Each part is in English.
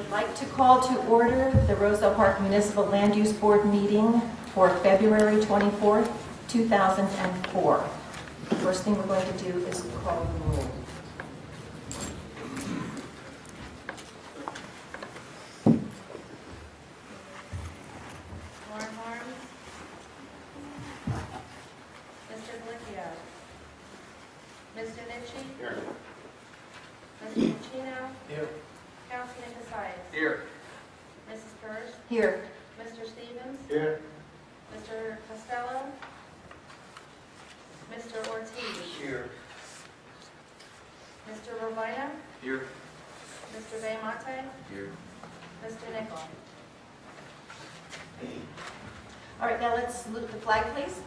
I'd like to call to order the Roselle Park Municipal Land Use Board meeting for February 24th, 2004. The first thing we're going to do is call the roll. Mr. Nitchie? Here. Mr. Pacino? Here. Councilman Casais? Here. Mrs. Purse? Here. Mr. Stevens? Here. Mr. Costello? Mr. Ortiz? Here. Mr. Rovina? Here. Mr. Bayamate? Here. Mr. Nickel? All right, now let's salute the flag, please.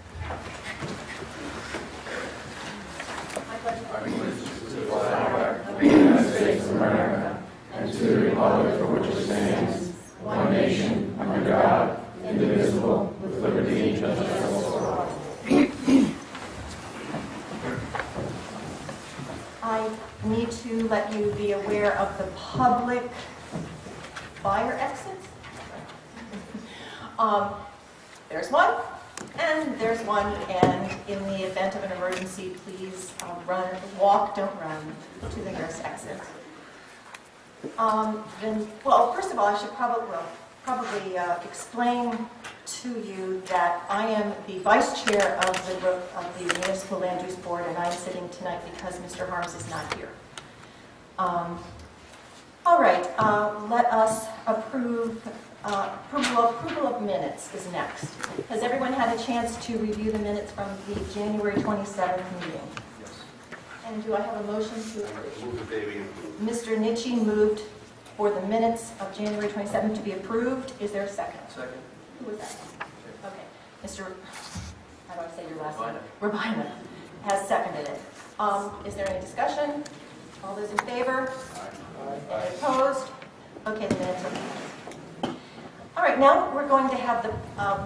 My pledge. I pledge to the flag of the United States of America and to the republic for which it stands, one nation, under God, indivisible, with liberty and justice for all. I need to let you be aware of the public fire exits. There's one, and there's one, and in the event of an emergency, please walk, don't run, to the nearest exit. Well, first of all, I should probably explain to you that I am the vice chair of the Municipal Land Use Board, and I'm sitting tonight because Mr. Harms is not here. All right, let us approval of minutes is next. Has everyone had a chance to review the minutes from the January 27th meeting? Yes. And do I have a motion to approve? Move the baby. Mr. Nitchie moved for the minutes of January 27th to be approved. Is there a second? Second. Who was that? Okay. Mr. How do I say your last name? Rabina. Rabina has seconded it. Is there any discussion? All those in favor? Any opposed? Okay, the minutes are passed. All right, now we're going to have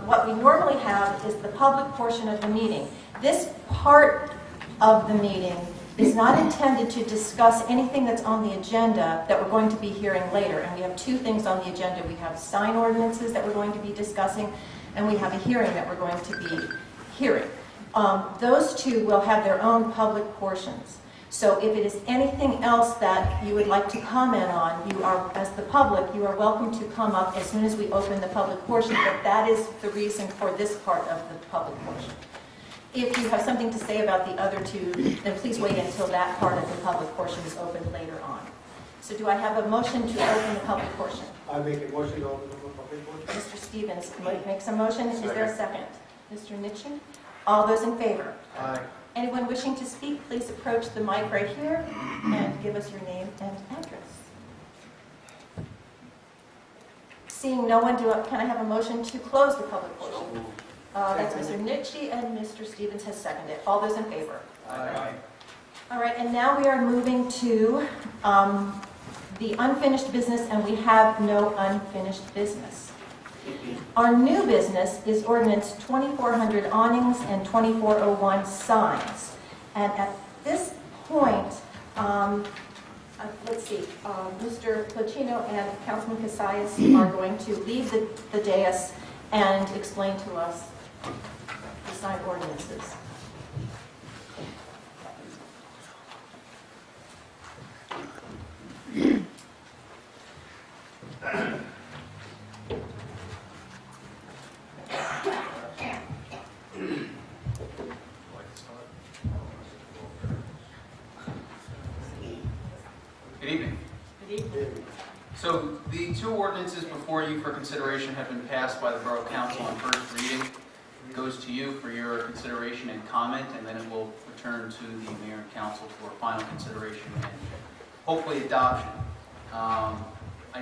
what we normally have is the public portion of the meeting. This part of the meeting is not intended to discuss anything that's on the agenda that we're going to be hearing later. And we have two things on the agenda. We have sign ordinances that we're going to be discussing, and we have a hearing that we're going to be hearing. Those two will have their own public portions. So if it is anything else that you would like to comment on, you are, as the public, you are welcome to come up as soon as we open the public portion, but that is the reason for this part of the public portion. If you have something to say about the other two, then please wait until that part of the public portion is opened later on. So do I have a motion to open the public portion? I make a motion to open the public portion. Mr. Stevens makes a motion. Is there a second? Mr. Nitchie? All those in favor? Aye. Anyone wishing to speak, please approach the mic right here and give us your name and address. Seeing no one, can I have a motion to close the public portion? That's Mr. Nitchie, and Mr. Stevens has seconded. All those in favor? Aye. All right, and now we are moving to the unfinished business, and we have no unfinished business. Our new business is ordinance 2400 awnings and 2401 signs. And at this point, let's see, Mr. Pacino and Councilman Casais are going to leave the dais and explain to us the sign ordinances. Good evening. Good evening. So the two ordinances before you for consideration have been passed by the Borough Council on first reading. It goes to you for your consideration and comment, and then it will return to the Mayor and Council for final consideration and hopefully adoption. I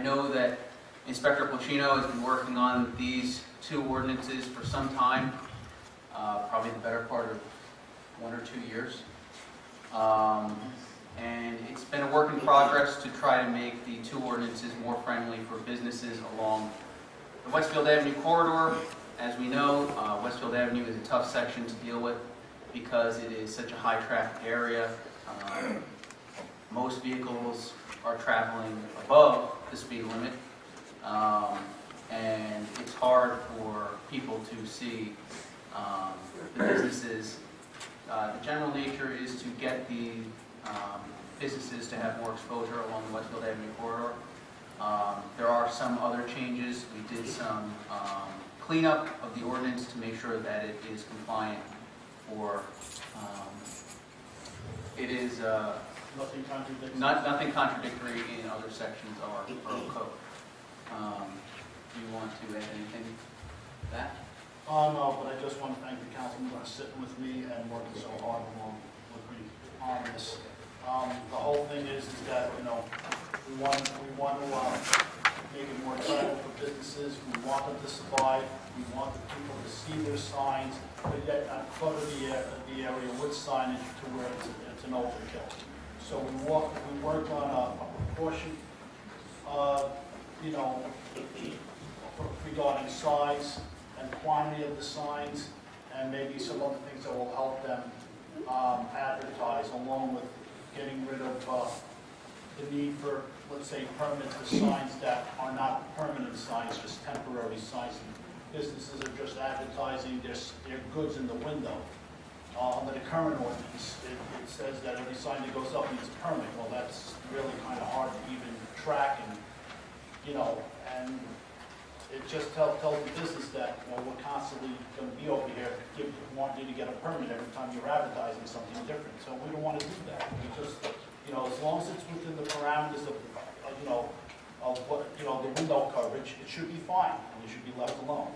know that Inspector Pacino has been working on these two ordinances for some time, probably the better part of 1 or 2 years. And it's been a work in progress to try to make the two ordinances more friendly for businesses along the Westfield Avenue corridor. As we know, Westfield Avenue is a tough section to deal with because it is such a high traffic area. Most vehicles are traveling above the speed limit. And it's hard for people to see the businesses. The general nature is to get the businesses to have more exposure along the Westfield Avenue corridor. There are some other changes. We did some cleanup of the ordinance to make sure that it is compliant for, it is Nothing contradicts. nothing contradictory in other sections of our borough code. Do you want to add anything to that? No, but I just want to thank the councilman for sitting with me and working so hard along with me on this. The whole thing is that, you know, we want to make it more attractive for businesses. We want them to survive. We want the people to see their signs, but yet not clutter the area with signage to where it's an overkill. So we worked on a proportion, you know, regarding size and quantity of the signs, and maybe some other things that will help them advertise, along with getting rid of the need for, let's say, permits for signs that are not permanent signs, just temporary signs. Businesses are just advertising their goods in the window. Under the current ordinance, it says that every sign that goes up needs a permit. Well, that's really kind of hard to even track, and, you know, and it just tells the business that, you know, we're constantly going to be over here, want you to get a permit every time you're advertising something different. So we don't want to do that. We just, you know, as long as it's within the parameters of, you know, of what, you know, the window coverage, it should be fine, and it should be left alone.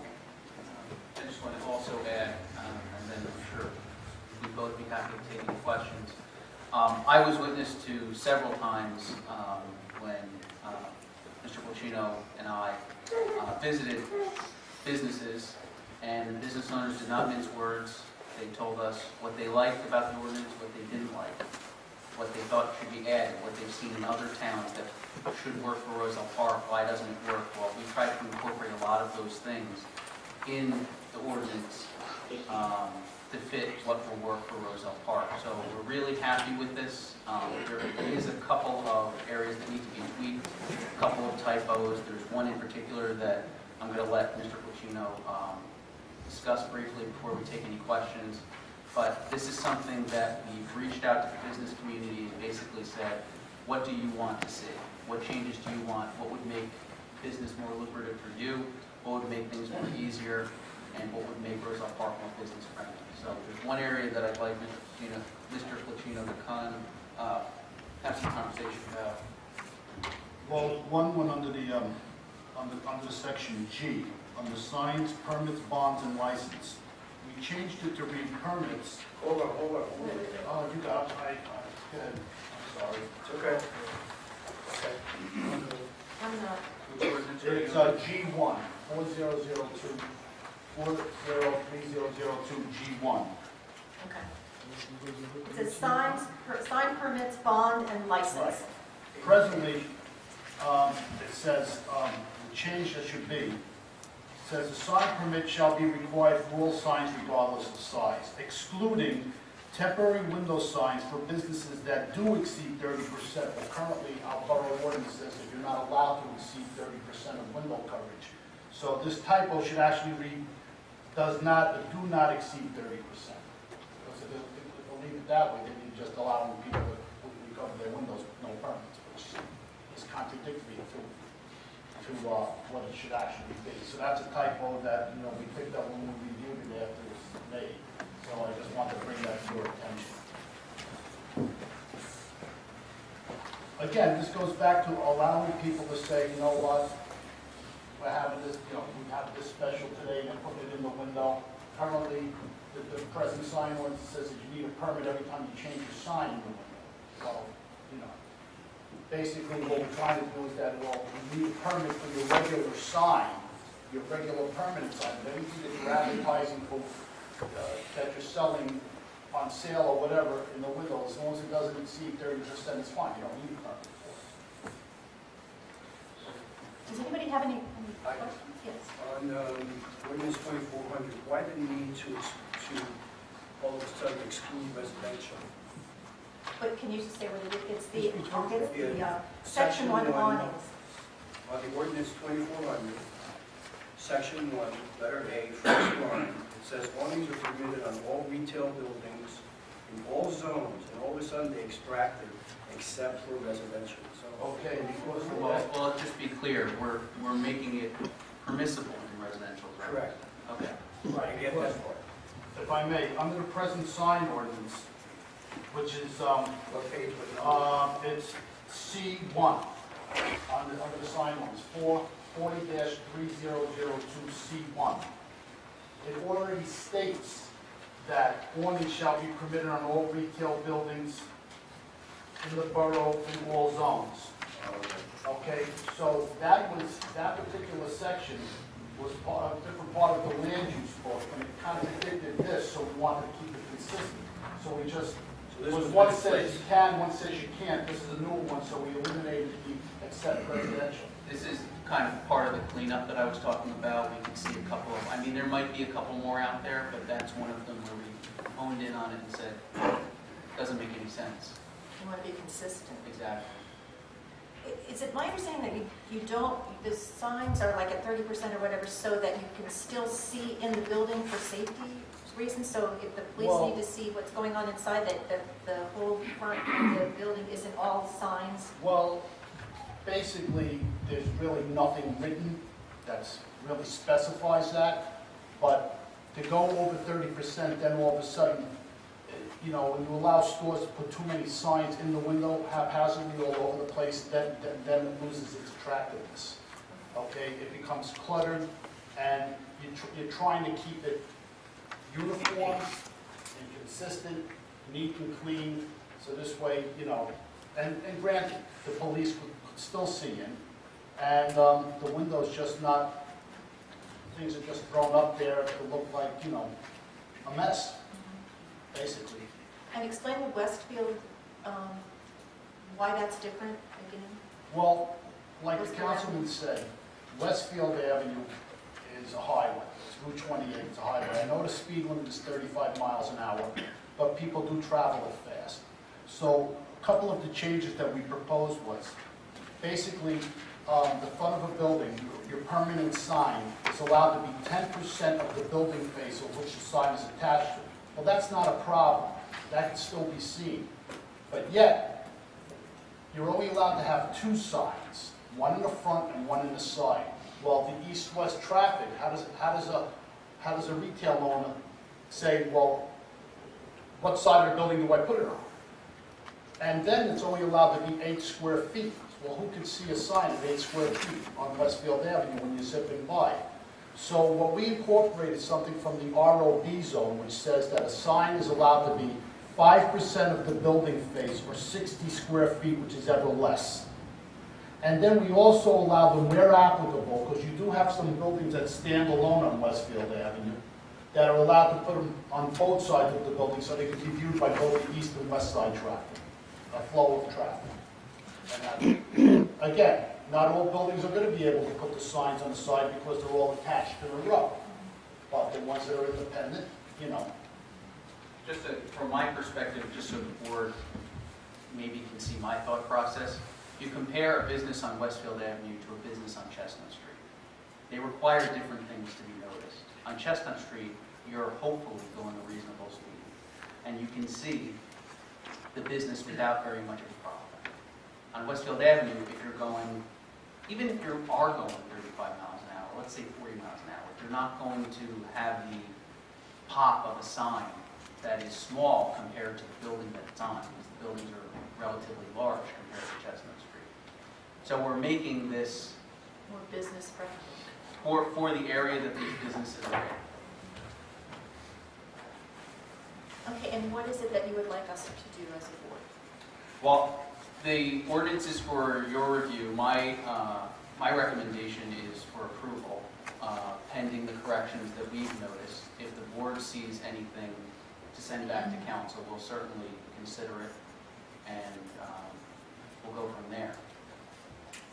I just want to also add, and then I'm sure we'd both be happy to take any questions. I was witness to several times when Mr. Pulcino and I visited businesses, and the business owners did not mince words. They told us what they liked about the ordinance, what they didn't like, what they thought should be added, what they've seen in other towns that should work for Roselle Park. Why doesn't it work? Well, we tried to incorporate a lot of those things in the ordinance to fit what will work for Roselle Park. So we're really happy with this. There is a couple of areas that need to be tweaked, a couple of typos. There's one in particular that I'm going to let Mr. Pulcino discuss briefly before we take any questions. But this is something that we've reached out to the business community and basically said, what do you want to see? What changes do you want? What would make business more lucrative for you? What would make things more easier? And what would make Roselle Park more business friendly? So there's one area that I'd like Mr. Pulcino to have some conversation about. Well, one under the under section G, under signs, permits, bonds, and license. We changed it to read permits. Hold on. Oh, you got it. Go ahead. I'm sorry. It's okay. I'm not. Which ordinance are you It's on? G1, 4002, 403002 G1. Okay. It says signs, sign permits, bond, and license. Right. Presently, it says, the change that should be, says a sign permit shall be required for all signs regardless of size, excluding temporary window signs for businesses that do exceed 30%. But currently, our borough ordinance says that you're not allowed to exceed 30% of window coverage. So this typo should actually read, does not, but do not exceed 30%. Because if they'll leave it that way, then you're just allowing people to cover their windows with no permits, which is contradictory to what it should actually be. So that's a typo that, you know, we picked up when we reviewed it after it was made. So I just wanted to bring that to your attention. Again, this goes back to allowing people to say, you know what, we're having this, you know, we have this special today and put it in the window. Currently, the present sign ordinance says that you need a permit every time you change your sign in the window. So, you know, basically what we're trying to do is that, well, you need a permit for your regular sign, your regular permanent sign, but anything that you're advertising for, that you're selling on sale or whatever in the window, as long as it doesn't exceed 30%, it's fine. You don't need a permit for it. Does anybody have any questions? Yes. On ordinance 2400, why did he need to all of a sudden exclude residential? but can you just say what it is? It's the, It's I'll get it, the Yeah. section 1 Section one. awnings. On the ordinance 2400, section 1, letter A, first line, it says awnings are permitted on all retail buildings in all zones, and all of a sudden they extracted except for residential. So, Okay, because of Well, that, well, just be clear, we're making it permissible in residential, right? correct. Okay. Right, I get that part. if I may, under the present sign ordinance, which is, What page was it? it's C1, under the sign ordinance, 40-3002C1. It already states that awnings shall be permitted on all retail buildings in the borough in all zones. Okay, so that particular section was a different part of the land use book, and it contradicted this, so we wanted to keep it consistent. So we just, So this was was one misplaced. says you can, one says you can't, this is a new one, so we eliminated the except residential. This is kind of part of the cleanup that I was talking about. We can see a couple of, I mean, there might be a couple more out there, but that's one of them where we honed in on it and said, doesn't make any sense. You want to be consistent. Exactly. Is it my understanding that you don't, the signs are like at 30% or whatever, so that you can still see in the building for safety reasons? So if the police Well- need to see what's going on inside, that the whole front of the building isn't all signs? Well, basically, there's really nothing written that's really specifies that, but to go over 30%, then all of a sudden, you know, when you allow stores to put too many signs in the window haphazardly all over the place, then it loses its attractiveness. Okay, it becomes cluttered, and you're trying to keep it uniform and consistent, neat and clean, so this way, you know, and granted, the police would still see in, and the window's just not, things are just thrown up there to look like, you know, a mess, basically. And explain with Westfield, why that's different again? Well, like the Westfield councilman said, Westfield Avenue is a highway, it's Route 28, it's a highway. I know the speed limit is 35 miles an hour, but people do travel it fast. So a couple of the changes that we proposed was, basically, the front of a building, your permanent sign is allowed to be 10% of the building face of which the sign is attached to. Well, that's not a problem. That can still be seen. But yet, you're only allowed to have 2 signs, one in the front and one in the side. Well, the east-west traffic, how does a retail owner say, well, what side of the building do I put it on? And then it's only allowed to be 8 square feet. Well, who can see a sign of 8 square feet on Westfield Avenue when you're zipping by? So what we incorporated is something from the ROB zone, which says that a sign is allowed to be 5% of the building face, or 60 square feet, which is ever less. And then we also allow them where applicable, because you do have some buildings that stand alone on Westfield Avenue, that are allowed to put them on both sides of the building so they can be viewed by both the east and west side traffic, a flow of traffic. And again, not all buildings are going to be able to put the signs on the side because they're all attached in a row. But the ones that are independent, you know. Just from my perspective, just so the board maybe can see my thought process, you compare a business on Westfield Avenue to a business on Chestnut Street. They require different things to be noticed. On Chestnut Street, you're hopefully going a reasonable speed, and you can see the business without very much of a problem. On Westfield Avenue, if you're going, even if you are going 35 miles an hour, let's say 40 miles an hour, you're not going to have the pop of a sign that is small compared to the building that it's on, because the buildings are relatively large compared to Chestnut Street. So we're making this More business friendly. for the area that these businesses are in. Okay, and what is it that you would like us to do as a board? Well, the ordinance is for your review. My recommendation is for approval, pending the corrections that we've noticed. If the board sees anything to send back to council, we'll certainly consider it, and we'll go from there.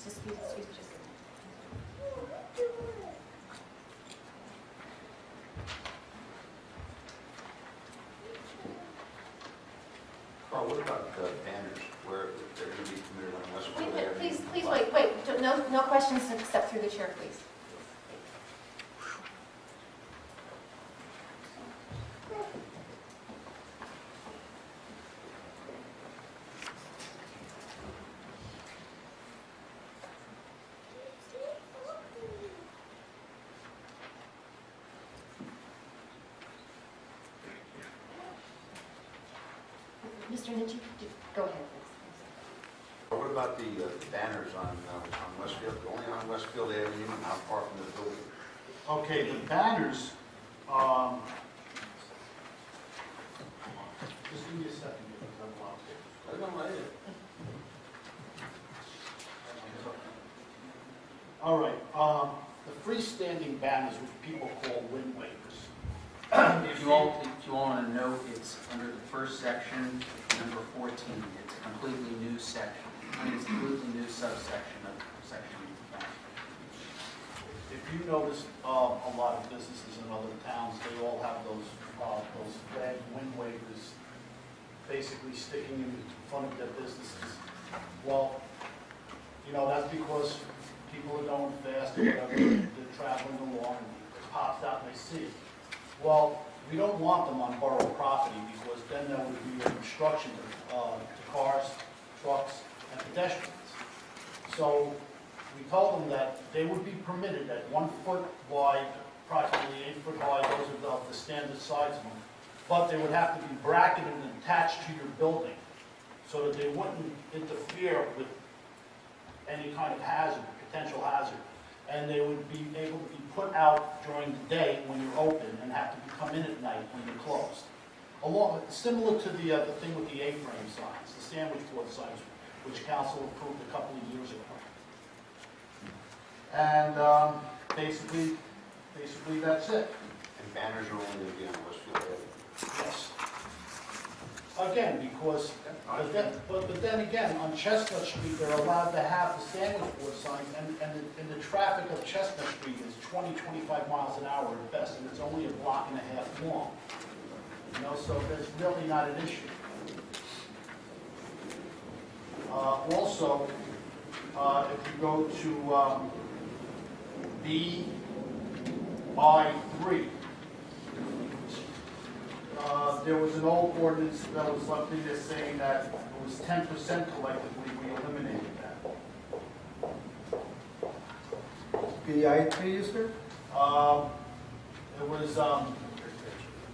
Just excuse me, just a second. Carl, what about banners, where they're going to be permitted on Wait, Westfield wait, Avenue. please, wait. No questions except through the chair, please. Mr. Ninchi, go ahead, please. What about the banners on Westfield, only on Westfield Avenue, not far from the building? Okay, the banners, just give me a second, because I'm lost here. I don't like it. All right, the freestanding banners, which people call wind waivers. If you all want to note, it's under the first section, number 14. It's a completely new section. It's a completely new subsection of section 5. If you notice, a lot of businesses in other towns, they all have those flag wind waivers basically sticking in front of their businesses. Well, that's because people are going fast or whatever, they're traveling along, and it pops out and they see it. Well, we don't want them on borough property because then there would be an obstruction to cars, trucks, and pedestrians. So we told them that they would be permitted at 1 foot wide, approximately 8 foot high, those are the standard size of them, but they would have to be bracketed and attached to your building so that they wouldn't interfere with any kind of hazard, potential hazard. And they would be able to be put out during the day when you're open and have to come in at night when you're closed. Similar to the thing with the A-frame signs, the sandwich board signs, which council approved a couple of years ago. And basically that's it. And banners are only going to be on Westfield Avenue. Yes. Again, because, but then again, on Chestnut Street, they're allowed to have the sandwich board signs, and the traffic of Chestnut Street is 20, 25 miles an hour at best, and it's only a block and a half long. So there's really not an issue. Also, if you go to BI3, there was an old ordinance that was left in there saying that it was 10% collectively. We eliminated that. BI3, is there? It was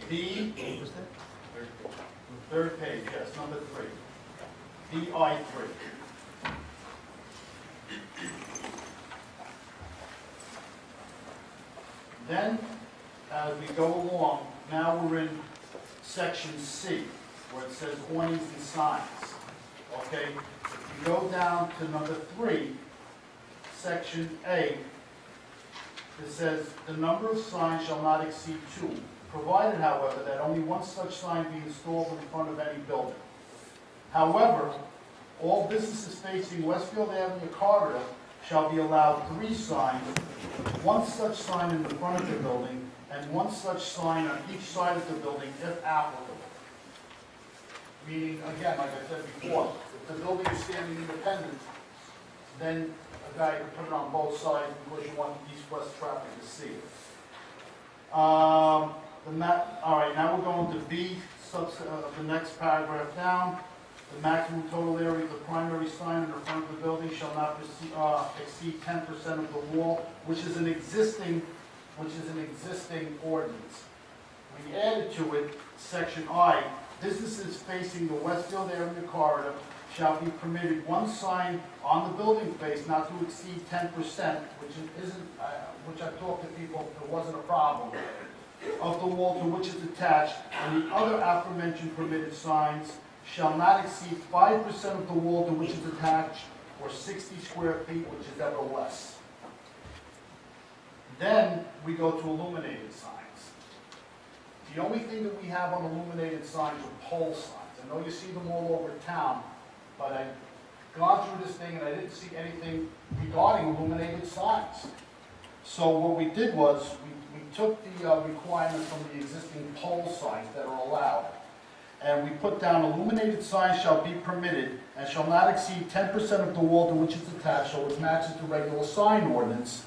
B, third page, yes, number 3. BI3. Then, as we go along, now we're in section C, where it says awnings and signs. Okay? If you go down to number 3, section A, it says, the number of signs shall not exceed 2, provided, however, that only one such sign be installed in front of any building. However, all businesses facing Westfield Avenue corridor shall be allowed 3 signs, 1 such sign in the front of the building, and 1 such sign on each side of the building, if applicable. Meaning, again, like I said before, if the building is standing independent, then a guy can put it on both sides because you want the east-west traffic to see it. All right, now we're going to B, the next paragraph down. The maximum total area of the primary sign in the front of the building shall not exceed 10% of the wall, which is an existing ordinance. We added to it, section I, businesses facing the Westfield Avenue corridor shall be permitted 1 sign on the building face not to exceed 10%, which I've talked to people, it wasn't a problem, of the wall to which it's attached, and the other aforementioned permitted signs shall not exceed 5% of the wall to which it's attached, or 60 square feet, which is ever less. Then we go to illuminated signs. The only thing that we have on illuminated signs are pole signs. I know you see them all over town, but I've gone through this thing and I didn't see anything regarding illuminated signs. So what we did was we took the requirement from the existing pole signs that are allowed, and we put down illuminated signs shall be permitted and shall not exceed 10% of the wall to which it's attached, so it matches the regular sign ordinance.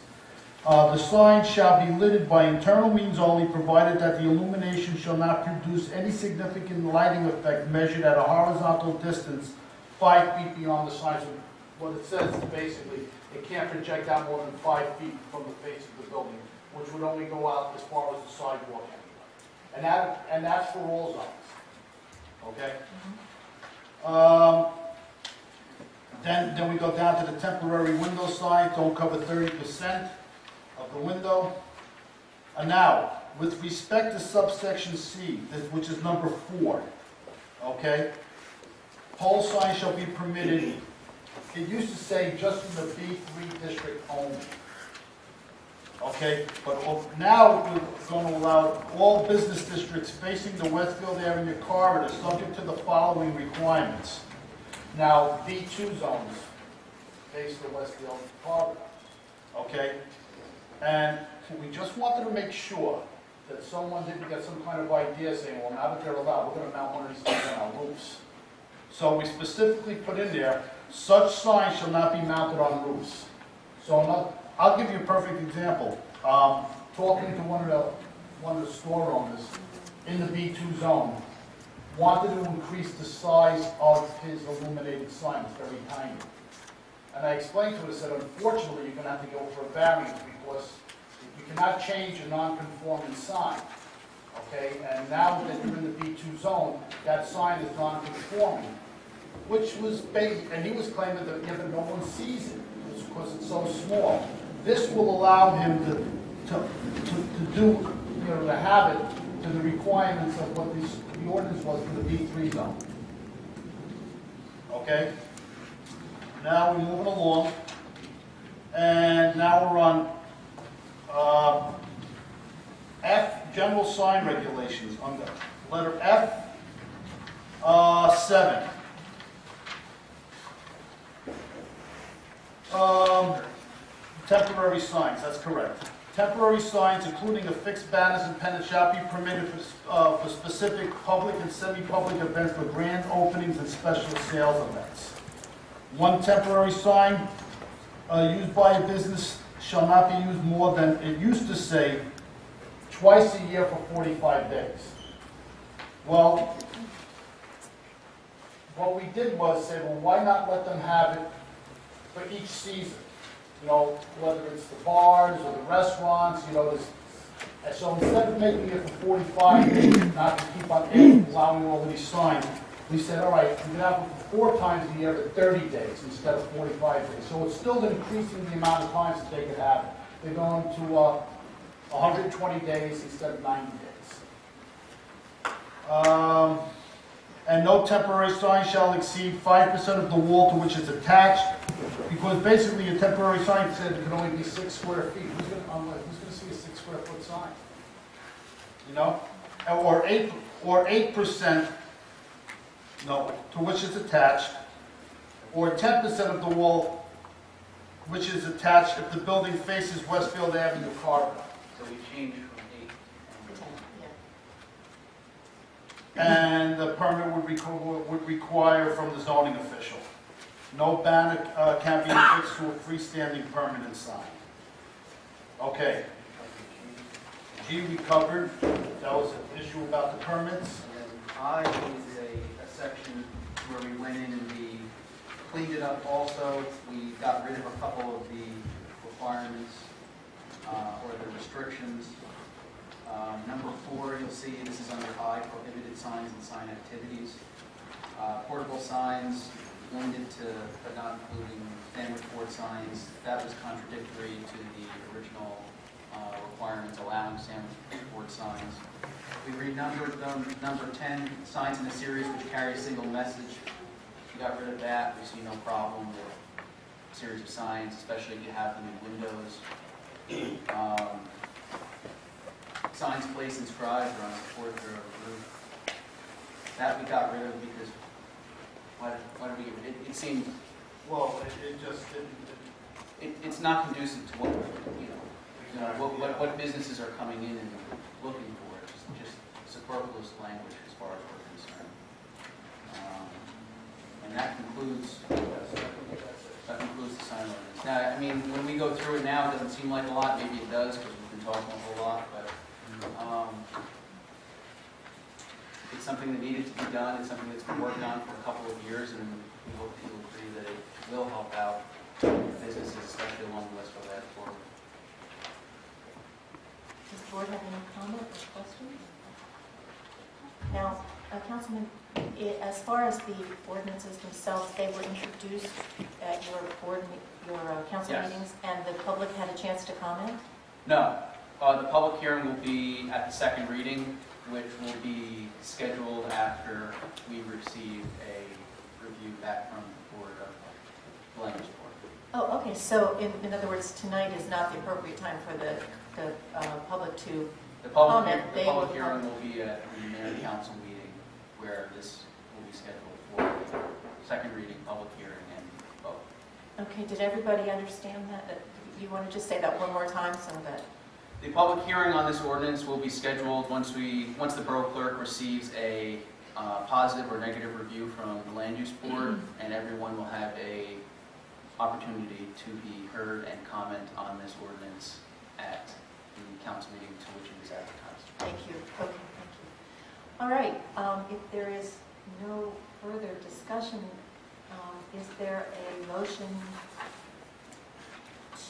The sign shall be lit by internal means only, provided that the illumination shall not produce any significant lighting effect measured at a horizontal distance 5 feet beyond the sign. So what it says is basically, it can't project out more than 5 feet from the face of the building, which would only go out as far as the sidewalk anyway. And that's for all zones. Okay? Then we go down to the temporary window sign, don't cover 30% of the window. And now, with respect to subsection C, which is number 4, okay? Pole signs shall be permitted. It used to say just in the B3 district only. Okay, but now we're going to allow all business districts facing the Westfield Avenue corridor subject to the following requirements. Now, B2 zones face the Westfield corridor. Okay? And we just wanted to make sure that someone didn't get some kind of idea saying, well, now that they're allowed, we're going to mount one of these things on our roofs. So we specifically put in there, such signs shall not be mounted on roofs. So I'll give you a perfect example. Talking to one of the store owners in the B2 zone, wanted to increase the size of his illuminated sign. It's very tiny. And I explained to him, I said, unfortunately, you're going to have to go for a variance because you cannot change a non-conforming sign. Okay? And now that you're in the B2 zone, that sign is non-conforming, which was basic. And he was claiming that no one sees it because it's so small. This will allow him to do, to have it to the requirements of what the ordinance was for the B3 zone. Okay? Now we're moving along, and now we're on F, general sign regulations, on the letter F, 7. Temporary signs, that's correct. Temporary signs, including affixed banners and pennants, shall be permitted for specific public and semi-public events, for grand openings and special sales events. One temporary sign used by a business shall not be used more than, it used to say, twice a year for 45 days. Well, what we did was say, well, why not let them have it for each season? You know, whether it's the bars or the restaurants, you know, so instead of making it for 45 days, not to keep on allowing all of these signs, we said, all right, we can have it for 4 times a year at 30 days instead of 45 days. So it's still increasing the amount of times that they could have it. They're going to 120 days instead of 90 days. And no temporary sign shall exceed 5% of the wall to which it's attached, because basically a temporary sign said it can only be 6 square feet. Who's going to see a 6 square foot sign? You know, or 8%. No, to which it's attached, or 10% of the wall which is attached if the building faces Westfield Avenue corridor. So we changed from 8. And the permit would require from the zoning official. No banner can be affixed to a freestanding permanent sign. Okay. G we covered. That was an issue about the permits. And I is a section where we went in and we cleaned it up also. We got rid of a couple of the requirements or the restrictions. Number 4, you'll see this is under I, prohibited signs and sign activities. Portable signs, limited to, but not including sandwich board signs. That was contradictory to the original requirements allowing sandwich board signs. We renumbered them. Number 10, signs in a series which carry a single message. We got rid of that. We see no problem with a series of signs, especially if you have them in windows. Signs placed inscribed or on a porch or a roof. That we got rid of because why did we get rid of it? It seemed, Well, it just didn't. it's not conducive to what, what businesses are coming in and looking for. It's just superfluous language as far as we're concerned. And that concludes the sign ordinance. Now, I mean, when we go through it now, it doesn't seem like a lot. Maybe it does because we've been talking a whole lot, but it's something that needed to be done. It's something that's been worked on for a couple of years, and we hope people agree that it will help out businesses, especially along the Westfield Ave corridor. Does the board have any comments or questions? Now, Councilman, as far as the ordinances themselves, they were introduced at your council Yes. meetings, and the public had a chance to comment? No, the public hearing will be at the second reading, which will be scheduled after we receive a review back from the Board of Land Use Board. Oh, okay, so in other words, tonight is not the appropriate time for the public to The comment. public hearing will be at the mayor and council meeting, where this will be scheduled for second reading, public hearing, and vote. Okay, did everybody understand that? You want to just say that one more time so that... The public hearing on this ordinance will be scheduled once the borough clerk receives a positive or negative review from the land use board, and everyone will have a opportunity to be heard and comment on this ordinance at the council meeting to which it is advertised. Thank you. Okay, thank you. All right, if there is no further discussion, is there a motion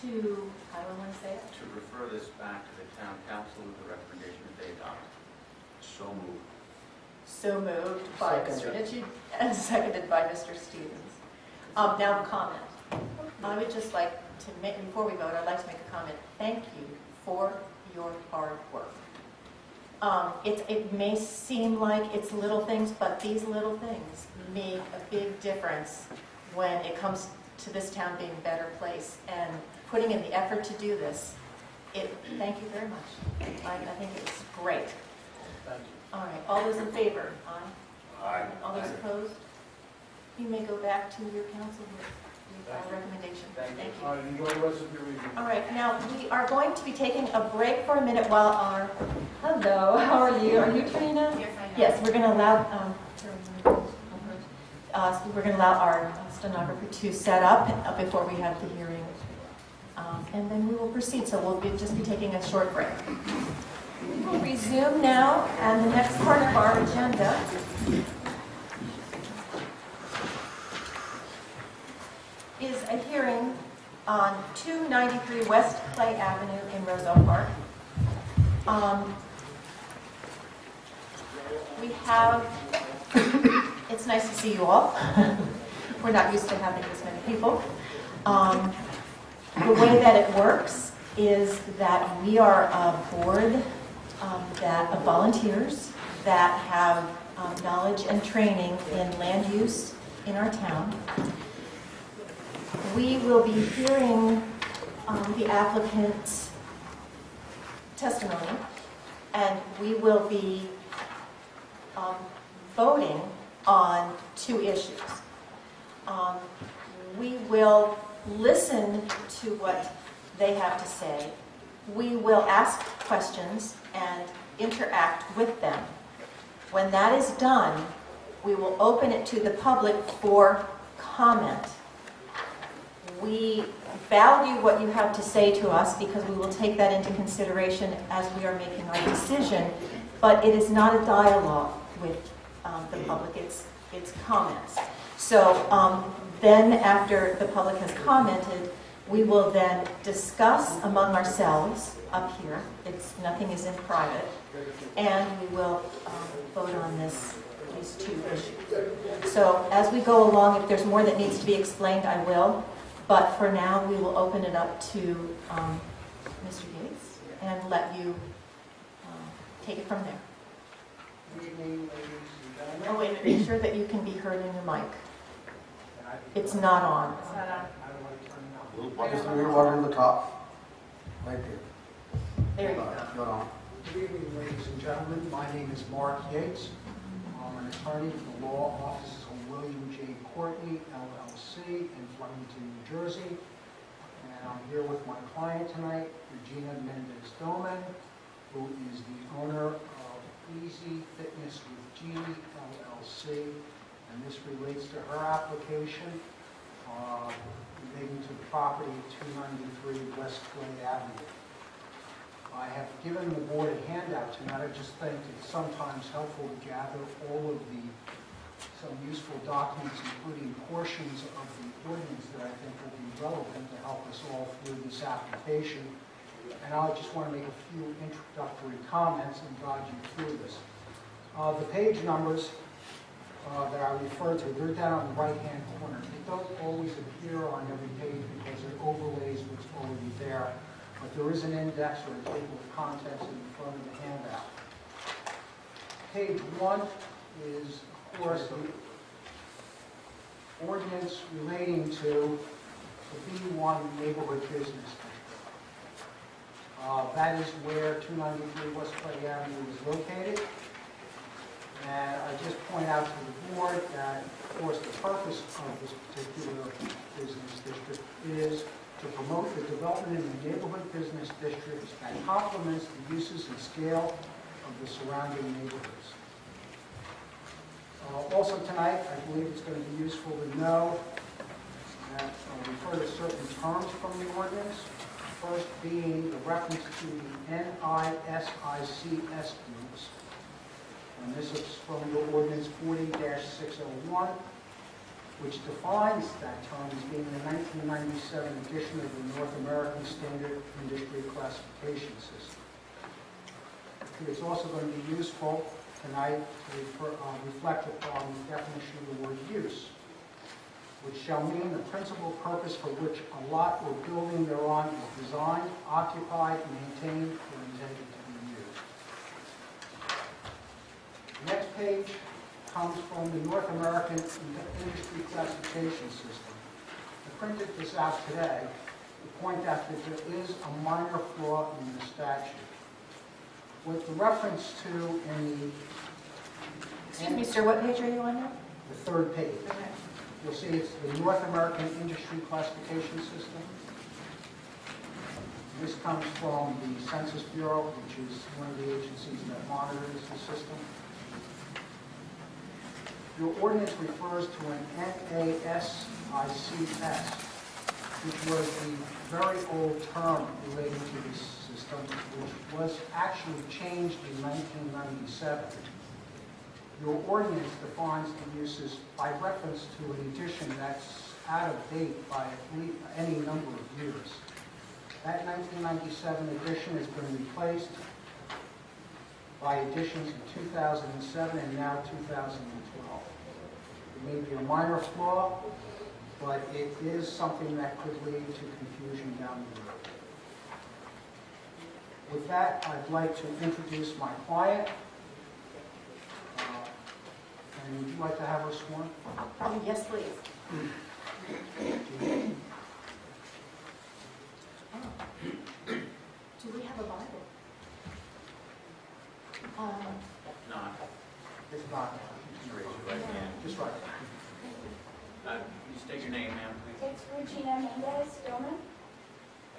to, how do I want to say it? To refer this back to the town council with the recommendation that they adopt. So moved. So moved by Mr. Ritchie and seconded by Mr. Stevens. Now comment. I would just like to make, before we vote, I'd like to make a comment. Thank you for your hard work. It may seem like it's little things, but these little things make a big difference when it comes to this town being a better place. And putting in the effort to do this, thank you very much. I think it's great. Thank you. All right, all those in favor? Aye. Aye. All those opposed? You may go back to your council with our recommendation. Thank you. All right, enjoy the rest of your evening. All right, now we are going to be taking a break for a minute while our, hello, how are you? Are you Trina? Yes, I am. Yes, we're going to allow, we're going to allow our stenographer to set up before we have the hearing. And then we will proceed, so we'll just be taking a short break. We will resume now, and the next part of our agenda is a hearing on 293 West Clay Avenue in Roselle Park. We have, it's nice to see you all. We're not used to having this many people. The way that it works is that we are a board of volunteers that have knowledge and training in land use in our town. We will be hearing the applicant's testimony, and we will be voting on two issues. We will listen to what they have to say. We will ask questions and interact with them. When that is done, we will open it to the public for comment. We value what you have to say to us because we will take that into consideration as we are making our decision, but it is not a dialogue with the public, it's comments. So then after the public has commented, we will then discuss among ourselves up here. Nothing is in private. And we will vote on these two issues. So as we go along, if there's more that needs to be explained, I will. But for now, we will open it up to Mr. Gates and let you take it from there. Good evening, ladies and gentlemen. Oh, wait, make sure that you can be heard in your mic. It's not on. It's not on. Just a little water in the top. Right there. There you go. Going on. Good evening, ladies and gentlemen. My name is Mark Yates. I'm an attorney for the law offices of William J. Courtney, LLC, in Flemington, New Jersey. And I'm here with my client tonight, Regina Mendez-Doman, who is the owner of Easy Fitness with G, LLC, and this relates to her application relating to the property at 293 West Glade Avenue. I have given the board a handout tonight. I just think it's sometimes helpful to gather all of some useful documents, including portions of the ordinance that I think will be relevant to help us all through this application. And I just want to make a few introductory comments and guide you through this. The page numbers that I refer to, they're down on the right-hand corner. They don't always appear on every page because it overlays what's already there. But there is an index or a table of contents in front of the handout. Page 1 is, of course, the ordinance relating to the B1 neighborhood business district. That is where 293 West Glade Avenue is located. And I just point out to the board that, of course, the purpose of this particular business district is to promote the development in the neighborhood business districts that complements the uses and scale of the surrounding neighborhoods. Also tonight, I believe it's going to be useful to know that I'll refer to certain terms from the ordinance. First being the reference to the NISICS groups. And this is from the ordinance 40-601, which defines that term as being the 1997 edition of the North American Standard Industry Classification System. It's also going to be useful tonight to reflect upon the definition of the word use, which shall mean the principal purpose for which a lot or building thereon is designed, occupied, maintained, or intended to be used. The next page comes from the North American Industry Classification System. I printed this out today to point out that there is a minor flaw in the statute. With the reference to in the... Excuse me, sir, what page are you on now? The third page. Okay. You'll see it's the North American Industry Classification System. This comes from the Census Bureau, which is one of the agencies that monitors the system. Your ordinance refers to an NASICS, which was the very old term relating to this system, which was actually changed in 1997. Your ordinance defines the uses by reference to an edition that's out of date by any number of years. That 1997 edition has been replaced by editions in 2007 and now 2012. It may be a minor flaw, but it is something that could lead to confusion down the road. With that, I'd like to introduce my client. And would you like to have her sworn? Yes, please. Do we have a Bible? Not. It's not. Just raise your right hand. Just right. You state your name, ma'am, please. It's Regina Mendez Stillman.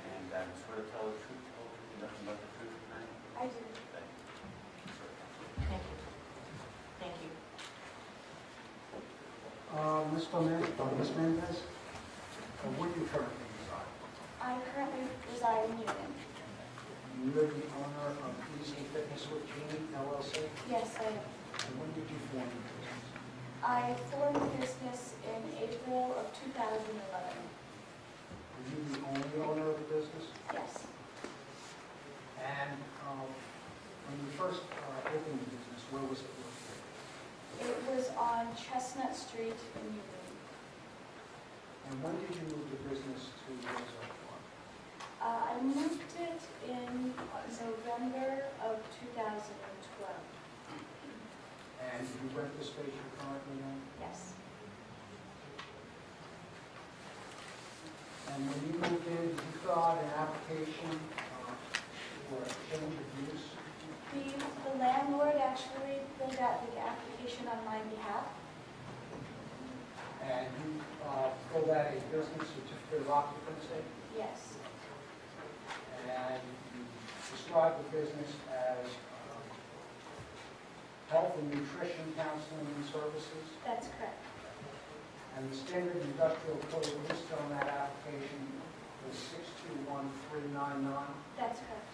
And swear to tell the truth, the whole truth, and nothing but the truth tonight. I do. Thank you. Thank you. Thank you. Ms. Mendez, where do you currently reside? I currently reside in Newton. You're the owner of Easy Fitness with Jeannie, LLC? Yes, I am. And when did you form the business? I formed the business in April of 2011. Were you the only owner of the business? Yes. And when you first opened the business, where was it located? It was on Chestnut Street in Newton. And when did you move the business to Roselle? I moved it in November of 2012. And did you rent the space you're currently in? Yes. And when you moved in, did you fill out an application for a change of use? The landlord actually filled out the application on my behalf. And you filled out a business certificate of occupancy? Yes. And you described the business as health and nutrition counseling and services. That's correct. And the standard industrial code listed on that application was 621399. That's correct.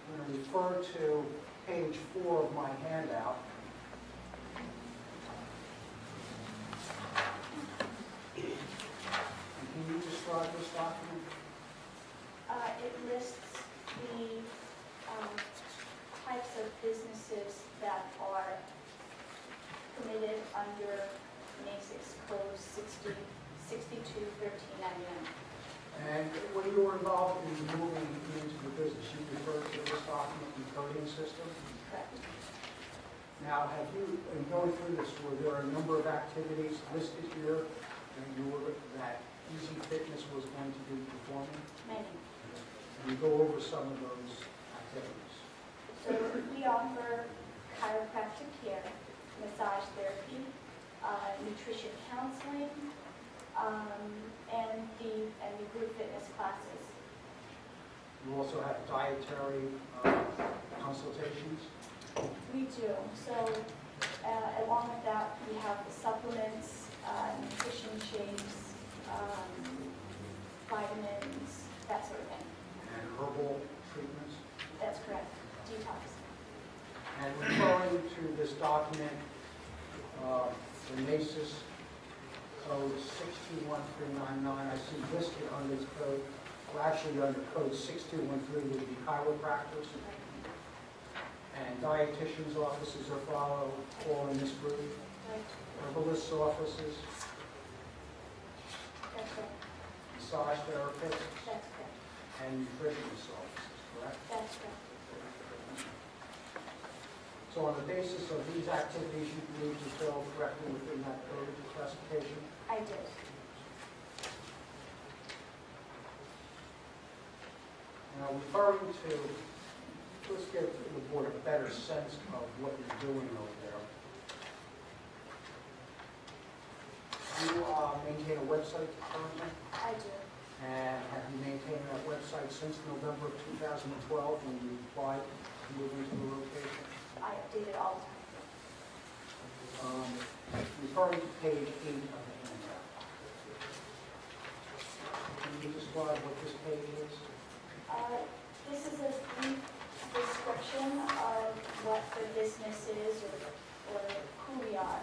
I'm going to refer to page 4 of my handout. And can you describe this document? It lists the types of businesses that are permitted under NASIX Code 621399. And when you were involved in moving into the business, you referred to this document, the coding system. Correct. Now, have you, in going through this, were there a number of activities listed here that Easy Fitness was going to be performing? Many. And you go over some of those activities. So we offer chiropractic care, massage therapy, nutrition counseling, and the group fitness classes. You also have dietary consultations. We do. So along with that, we have the supplements, nutrition shakes, vitamins, that sort of thing. And herbal treatments. That's correct. Detox. And referring to this document, the NASIS Code 621399, I see listed on this code, well actually under Code 6213 would be chiropractors and dietitians' offices are followed, all in this group, Right. herbalists' offices, That's correct. massage therapists, That's correct. and nutritionists' offices, correct? That's correct. So on the basis of these activities, you believe you fell correctly within that code classification? I did. Now, referring to, let's give the board a better sense of what you're doing over there. You maintain a website currently, I do. and have you maintained that website since November of 2012 when you applied to move into the location? I update it all the time. Referring to page 8 of the handout. Can you describe what this page is? This is a brief description of what the business is or who we are.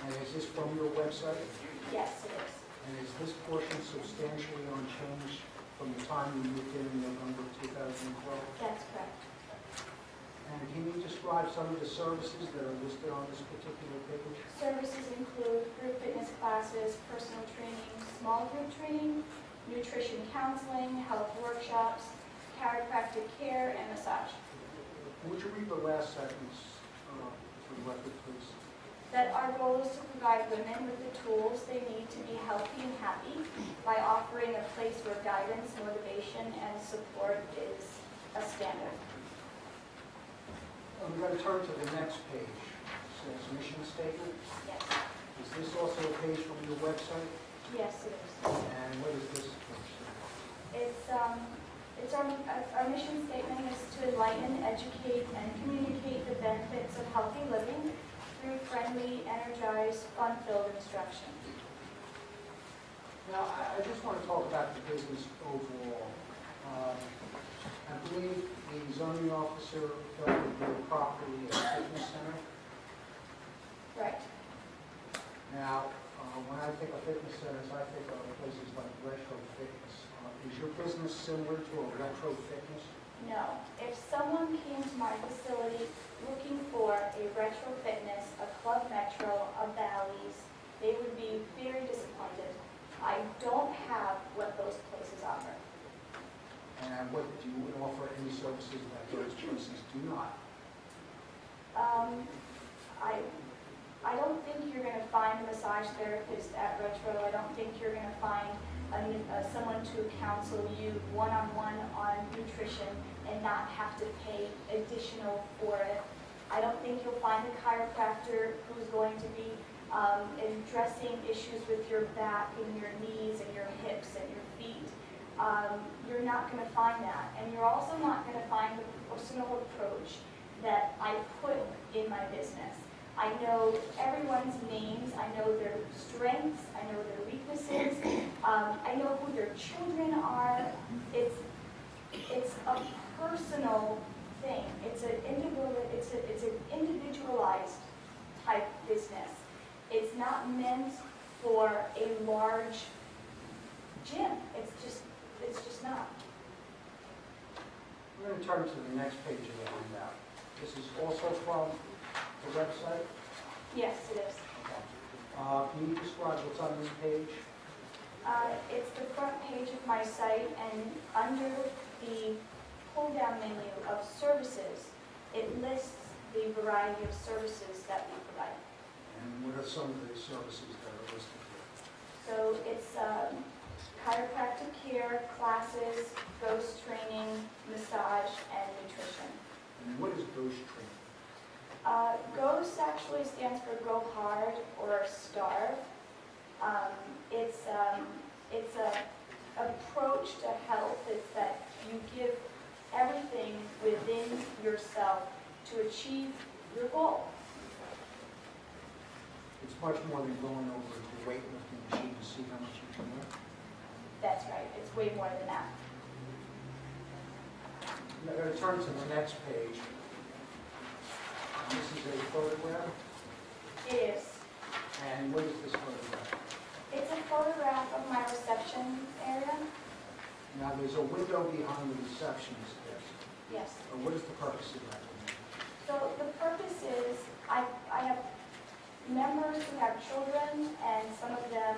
And is this from your website? Yes, it is. And is this portion substantially unchanged from the time you moved in November of 2012? That's correct. And can you describe some of the services that are listed on this particular page? Services include group fitness classes, personal training, small group training, nutrition counseling, health workshops, chiropractic care, and massage. Would you read the last sentence for the record, please? That our goal is to provide women with the tools they need to be healthy and happy by offering a place where guidance, motivation, and support is a standard. I'm going to turn to the next page. It says mission statement. Yes. Is this also a page from your website? Yes, it is. And what is this page? It's our mission statement is to enlighten, educate, and communicate the benefits of healthy living through friendly, energized, fun-filled instruction. Now, I just want to talk about the business overall. I believe the zoning officer felt that your property is a fitness center. Right. Now, when I think of fitness centers, I think of places like Retro Fitness. Is your business similar to a Retro Fitness? No. If someone came to my facility looking for a retro fitness, a Club Metro, a Bally's, they would be very disappointed. I don't have what those places offer. And what do you offer any services that those places do not? I don't think you're going to find a massage therapist at Retro. I don't think you're going to find someone to counsel you one-on-one on nutrition and not have to pay additional for it. I don't think you'll find a chiropractor who's going to be addressing issues with your back and your knees and your hips and your feet. You're not going to find that. And you're also not going to find the personal approach that I put in my business. I know everyone's names, I know their strengths, I know their weaknesses, I know who their children are. It's a personal thing. It's an individualized type business. It's not meant for a large gym. It's just not. We're going to turn to the next page of the handout. This is also from the website. Yes, it is. Can you describe what's on this page? It's the front page of my site, and under the pull-down menu of services, it lists the variety of services that we provide. And what are some of the services that are listed here? So it's chiropractic care, classes, ghost training, massage, and nutrition. And what is ghost training? Ghost actually stands for Go Hard or Starve. It's a approach to health. It's that you give everything within yourself to achieve your goal. It's much more than going over to the weightlifting machine to see how much you can lift. That's right. It's way more than that. I'm going to turn to the next page. This is a photograph. It is. And what is this photograph? It's a photograph of my reception area. Now, there's a window behind the receptionist desk. Yes. What is the purpose of that? So the purpose is I have members who have children, and some of them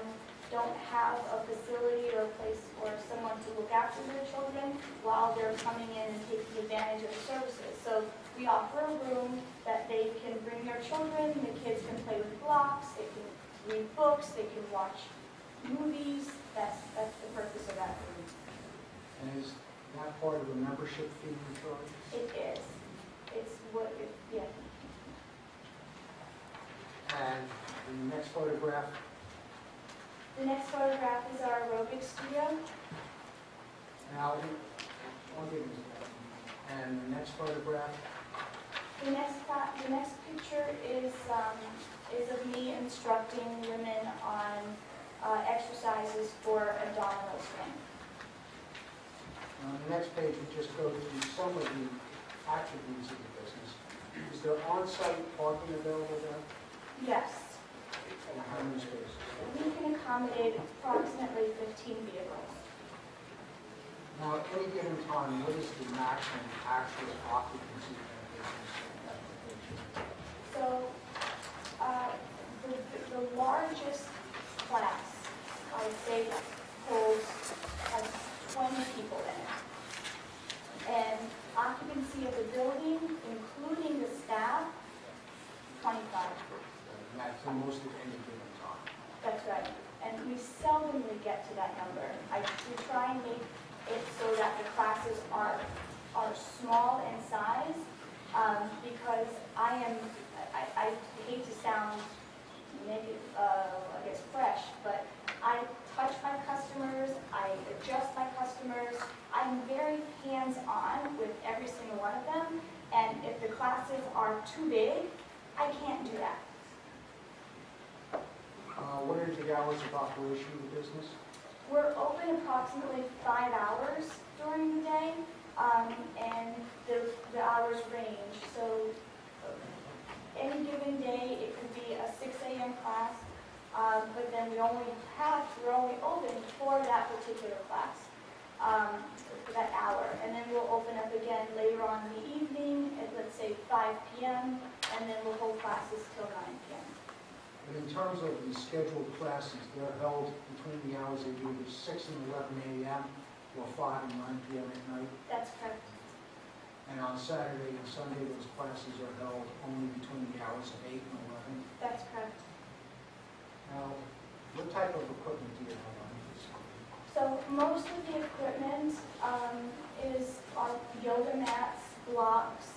don't have a facility or a place or someone to look after their children while they're coming in and taking advantage of the services. So we offer a room that they can bring their children, the kids can play with blocks, they can read books, they can watch movies. That's the purpose of that room. And is that part of the membership fee you charge? It is. It's what, yeah. And the next photograph, The next photograph is our aerobics studio. now, I'll give you that. And the next photograph, The next picture is of me instructing women on exercises for abdominal strength. on the next page, we just go through some of the attributes of the business. Is there on-site parking available there? Yes, And how many spaces? we can accommodate approximately 15 vehicles. Now, at any given time, what is the maximum actual occupancy of the business application? So the largest class, I would say, has 20 people in it. And occupancy of the building, including the staff, 25. And that's the most at any given time. That's right. And we seldomly get to that number. We try and make it so that the classes are small in size, because I hate to sound maybe, I guess, fresh, but I touch my customers, I adjust my customers, I'm very hands-on with every single one of them, and if the classes are too big, I can't do that. What are the hours of operation of the business? We're open approximately 5 hours during the day, and the hours range. So any given day, it could be a 6 a.m. class, but then we're only open for that particular class, for that hour. And then we'll open up again later on in the evening at, let's say, 5 p.m., and then we'll hold classes till 9 p.m. And in terms of the scheduled classes, they're held between the hours of either 6 and 11 a.m. or 5 and 9 p.m. at night. That's correct. And on Saturday and Sunday, those classes are held only between the hours of 8 and 11. That's correct. Now, what type of equipment do you have on this? So most of the equipment is our yoga mats, blocks,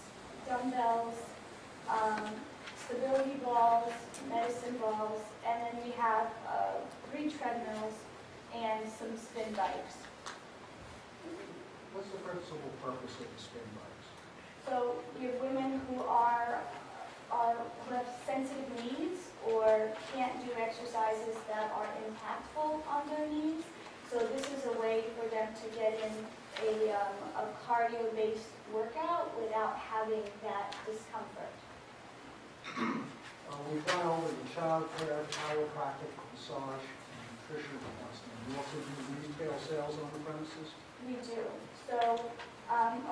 dumbbells, stability balls, medicine balls, and then we have 3 treadmills and some spin bikes. What's the principal purpose of the spin bikes? So we have women who who have sensitive needs or can't do exercises that are impactful on their needs. So this is a way for them to get in a cardio-based workout without having that discomfort. We've gone over the child care, chiropractic, massage, and nutrition counseling. We also do retail sales on the premises. We do. So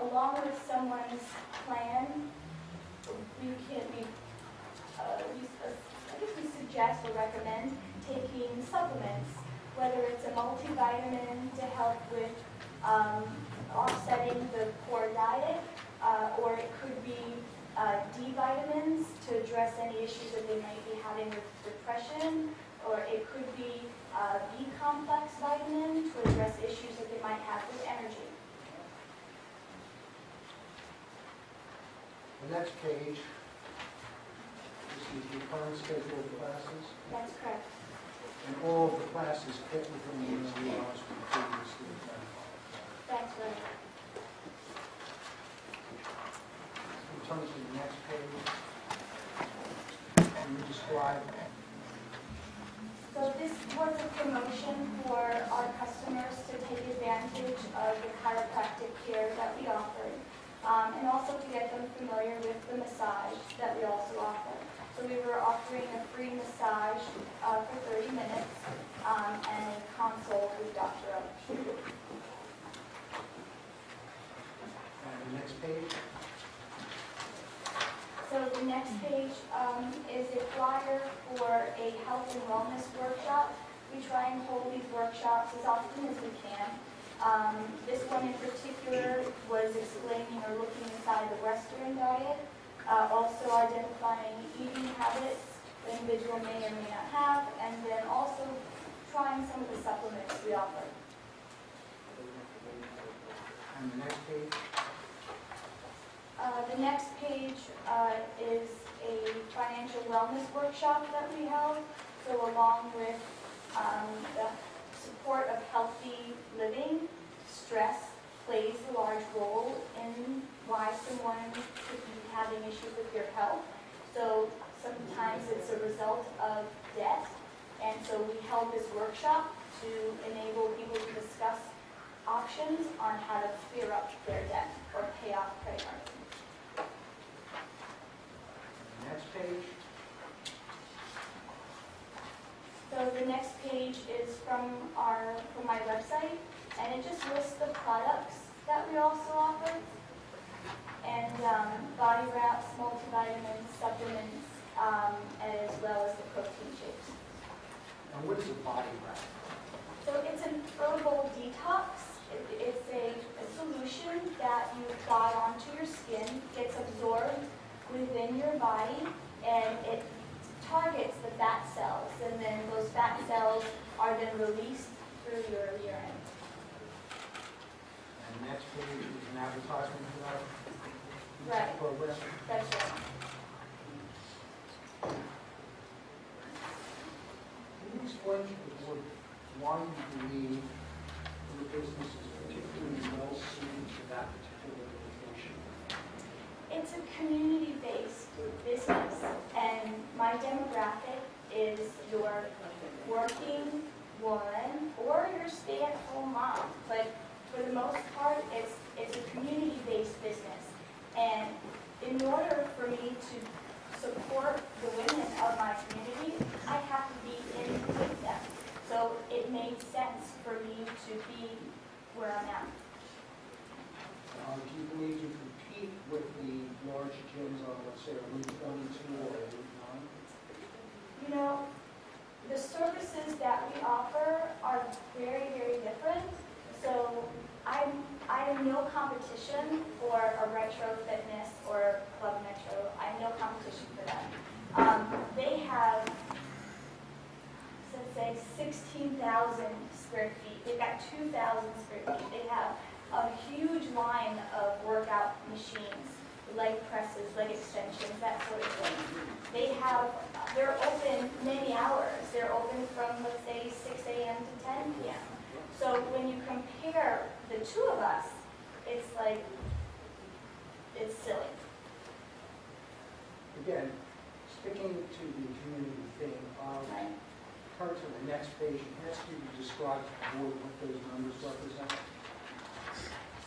along with someone's plan, we suggest or recommend taking supplements, whether it's a multivitamin to help with offsetting the poor diet, or it could be D vitamins to address any issues that they might be having with depression, or it could be B complex vitamin to address issues that they might have with energy. The next page, this is the current schedule of classes, That's correct. and all of the classes fit within the MLUBs we previously identified. That's right. We turn to the next page, and we describe So this was a promotion for our customers to take advantage of the chiropractic care that we offered, and also to get them familiar with the massage that we also offer. So we were offering a free massage for 30 minutes and a consult with Dr. O. and the next page. So the next page is a flyer for a health and wellness workshop. We try and hold these workshops as often as we can. This one in particular was explaining or looking inside the Western diet, also identifying eating habits the individual may or may not have, and then also trying some of the supplements we offer. And the next page. The next page is a financial wellness workshop that we held. So along with the support of healthy living, stress plays a large role in why someone could be having issues with their health. So sometimes it's a result of debt. And so we held this workshop to enable people to discuss options on how to clear up their debt or pay off credit cards. Next page. So the next page is from my website, and it just lists the products that we also offer, and body wraps, multivitamins, supplements, as well as the protein shakes. And what is a body wrap? So it's an herbal detox. It's a solution that you apply onto your skin, gets absorbed within your body, and it targets the fat cells, and then those fat cells are then released through your urine. And the next page is an advertisement for that Right. program. That's right. Can you explain to the board why you believe your business is particularly well suited to that particular location? It's a community-based business, and my demographic is your working woman or your stay-at-home mom. But for the most part, it's a community-based business. And in order for me to support the women of my community, I have to be in with them. So it made sense for me to be where I'm at. Do you believe you compete with the large gyms on, let's say, Route 22 or Route 9? You know, the services that we offer are very, very different. So I am no competition for a Retro Fitness or Club Metro. I am no competition for them. They have, let's say, 16,000 square feet. They've got 2,000 square feet. They have a huge line of workout machines, leg presses, leg extensions, that sort of thing. They're open many hours. They're open from, let's say, 6 a.m. to 10 p.m. So when you compare the two of us, it's like, it's silly. again, sticking to the community theme, Right. turn to the next page and ask you to describe to the board what those numbers represent.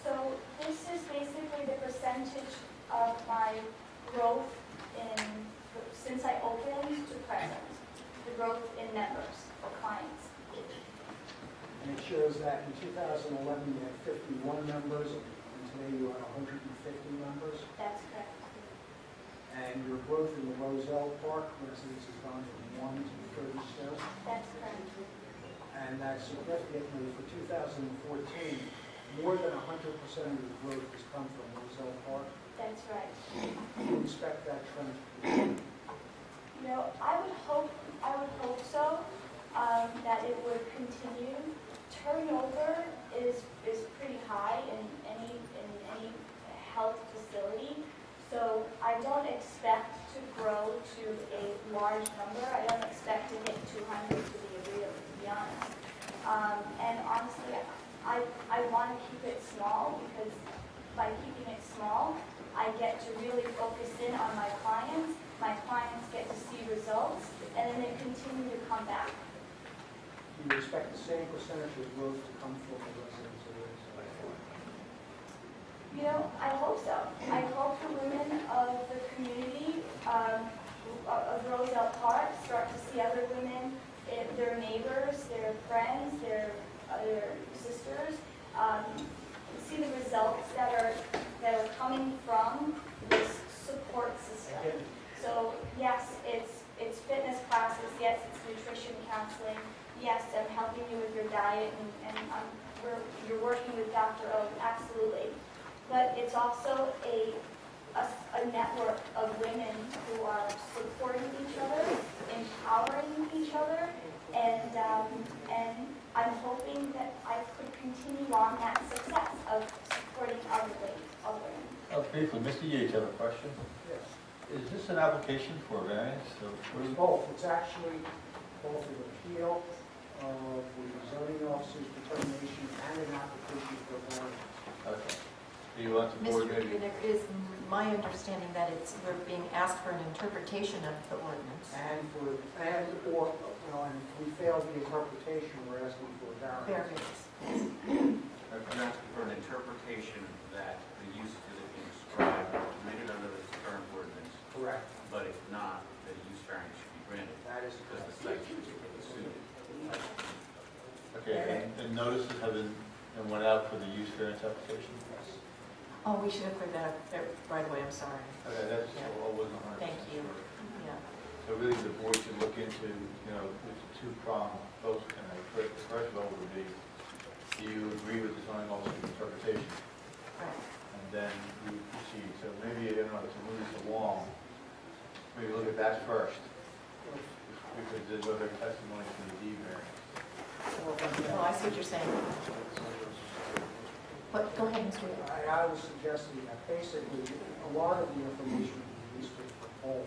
So this is basically the percentage of my growth since I opened to present, the growth in members or clients. And it shows that in 2011 you had 51 members, and today you have 150 members. That's correct. And your growth in the Roselle Park residence has gone from 1 to 32. That's correct. And that significantly for 2014, more than 100% of the growth has come from Roselle Park. That's right. Do you expect that trend to continue? You know, I would hope so, that it would continue. Turnover is pretty high in any health facility, so I don't expect to grow to a large number. I don't expect to hit 200 to be honest. And honestly, I want to keep it small because by keeping it small, I get to really focus in on my clients. My clients get to see results, and then they continue to come back. Do you expect the same percentage of growth to come from the residents of Roselle? You know, I hope so. I hope the women of the community of Roselle Park start to see other women, their neighbors, their friends, their sisters, see the results that are coming from this support system. So yes, it's fitness classes. Yes, it's nutrition counseling. Yes, I'm helping you with your diet, and you're working with Dr. O. Absolutely. But it's also a network of women who are supporting each other, empowering each other, and I'm hoping that I could continue on that success of supporting other women. Briefly, Mr. Yates, I have a question. Yes. Is this an application for variance? It's both. It's actually both an appeal for the zoning officer's determination and an application for variance. Okay. Do you want the board Mr. maybe? There is my understanding that we're being asked for an interpretation of the ordinance. And if we fail the interpretation, we're asking for a variance. Variance. I'm asking for an interpretation that the uses that are being described are permitted under the current ordinance, Correct. but if not, that a use variance should be granted That is because the correct. site is particularly suited. Okay, and notices have been went out for the use variance application? Yes. Oh, we should have cleared that up right away, I'm sorry. Okay, that's, Yeah. I wasn't 100%. Thank you. sure. Yeah. So really, the board should look into, it's a two-pronged approach. The first vote would be, do you agree with the zoning officer's interpretation? Right. And then we would proceed. So maybe, I don't know, to move this along, maybe look at that first, because there's other testimony from the D variance. Oh, I see what you're saying. But go ahead, Mr. Yates. I was suggesting that basically a lot of the information would be useful for both.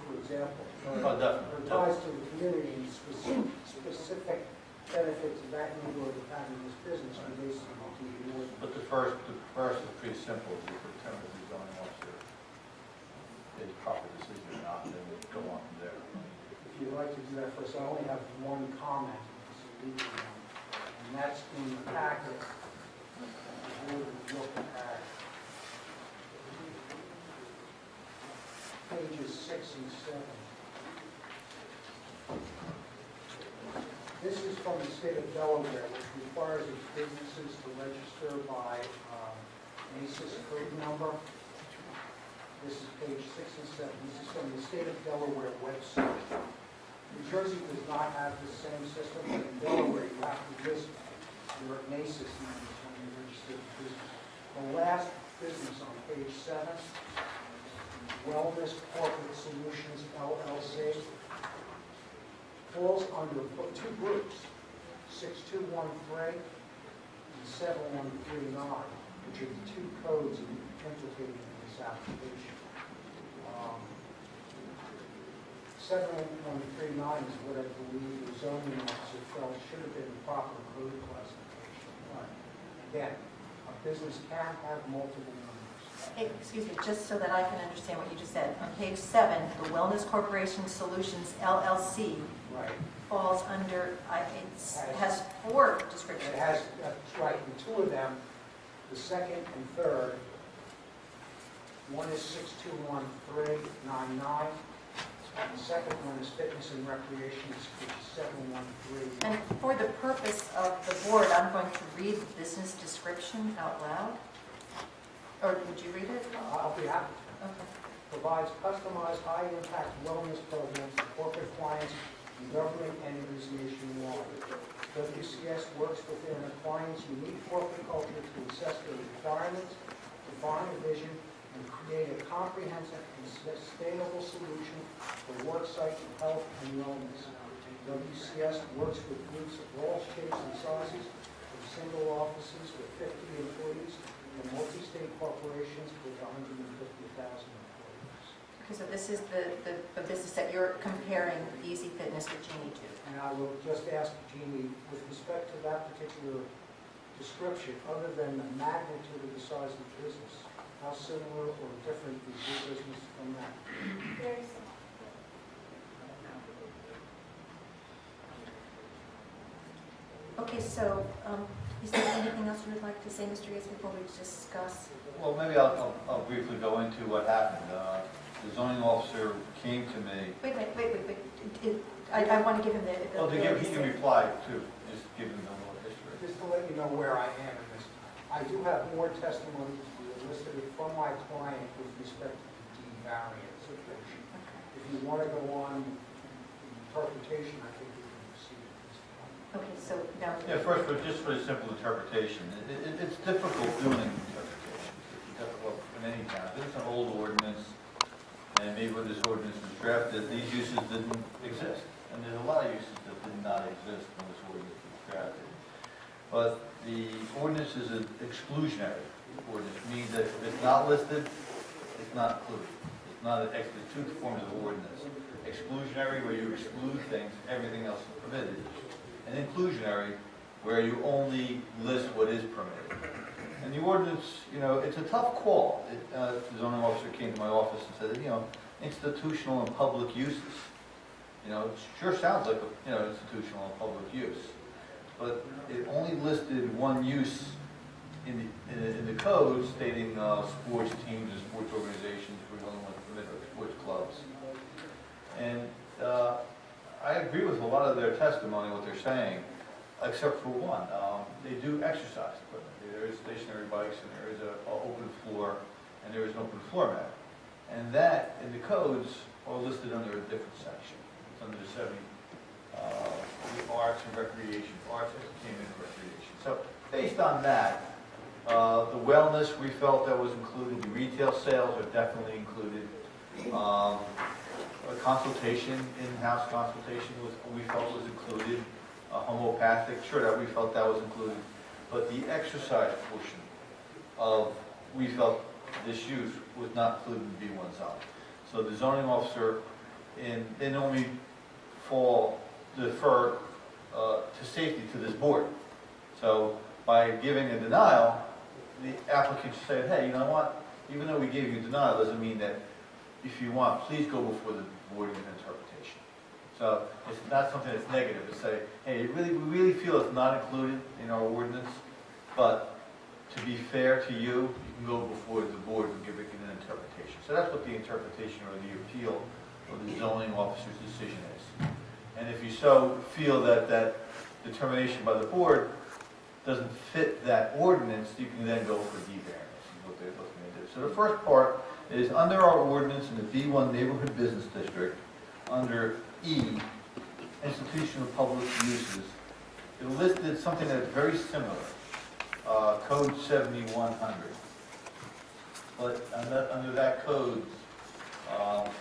For example, Oh, definitely. ties to the community and specific benefits of that neighborhood of having this business relates to the ordinance. But the first is pretty simple. You determine if the zoning officer is proper decision or not, then we go on from there. If you'd like to do that first, I only have one comment, it's a legal one, and that's in the packet. The board would look at pages 6 and 7. This is from the state of Delaware, which requires its businesses to register by ACES code number. This is page 6 and 7. This is from the state of Delaware website. New Jersey does not have the same system, but in Delaware you have to list your ACES numbers when you register the business. The last business on page 7, Wellness Corporate Solutions LLC, falls under two groups, 6213 and 7139, which are the two codes implicated in this application. 7139 is what I believe the zoning officer felt should have been the proper code classification. But again, a business can have multiple numbers. excuse me, just so that I can understand what you just said. On page 7, the Wellness Corporation Solutions LLC Right. falls under, it has 4 descriptions. It has, that's right, and 2 of them, the second and third, one is 621399, and the second one is fitness and recreation, is 713. And for the purpose of the board, I'm going to read the business description out loud. Or would you read it? I'll be happy to. Okay. Provides customized high-impact wellness programs for corporate clients and government entities nationwide. WCS works within a client's unique corporate culture to assess their requirements, define a vision, and create a comprehensive and sustainable solution for worksite health and wellness. WCS works with groups of all shapes and sizes, from single offices with 50 employees and multi-state corporations with 150,000 employees. Okay, so this is the business that you're comparing Easy Fitness with Genie to. And I will just ask Jeannie, with respect to that particular description, other than the magnitude of the size of the business, how similar or different is your business from that? Very similar. Okay, so is there anything else you would like to say, Mr. Yates, before we discuss? Well, maybe I'll briefly go into what happened. The zoning officer came to me. Wait. I want to give him the Well, ability he to can say. reply too, just give him a little history. Just to let you know where I am in this, I do have more testimony to be elicited from my client with respect to the D variant situation. If you want to go on the interpretation, I think we can proceed at this point. Okay, so now. Yeah, first, but just for a simple interpretation, it's difficult doing interpretations. It's difficult in any town. This is an old ordinance, and maybe when this ordinance was drafted, these uses didn't exist. And there's a lot of uses that did not exist when this ordinance was drafted. But the ordinance is an exclusionary ordinance, means that if it's not listed, it's not included. It's not an there's 2 forms of ordinance. Exclusionary, where you exclude things, everything else is permitted. And inclusionary, where you only list what is permitted. And the ordinance, it's a tough call. The zoning officer came to my office and said, institutional and public uses. It sure sounds like, institutional and public use. But it only listed one use in the code stating sports teams and sports organizations, we're going with permitted sports clubs. And I agree with a lot of their testimony, what they're saying, except for one. They do exercise equipment. There is stationary bikes, and there is an open floor, and there is an open floor mat. And that, in the codes, are listed under a different section. It's under the 70, the arts and recreation, arts, entertainment, and recreation. So based on that, the wellness, we felt that was included. The retail sales are definitely included. A consultation, in-house consultation, we felt was included. Homeopathic, sure, that we felt that was included. But the exercise portion of, we felt this use was not included in B1 zone. So the zoning officer, they normally defer to safety to this board. So by giving a denial, the applicant said, hey, you know what? Even though we gave you a denial, doesn't mean that if you want, please go before the board with an interpretation. So it's not something that's negative to say, hey, we really feel it's not included in our ordinance, but to be fair to you, you can go before the board and give it an interpretation. So that's what the interpretation or the appeal of the zoning officer's decision is. And if you so feel that that determination by the board doesn't fit that ordinance, you can then go for D variance, is what they're looking to do. So the first part is under our ordinance in the B1 Neighborhood Business District, under E, institutional public uses, it listed something that's very similar, Code 7100. But under that code,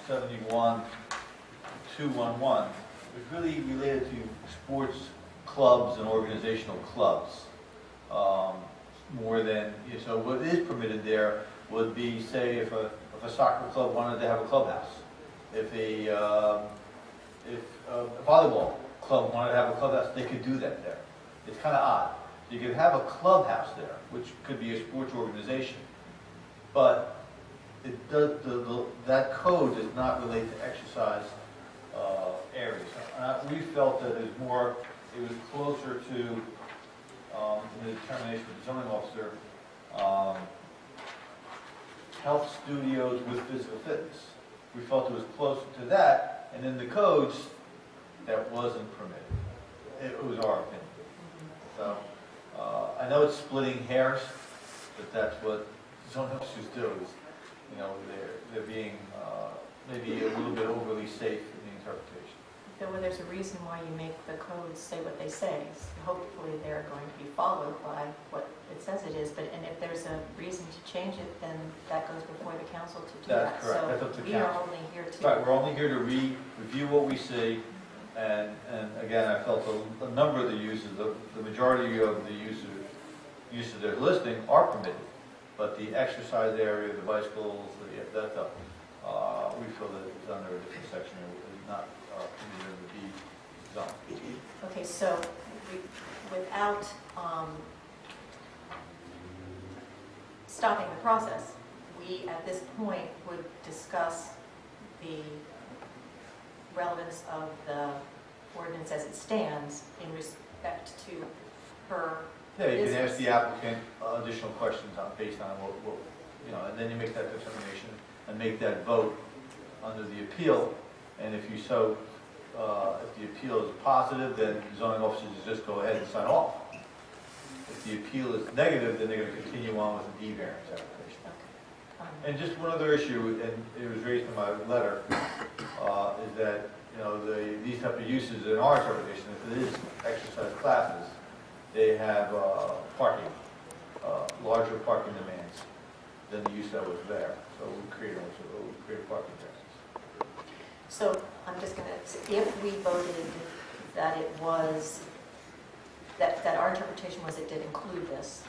71211, it's really related to sports clubs and organizational clubs more than, so what is permitted there would be, say, if a soccer club wanted to have a clubhouse, if a volleyball club wanted to have a clubhouse, they could do that there. It's kind of odd. You could have a clubhouse there, which could be a sports organization, but it does, that code does not relate to exercise areas. We felt that it was closer to the determination of the zoning officer, health studios with physical fitness. We felt it was closer to that, and in the codes, that wasn't permitted. It was our opinion. So, I know it's splitting hairs, but that's what zoning officers do, is, you know, they're being maybe a little bit overly safe in the interpretation. Well, there's a reason why you make the codes say what they say. Hopefully they're going to be followed by what it says it is, and if there's a reason to change it, then that goes before the council to do that. That's correct. That's up to So we are council. only here to... Right, we're only here to review what we see, and again, I felt a number of the uses, the majority of the uses they're listing are permitted, but the exercise area, the bicycles, we feel that it's under a different section, it is not permitted in the B zone. Okay, so without stopping the process, we at this point would discuss the relevance of the ordinance as it stands in respect to her Yeah, you can business. ask the applicant additional questions based on what, you know, and then you make that determination and make that vote under the appeal, and if you so, if the appeal is positive, then zoning officers just go ahead and sign off. If the appeal is negative, then they're going to continue on with the D variance application. Okay. And just one other issue, and it was raised in my letter, is that, you know, these type of uses in our interpretation, if it is exercise classes, they have parking, larger parking demands than the use that was there. So we create parking taxes. So I'm just going to say, if we voted that it was, that our interpretation was it did include this,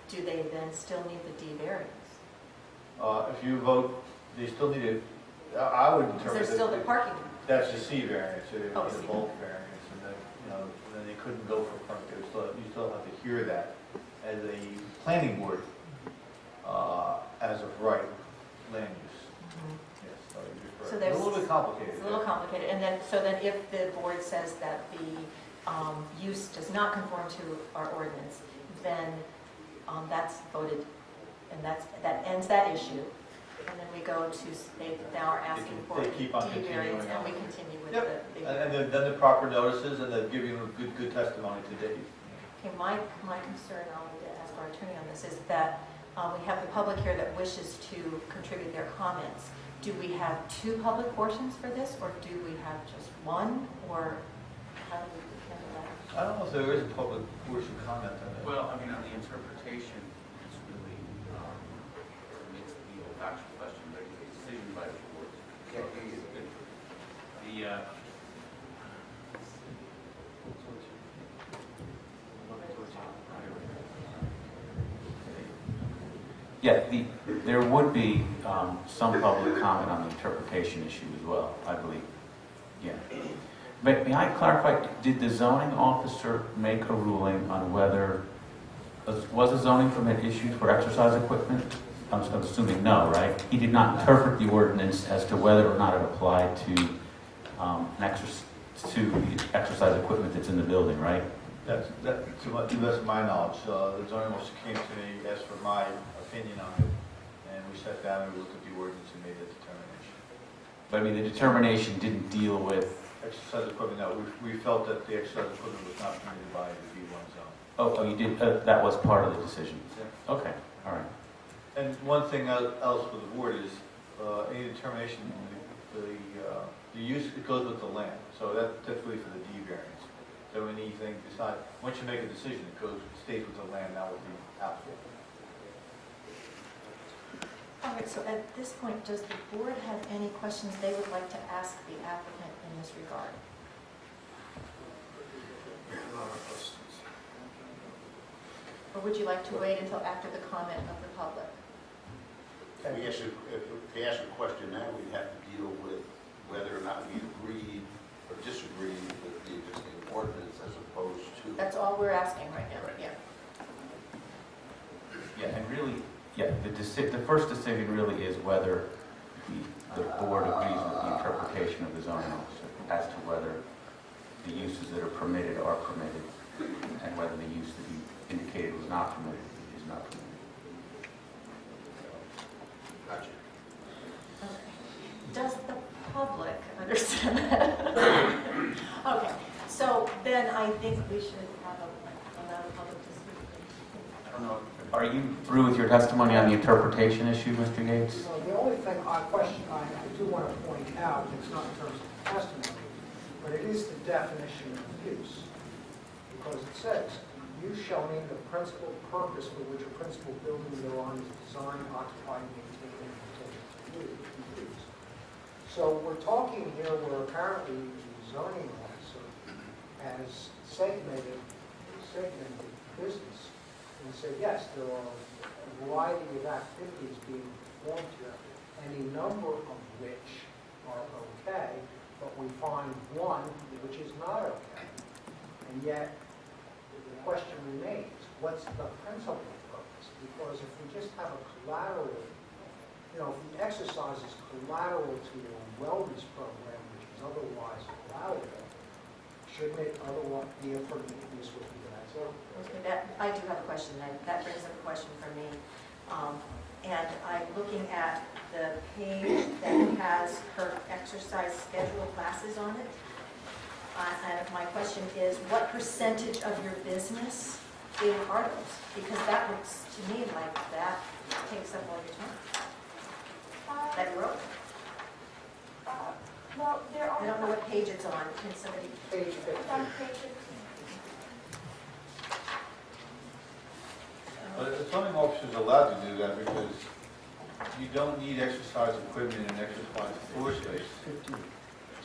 do they then still need the D variance? If you vote, they still need it, I would Because interpret there's still the that parking. that's the C variance, so they need Oh, a C. bulk variance, and then, you know, then they couldn't go for front, you still have to hear that as a planning board, as of right, land use. Mhm. Yes, so you're So correct. there's- It's a little bit complicated. It's a little complicated, and then, so then if the board says that the use does not conform to our ordinance, then that's voted, and that ends that issue. And then we go to, they now are asking for They keep on D variance, continuing and on. we continue with Yep. the... And then the proper notices, and they've given you good testimony to date. Okay, my concern, I'll need to ask our attorney on this, is that we have the public here that wishes to contribute their comments. Do we have two public portions for this, or do we have just one, or how do we handle that? I don't know if there is a public portion comment on that. Well, I mean, on the interpretation, it's really, it's the factual question, but it's a decision by the board. So it's good. There would be some public comment on the interpretation issue as well, I believe. Yeah. But may I clarify, did the zoning officer make a ruling on whether, was a zoning permit issued for exercise equipment? I'm assuming no, right? He did not interpret the ordinance as to whether or not it applied to the exercise equipment that's in the building, right? To the best of my knowledge, the zoning officer came to me, asked for my opinion on it, and we sat down and we looked at the ordinance and made that determination. But I mean, the determination didn't deal with, Exercise equipment, no, we felt that the exercise equipment was not permitted by the B1 zone. oh, you did, that was part of the decision. Okay, all right. And one thing else for the board is, any determination, the use, it goes with the land, so that's really for the D variance. So anything decide, once you make a decision, it stays with the land, not with the applicant. All right, so at this point, does the board have any questions they would like to ask the applicant in this regard? Or would you like to wait until after the comment of the public? I guess if they ask a question now, we'd have to deal with whether or not we agreed or disagreed with the existing ordinance as opposed to... That's all we're asking right now, Right. yeah. Yeah, and really, Yeah, the first decision really is whether the board agrees with the interpretation of the zoning officer as to whether the uses that are permitted are permitted, and whether the use that he indicated was not permitted is not permitted. Gotcha. Okay. Does the public understand that? Okay, so then I think we should allow the public to speak. I don't know. Are you through with your testimony on the interpretation issue, Mr. Gates? So the only thing I do want to point out, it's not in terms of testimony, but it is the definition of use. Because it says, use shall mean the principal purpose for which a principal building thereon is designed, occupied, maintained, and continued to use. So we're talking here where apparently the zoning officer has segmented business and said, yes, there are a variety of activities being performed here, any number of which are okay, but we find one which is not okay. And yet, the question remains, what's the principal purpose? Because if we just have a collateral, if the exercise is collateral to a wellness program, which is otherwise allowable, shouldn't it otherwise be a permitted use with that? So, Okay, I do have a question. That brings up a question for me. And I'm looking at the page that has her exercise schedule classes on it. And my question is, what percentage of your business are those? Because that looks to me like that takes up all your time. That row? Well, there are. I don't know what page it's on. Can somebody? page 15. It's on page 15. But the zoning officer is allowed to do that because you don't need exercise equipment and exercise floor space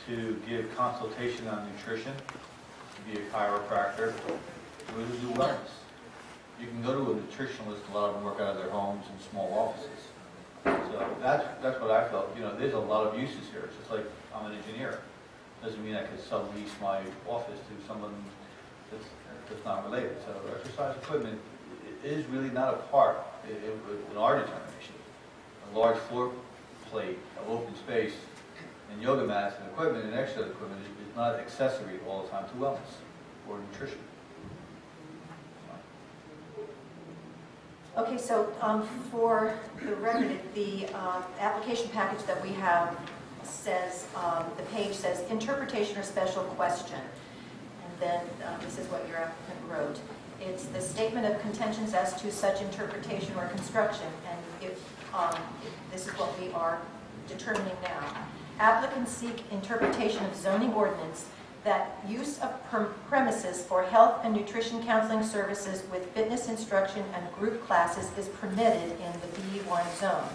to give consultation on nutrition, to be a chiropractor, or to do wellness. You can go to a nutritionalist, a lot of them work out of their homes in small offices. So that's what I felt. There's a lot of uses here. It's just like I'm an engineer. Doesn't mean I could sublease my office to someone that's not related. So exercise equipment is really not a part in our determination. A large floor plate of open space and yoga mats and equipment and exercise equipment is not accessory all the time to wellness or nutrition. Okay, so for the record, the application package that we have says, the page says interpretation or special question. And then this is what your applicant wrote. It's the statement of contentions as to such interpretation or construction. And if this is what we are determining now. Applicants seek interpretation of zoning ordinance that use of premises for health and nutrition counseling services with fitness instruction and group classes is permitted in the B1 zone.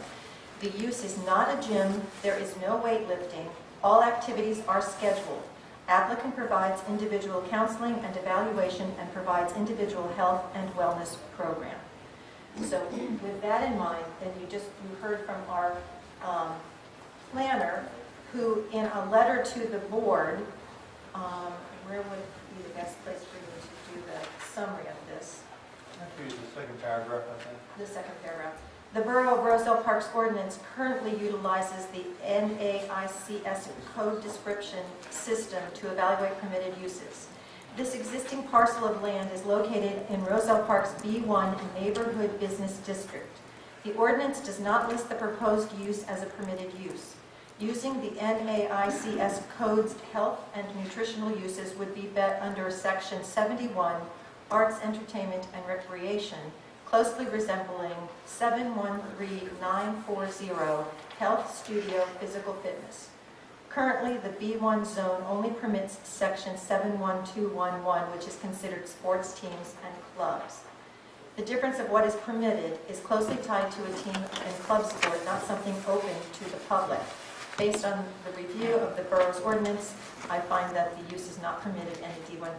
The use is not a gym, there is no weightlifting, all activities are scheduled. Applicant provides individual counseling and evaluation and provides individual health and wellness program. So with that in mind, then you heard from our planner who in a letter to the board, where would be the best place for you to do the summary of this? Actually, the second paragraph, I think. The second paragraph. The Borough of Roselle Parks Ordinance currently utilizes the NAICS code description system to evaluate permitted uses. This existing parcel of land is located in Roselle Park's B1 Neighborhood Business District. The ordinance does not list the proposed use as a permitted use. Using the NAICS code's health and nutritional uses would be bet under Section 71, Arts, Entertainment, and Recreation, closely resembling 713940, Health Studio Physical Fitness. Currently, the B1 zone only permits Section 71211, which is considered sports teams and clubs. The difference of what is permitted is closely tied to a team and club sport, not something open to the public. Based on the review of the borough's ordinance, I find that the use is not permitted and a D1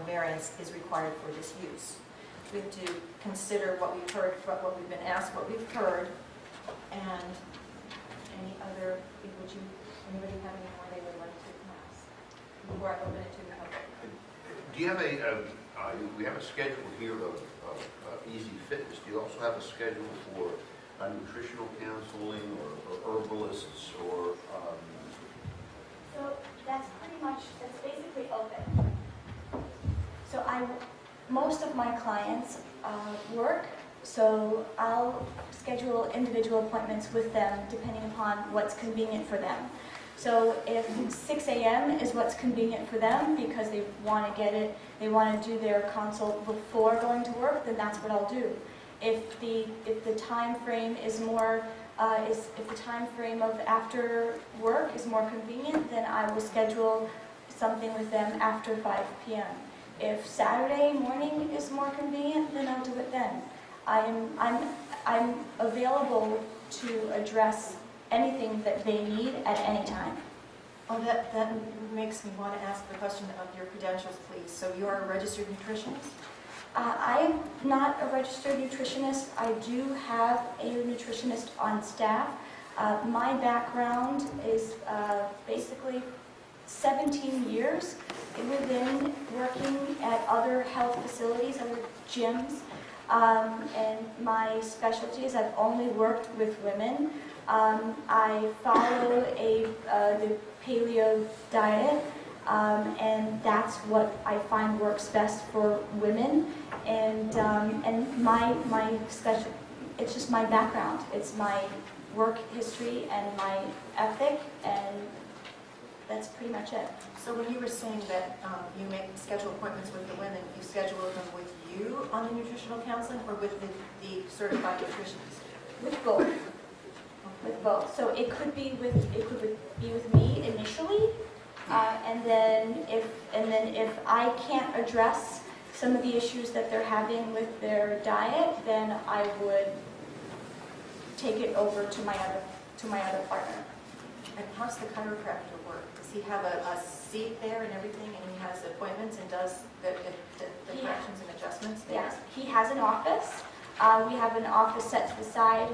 variance is required for this use. We have to consider what we've heard, what we've been asked, what we've heard, and anybody have any more they would like to ask before I open it to the public? Do you have we have a schedule here of Easy Fit? fitness, do you also have a schedule for nutritional counseling or herbalists or? So that's basically open. So most of my clients work, so I'll schedule individual appointments with them depending upon what's convenient for them. So if 6 a.m. is what's convenient for them because they want to do their consult before going to work, then that's what I'll do. If the time frame is more, if the time frame of after work is more convenient, then I will schedule something with them after 5 p.m. If Saturday morning is more convenient, then I'll do it then. I'm available to address anything that they need at any time. Oh, that makes me want to ask the question of your credentials, please. So you are a registered nutritionist? I'm not a registered nutritionist. I do have a nutritionist on staff. My background is basically 17 years within working at other health facilities, other gyms. And my specialty is I've only worked with women. I follow the paleo diet, and that's what I find works best for women. And my special, it's just my background. It's my work history and my ethic, and that's pretty much it. So when you were saying that you make schedule appointments with the women, you schedule them with you on the nutritional counseling or with the certified nutritionist? With both. With both. So it could be with me initially, and then if I can't address some of the issues that they're having with their diet, then I would take it over to my other partner. And how's the chiropractor work? Does he have a seat there and everything, and he has appointments and does the corrections and adjustments there? Yes, he has an office. We have an office set to the side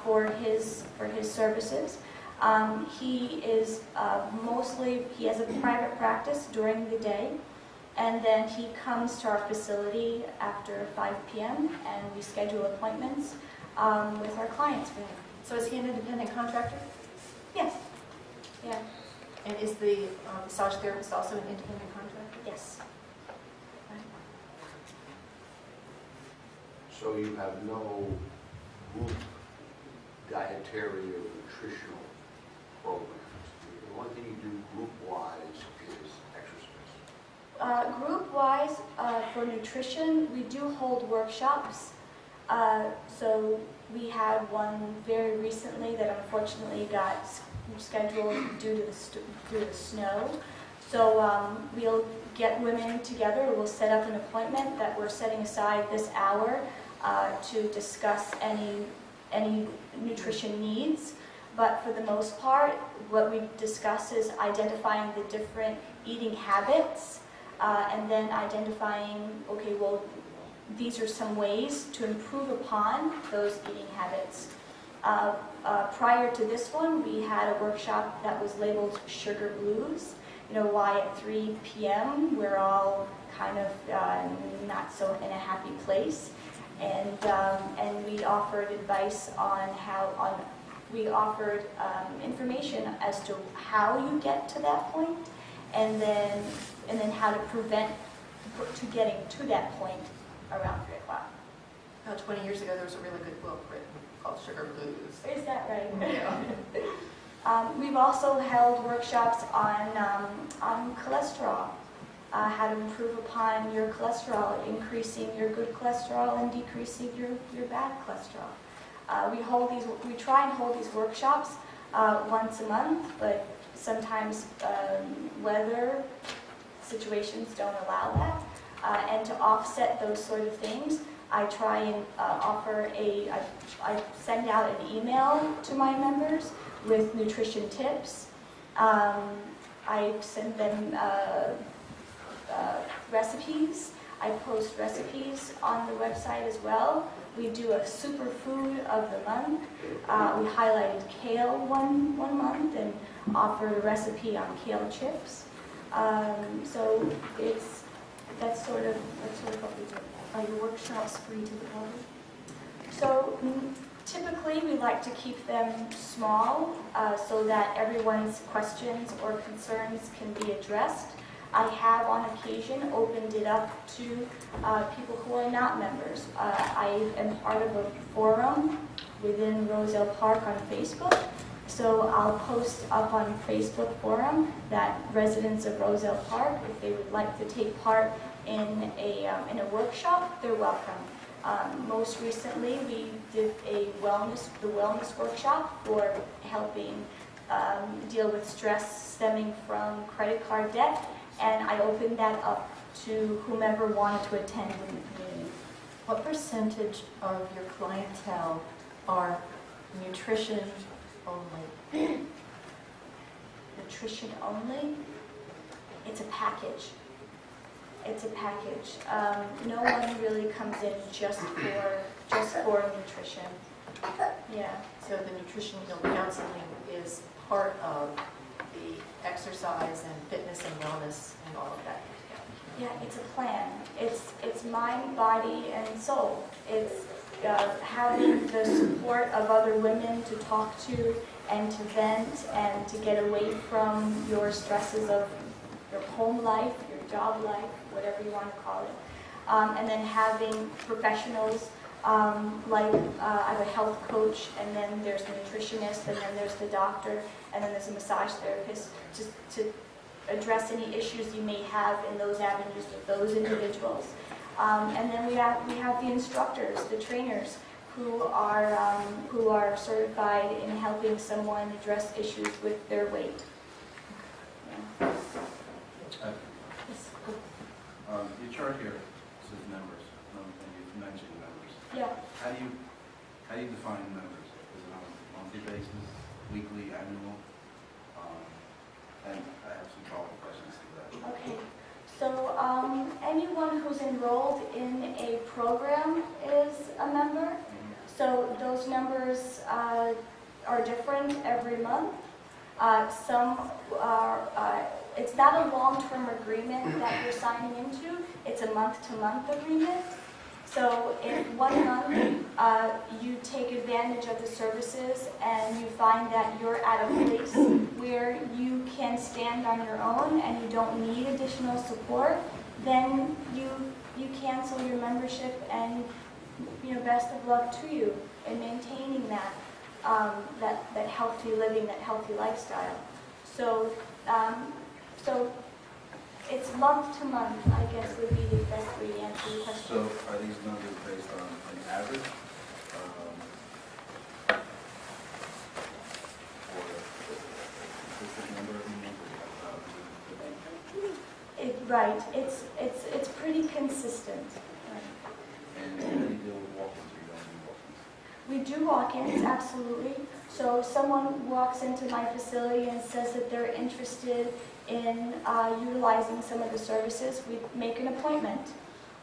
for his services. He is he has a private practice during the day, and then he comes to our facility after 5 p.m. and we schedule appointments with our clients for him. So is he an independent contractor? Yes. Yeah. And is the massage therapist also an independent contractor? Yes. So you have no group dietary or nutritional programs? The one thing you do group-wise is exercise? Group-wise, for nutrition, we do hold workshops. So we had one very recently that unfortunately got scheduled due to the snow. So we'll get women together. We'll set up an appointment that we're setting aside this hour to discuss any nutrition needs. But for the most part, what we discuss is identifying the different eating habits and then identifying, okay, well, these are some ways to improve upon those eating habits. Prior to this one, we had a workshop that was labeled Sugar Blues. You know, why at 3 p.m. we're all kind of not so in a happy place. And we offered advice on we offered information as to how you get to that point, and then how to prevent to getting to that point around 3 o'clock. About 20 years ago, there was a really good book written called Sugar Blues. Is that right? Yeah. We've also held workshops on cholesterol, how to improve upon your cholesterol, increasing your good cholesterol and decreasing your bad cholesterol. We try and hold these workshops once a month, but sometimes weather situations don't allow that. And to offset those sort of things, I try and I send out an email to my members with nutrition tips. I send them recipes. I post recipes on the website as well. We do a superfood of the month. We highlighted kale one month and offered a recipe on kale chips. So that's sort of what we do. Are your workshops free to the public? Typically, we like to keep them small so that everyone's questions or concerns can be addressed. I have on occasion opened it up to people who are not members. I am part of a forum within Roselle Park on Facebook. So I'll post up on Facebook forum that residents of Roselle Park, if they would like to take part in a workshop, they're welcome. Most recently, we did the wellness workshop for helping deal with stress stemming from credit card debt, and I opened that up to whomever wanted to attend in the community. What percentage of your clientele are nutrition only? Nutrition only? It's a package. It's a package. No one really comes in just for nutrition. Yeah. So the nutritional counseling is part of the exercise and fitness and wellness and all of that. Yeah, it's a plan. It's mind, body, and soul. It's having the support of other women to talk to and to vent and to get away from your stresses of your home life, your job life, whatever you want to call it. And then having professionals like I have a health coach, and then there's the nutritionist, and then there's the doctor, and then there's a massage therapist to address any issues you may have in those avenues with those individuals. And then we have the instructors, the trainers, who are certified in helping someone address issues with their weight. Yeah. Your chart here says members, and you've mentioned members. Yeah. How do you define members? Is it on a monthly basis, weekly, annual? And I have some follow-up questions to that. Okay. So anyone who's enrolled in a program is a member. So those numbers are different every month. Some are, it's not a long-term agreement that you're signing into, it's a month-to-month agreement. So in 1 month, you take advantage of the services and you find that you're at a place where you can stand on your own and you don't need additional support, then you cancel your membership, and best of luck to you in maintaining that that healthy living, that healthy lifestyle. So it's month to month, I guess, would be the best way to answer your question. So are these numbers based on an average? Or a specific number of months? Right, it's pretty consistent. And how do you deal with walk-ins, or you don't do walk-ins? We do walk-ins, absolutely. So if someone walks into my facility and says that they're interested in utilizing some of the services, we make an appointment.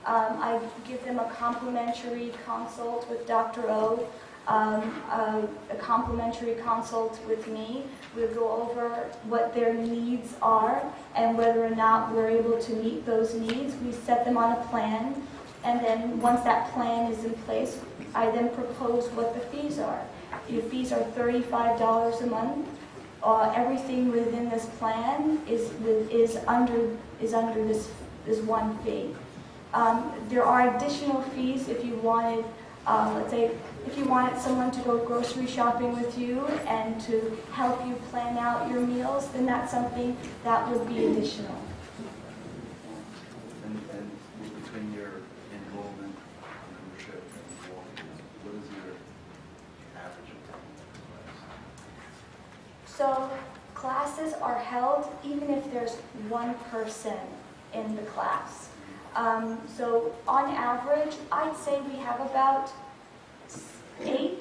I give them a complimentary consult with Dr. O, a complimentary consult with me. We'll go over what their needs are and whether or not we're able to meet those needs. We set them on a plan, and then once that plan is in place, I then propose what the fees are. The fees are $35 a month. Everything within this plan is under this one fee. There are additional fees if you wanted, let's say, if you wanted someone to go grocery shopping with you and to help you plan out your meals, then that's something that would be additional. And between your enrollment, membership, and walk-ins, what is your average attendance? So classes are held even if there's one person in the class. So on average, I'd say we have about 8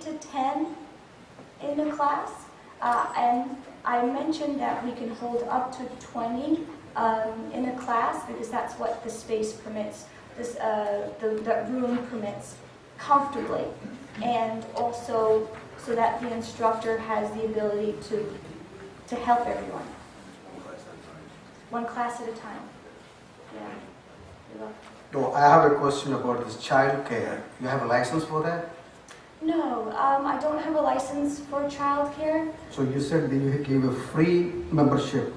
to 10 in the class. And I mentioned that we can hold up to 20 in a class because that's what the space permits, the room permits comfortably. And also so that the instructor has the ability to help everyone. One class at a time. Yeah. No, I have a question about this child care. You have a license for that? No, I don't have a license for childcare. So you said that you gave a free membership,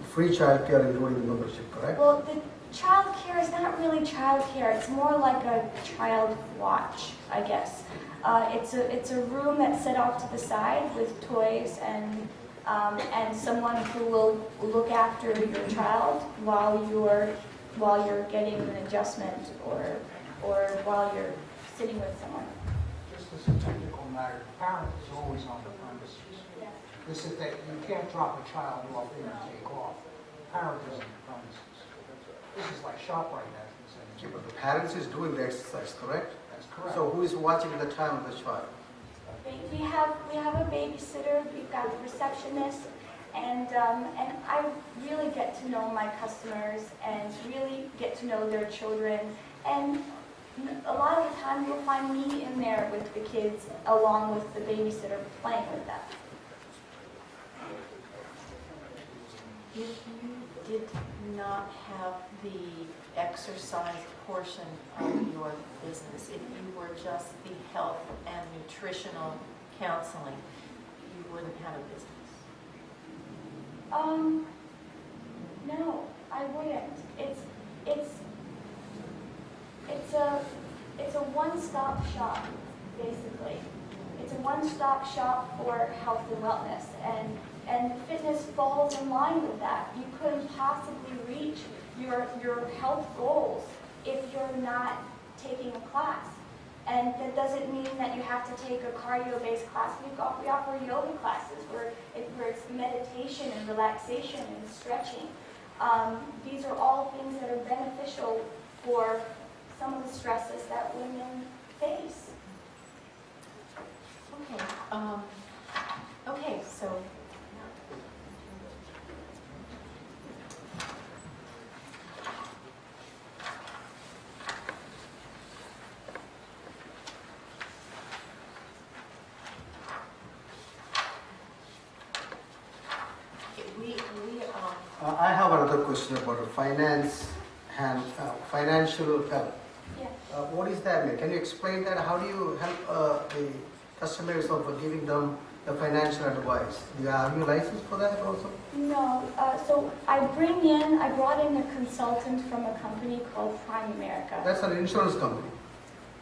free childcare including the membership, correct? Well, the childcare is not really childcare. It's more like a child watch, I guess. It's a room that's set off to the side with toys and someone who will look after your child while you're getting an adjustment or while you're sitting with someone. Just as a technical matter, the parent is always on the premises. Yeah. This is that you can't drop a child off and take off. The parent is on the premises. This is like ShopRite, as we say. But the parents is doing the exercise, correct? That's correct. So who is watching the time of the child? We have a babysitter. We've got the receptionist, and I really get to know my customers and really get to know their children. And a lot of the time, you'll find me in there with the kids, along with the babysitter, playing with them. If you did not have the exercise portion of your business, if you were just the health and nutritional counseling, you wouldn't have a business. No, I wouldn't. It's a one-stop shop, basically. It's a one-stop shop for health and wellness, and fitness falls in line with that. You couldn't possibly reach your health goals if you're not taking a class. And that doesn't mean that you have to take a cardio-based class. We offer yoga classes where it's meditation and relaxation and stretching. These are all things that are beneficial for some of the stresses that women face. Okay, so I have another question about finance and financial help. Yeah. What is that mean? Can you explain that? How do you help the customers of giving them the financial advice? Do you have your license for that also? No. So I brought in a consultant from a company called Prime America. That's an insurance company.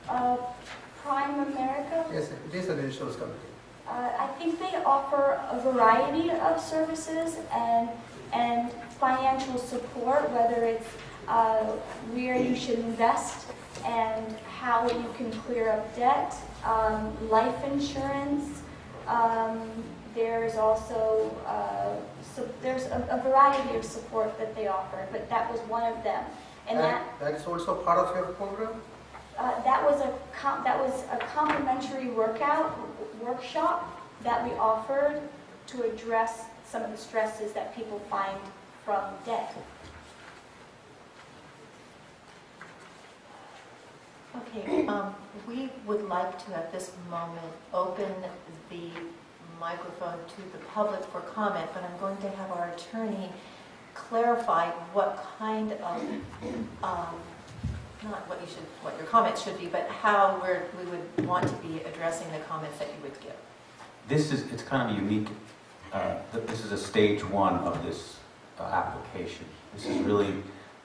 Prime America? Yes, it is an insurance company. I think they offer a variety of services and financial support, whether it's where you should invest and how you can clear up debt, life insurance. There's also there's a variety of support that they offer, but that was one of them. And that is also part of your program? that was a complimentary workshop that we offered to address some of the stresses that people find from debt. Okay, we would like to at this moment open the microphone to the public for comment, but I'm going to have our attorney clarify what kind of, not what your comments should be, but how we would want to be addressing the comments that you would give. It's kind of unique. This is a stage one of this application. This is really,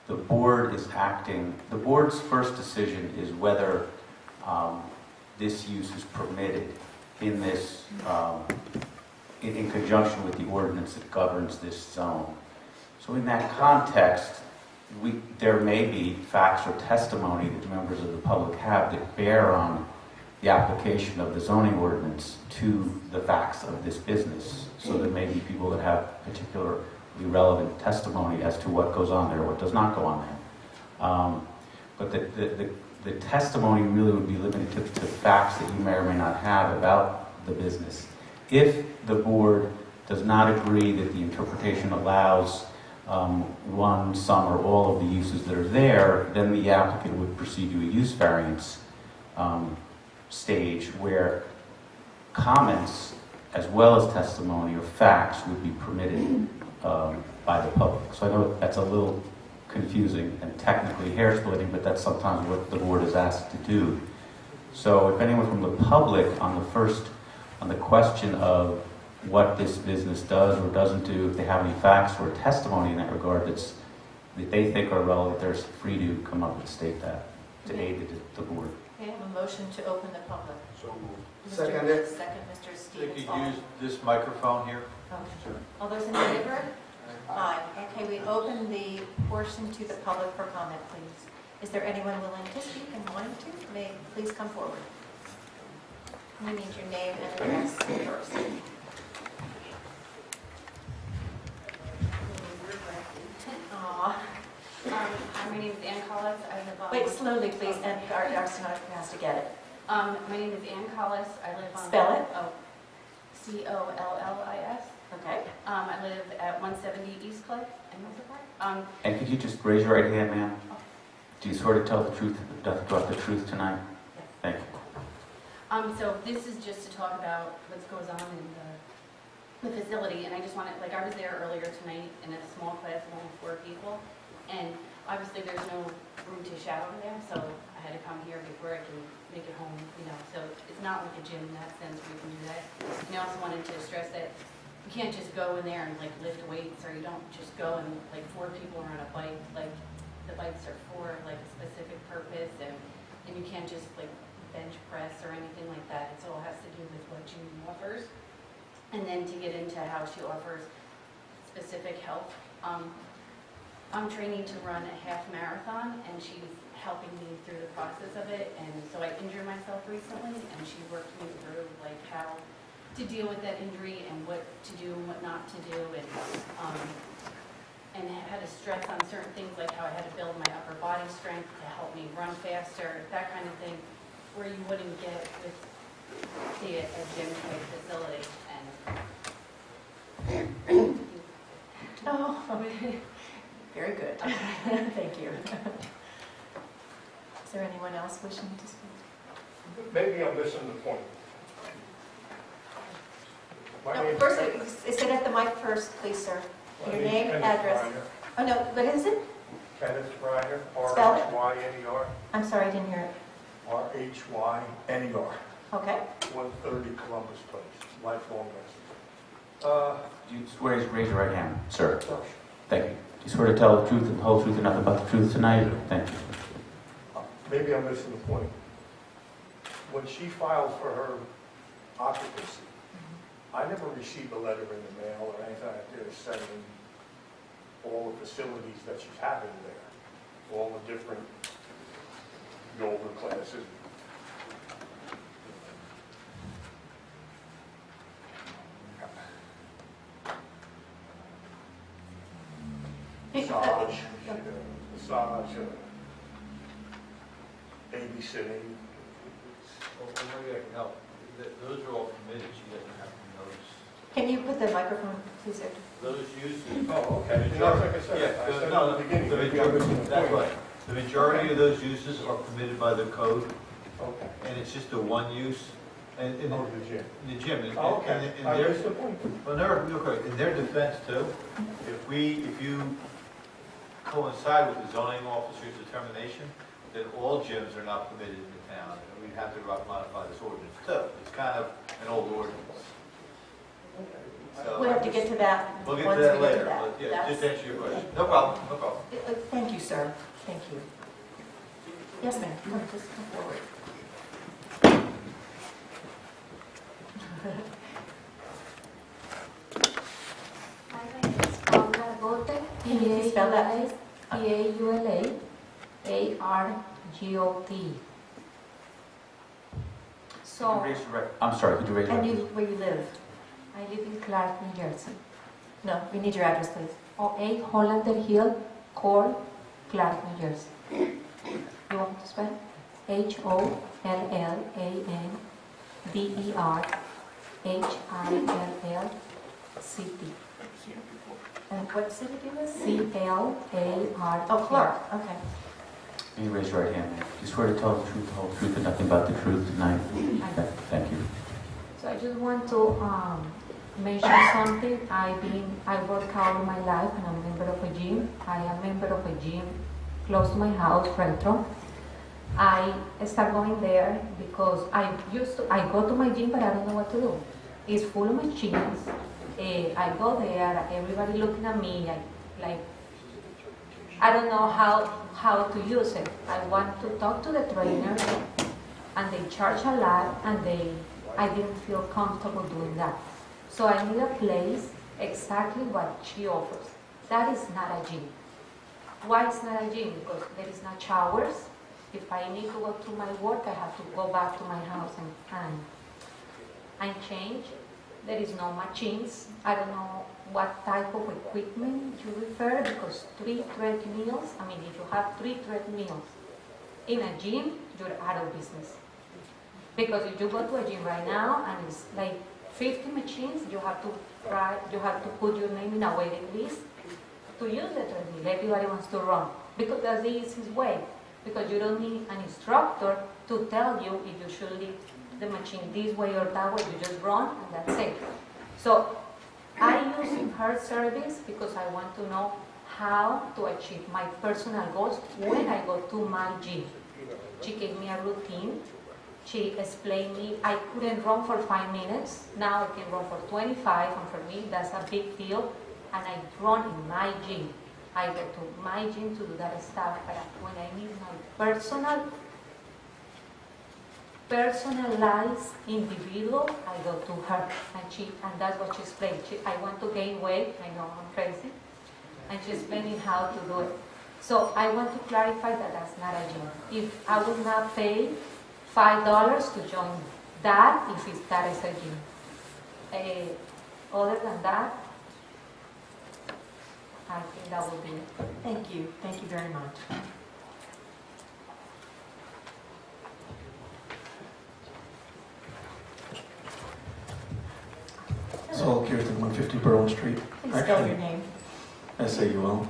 the board is acting, the board's first decision is whether this use is permitted in this, in conjunction with the ordinance that governs this zone. So in that context, there may be facts or testimony that members of the public have that bear on the application of the zoning ordinance to the facts of this business. So there may be people that have particularly relevant testimony as to what goes on there, what does not go on there. But the testimony really would be limited to facts that you may or may not have about the business. If the board does not agree that the interpretation allows one, some, or all of the uses that are there, then the applicant would proceed to a use variance stage where comments as well as testimony or facts would be permitted by the public. So I know that's a little confusing and technically hair-splitting, but that's sometimes what the board is asked to do. So if anyone from the public on the question of what this business does or doesn't do, if they have any facts or testimony in that regard that they think are relevant, they're free to come up and state that to aid the board. Okay, I have a motion to open the public. So moved. Second it. Second, Mr. They Stevens. could use this microphone here. All those in favor? Aye. Okay, we open the portion to the public for comment, please. Is there anyone willing to speak and wanting to? May please come forward. We need your name and address first. Aw. My name is Ann Collis. I live on... Wait, slowly, please, and our stenographer has to get it. My name is Ann Collis. I live on... Spell it. Oh, Collis. Okay. I live at 170 East Cliff in Municipal. And could you just raise your right hand, ma'am? Do you sort of tell the truth, nothing but the truth tonight? Yes. Thank you. So this is just to talk about what goes on in the facility, and I just wanted, like, I was there earlier tonight in a small class of only 4 people, and obviously there's no room to shower there, so I had to come here before I can make it home, you know, so it's not like a gym in that sense where you can do that. And I also wanted to stress that you can't just go in there and like lift weights, or you don't just go and like 4 people are on a bike, like the bikes are for like a specific purpose, and you can't just like bench press or anything like that. It all has to do with what June offers. And then to get into how she offers specific help. I'm training to run a half marathon, and she's helping me through the process of it. And so I injured myself recently, and she worked me through like how to deal with that injury and what to do and what not to do, and had to stress on certain things like how I had to build my upper body strength to help me run faster, that kind of thing, where you wouldn't get with, say, a gym type facility. Oh, very good. Thank you. Is there anyone else wishing to speak? Maybe I'm missing the point. My No, name's first, Ken- sit at the mic first, please, sir. my Your name's name, Kenneth address. Reiner. Oh, no, what is it? Kenneth Reiner, Spell it. R-H-Y-N-E-R, I'm sorry, I didn't hear it. R-H-Y-N-E-R, Okay. 130 Columbus Place, lifelong resident. Do you swear to raise your right hand, sir? Thank you. Do you swear to tell the truth and the whole truth and nothing but the truth tonight? Thank you. Maybe I'm missing the point. When she filed for her occupancy, I never received a letter in the mail or anything like that saying all the facilities that she's having there, all the different yoga classes. Massage, babysitting. Well, maybe I can help. Those are all permitted, she doesn't have to notice. Can you put the microphone, please, sir? Those uses. Oh, okay. You know, like I said, Yeah, I said no, at the beginning, the maybe I'm missing the that's point. right. The majority of those uses are permitted by the code, Okay. and it's just a one use. And in Oh, the gym. the gym, and Oh, okay. and I their, missed the point. well, in their defense too, if you coincide with the zoning officer's determination, then all gyms are not permitted in the town, and we'd have to modify this ordinance too. It's kind of an old ordinance. So- We'll have to get to that We'll get once to we that get later, to that. but yeah, That's- just answer your question. No problem, no problem. Thank you, sir. Thank you. Yes, ma'am. Come, just come forward. My name is Paula Gote, Can you spell that, please? P-A-U-L-A-A-R-G-O-T. Could you So, raise your right, I'm sorry, could you raise your And right? where you live? I live in Clark, New Jersey. No, we need your address, please. 08 Hollander Hill, Court, Clark, New Jersey. You want me to spell? Hollanderhill-C-T. And what city do you live in? C-L-A-R. Oh, Clark, okay. Can you raise your right hand, ma'am? Do you swear to tell the truth, the whole truth, and nothing but the truth tonight? Thank you. So I just want to mention something. I work out all my life and I'm a member of a gym. I am a member of a gym close to my house, Retro. I start going there because I go to my gym, but I don't know what to do. It's full of machines. I go there, everybody looking at me like I don't know how to use it. I want to talk to the trainer, and they charge a lot, and I didn't feel comfortable doing that. So I need a place exactly what she offers. That is not a gym. Why it's not a gym? Because there is not showers. If I need to go to my work, I have to go back to my house and change. There is no machines. I don't know what type of equipment you refer, because 3 treadmills, I mean, if you have 3 treadmills in a gym, you're out of business. Because if you go to a gym right now and it's like 50 machines, you have to put your name in a waiting list to use the treadmill. Everybody wants to run, because that's the easiest way. Because you don't need an instructor to tell you if you should leave the machine this way or that way. You just run and that's it. So I use her service because I want to know how to achieve my personal goals when I go to my gym. She gave me a routine. She explained me I couldn't run for 5 minutes. Now I can run for 25, and for me that's a big deal. And I run in my gym. I go to my gym to do that stuff, but when I need my personalized individual, I go to her, and that's what she explained. I want to gain weight. I know I'm crazy, and she explained me how to do it. So I want to clarify that that's not a gym. If I would not pay $5 to join that, if that is a gym. Other than that, I think that would be it. Thank you. Thank you very much. Saul Kirsten, 150 Berwyn Street. Please spell your name. S-A-U-L.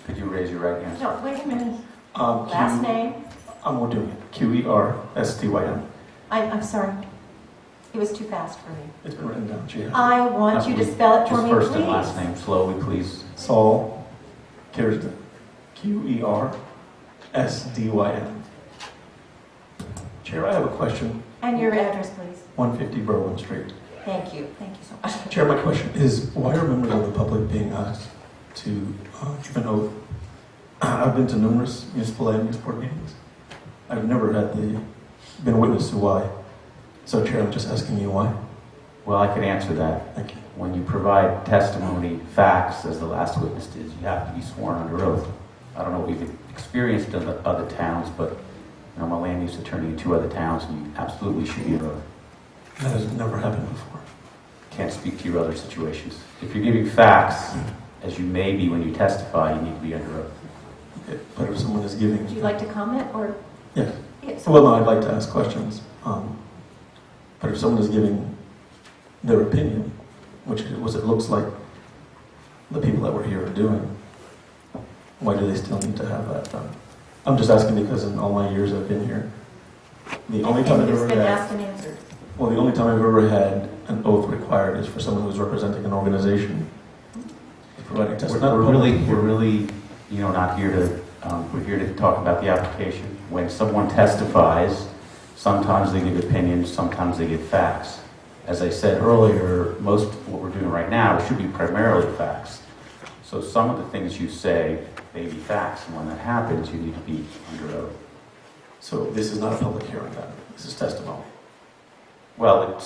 Could you raise your right hand? No, wait a minute. Last name? I'm doing it. Q-E-R-S-T-Y-N. I'm sorry. It was too fast for me. It's been written down. Gee, I want you to spell it for me, please. Just first and last name, slowly, please. Saul Kirsten. Q-E-R-S-D-Y-N. Chair, I have a question. And your address, please. 150 Berwyn Street. Thank you. Thank you so much. Chair, my question is, why are members of the public being asked to give an oath? I've been to numerous municipal and municipal board meetings. I've never been witness to why. So, Chair, I'm just asking you why. Well, I could answer that. Thank you. When you provide testimony, facts, as the last witness did, you have to be sworn under oath. I don't know what we've experienced in other towns, but I'm a land use attorney in 2 other towns, and you absolutely should be under oath. That has never happened before. Can't speak to your other situations. If you're giving facts, as you may be when you testify, you need to be under oath. Okay, but if someone is giving... Would you like to comment, or? Yes. Yes. Well, no, I'd like to ask questions. But if someone is giving their opinion, which it looks like the people that were here are doing, why do they still need to have that done? I'm just asking because in all my years I've been here, the only time I've It's ever been had... asked and answered. Well, the only time I've ever had an oath required is for someone who's representing an organization. Providing testimony. We're really, not here to, we're here to talk about the application. When someone testifies, sometimes they give opinions, sometimes they give facts. As I said earlier, most of what we're doing right now should be primarily facts. So some of the things you say may be facts, and when that happens, you need to be under oath. So this is not a public hearing then? This is testimony? Well,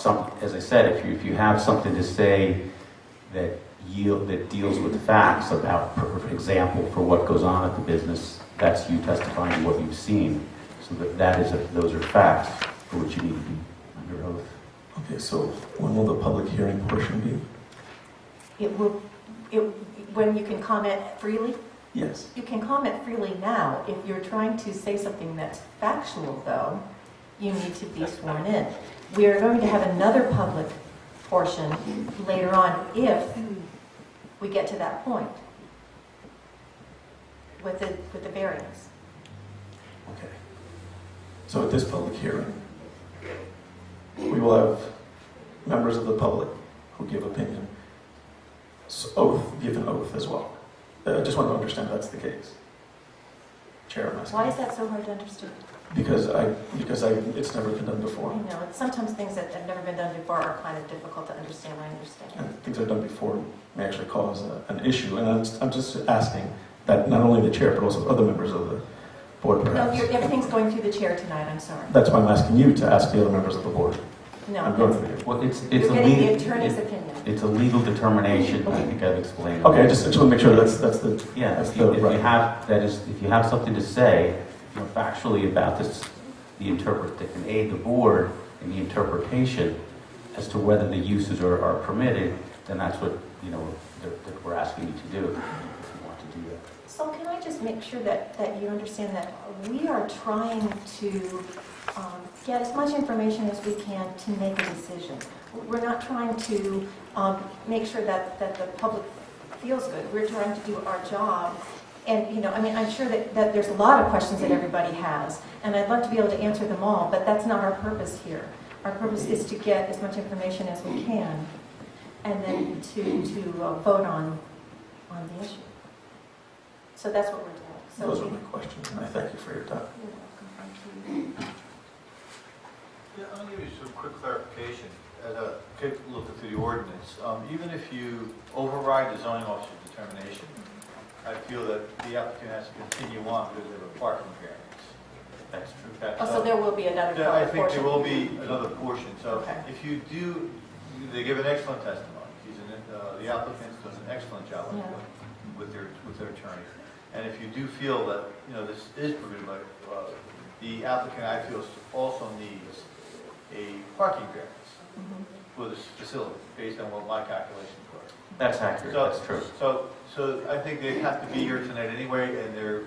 as I said, if you have something to say that deals with facts about, for example, for what goes on at the business, that's you testifying to what you've seen. So those are facts for which you need to be under oath. Okay, so when will the public hearing portion be? When you can comment freely? Yes. You can comment freely now. If you're trying to say something that's factual, though, you need to be sworn in. We are going to have another public portion later on if we get to that point with the variance. Okay. So at this public hearing, we will have members of the public who give opinion, give an oath as well. I just want to understand that's the case. Chair, I'm asking. Why is that so hard to understand? Because it's never been done before. I know, sometimes things that have never been done before are kind of difficult to understand, I understand. And things I've done before may actually cause an issue. And I'm just asking that not only the chair, but also other members of the board No, perhaps. everything's going through the chair tonight, I'm sorry. That's why I'm asking you to ask the other members of the board. I'm No, going to do. Well, it's you're a getting the legal, attorney's opinion. it's a legal determination, I think I've explained. Okay, I just want to make sure that's the, Yeah, that's if the, you right. have, that is, if you have something to say, you know, factually about this, that can aid the board in the interpretation as to whether the uses are permitted, then that's what, you know, that we're asking you to do, if you want to do that. So can I just make sure that you understand that we are trying to get as much information as we can to make a decision. We're not trying to make sure that the public feels good. We're trying to do our job. And, you know, I mean, I'm sure that there's a lot of questions that everybody has, and I'd love to be able to answer them all, but that's not our purpose here. Our purpose is to get as much information as we can, and then to vote on the issue. So that's what we're doing. So Those are my questions, and I thank you for your time. You're welcome. Thank you. Yeah, I'll give you some quick clarification. As I take a look through the ordinance, even if you override the zoning officer's determination, I feel that the applicant has to continue on because of a parking variance. That's true. Oh, so there will be another Yeah, I think portion. there will be another portion. So Okay. if you do, they give an excellent testimony. The applicant does an excellent job Yeah. with their attorney. And if you do feel that, you know, this is permitted by, the applicant, I feel, also needs a parking variance Mhm. for this facility, based on what my calculations were. That's accurate, that's true. So I think they have to be here tonight anyway, and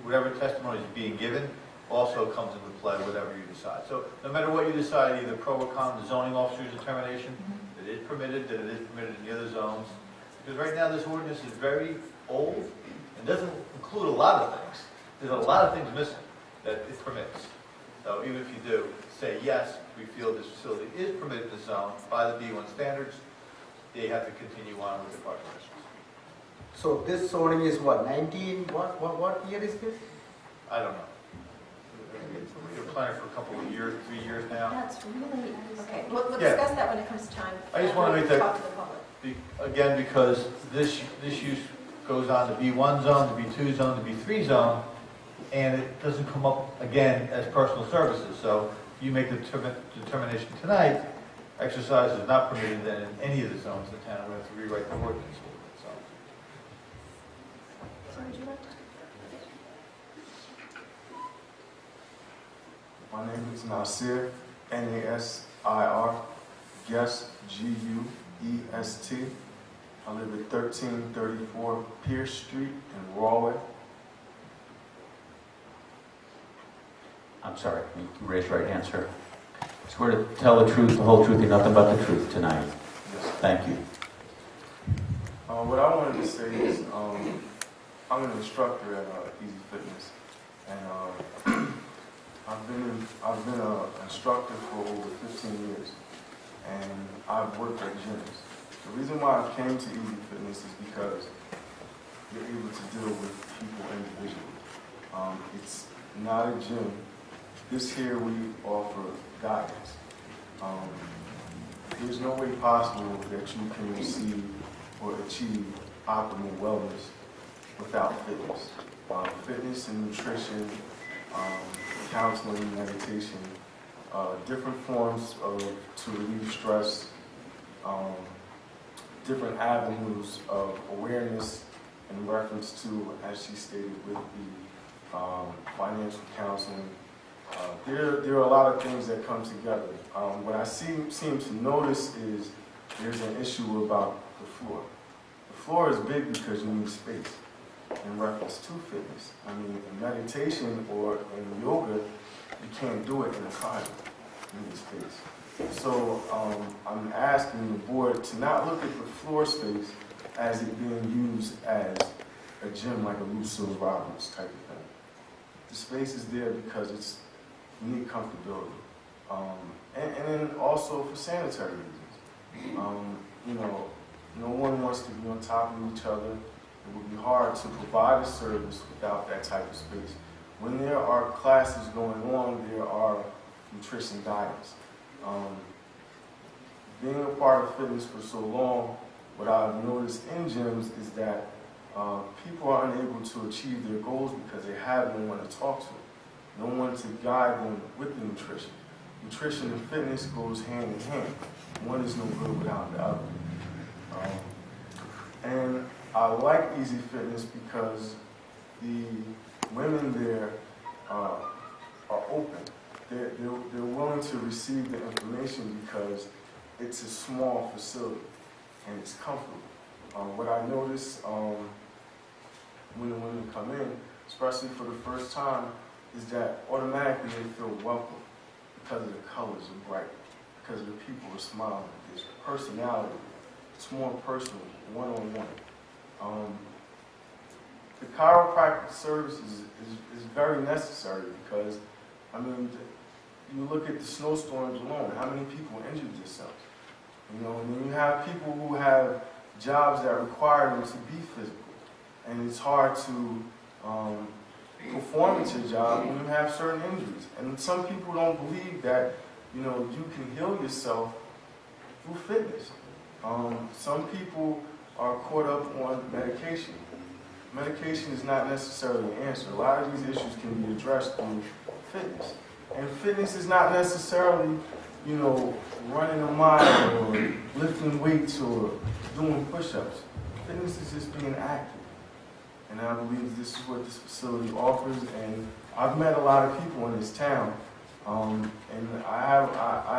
whatever testimony is being given also comes into play, whatever you decide. So no matter what you decide, either pro or con the zoning officer's determination, that it is permitted, that it is permitted in the other zones. Because right now, this ordinance is very old and doesn't include a lot of things. There's a lot of things missing that it permits. So even if you do say, yes, we feel this facility is permitted in the zone by the B1 standards, they have to continue on with the parking restrictions. So this zoning is what, 19, what year is this? I don't know. You're planning for a couple of years, 3 years now. That's really, okay, we'll Yeah. discuss that when it comes time. I just wanna make that- Talk to the public. Again, because this use goes on the B1 zone, the B2 zone, the B3 zone, and it doesn't come up again as personal services. So you make the determination tonight, exercise is not permitted then in any of the zones in the town. We have to rewrite the ordinance. So would you like to? My name is Nasir, Nasir, Guest, Guest. I live at 1334 Pierce Street in Rawley. I'm sorry, you can raise your right hand, sir. Swear to tell the truth, the whole truth, and nothing but the truth tonight. Yes. Thank you. What I wanted to say is, I'm an instructor at Easy Fitness, and I've been an instructor for over 15 years, and I've worked at gyms. The reason why I came to Easy Fitness is because you're able to deal with people individually. It's not a gym. This here we offer guidance. There's no way possible that you can receive or achieve optimal wellness without fitness. Fitness and nutrition, counseling, meditation, different forms to relieve stress, different avenues of awareness in reference to, as she stated, with the financial counseling. There are a lot of things that come together. What I seem to notice is there's an issue about the floor. The floor is big because you need space in reference to fitness. I mean, in meditation or in yoga, you can't do it in a closet. You need space. So I'm asking the board to not look at the floor space as it being used as a gym like a Lucille Roberts type of thing. The space is there because you need comfortability. And then also for sanitary reasons. You know, no one wants to be on top of each other. It would be hard to provide a service without that type of space. when there are classes going on, there are nutrition guidance. Being a part of fitness for so long, what I've noticed in gyms is that people are unable to achieve their goals because they have no one to talk to, no one to guide them with the nutrition. Nutrition and fitness goes hand in hand. One is no good without the other. And I like Easy Fitness because the women there are open. They're willing to receive the information because it's a small facility and it's comfortable. What I notice when the women come in, especially for the first time, is that automatically they feel welcome because the colors are bright, because the people are smiling. There's personality. It's more personal, one-on-one. The chiropractic service is very necessary because, I mean, you look at the snowstorms alone, how many people injured themselves? You know, and then you have people who have jobs that require them to be physical. And it's hard to perform at your job when you have certain injuries. And some people don't believe that, you know, you can heal yourself through fitness. Some people are caught up on medication. Medication is not necessarily an answer. A lot of these issues can be addressed through fitness. And fitness is not necessarily, you know, running a mile or lifting weights or doing push-ups. Fitness is just being active. And I believe this is what this facility offers. And I've met a lot of people in this town. And I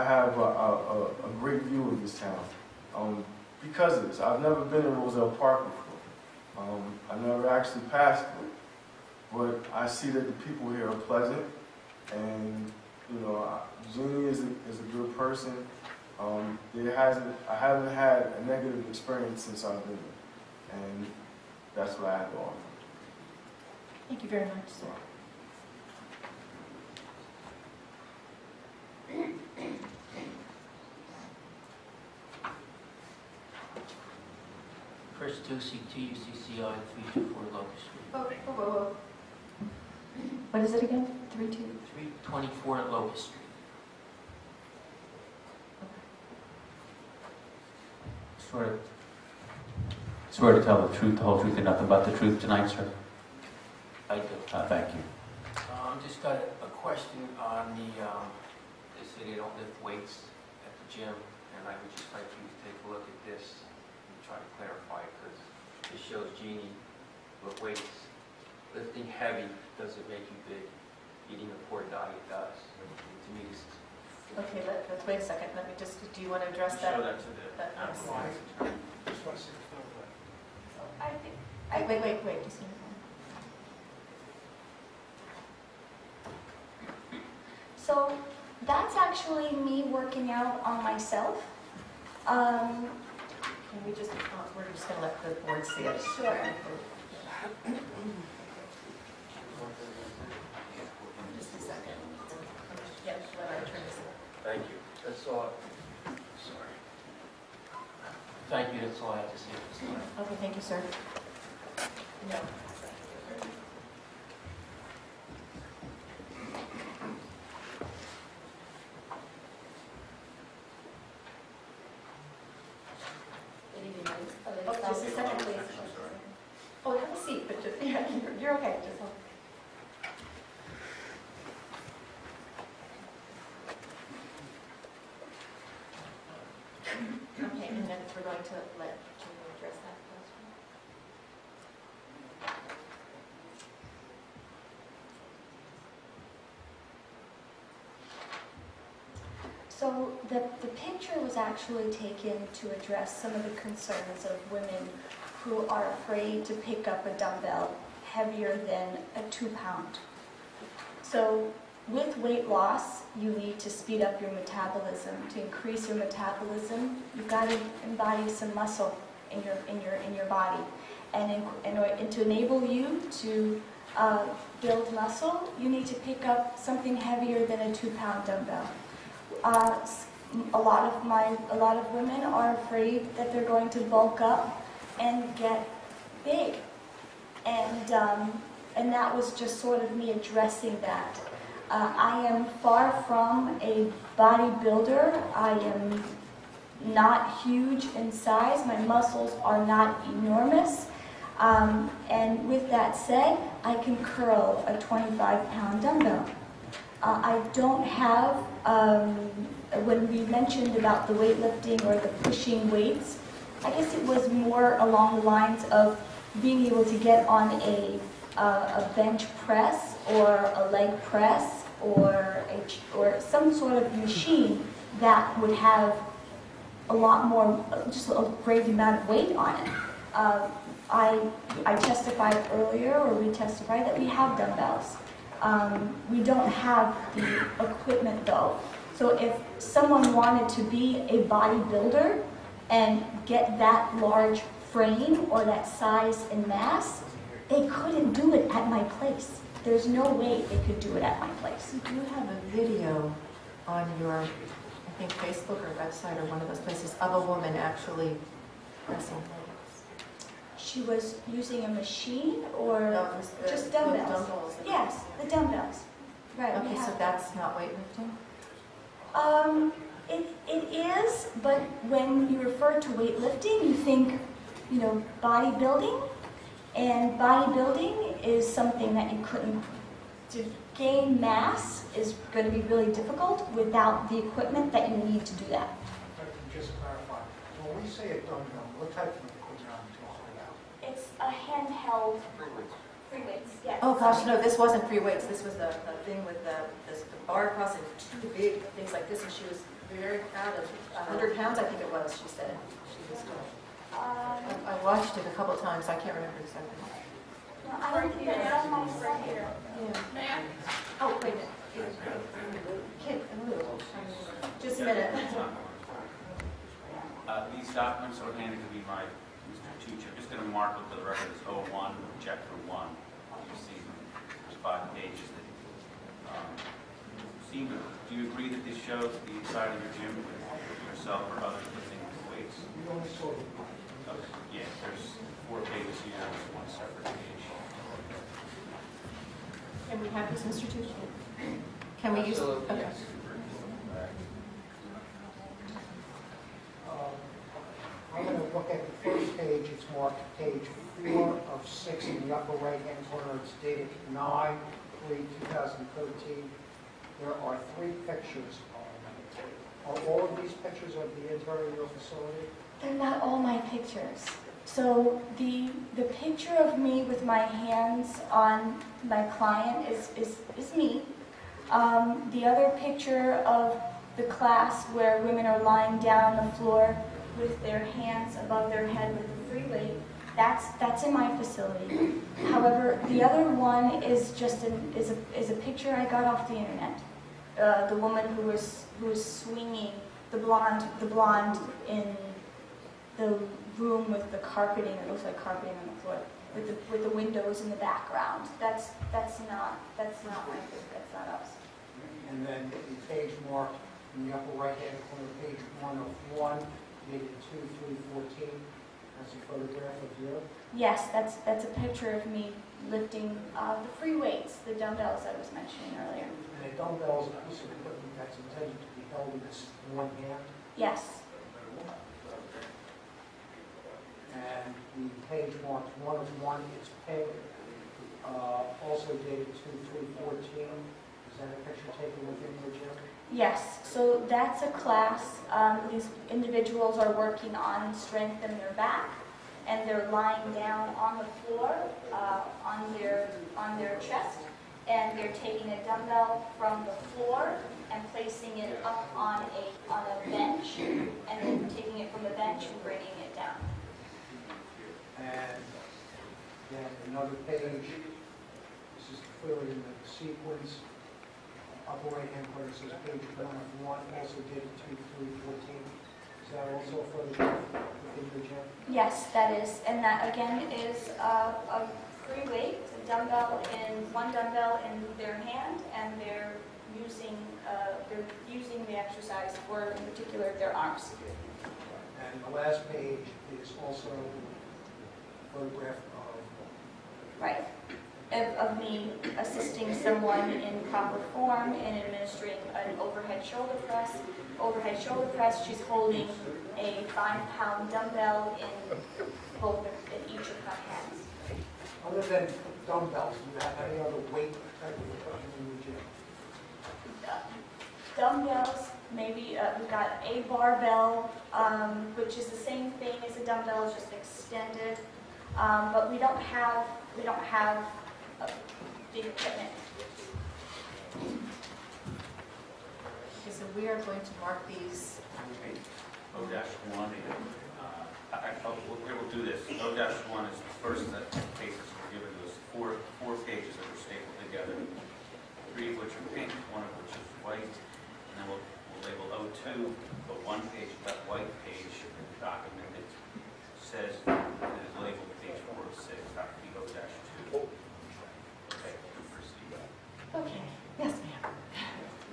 have a great view of this town because of this. I've never been in Roselle Park before. I never actually passed it. But I see that the people here are pleasant. And, you know, Jeannie is a good person. I haven't had a negative experience since I've been here. And that's what I have to offer. Thank you very much, sir. Chris Ducey, TUCCI, 324 Locust Street. Whoa. What is it again? 324 Locust Street. Swear to tell the truth, the whole truth, and nothing but the truth tonight, sir? I do. Thank you. Just got a question on the, they say they don't lift weights at the gym, and I would just like you to take a look at this and try to clarify it, because it shows Jeannie with weights. Lifting heavy doesn't make you big. Eating a poor diet does. To me, this is... Okay, let's wait a second. Let me just, do you want to address that? Show that to the... Wait. Just a minute. So that's actually me working out on myself. Can we just, we're just going to let the board see it. Sure. Just a second. Yeah, let her turn this on. Thank you. That's all. Sorry. Thank you. That's all I have to say at this time. Okay, thank you, sir. No. Oh, just a second, please. Oh, have a seat, but just, yeah, you're okay. Just hold. Okay, and then we're going to let Julie address that question. So the picture was actually taken to address some of the concerns of women who are afraid to pick up a dumbbell heavier than a 2-pound. So with weight loss, you need to speed up your metabolism. To increase your metabolism, you've got to embody some muscle in your body. And to enable you to build muscle, you need to pick up something heavier than a 2-pound dumbbell. A lot of women are afraid that they're going to bulk up and get big. And and that was just sort of me addressing that. I am far from a bodybuilder. I am not huge in size. My muscles are not enormous. And with that said, I can curl a 25-pound dumbbell. I don't have, when we mentioned about the weightlifting or the pushing weights, I guess it was more along the lines of being able to get on a bench press or a leg press or some sort of machine that would have a lot more, just a great amount of weight on it. I testified earlier, or we testified, that we have dumbbells. We don't have the equipment though. So if someone wanted to be a bodybuilder and get that large frame or that size and mass, they couldn't do it at my place. There's no way they could do it at my place. You do have a video on your, I think, Facebook or website or one of those places of a woman actually pressing weights. She was using a machine or No, it was just the dumbbells? dumbbells. Yes, the dumbbells. Right. we Okay, so have that's not weightlifting? It is, but when you refer to weightlifting, you think, bodybuilding. And bodybuilding is something that you couldn't, to gain mass is going to be really difficult without the equipment that you need to do that. If I can just clarify, when we say a dumbbell, what type of equipment are we talking about? It's a handheld free weights, yes. Oh gosh, no, this wasn't free weights. This was the thing with the bar across and two big things like this, and she was very proud of 100 pounds, I think it was, she said. She was doing. I watched it a couple times. I can't remember exactly. No, I don't think that's on my right here. Yeah. Oh, wait a minute. Kid, just a minute. These documents are handed to me by Mr. Tucci. I'm just going to mark with the record as 01, check for 1. You see, there's 5 pages. Do you agree that this shows the inside of your gym with yourself or others lifting weights? We only saw the Okay. Yeah, there's 4 pages here, there's 1 separate page. Can we have this, Mr. Tucci? Can we use? Absolutely, Okay. yes. I'm going to look at the first page. It's marked page 4 of 6 in the upper right-hand corner. It's dated 9/3/2013. There are 3 pictures. Are all of these pictures of the interior of your facility? They're not all my pictures. So the picture of me with my hands on my client is me. The other picture of the class where women are lying down on the floor with their hands above their head with the free weight, that's in my facility. However, the other one is just is a picture I got off the internet. The woman who was swinging, the blonde in the room with the carpeting. It looks like carpeting on the floor with the windows in the background. That's not us. And then the page marked in the upper right-hand corner, page 1 of 1, dated 2/3/14. That's a photograph of you. Yes, that's a picture of me lifting the free weights, the dumbbells I was mentioning earlier. And a dumbbell is a piece of equipment that's intended to be held in this one hand. Yes. And the page marked 1 of 1, it's pink, also dated 2/3/14. Is that a picture taken within your gym? Yes, so that's a class. These individuals are working on strength in their back, and they're lying down on the floor on their chest, and they're taking a dumbbell from the floor and placing it up on a bench, and then taking it from the bench and bringing it down. And then another page, this is clearly in the sequence, upper right-hand corner says page 1 of 1, also dated 2/3/14. Is that also a photograph within your gym? Yes, that is, and that again is a free weight, one dumbbell in their hand, and they're using the exercise for, in particular, their arms. And the last page is also a photograph of Right. of me assisting someone in proper form and administering an overhead shoulder press. Overhead shoulder press, she's holding a 5-pound dumbbell in in each of her hands. Other than dumbbells, do you have any other weight type of equipment in your gym? Dumbbells, maybe we've got a barbell, which is the same thing as a dumbbell, it's just extended. But we don't have big equipment. Okay, so we are going to mark these. O-1, we'll do this. O-1 is the first set of papers that were given to us, four pages that were stapled together, 3 of which are pink, 1 of which is white, and then we'll label O2, the 1 page, that white page document that says, it is labeled page 4 of 6, Dr. O-2. Okay, proceed. Okay, yes, ma'am.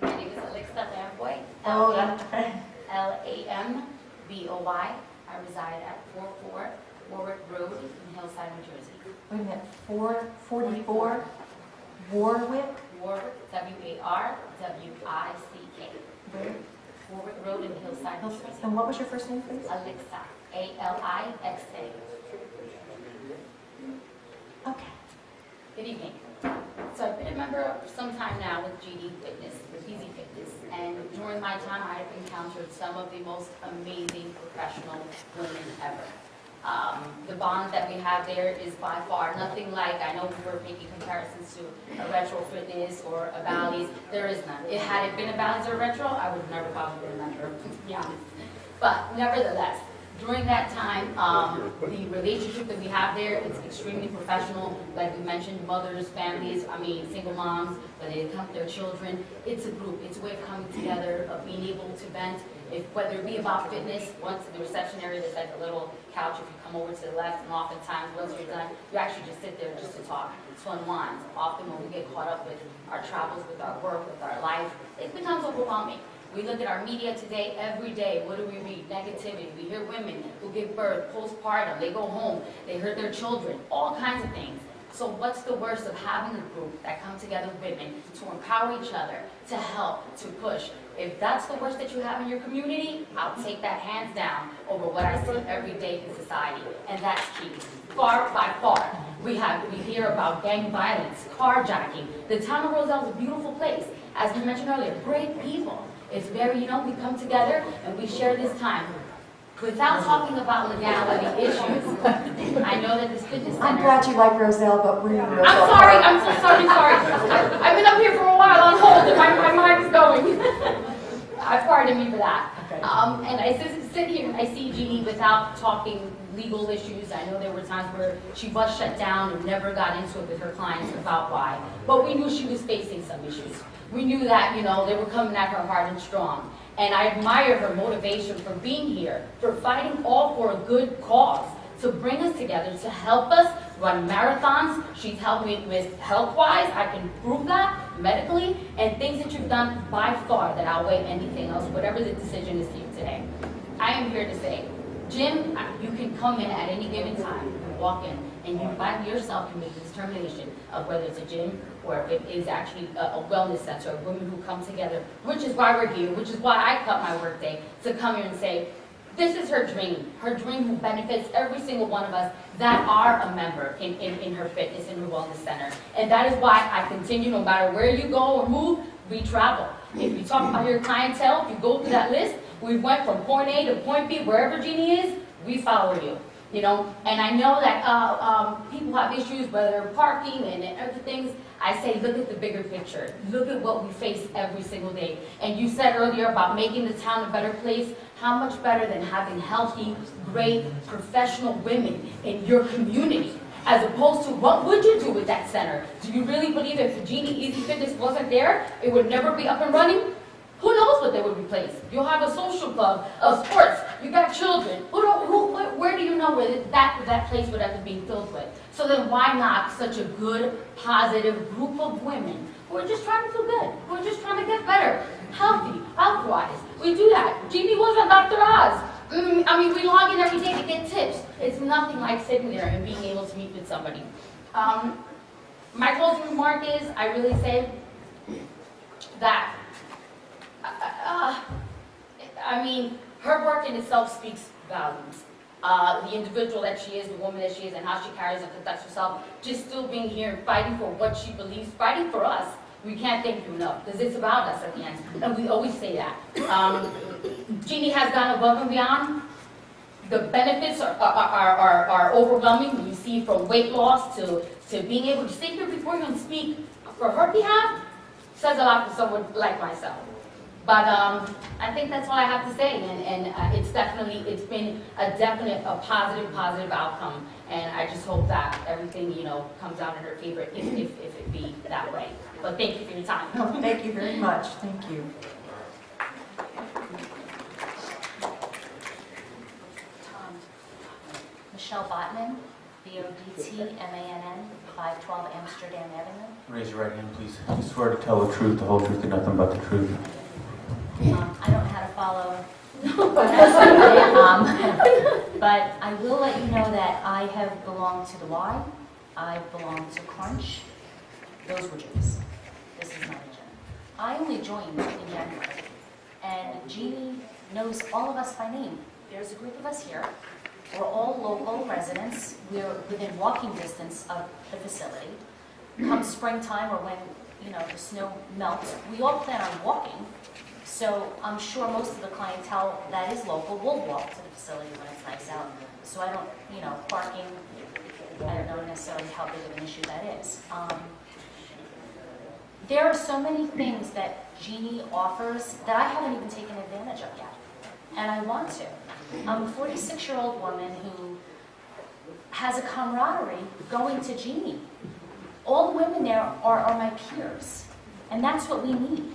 My name is Alexa Lamboy. Oh, that's right. Lamboy. I reside at 44 Warwick Road in Hillside, New Jersey. Wait a minute, 444 Warwick? Warwick, W-A-R-W-I-C-K. Where? Warwick Road in Hillside, New Jersey. And what was your first name, please? Alexa, A-L-I-X-A. Okay. Good evening. So I've been a member for some time now with GD Fitness, with Easy Fitness, and during my time I've encountered some of the most amazing professional women ever. The bond that we have there is by far nothing like, I know we were making comparisons to a Retro Fitness or a Bally's, there is none. Had it been a Bally's or a Retro, I would have never probably been a member, to be honest. But nevertheless, during that time, the relationship that we have there, it's extremely professional. Like we mentioned, mothers, families, single moms, whether they come with their children. It's a group. It's a way of coming together, of being able to vent. Whether it be about fitness, once in the reception area, there's like a little couch if you come over to the left, and oftentimes once you're done, you actually just sit there just to talk, to unwind. Often when we get caught up with our travels, with our work, with our life, it becomes overwhelming. We look at our media today, every day. What do we read? Negativity. We hear women who give birth, postpartum, they go home, they hurt their children, all kinds of things. So what's the worst of having a group that come together, women, to empower each other, to help, to push? If that's the worst that you have in your community, I'll take that hands down over what I see every day in society. And that's key. Far by far. We hear about gang violence, carjacking. The town of Roselle is a beautiful place. As we mentioned earlier, great people. It's very, we come together and we share this time. Without talking about legality issues, I know that this fitness center... I'm glad you like Roselle, but we're in Roselle. I'm sorry, I'm so sorry. I've been up here for a while on hold and my mind is going. Pardon me for that. Okay. And I sit here and I see Jeannie without talking legal issues. I know there were times where she was shut down and never got into it with her clients about why. But we knew she was facing some issues. We knew that, they were coming at her hard and strong. And I admire her motivation for being here, for fighting all for a good cause, to bring us together, to help us run marathons. She's helped me with health-wise. I can prove that medically. And things that you've done by far that outweigh anything else, whatever the decision is here today. I am here to say, Jim, you can come in at any given time and walk in, and you by yourself can make the determination of whether it's a gym or if it is actually a wellness center, women who come together, which is why we're here, which is why I cut my workday to come here and say, this is her dream who benefits every single one of us that are a member in her fitness, in her wellness center. And that is why I continue, no matter where you go or move, we travel. If you talk about your clientele, if you go through that list, we went from point A to point B, wherever Jeannie is, we follow you. And I know that people have issues, whether parking and other things. I say, look at the bigger picture. Look at what we face every single day. And you said earlier about making the town a better place. How much better than having healthy, great, professional women in your community, as opposed to what would you do with that center? Do you really believe if Jeannie Easy Fitness wasn't there, it would never be up and running? Who knows what they would replace? You'll have a social club of sports. You got children. Where do you know where that place would have to be filled with? So then why not such a good, positive group of women who are just trying to feel good, who are just trying to get better, healthy, health-wise? We do that. Jeannie wasn't Dr. Oz. We log in every day to get tips. It's nothing like sitting there and being able to meet with somebody. my closing remark is, I really say that, I mean, her work in itself speaks volumes. The individual that she is, the woman that she is, and how she carries and conducts herself, just still being here and fighting for what she believes, fighting for us. We can't thank you enough, because it's about us at the end, and we always say that. Jeannie has gone above and beyond. The benefits are overwhelming. When you see from weight loss to being able to sit here before you and speak for her behalf, says a lot for someone like myself. But I think that's all I have to say, and it's been a positive outcome, and I just hope that everything, comes out in her favor if it be that way. But thank you for your time. No, thank you very much. Thank you. Michelle Botman, B-O-D-T-M-A-N-N, 512 Amsterdam Avenue. Raise your right hand, please. You swear to tell the truth, the whole truth, and nothing but the truth. I don't know how to follow, but I will let you know that I have belonged to the Y, I belong to Crunch. Those were gyms. This is not a gym. I only joined in January, and Jeannie knows all of us by name. There's a group of us here. We're all local residents. We're within walking distance of the facility. Come springtime or when, the snow melts, we all plan on walking. So I'm sure most of the clientele that is local will walk to the facility when it's nice out. So I don't, parking, I don't know necessarily how big of an issue that is. There are so many things that Jeannie offers that I haven't even taken advantage of yet. And I want to. I'm a 46-year-old woman who has a camaraderie going to Jeannie. All the women there are my peers. And that's what we need.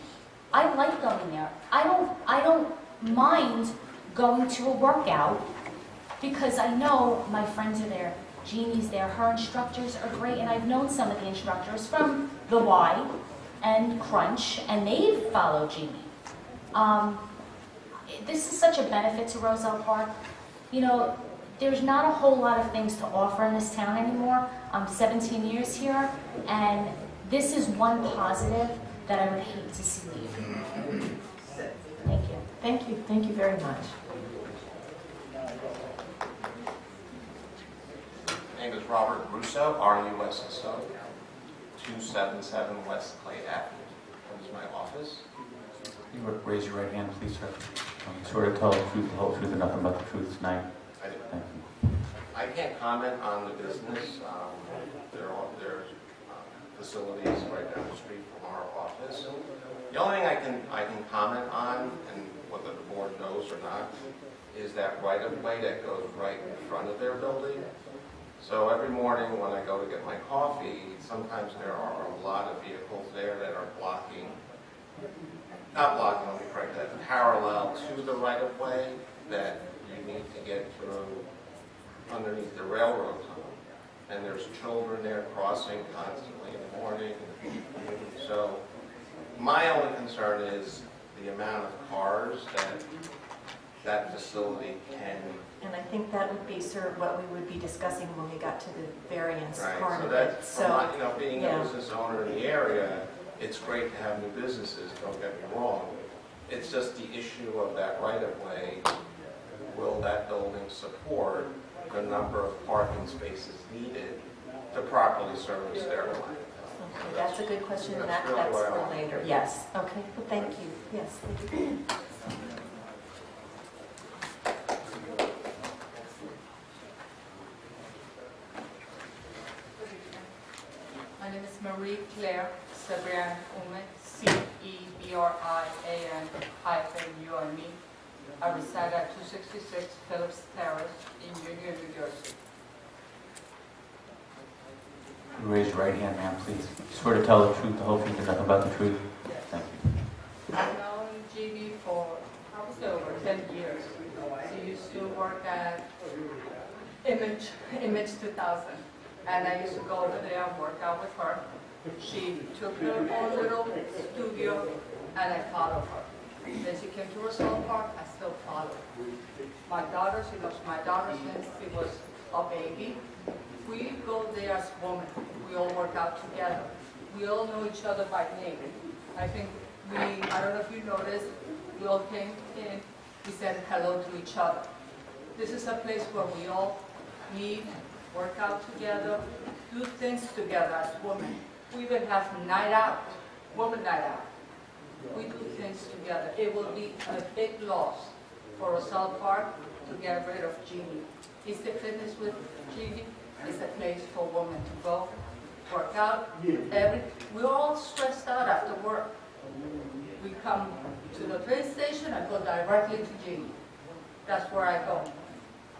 I like going there. I don't mind going to a workout because I know my friends are there. Jeannie's there. Her instructors are great, and I've known some of the instructors from the Y and Crunch, and they've followed Jeannie. This is such a benefit to Roselle Park. There's not a whole lot of things to offer in this town anymore. I'm 17 years here, and this is one positive that I would hate to see leave. Thank you. Thank you. Thank you very much. My name is Robert Russo, R-U-S-S-O, 277 West Clay Avenue. That is my office. You raise your right hand, please, sir. You swear to tell the truth, the whole truth, and nothing but the truth tonight. I do. Thank you. I can't comment on the business. There's facilities right down the street from our office. The only thing I can comment on, and whether the board knows or not, is that right-of-way that goes right in front of their building. So every morning when I go to get my coffee, sometimes there are a lot of vehicles there that are blocking, not blocking, let me correct that, parallel to the right-of-way that you need to get through underneath the railroad tunnel. And there's children there crossing constantly in the morning. So my only concern is the amount of cars that facility can. And I think that would be sort of what we would be discussing when we got to the variance part So of that, it. So, being a business owner in the area, it's great to have new businesses, don't get me wrong. It's just the issue of that right-of-way. Will that building support the number of parking spaces needed to properly service their clientele? Okay, that's a good question, and that's really what I for want. later. Yes, okay, well, thank you. Yes, thank you. My name is Marie Claire Cebrian Ume, C-E-B-R-I-A-N-U-M-E. I reside at 266 Phillips Terrace in Union, New Jersey. You raise your right hand, ma'am, please. You swear to tell the truth, the whole truth, and nothing but the truth. Yes. Thank you. I've known Jeannie for, I would say, over 10 years. She used to work at Image 2000. And I used to go over there and work out with her. She took her own little studio, and I followed her. Then she came to Roselle Park, I still followed. My daughter, she lost my daughter since she was a baby. We go there as women. We all work out together. We all know each other by name. I think I don't know if you noticed, we all came in, we said hello to each other. This is a place where we all meet, work out together, do things together as women. We even have night out, woman night out. We do things together. It will be a big loss for Roselle Park to get rid of Jeannie. Easy Fitness with Jeannie is a place for women to go, work out. We're all stressed out after work. We come to the train station, I go directly to Jeannie. That's where I go.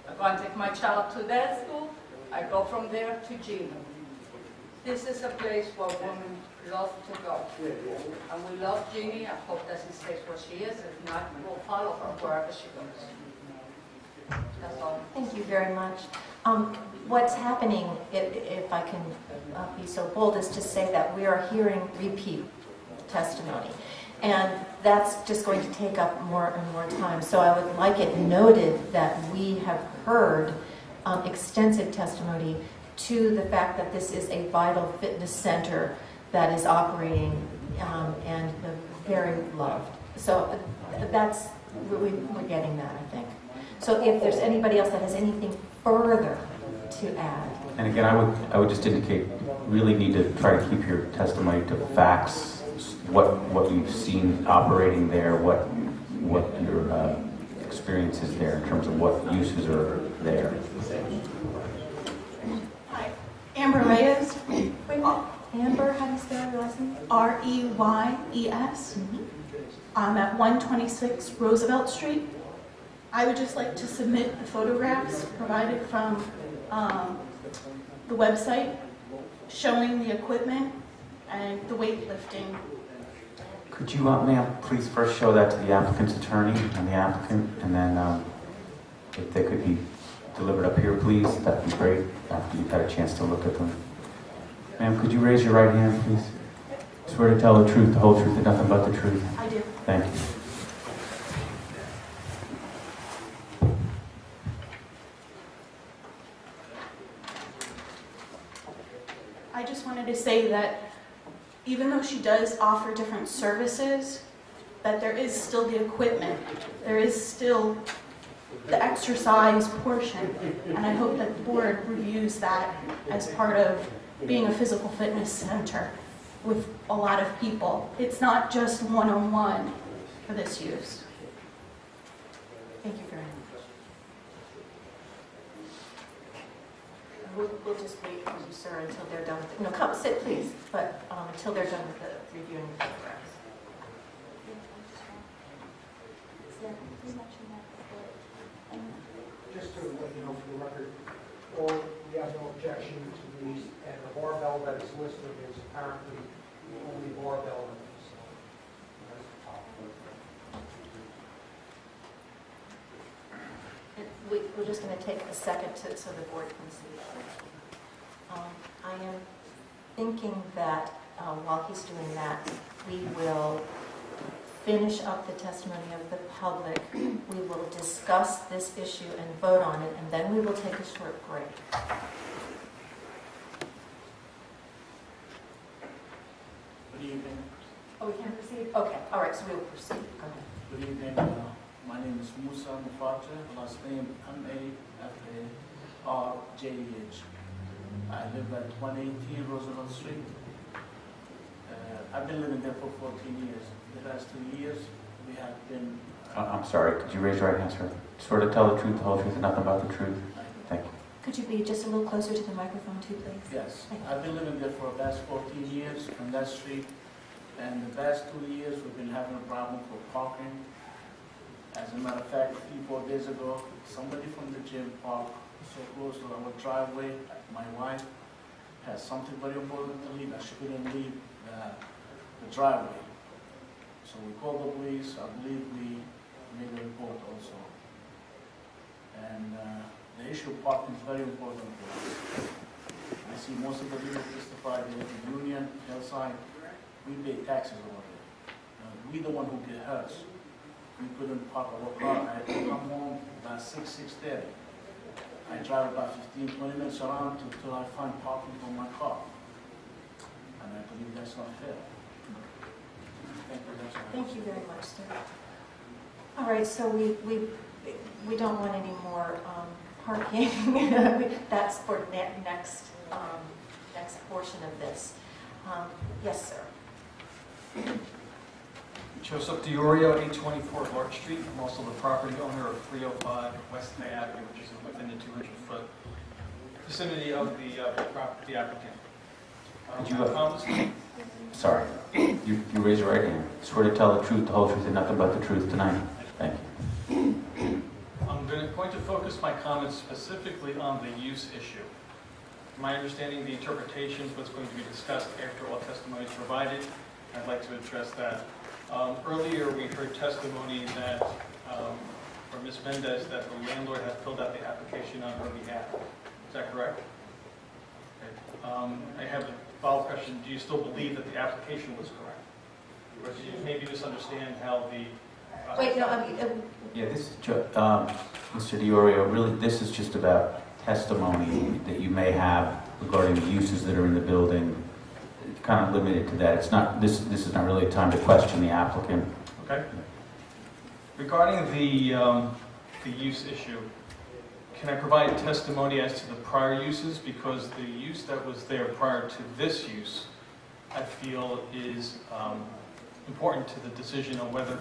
I go and take my child to dance school, I go from there to Jeannie. This is a place where women love to go. And we love Jeannie. I hope that she stays where she is. If not, we'll follow her wherever she goes. That's all. Thank you very much. What's happening, if I can be so bold, is to say that we are hearing repeat testimony. And that's just going to take up more and more time. So I would like it noted that we have heard extensive testimony to the fact that this is a vital fitness center that is operating and very loved. So that's, we're getting that, I think. So if there's anybody else that has anything further to add. And again, I would just indicate, really need to try to keep your testimony to facts, what you've seen operating there, what your experience is there in terms of what uses are there. Hi, Amber Reyes. Amber, how do you spell your last name? Reyes. I'm at 126 Roosevelt Street. I would just like to submit the photographs provided from the website showing the equipment and the weightlifting. Could you, ma'am, please first show that to the applicant's attorney and the applicant, and then if they could be delivered up here, please, that'd be great, after you've had a chance to look at them. Ma'am, could you raise your right hand, please? Swear to tell the truth, the whole truth, and nothing but the truth. I do. Thank you. I just wanted to say that even though she does offer different services, that there is still the equipment, there is still the exercise portion, and I hope that the board reviews that as part of being a physical fitness center with a lot of people. It's not just one-on-one for this use. Thank you very much. We'll just wait for you, sir, until they're done with it. No, come sit, please, but until they're done with the reviewing the photographs. Just to let you know for the record, we have no objection to these, and the barbell that is listed is apparently the only barbell in the facility. That's the top. We're just going to take a second so the board can see. I am thinking that while he's doing that, we will finish up the testimony of the public. We will discuss this issue and vote on it, and then we will take a short break. Good evening. Oh, we can proceed? Okay, all right, so we will proceed. Go ahead. Good evening. My name is Musa Mufacha, last name M-A-F-A-R-J-E-H. I live at 118 Roselle Street. I've been living there for 14 years. The last 2 years, we have been... I'm sorry, could you raise your right hand, sir? Swear to tell the truth, the whole truth, and nothing but the truth. Thank you. Could you be just a little closer to the microphone too, please? Yes, I've been living there for the past 14 years on that street, and the past 2 years we've been having a problem for parking. As a matter of fact, 3-4 days ago, somebody from the gym parked so close to our driveway. My wife has something very important to leave, and she couldn't leave the driveway. So we called the police. I believe we made a report also. And the issue of parking is very important for us. I see most of the people testify there at the Union, Hillside. We pay taxes over there. We the one who get hurt. We couldn't park our car. I had to come home by 6:30. I drive about 15, 20 minutes around until I find parking for my car. And I believe that's not fair. Thank you, that's all. Thank you very much, sir. All right, so we don't want any more parking. That's for next portion of this. Yes, sir. Joseph DiOrio, 824 Larch Street. I'm also the property owner of 305 West Bay Avenue, which is within the 200-foot vicinity of the applicant. Comments? Sorry. You raise your right hand. Swear to tell the truth, the whole truth, and nothing but the truth tonight. Thank you. I'm going to focus my comments specifically on the use issue. My understanding, the interpretation is what's going to be discussed after all testimony is provided. I'd like to address that. Earlier, we heard testimony that, from Ms. Mendez, that the landlord had filled out the application on her behalf. Is that correct? Okay. I have a follow-up question. Do you still believe that the application was correct? Or did you maybe misunderstand how the... Wait, no, Yeah, this is, Mr. DiOrio, really, this is just about testimony that you may have regarding the uses that are in the building. It's kind of limited to that. It's not, this is not really a time to question the applicant. Okay. Regarding the use issue, can I provide testimony as to the prior uses? Because the use that was there prior to this use, I feel is important to the decision on whether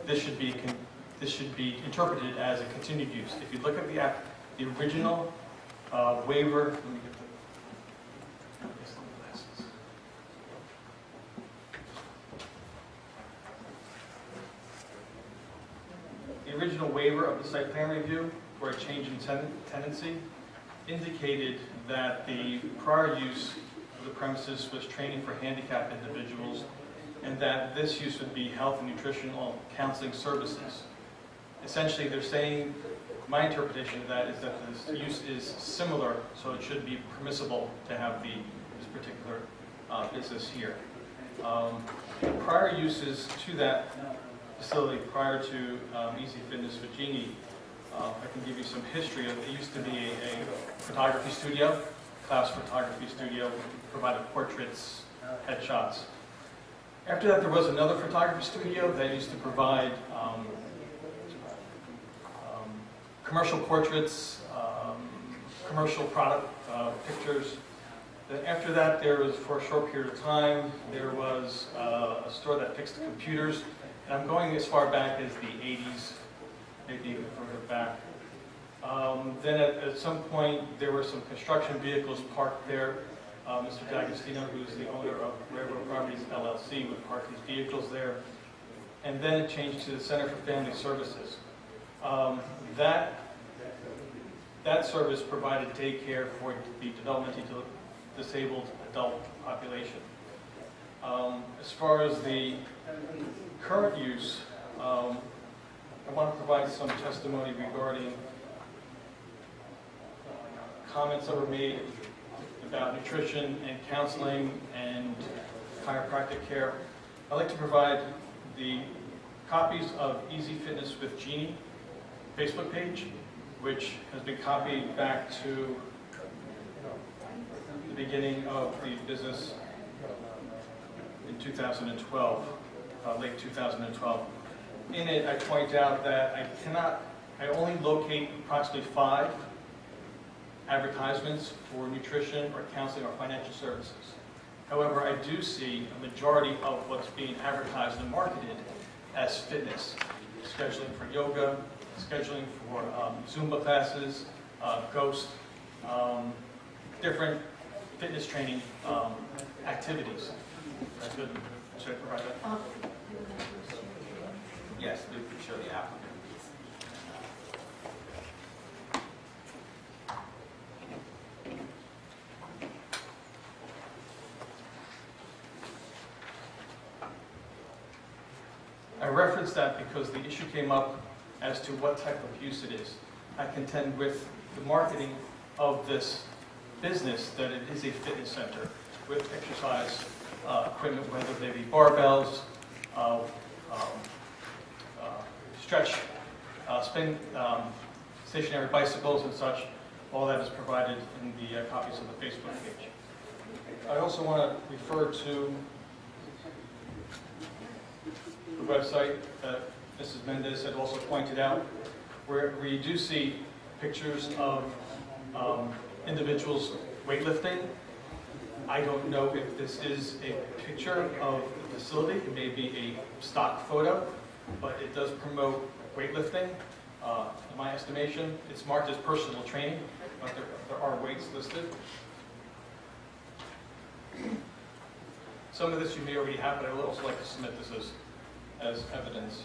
this should be interpreted as a continued use. If you look at the original waiver, let me get the glasses. The original waiver of the site plan review for a change in tenancy indicated that the prior use of the premises was training for handicapped individuals, and that this use would be health and nutritional counseling services. Essentially, they're saying, my interpretation of that is that this use is similar, so it should be permissible to have this particular business here. Prior uses to that facility, prior to Easy Fitness Virginia, I can give you some history of it. It used to be a photography studio, class photography studio, provided portraits, headshots. After that, there was another photography studio that used to provide commercial portraits, commercial product pictures. Then after that, there was, for a short period of time, there was a store that fixed computers. And I'm going as far back as the 80s, maybe even further back. Then at some point, there were some construction vehicles parked there. Mr. D'Agostino, who's the owner of Railroad Properties LLC, would park his vehicles there. And then it changed to the Center for Family Services. That service provided daycare for the developmentally disabled adult population. As far as the current use, I want to provide some testimony regarding comments that were made about nutrition and counseling and chiropractic care. I'd like to provide the copies of Easy Fitness with Jeannie Facebook page, which has been copied back to the beginning of the business in 2012, late 2012. In it, I point out that I only locate approximately 5 advertisements for nutrition or counseling or financial services. However, I do see a majority of what's being advertised and marketed as fitness, scheduling for yoga, scheduling for Zumba classes, Ghost, different fitness training activities. That's good. Should I provide that? Yes, we can show the applicant. I referenced that because the issue came up as to what type of use it is. I contend with the marketing of this business that it is a fitness center with exercise equipment, whether they be barbells, stretch, spin, stationary bicycles and such. All that is provided in the copies of the Facebook page. I also want to refer to the website that Mrs. Mendez had also pointed out, where you do see pictures of individuals weightlifting. I don't know if this is a picture of the facility. It may be a stock photo, but it does promote weightlifting. In my estimation, it's marked as personal training, but there are weights listed. Some of this you may already have, but I would also like to submit this as evidence.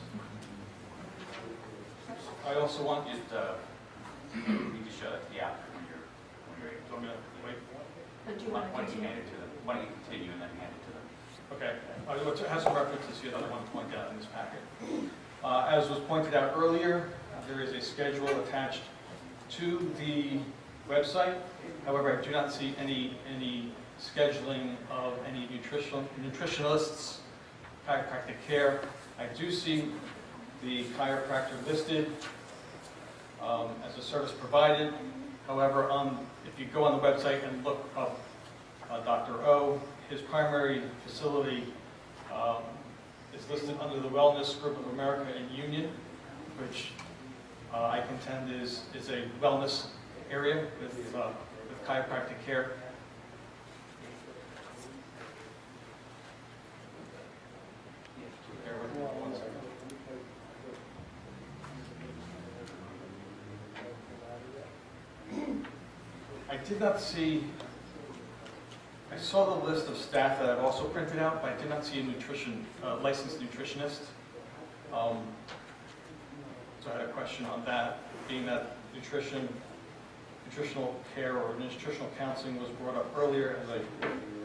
I also want you to show that to the applicant when you're able. Want me to wait? But do you want to continue? Hand it to them? Why don't you continue and then hand it to them? Okay. I have some references here that I want to point out in this packet. As was pointed out earlier, there is a schedule attached to the website. However, I do not see any scheduling of any nutritionists, chiropractic care. I do see the chiropractor listed as a service provided. However, if you go on the website and look up Dr. O, his primary facility is listed under the Wellness Group of America in Union, which I contend is a wellness area with chiropractic care. Bear with me 1 second. I did not see, I saw the list of staff that I've also printed out, but I did not see a licensed nutritionist. So I had a question on that, being that nutritional care or nutritional counseling was brought up earlier as a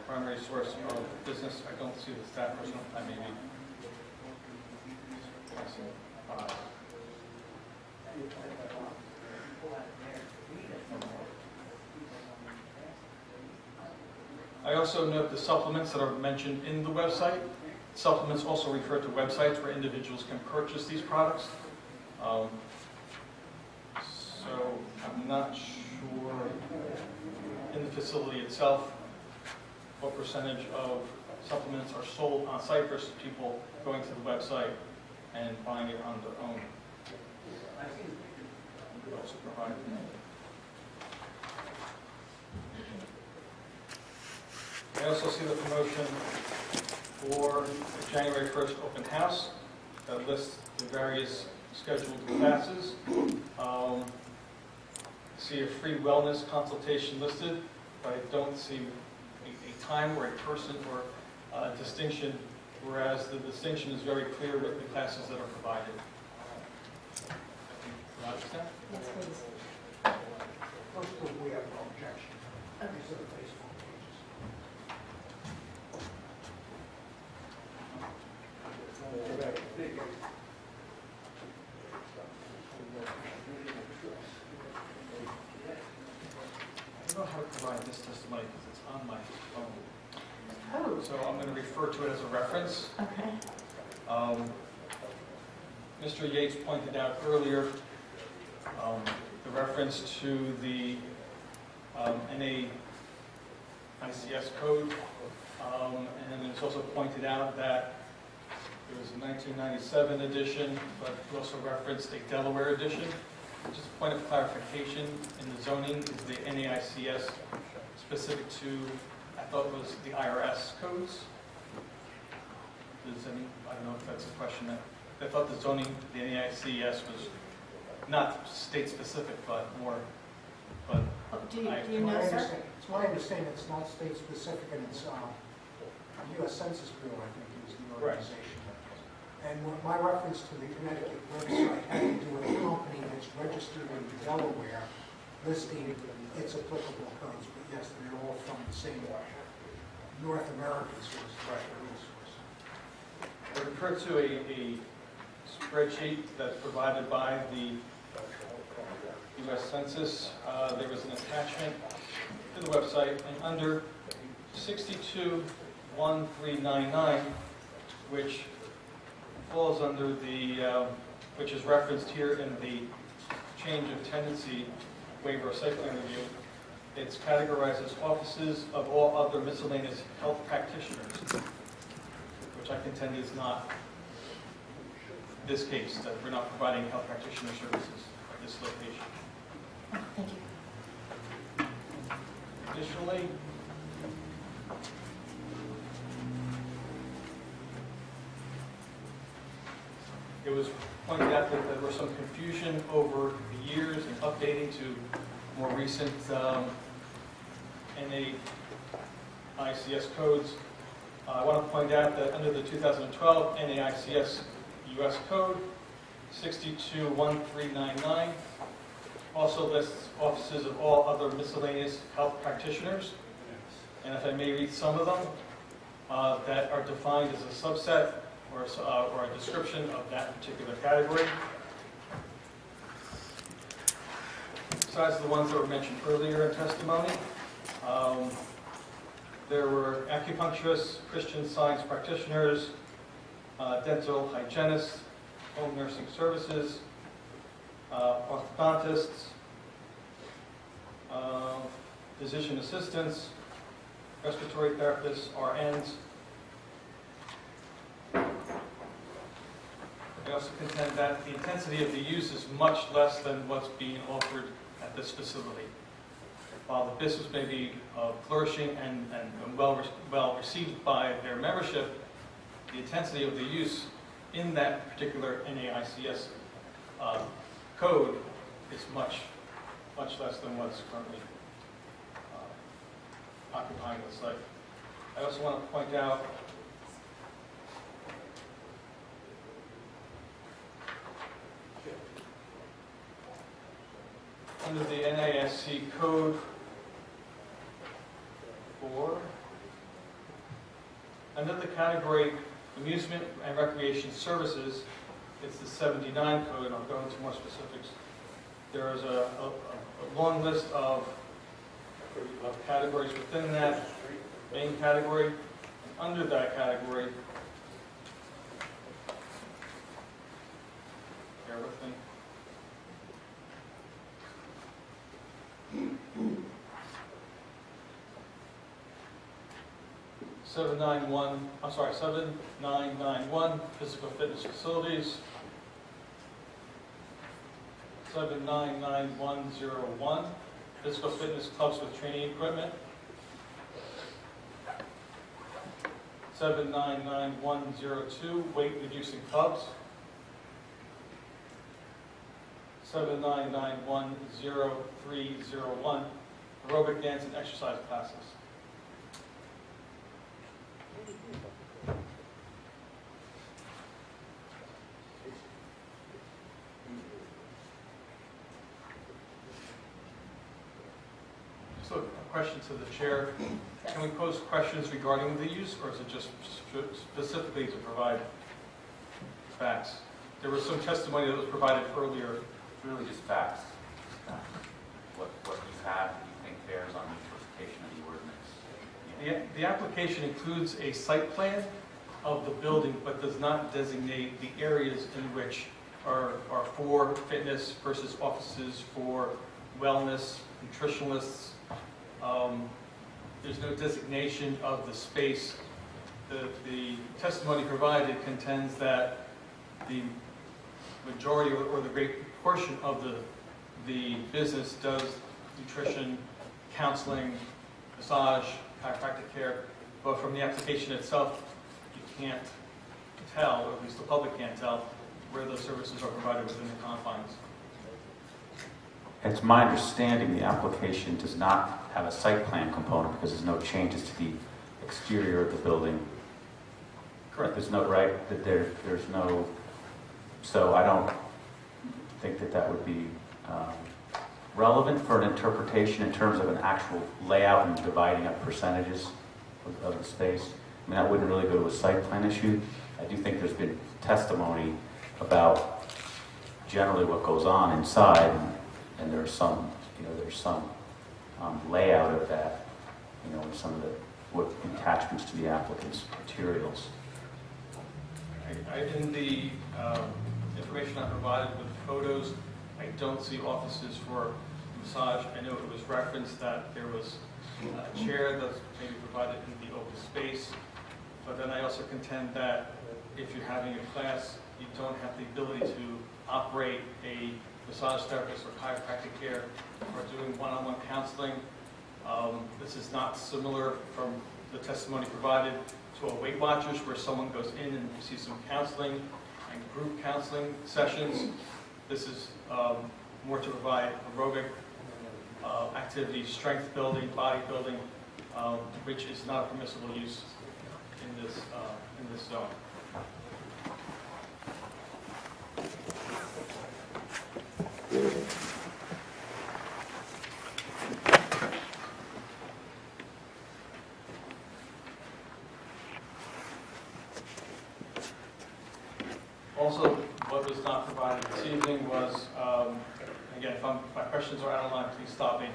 primary source of business. I don't see the staff person. I may be. I also note the supplements that are mentioned in the website. Supplements also refer to websites where individuals can purchase these products. So I'm not sure in the facility itself what percentage of supplements are sold on site versus people going to the website and buying it on their own. We also provide I also see the promotion for the January 1st open house that lists the various scheduled classes. See a free wellness consultation listed, but I don't see a time or a person or a distinction, whereas the distinction is very clear with the classes that are provided. Understand? Yes, please. First of all, we have no objection. Okay. These are the Facebook pages. I don't know how to provide this testimony because it's on my phone. Oh. So I'm going to refer to it as a reference. Okay. Mr. Yates pointed out earlier the reference to the NAICS code, and it's also pointed out that there was a 1997 edition, but he also referenced a Delaware edition. Just a point of clarification, in the zoning is the NAICS specific to, I thought it was the IRS codes. I don't know if that's a question that, I thought the zoning, the NAICS was not state-specific, but more, but... Do you know, sir? It's my understanding it's not state-specific, and it's U.S. Census Bureau, I think, is the organization. And my reference to the Connecticut website had to do with a company that's registered in Delaware, listing its applicable codes. But yes, they're all from the same North American source. I refer to a spreadsheet that's provided by the U.S. Census. There was an attachment to the website, and under 621399, which falls under the, which is referenced here in the change of tenancy waiver of site plan review. It's categorized as offices of all other miscellaneous health practitioners, which I contend is not this case, that we're not providing health practitioner services at this location. Thank you. Additionally, it was pointed out that there was some confusion over the years in updating to more recent NAICS codes. I want to point out that under the 2012 NAICS US Code 621399 also lists offices of all other miscellaneous health practitioners. And if I may read some of them that are defined as a subset or a description of that particular category. Besides the ones that were mentioned earlier in testimony, there were acupuncturists, Christian Science practitioners, dental hygienists, home nursing services, orthodontists, physician assistants, respiratory therapists, RNs. I also contend that the intensity of the use is much less than what's being offered at this facility. While the business may be flourishing and well received by their membership, the intensity of the use in that particular NAICS code is much less than what's currently occupying the site. I also want to point out under the NASC code under the category amusement and recreation services, it's the 79 code, and I'll go into more specifics. There is a long list of categories within that main category. And under that category, bear with me. I'm sorry, 7991 physical fitness facilities, 799101 physical fitness clubs with training equipment, 799102 weight reducing clubs, 79910301 aerobic dance and exercise classes. So a question to the chair. Can we pose questions regarding the use, or is it just specifically to provide facts? There was some testimony that was provided earlier. It's really just facts. What you have that you think bears on the interpretation of the ordinance. The application includes a site plan of the building, but does not designate the areas in which are for fitness versus offices for wellness, nutritionalists. There's no designation of the space. The testimony provided contends that the majority or the great portion of the business does nutrition, counseling, massage, chiropractic care, but from the application itself, you can't tell, or at least the public can't tell, where those services are provided within the confines. It's my understanding the application does not have a site plan component because there's no changes to the exterior of the building. Correct. There's no, right, that there's no, so I don't think that would be relevant for an interpretation in terms of an actual layout and dividing up percentages of the space. I mean, that wouldn't really go to a site plan issue. I do think there's been testimony about generally what goes on inside, and there's some, layout of that, and some of the attachments to the applicant's materials. In the information I provided with photos, I don't see offices for massage. I know it was referenced that there was a chair that's maybe provided in the open space, but then I also contend that if you're having a class, you don't have the ability to operate a massage therapist or chiropractic care or doing one-on-one counseling. This is not similar from the testimony provided to a Weight Watchers where someone goes in and receives some counseling and group counseling sessions. This is more to provide aerobic activity, strength building, body building, which is not a permissible use in this zone. Also, what was not provided this evening was, again, if my questions are out of line, please stop me,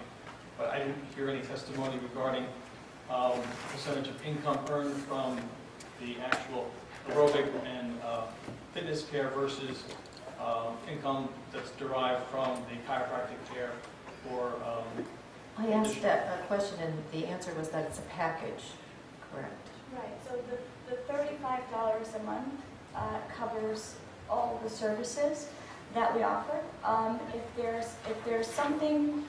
but I didn't hear any testimony regarding percentage of income earned from the actual aerobic and fitness care versus income that's derived from the chiropractic care or I asked that question, and the answer was that it's a package, correct? Right, so the $35 a month covers all the services that we offer. If there's something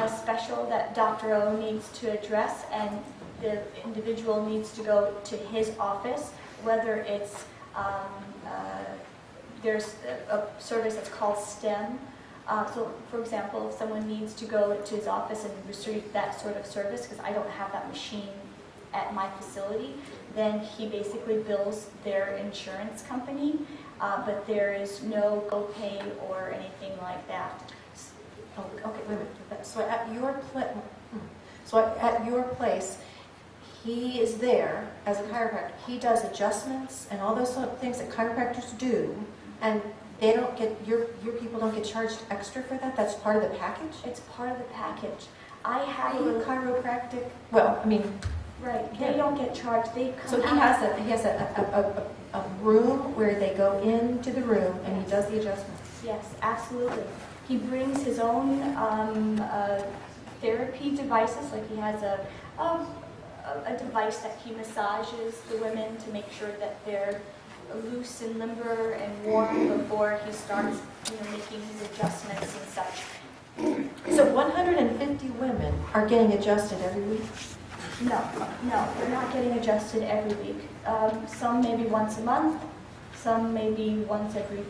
special that Dr. O needs to address and the individual needs to go to his office, whether it's there's a service that's called STEM. So, for example, if someone needs to go to his office and receive that sort of service, because I don't have that machine at my facility, then he basically bills their insurance company, but there is no GoPay or anything like that. Oh, okay, wait a minute. So at your place, he is there as a chiropractor. He does adjustments and all those sort of things that chiropractors do, and they don't get your people don't get charged extra for that. That's part of the package. It's part of the package. I have a chiropractic. Well, I mean, right. They don't get charged. They come. So he has a room where they go into the room and he does the adjustments. Yes, absolutely. He brings his own therapy devices. Like he has a device that he massages the women to make sure that they're loose and limber and warm before he starts, making his adjustments and such. So 150 women are getting adjusted every week? No, they're not getting adjusted every week. Some maybe once a month, some maybe once every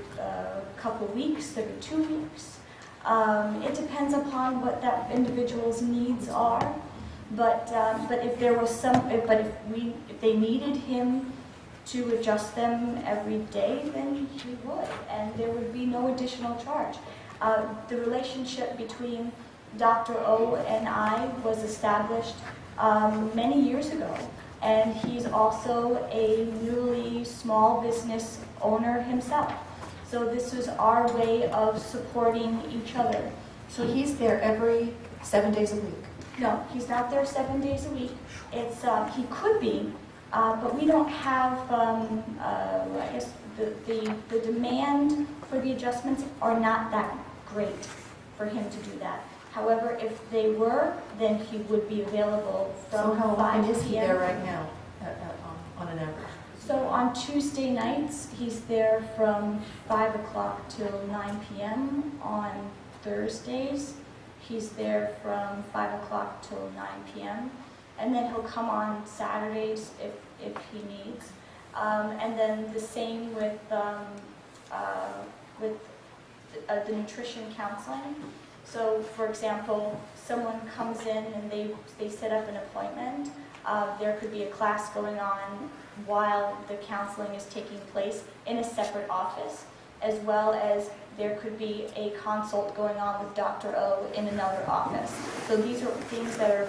couple of weeks, every 2 weeks. It depends upon what that individual's needs are. But if there was if they needed him to adjust them every day, then he would, and there would be no additional charge. The relationship between Dr. O and I was established many years ago, and he's also a newly small business owner himself. So this is our way of supporting each other. So he's there every 7 days a week? No, he's not there 7 days a week. It's he could be, but we don't have. I guess the demand for the adjustments are not that great for him to do that. However, if they were, then he would be available from 5 p.m. So how long is he there right now, on an average? So on Tuesday nights, he's there from 5 o'clock till 9 p.m. On Thursdays, he's there from 5 o'clock till 9 p.m. And then he'll come on Saturdays if he needs. And then the same with the nutrition counseling. So, for example, someone comes in and they set up an appointment. There could be a class going on while the counseling is taking place in a separate office, as well as there could be a consult going on with Dr. O in another office. So these are things that are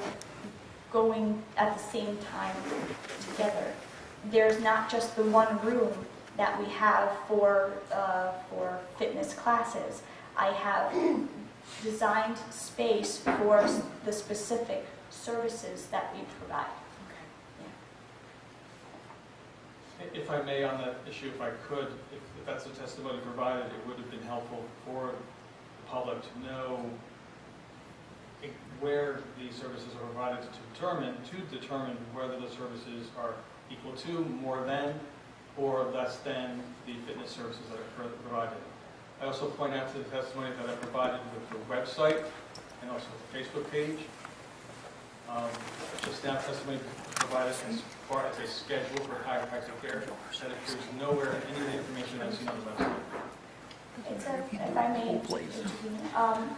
going at the same time together. There's not just the one room that we have for fitness classes. I have designed space for the specific services that we provide. If I may, on that issue, if I could, if that's the testimony provided, it would have been helpful for the public to know where the services are provided to determine whether the services are equal to, more than, or less than the fitness services that are provided. I also point out to the testimony that I provided with the website and also the Facebook page. Just now, testimony provided as far as a schedule for chiropractic care that appears nowhere in any of the information I've seen on the website. If I may,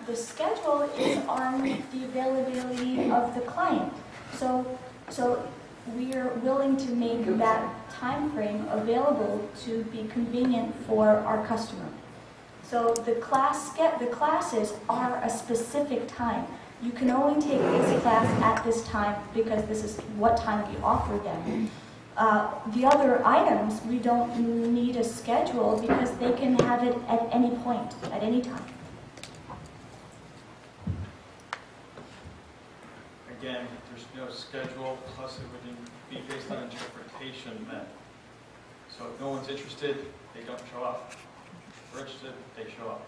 the schedule is on the availability of the client. So we are willing to make that time frame available to be convenient for our customer. So the classes are a specific time. You can only take this class at this time because this is what time we offer them. The other items, we don't need a schedule because they can have it at any point, at any time. Again, there's no schedule, plus it would be based on interpretation then. So if no one's interested, they don't show up. If they're interested, they show up.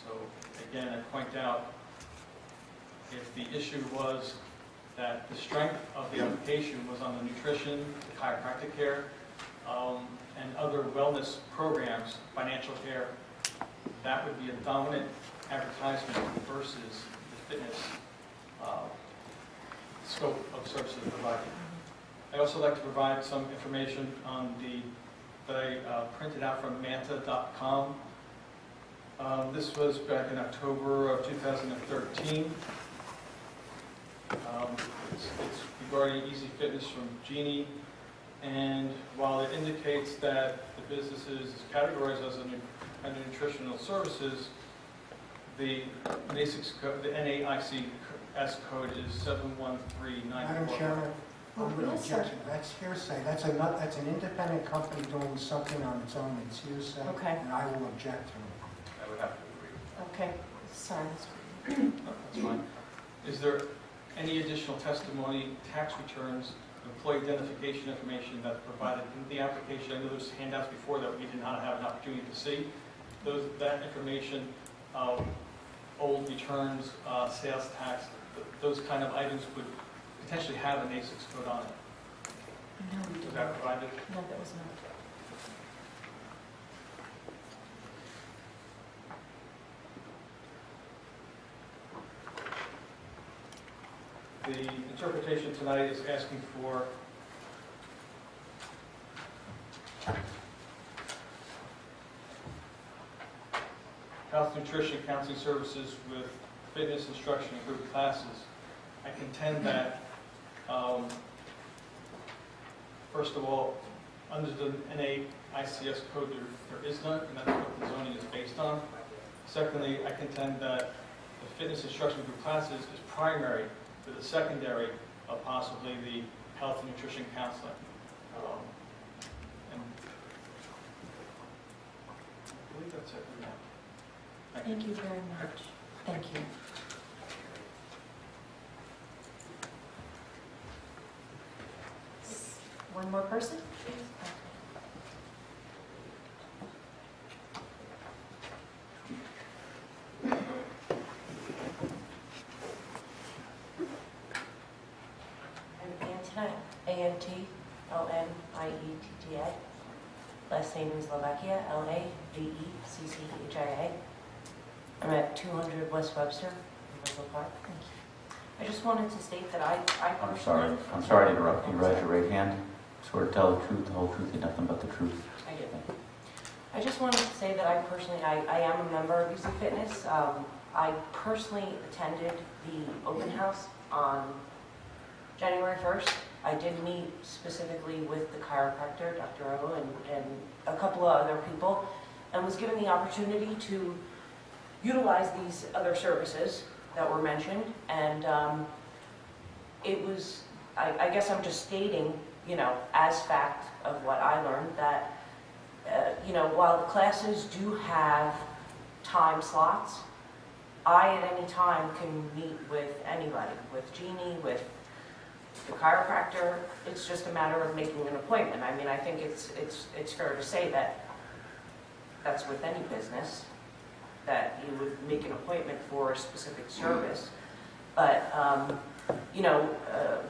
So again, I point out, if the issue was that the strength of the application was on the nutrition, the chiropractic care, and other wellness programs, financial care, that would be a dominant advertisement versus the fitness scope of services provided. I also like to provide some information on that I printed out from manta.com. This was back in October of 2013. It's regarding Easy Fitness from Jeannie, and while it indicates that the business is categorized as under nutritional services, the NAICS code is 713944. Madam Chairman, I'm going to object. That's hearsay. That's an independent company doing something on its own. It's hearsay. Okay. And I will object to it. I would have to agree. Okay, sorry. That's fine. Is there any additional testimony, tax returns, employee identification information that's provided in the application? I know there's handouts before that we did not have an opportunity to see. That information, old returns, sales tax, those kind of items would potentially have a NAICS code on it. No, we did Was not. that provided? No, that was not. The interpretation tonight is asking for health, nutrition, counseling services with fitness instruction and group classes. I contend that, first of all, under the NAICS code, there is none, and that's what the zoning is based on. Secondly, I contend that the fitness instruction group classes is primary to the secondary of possibly the health and nutrition counseling. And I believe that's it for now. Thank you very much. Thank you. One more person? A-N-T-O-N-I-E-T-T-A. Last name is Slovakia, L-A-V-E-C-C-H-I-A. I'm at 200 West Webster, in Roselle Park. Thank you. I just wanted to state that I I'm sorry to interrupt you. Raise your right hand. Swear to tell the truth, the whole truth, and nothing but the truth. I did. I just wanted to say that I personally, I am a member of Easy Fitness. I personally attended the open house on January 1st. I did meet specifically with the chiropractor, Dr. O, and a couple of other people, and was given the opportunity to utilize these other services that were mentioned. And it was, I guess I'm just stating, you know, as fact of what I learned, that, you know, while the classes do have time slots, I at any time can meet with anybody, with Jeannie, with the chiropractor. It's just a matter of making an appointment. I mean, I think it's fair to say that that's with any business, that you would make an appointment for a specific service. But,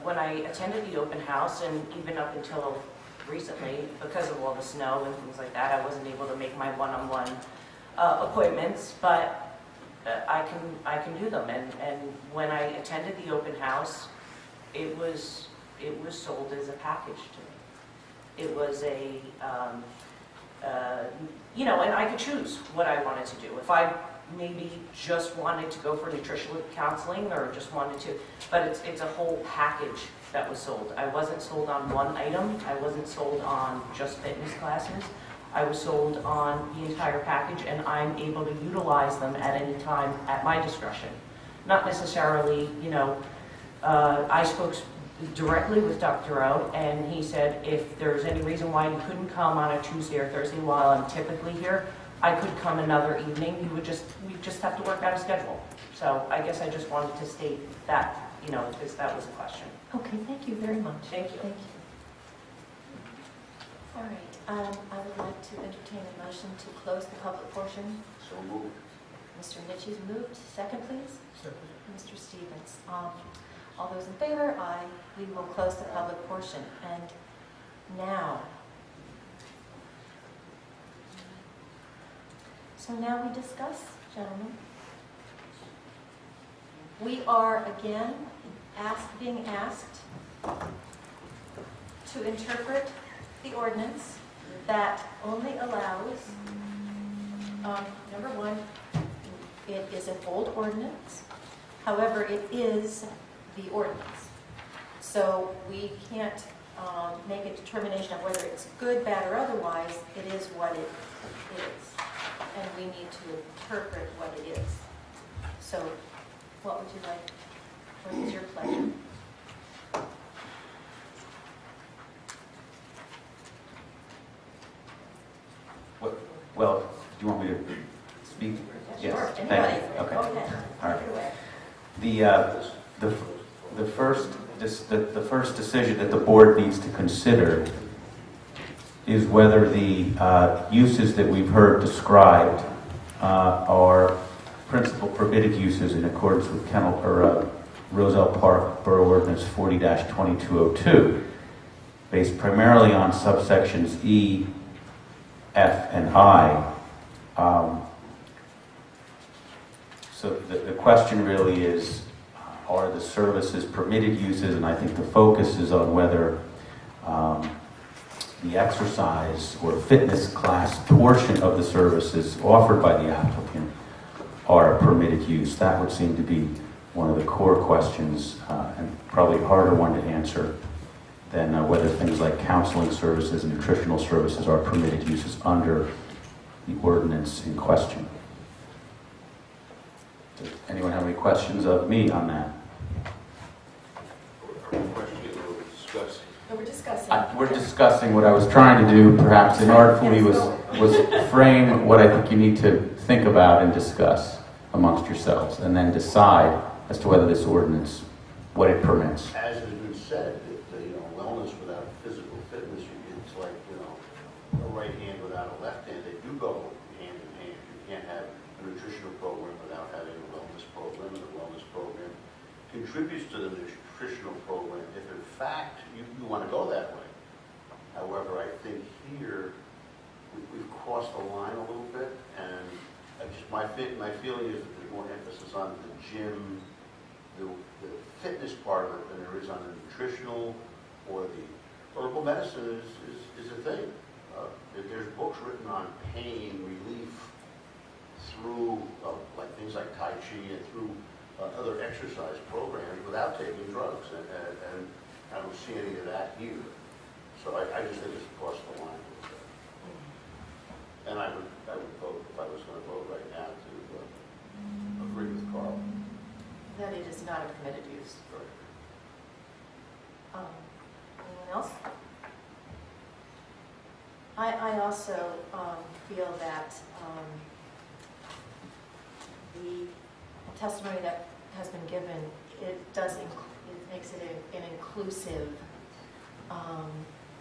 when I attended the open house, and even up until recently, because of all the snow and things like that, I wasn't able to make my one-on-one appointments, but I can do them. And when I attended the open house, it was sold as a package to me. It was and I could choose what I wanted to do. If I maybe just wanted to go for nutritional counseling or just wanted to, but it's a whole package that was sold. I wasn't sold on one item. I wasn't sold on just fitness classes. I was sold on the entire package, and I'm able to utilize them at any time at my discretion. Not necessarily, I spoke directly with Dr. O, and he said if there's any reason why you couldn't come on a Tuesday or Thursday while I'm typically here, I could come another evening. We just have to work out a schedule. So I guess I just wanted to state that, because that was a question. Okay, thank you very much. Thank you. Thank you. All right, I would like to entertain a motion to close the public portion. So moved. Mr. Nitsch's moved. Second, please. Second. Mr. Stevens. All those in favor? Aye. We will close the public portion. And now, we discuss, gentlemen. We are again being asked to interpret the ordinance that only allows, number one, it is an old ordinance. However, it is the ordinance. So we can't make a determination of whether it's good, bad, or otherwise. It is what it is. And we need to interpret what it is. So what would you like? What is your pleasure? Well, do you want me to speak? Sure, Yes. anybody. Thank you. Okay. Go ahead. All right. Take it away. The first decision that the board needs to consider is whether the uses that we've heard described are principal permitted uses in accordance with Roselle Park Borough Ordinance 40-2202, based primarily on subsections E, F, and I. So the question really is, are the services permitted uses? And I think the focus is on whether the exercise or fitness class portion of the services offered by the applicant are a permitted use. That would seem to be one of the core questions, and probably a harder one to answer than whether things like counseling services and nutritional services are permitted uses under the ordinance in question. Does anyone have any questions of me on that? No, we're discussing. We're discussing. What I was trying to do, perhaps inartfully, was frame what I think you need to think about and discuss amongst yourselves, and then decide as to whether this ordinance, what it permits. As has been said, wellness without physical fitness, it's like, a right hand without a left hand. They do go hand in hand. You can't have a nutritional program without having a wellness program, and the wellness program contributes to the nutritional program if in fact you want to go that way. However, I think here we've crossed the line a little bit, and my feeling is that there's more emphasis on the gym, the fitness part of it than there is on the nutritional or the herbal medicine is a thing. There's books written on pain relief through like things like Tai Chi and through other exercise programs without taking drugs, and I don't see any of that here. So I just think it's across the line a little bit. And I would vote, if I was going to vote right now, to agree with Carl. That it is not a permitted use. Anyone else? I also feel that the testimony that has been given, it makes it an inclusive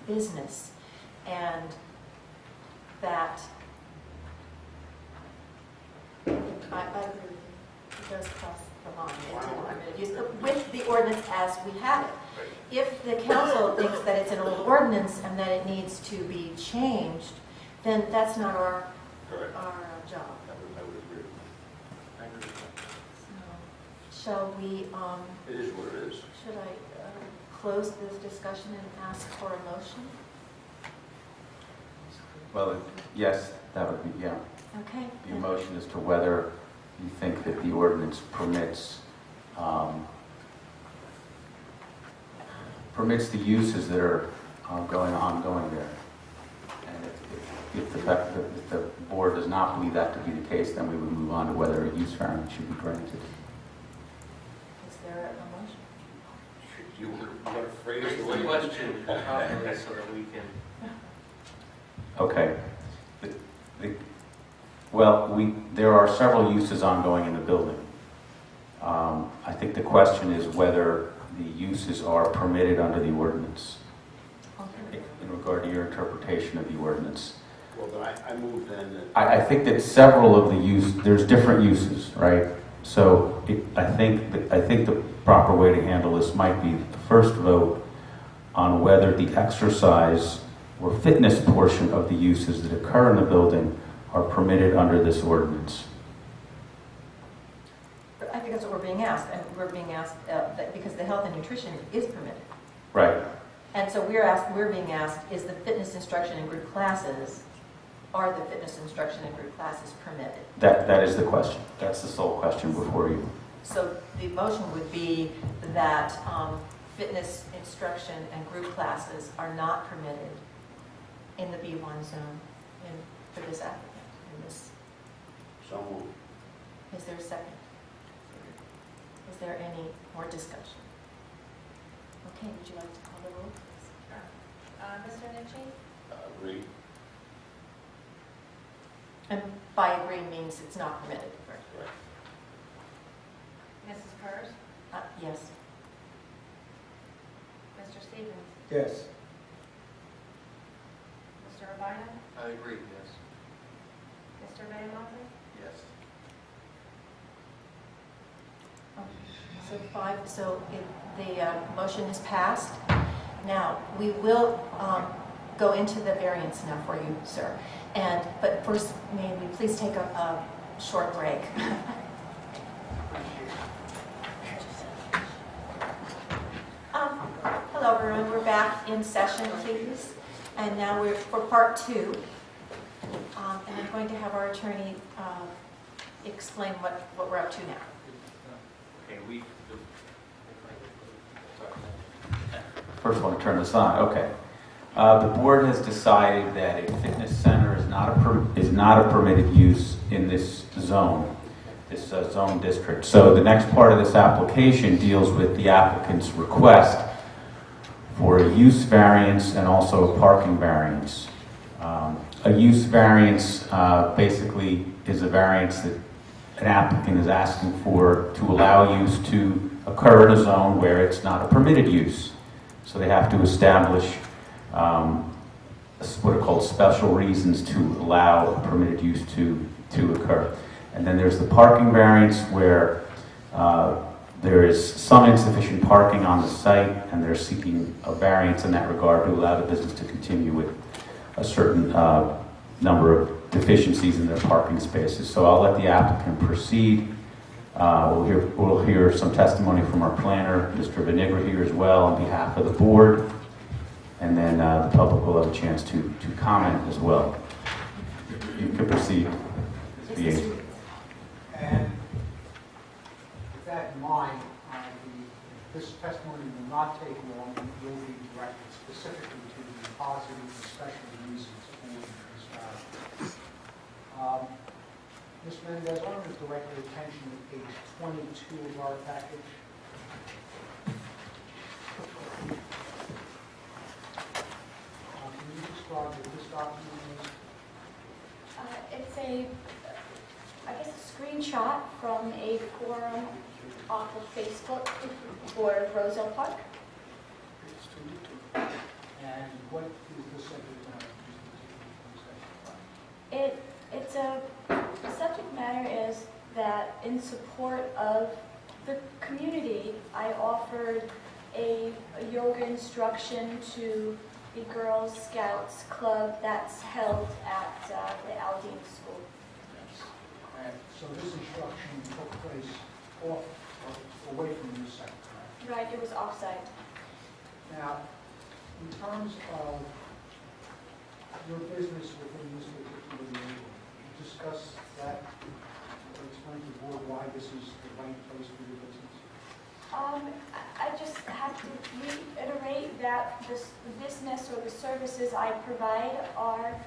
business, and that I agree with you. It does cross the it to the permitted use, with the ordinance as we have it. If the council thinks that it's an old ordinance and that it needs to be changed, then that's not our job. I would agree. I agree with that. So, shall we, It is what it is. should I close this discussion and ask for a motion? Well, yes, that would be, yeah. Okay. The motion as to whether you think that the ordinance permits the uses that are ongoing there. And if the board does not believe that to be the case, then we would move on to whether a use variance should be granted. Is there a motion? You want to phrase Raise the the way question properly so that we can. Okay. Well, there are several uses ongoing in the building. I think the question is whether the uses are permitted under the ordinance in regard to your interpretation of the ordinance. Well, then I move then that. I think that several of the there's different uses, right? So I think the proper way to handle this might be the first vote on whether the exercise or fitness portion of the uses that occur in the building are permitted under this ordinance. I think that's what we're being asked, and we're being asked that because the health and nutrition is permitted. Right. And so we're being asked, is the fitness instruction in group classes, are the fitness instruction in group classes permitted? That is the question. That's the sole question before you. So the motion would be that fitness instruction and group classes are not permitted in the B1 zone for this applicant. So moved. Is there a second? Is there any more discussion? Okay, would you like to call the roll, please? Mr. Nitchie? Agree. And by agree means it's not permitted, correct? Right. Mrs. Kurz? Yes. Mr. Stevens? Yes. Mr. Urbina? I agree, yes. Mr. Valentin? Yes. The motion is passed. Now, we will go into the variance now for you, sir. But first, may we please take a short break? Hello, everyone. We're back in session, please. And now we're for part 2. And I'm going to have our attorney explain what we're up to now. Okay, First, I want to turn this on. Okay. The board has decided that a fitness center is not a permitted use in this zone, this zone district. So the next part of this application deals with the applicant's request for a use variance and also a parking variance. A use variance basically is a variance that an applicant is asking for to allow use to occur in a zone where it's not a permitted use. So they have to establish what are called special reasons to allow a permitted use to occur. And then there's the parking variance where there is some insufficient parking on the site and they're seeking a variance in that regard to allow the business to continue with a certain number of deficiencies in their parking spaces. So I'll let the applicant proceed. We'll hear some testimony from our planner, Mr. Vinigra, here as well on behalf of the board. And then the public will have a chance to comment as well. You can proceed. And with that in mind, this testimony will not take long and will be directed specifically to the positive and special reasons for this matter. Ms. Mendez, I want to direct your attention to page 22 of our package. Can you describe what this document is? It's I guess a screenshot from a forum off of Facebook for Roselle Park. And what is the subject matter? The subject matter is that in support of the community, I offered a yoga instruction to the Girl Scouts Club that's held at the Aldine School. And so this instruction took place off, or away from the site, correct? Right, it was offsite. Now, in terms of your business within this particular neighborhood, you discuss that, or explain to the board why this is the right place for your business? I just have to reiterate that the business or the services I provide are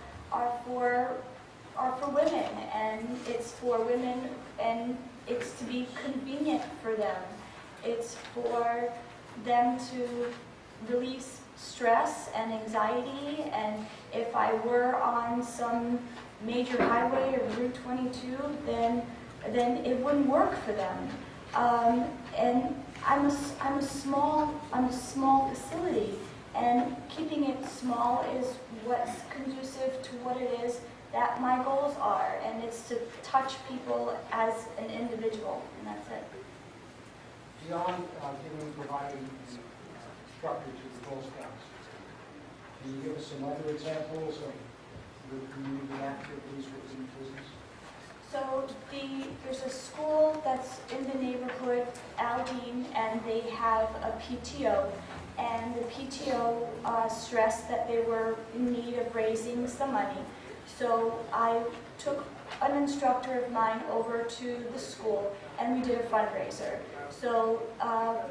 for women, and it's for women, and it's to be convenient for them. It's for them to release stress and anxiety, and if I were on some major highway or Route 22, then it wouldn't work for them. And I'm a small facility, and keeping it small is what's conducive to what it is that my goals are, and it's to touch people as an individual, and that's it. Beyond providing structure to the Girl Scouts, can you give us some other examples of the community activities within the business? So there's a school that's in the neighborhood, Aldine, and they have a PTO. And the PTO stressed that they were in need of raising some money. So I took an instructor of mine over to the school, and we did a fundraiser. So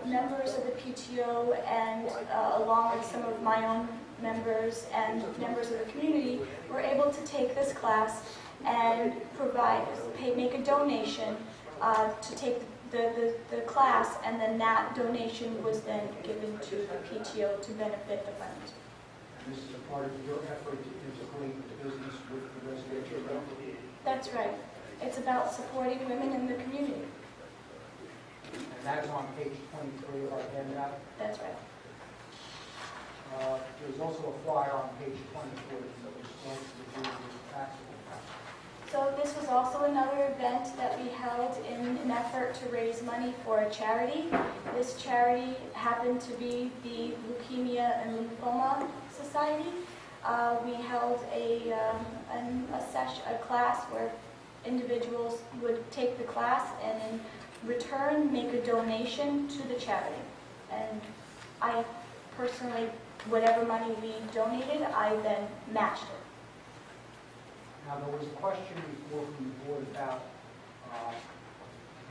members of the PTO and along with some of my own members and members of the community were able to take this class and make a donation to take the class, and then that donation was then given to the PTO to benefit the fund. And this is a part of your effort to integrate the business with the residential development? That's right. It's about supporting women in the community. And that is on page 23 of our handout. That's right. There's also a flyer on page 24 that was going to the board with taxable. So this was also another event that we held in an effort to raise money for a charity. This charity happened to be the Leukemia and Lymphoma Society. We held a class where individuals would take the class and in return make a donation to the charity. And I personally, whatever money we donated, I then matched it. Now, there was a question before from the board about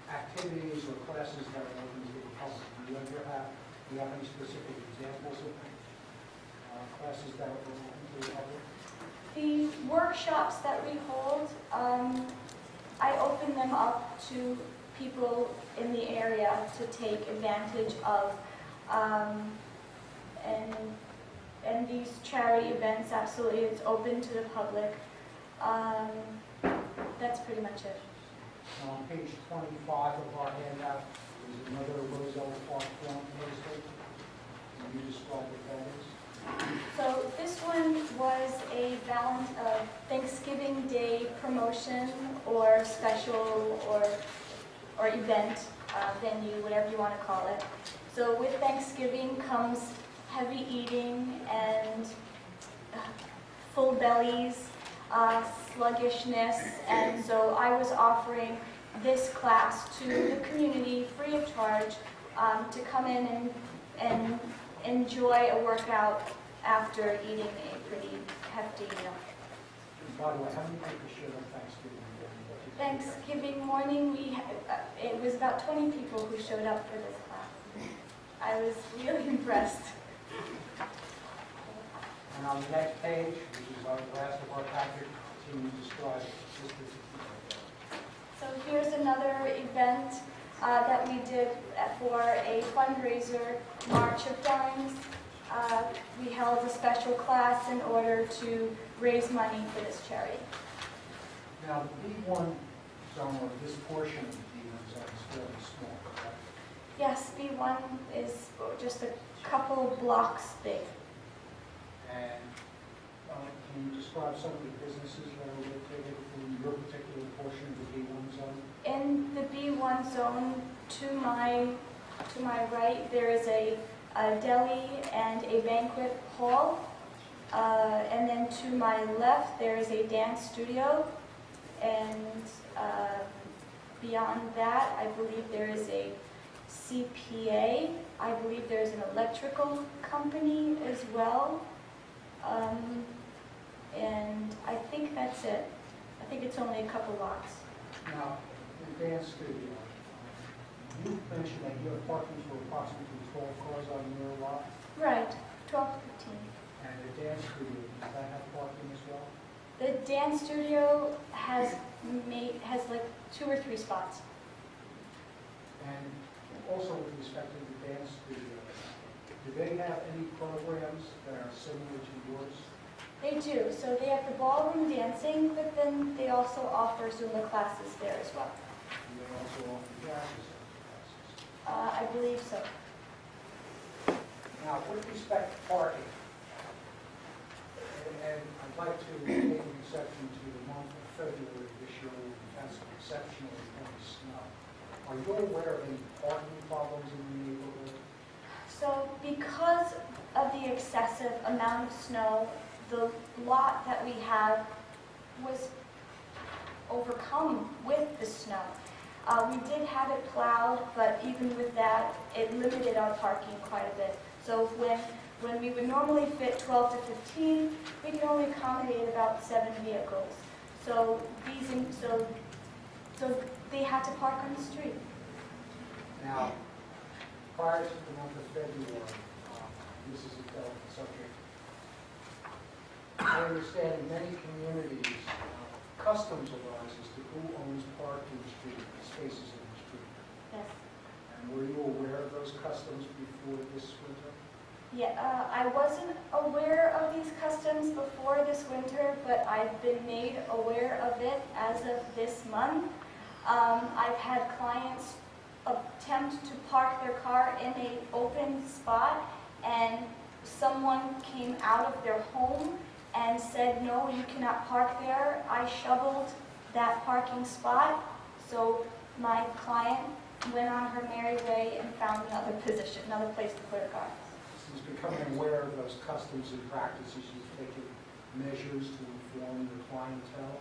activities or classes that are open to the public. Do you have any specific examples of classes that are open to the public? The workshops that we hold, I open them up to people in the area to take advantage of, and these charity events, absolutely, it's open to the public. That's pretty much it. Now, on page 25 of our handout is another Roselle Park Forum poster. Can you describe what that is? So this one was a Thanksgiving Day promotion or special or event venue, whatever you want to call it. So with Thanksgiving comes heavy eating and full bellies, sluggishness, and so I was offering this class to the community free of charge to come in and enjoy a workout after eating a pretty hefty meal. By the way, how many people showed up Thanksgiving? Thanksgiving morning, it was about 20 people who showed up for this class. I was really impressed. And on the next page, which is our last of our packet, can you describe this particular? So here's another event that we did for a fundraiser, March of Dimes. We held a special class in order to raise money for this charity. Now, the B1 zone, or this portion of the B1 zone is fairly small, correct? Yes, B1 is just a couple blocks big. And can Can you describe some of the businesses that are located in your particular portion of the B1 zone? In the B1 zone, to my right, there is a deli and a banquet hall. And then to my left, there is a dance studio. And beyond that, I believe there is a CPA. I believe there's an electrical company as well. And I think that's it. I think it's only a couple lots. Now, the dance studio, you mentioned that you have parking for approximately 12 cars on your lot, Right, 12 to 15. and the dance studio, does that have parking as well? The dance studio has like 2 or 3 spots. And also with respect to the dance studio, do they have any programs that are similar to yours? They do. So they have the ballroom dancing, but then they also offer Zumba classes there as well. Do they also offer jazz classes? I believe so. Now, with respect to parking, and I'd like to take an exception to the month of February this year, when we've had some exceptionally heavy snow. Are you aware of any parking problems in the neighborhood? So because of the excessive amount of snow, the lot that we have was overcome with the snow. We did have it plowed, but even with that, it limited our parking quite a bit. So when we would normally fit 12 to 15, we could only accommodate about 7 vehicles. So they had to park on the street. Now, prior to the month of February, this is a delicate subject. I understand in many communities, customs arise as to who owns parking spaces in the street. Yes. And were you aware of those customs before this winter? Yeah, I wasn't aware of these customs before this winter, but I've been made aware of it as of this month. I've had clients attempt to park their car in an open spot, and someone came out of their home and said, "No, you cannot park there." I shoveled that parking spot, so my client went on her merry way and found another position, another place to put her car. Since becoming aware of those customs and practices, you've taken measures to inform your clientele?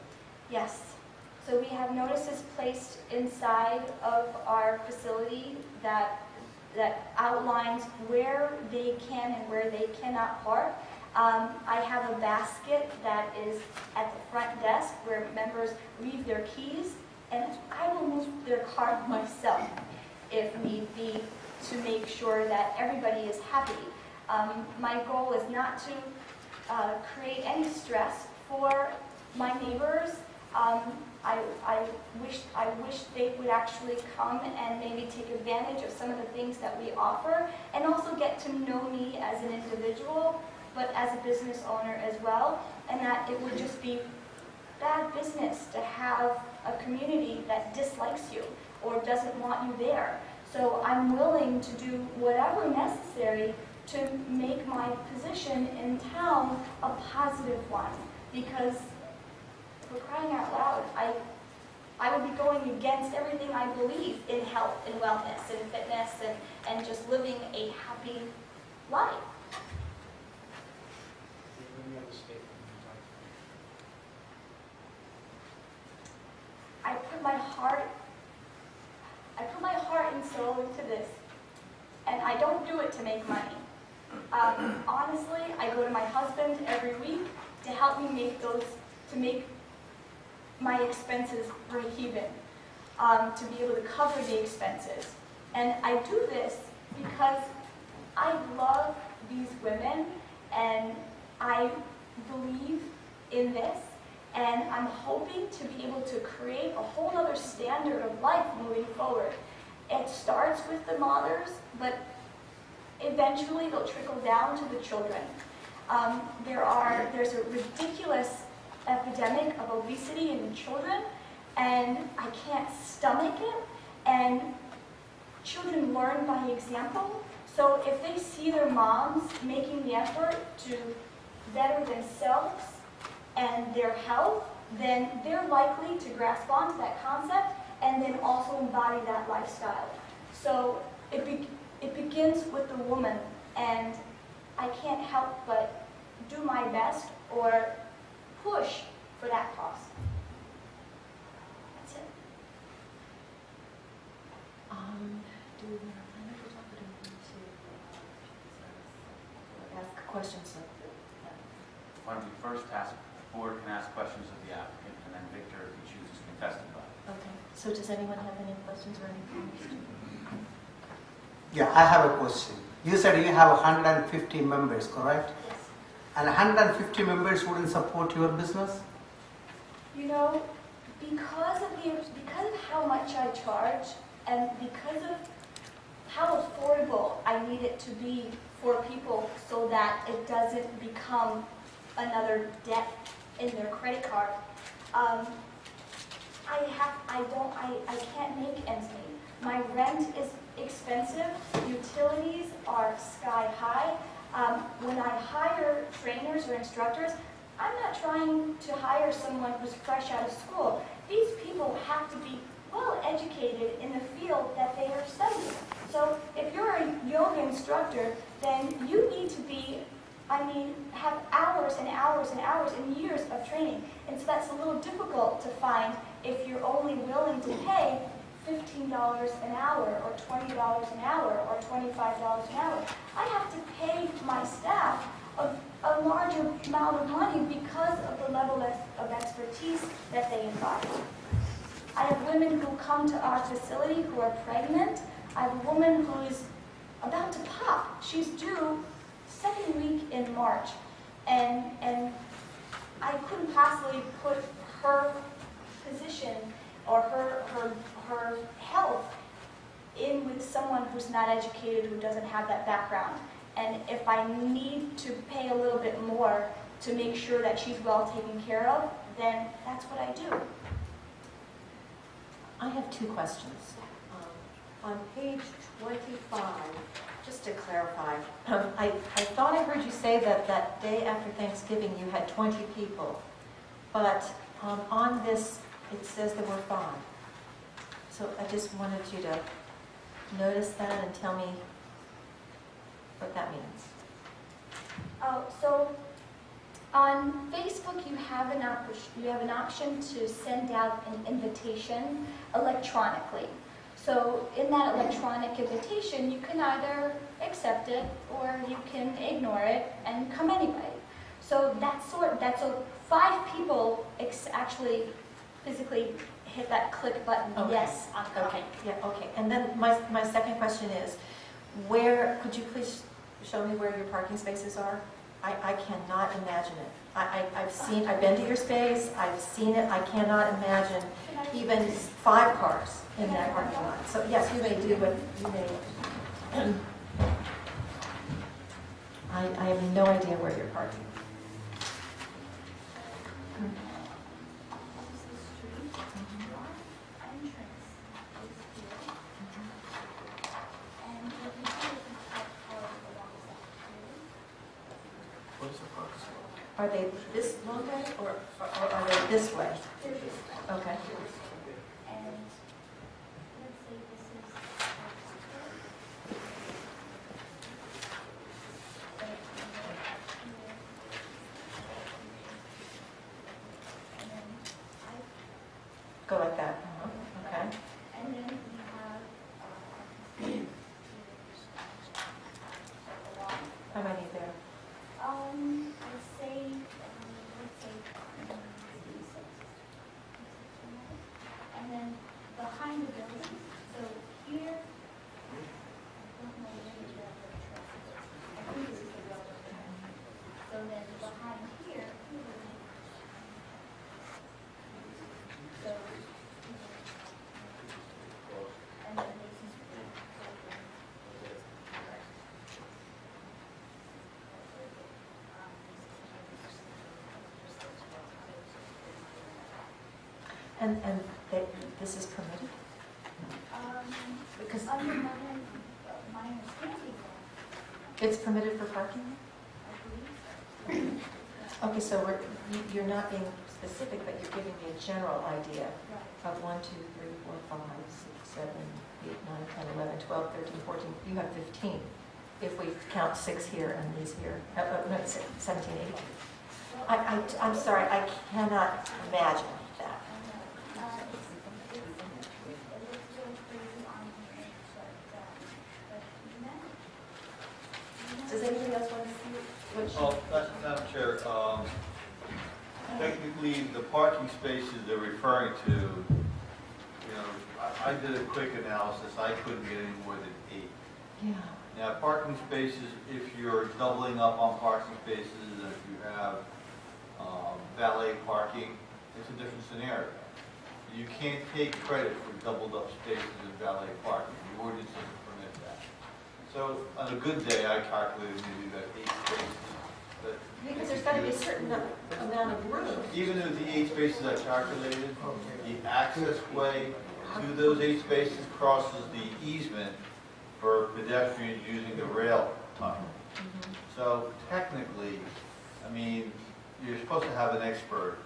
Yes. So we have notices placed inside of our facility that outlines where they can and where they cannot park. I have a basket that is at the front desk where members leave their keys, and I will move their car myself if need be to make sure that everybody is happy. My goal is not to create any stress for my neighbors. I wish they would actually come and maybe take advantage of some of the things that we offer, and also get to know me as an individual, but as a business owner as well, and that it would just be bad business to have a community that dislikes you or doesn't want you there. So I'm willing to do whatever necessary to make my position in town a positive one, because for crying out loud, I would be going against everything I believe in health and wellness and fitness and just living a happy life. Any other statement you'd like to make? I put my heart and soul into this, and I don't do it to make money. Honestly, I go to my husband every week to help me make my expenses break even, to be able to cover the expenses. And I do this because I love these women, and I believe in this, and I'm hoping to be able to create a whole other standard of life moving forward. It starts with the mothers, but eventually they'll trickle down to the children. There's a ridiculous epidemic of obesity in children, and I can't stomach it, and children learn by example. So if they see their moms making the effort to better themselves and their health, then they're likely to grasp onto that concept and then also embody that lifestyle. So it begins with the woman, and I can't help but do my best or push for that cause. That's it. Do we have time to talk or do we need to ask questions of Why don't we first ask, the board can ask questions of the applicant, and then Victor, if he chooses, can testify. Okay, so does anyone have any questions or any comments? Yeah, I have a question. You said you have 150 members, correct? Yes. And 150 members wouldn't support your business? You know, because of how much I charge and because of how affordable I need it to be for people so that it doesn't become another debt in their credit card, I can't make ends meet. My rent is expensive, utilities are sky high. When I hire trainers or instructors, I'm not trying to hire someone who's fresh out of school. These people have to be well educated in the field that they are studying. So if you're a yoga instructor, then you need to be, have hours and hours and hours and years of training. And so that's a little difficult to find if you're only willing to pay $15 an hour or $20 an hour or $25 an hour. I have to pay my staff a larger amount of money because of the level of expertise that they embody. I have women who come to our facility who are pregnant. I have a woman who is about to pop. She's due second week in March. And I couldn't possibly put her position or her health in with someone who's not educated, who doesn't have that background. And if I need to pay a little bit more to make sure that she's well taken care of, then that's what I do. I have two questions. On page 25, just to clarify, I thought I heard you say that that day after Thanksgiving you had 20 people, but on this it says there were 5. So I just wanted you to notice that and tell me what that means. So on Facebook you have an option to send out an invitation electronically. So in that electronic invitation, you can either accept it or you can ignore it and come anyway. So that's 5 people actually physically hit that click button. Okay. Yes, I'm coming. Okay, yeah, okay. And then my second question is, could you please show me where your parking spaces are? I cannot imagine it. I've been to your space, I've seen it, I cannot imagine even 5 cars in that parking lot. So yes, you may do what you may. I have no idea where you're parking. Are they this long way or are they this way? Okay. And let's say this is Go like that. Okay. and then we have How many there? let's say and then behind the building, so here, I don't know where the railroad track is. I think this is the railroad track. So then behind here, so, and then this is. And this is permitted? Because Under my understanding, it's permitted for parking? I believe so. Okay, so you're not being specific, but you're giving me a general idea of 1, 2, 3, 4, 5, 6, 7, 8, 9, 10, 11, 12, 13, 14. You have 15. If we count 6 here and these here, no, 17, 18. I'm sorry, I cannot imagine that. Does anybody else want to see what she... Well, Madam Chair, technically, the parking spaces they're referring to, you know, I did a quick analysis. I couldn't get any more than 8. Yeah. Now, parking spaces, if you're doubling up on parking spaces, and if you have valet parking, it's a different scenario. You can't take credit for doubled up spaces in valet parking. The ordinance doesn't permit that. So on a good day, I calculated maybe about 8 spaces. But Because there's got to be a certain amount of room. even with the 8 spaces I calculated, the access way to those 8 spaces crosses the easement for pedestrians using the rail tunnel. So technically, I mean, you're supposed to have an expert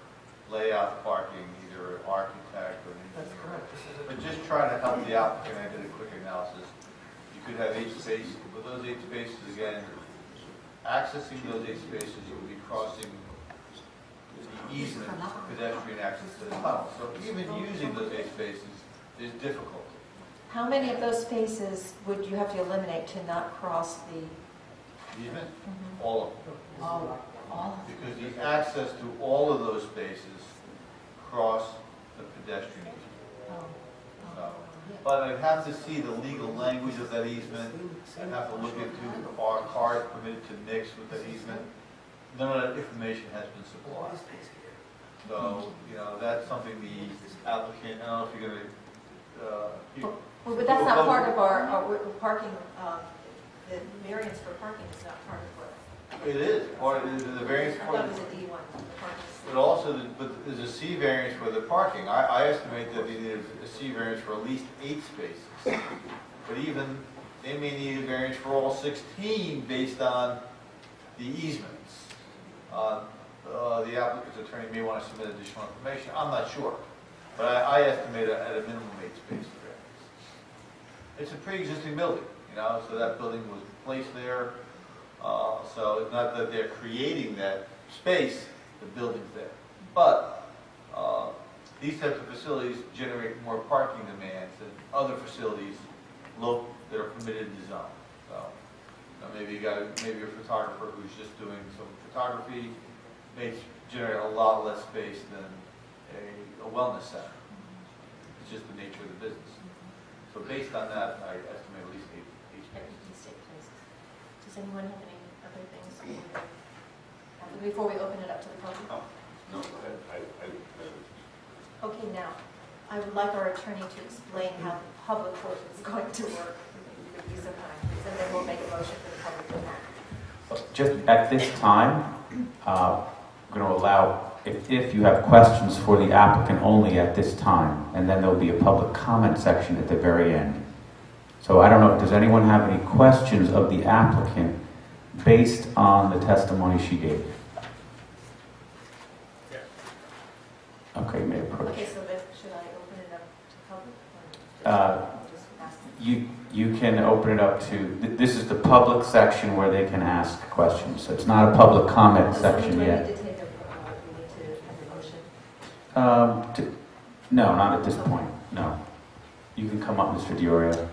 lay out the parking, either an architect or an engineer. But just try to help the applicant. I did a quick analysis. You could have 8 spaces. With those 8 spaces, again, accessing those 8 spaces, you would be crossing the easement for pedestrian access to the tunnel. So even using those 8 spaces is difficult. How many of those spaces would you have to eliminate to not cross the... Easement? All of them. All of them? Because the access to all of those spaces cross the pedestrian easement. So, but I'd have to see the legal language of that easement. I'd have to look into are cars permitted to mix with that easement. None of that information has been supplied. So, you know, that's something the applicant, I don't know if you're going to... Well, but that's not part of our parking, the variance for parking is not part of what... It is, part of the variance. I thought it was a D1. But also, but there's a C variance for the parking. I estimate that they need a C variance for at least 8 spaces. But even, they may need a variance for all 16 based on the easements. The applicant's attorney may want to submit additional information. I'm not sure. But I estimate at a minimum 8 spaces variance. It's a pre-existing building, you know, so that building was placed there. So it's not that they're creating that space, the building's there. But these types of facilities generate more parking demands than other facilities that are permitted in zone. So maybe maybe a photographer who's just doing some photography may generate a lot less space than a wellness center. It's just the nature of the business. So based on that, I estimate at least 8 spaces. Does anyone have any other things before we open it up to the public? No, Okay, now, I would like our attorney to explain how the public court is going to work. If you could be so kind, please, and then we'll make a motion for the public to act. Just at this time, I'm going to allow, if you have questions for the applicant only at this time, and then there'll be a public comment section at the very end. So I don't know, does anyone have any questions of the applicant based on the testimony she gave? Okay, may I approach? Okay, so then should I open it up to public? Just ask them? You can open it up to, this is the public section where they can ask questions. So it's not a public comment section Do I yet. need to take we need to have a motion? No, not at this point, no. You can come up, Mr. Diorio.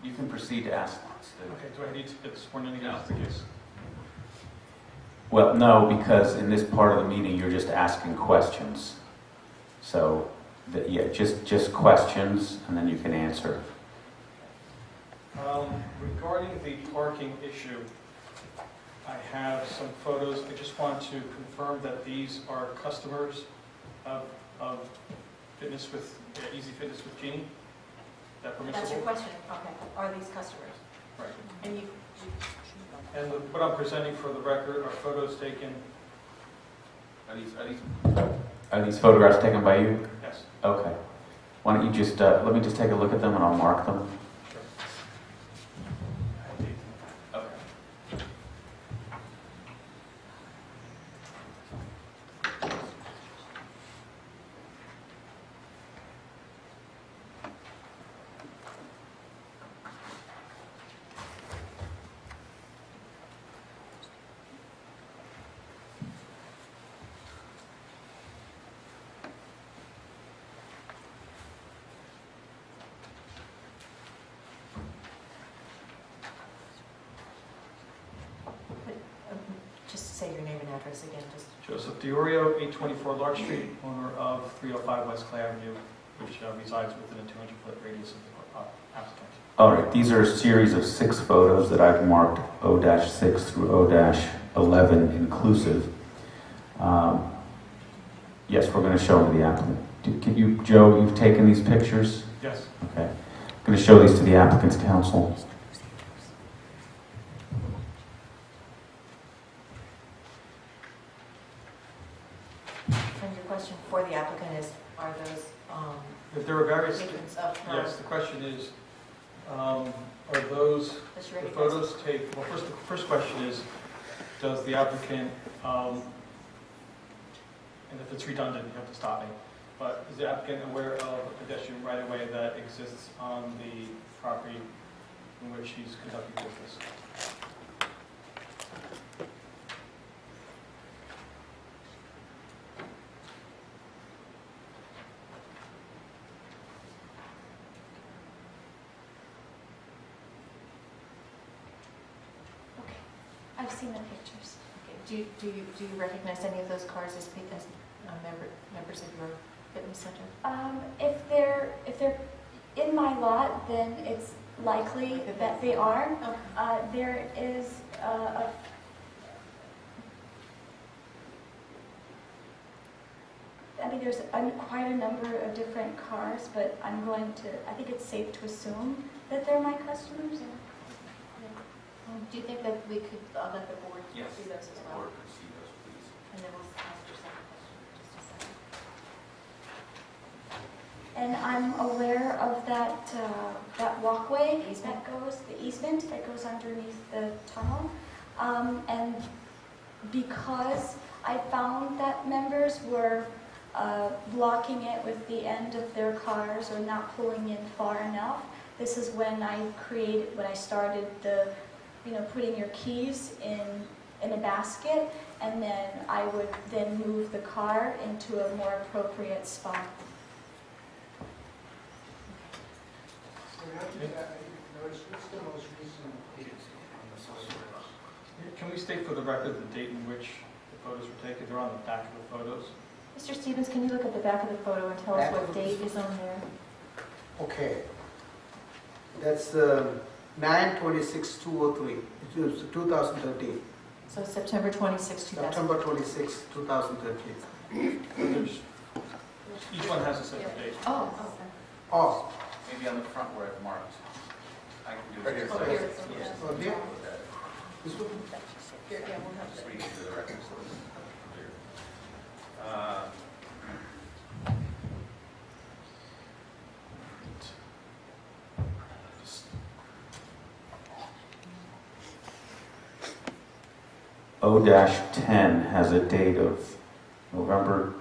You can proceed to ask. Okay, do I need to get sworn in again? That's the case. Well, no, because in this part of the meeting, you're just asking questions. So, yeah, just questions, and then you can answer. Regarding the parking issue, I have some photos. I just want to confirm that these are customers of Fitness with Easy Fitness with Jeannie. That permissible? That's your question. Okay. Are these customers? Right. And you And what I'm presenting for the record are photos taken. Are these photographs taken by you? Yes. Okay. Why don't you just, let me just take a look at them and I'll mark them. Just say your name and address again, just. Joseph DiOrio, 824 Larch Street, owner of 305 West Clay Avenue, which resides within a 200-foot radius of the applicant. All right, these are a series of 6 photos that I've marked O-6 through O-11 inclusive. Yes, we're going to show them to the applicant. Can you, Joe, you've taken these pictures? Yes. Okay. I'm going to show these to the applicant's counsel. And your question for the applicant is, are those If there are various, patrons of her? yes, the question is, are those Does she the recognize- photos take, well, the first question is, does the applicant, and if it's redundant, you have to stop me, but is the applicant aware of a pedestrian right-of-way that exists on the property in which he's conducting business? I've seen the pictures. Okay. Do you recognize any of those cars as members of your fitness center? If they're in my lot, then it's likely that they are. There is there's quite a number of different cars, but I think it's safe to assume that they're my customers. Do you think that we could let the board Yes. see those as The well? board can see those, please. And then we'll ask your second question in just a second. And I'm aware of that walkway that goes, the easement that goes underneath the tunnel. And because I found that members were blocking it with the end of their cars or not pulling in far enough, this is when I started the putting your keys in a basket, and then I would then move the car into a more appropriate spot. Can we state for the record the date in which the photos were taken? They're on the back of the photos. Mr. Stevens, can you look at the back of the photo and tell us what date is on there? Okay. That's 9/26/203. It was 2013. So September 26, 2000. September 26, 2013. Each one has a separate date. Oh, okay. Oh. Maybe on the front where it's marked. I can do Right it. here. Oh, here it's- Yes. Oh, here? This one? Here, yeah, we'll have Just to. read it to the record so it's clear. O-10 has a date of November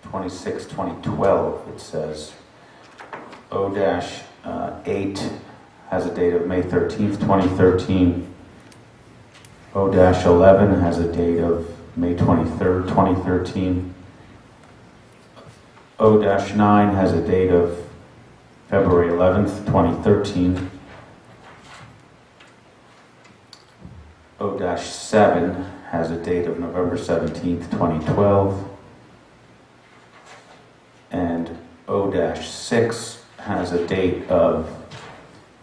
26, 2012, it says. O-8 has a date of May 13th, 2013. O-11 has a date of May 23rd, 2013. O-9 has a date of February 11th, 2013. O-7 has a date of November 17th, 2012. And O-6 has a date of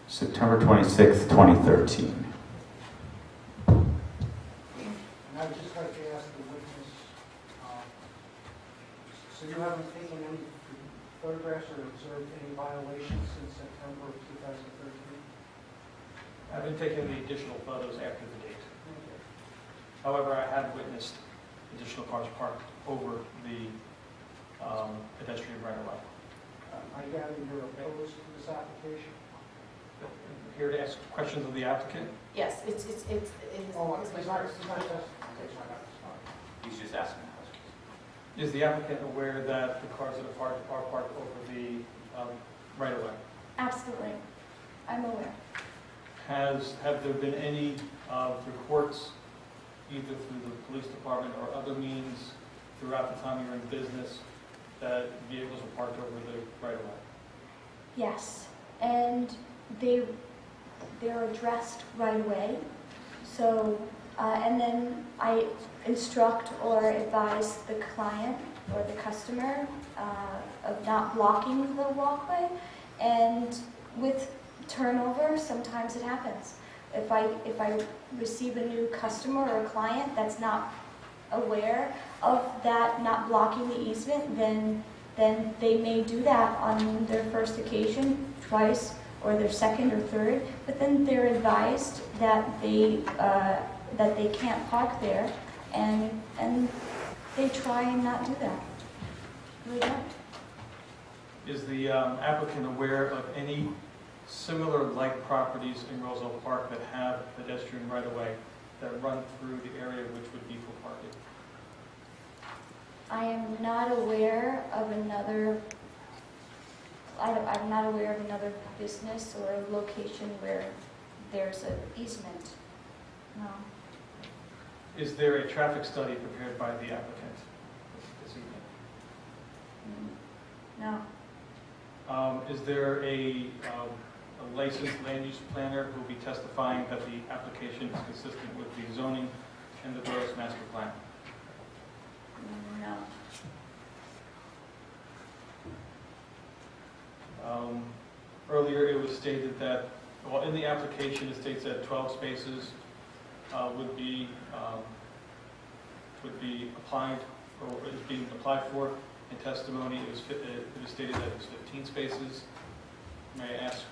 September 26th, 2013. And I'd just like to ask the witness, so you haven't taken any photographs or observed any violations since September of 2013? I've been taking the additional photos after the date. However, I have witnessed additional cars parked over the pedestrian right-of-way. I gather you're opposed to this application? Here to ask questions of the applicant. Yes, it's. Oh, it's he's not testifying. Okay, so I got this. He's just asking questions. Is the applicant aware that the cars that are parked over the right-of-way? Absolutely. I'm aware. Have there been any reports, either through the police department or other means throughout the time you're in business, that vehicles are parked over the right-of-way? Yes, and they're addressed right away. So, and then I instruct or advise the client or the customer of not blocking the walkway. And with turnover, sometimes it happens. If I receive a new customer or a client that's not aware of that, not blocking the easement, then they may do that on their first occasion, twice, or their second or third, but then they're advised that they can't park there, and they try and not do that. They don't. Is the applicant aware of any similar like properties in Roselle Park that have pedestrian right-of-way that run through the area which would be for parking? I am not aware of another. I'm not aware of another business or a location where there's an easement. No. Is there a traffic study prepared by the applicant this evening? No. Is there a licensed land use planner who will be testifying that the application is consistent with the zoning and the borough's master plan? No. Earlier, it was stated that, well, in the application, it states that 12 spaces would be applied, or is being applied for. In testimony, it was stated that it was 15 spaces. May I ask,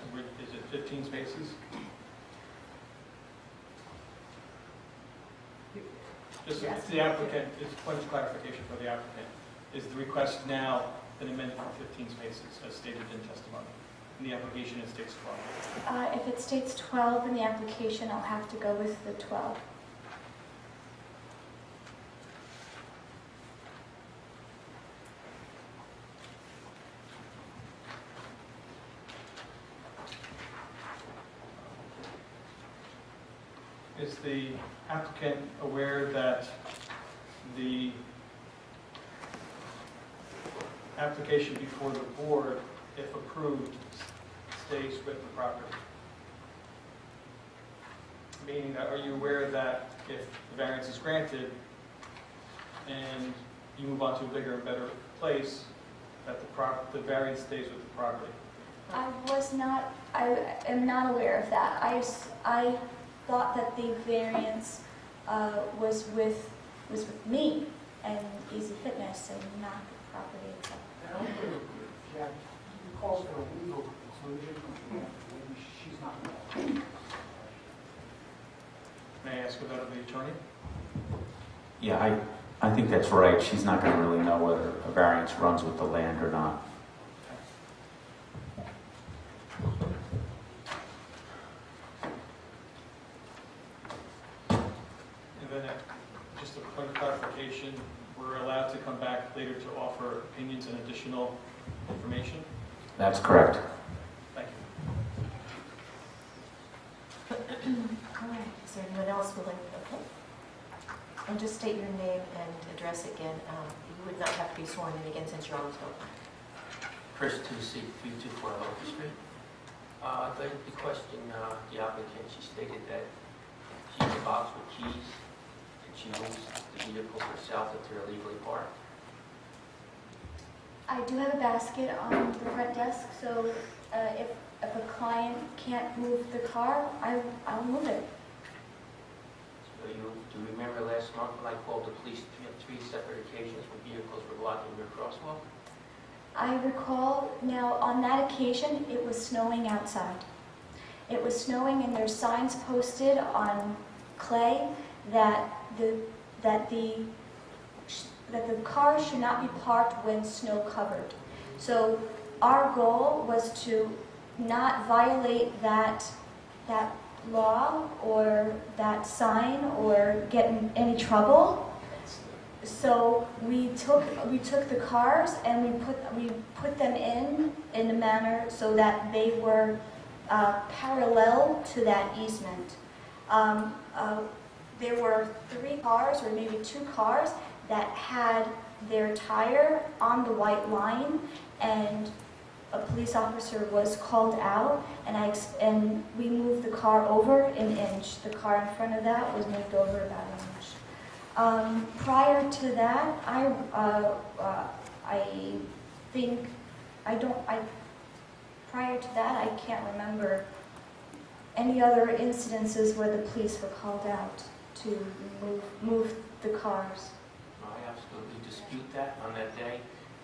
is it 15 spaces? Just it's the applicant, it's point of clarification for the applicant. Is the request now an amendment for 15 spaces as stated in testimony? In the application, it states 12. If it states 12 in the application, I'll have to go with the 12. Is the applicant aware that the application before the board, if approved, stays with the property? Meaning that, are you aware that if the variance is granted and you move on to a bigger and better place, that the variance stays with the property? I am not aware of that. I thought that the variance was with me and Easy Fitness and not the property itself. Yeah, he calls for a legal conclusion, maybe she's not. May I ask about the attorney? Yeah, I think that's right. She's not going to really know whether a variance runs with the land or not. And then just a point of clarification, we're allowed to come back later to offer opinions and additional information? That's correct. Thank you. All right, is there anyone else willing? Okay. And just state your name and address again. You would not have to be sworn in again since you're on the phone. Chris 2C, 324 Locust Street. I'd like to question the applicant. She stated that she has a box with keys and she moves the vehicles herself if they're illegally parked. I do have a basket on the front desk, so if a client can't move the car, I'll move it. So do you remember last month when I called the police on 3 separate occasions when vehicles were blocking your crosswalk? I recall now on that occasion it was snowing outside, It was snowing and there's signs posted on clay that the cars should not be parked when snow covered. So our goal was to not violate that law or that sign or get in any trouble. So we took the cars and we put them in a manner so that they were parallel to that easement. There were 3 cars or maybe 2 cars that had their tire on the white line, and a police officer was called out, and we moved the car over an inch. The car in front of that was moved over about an inch. Prior to that, prior to that, I can't remember any other incidences where the police were called out to move the cars. I absolutely dispute that on that day.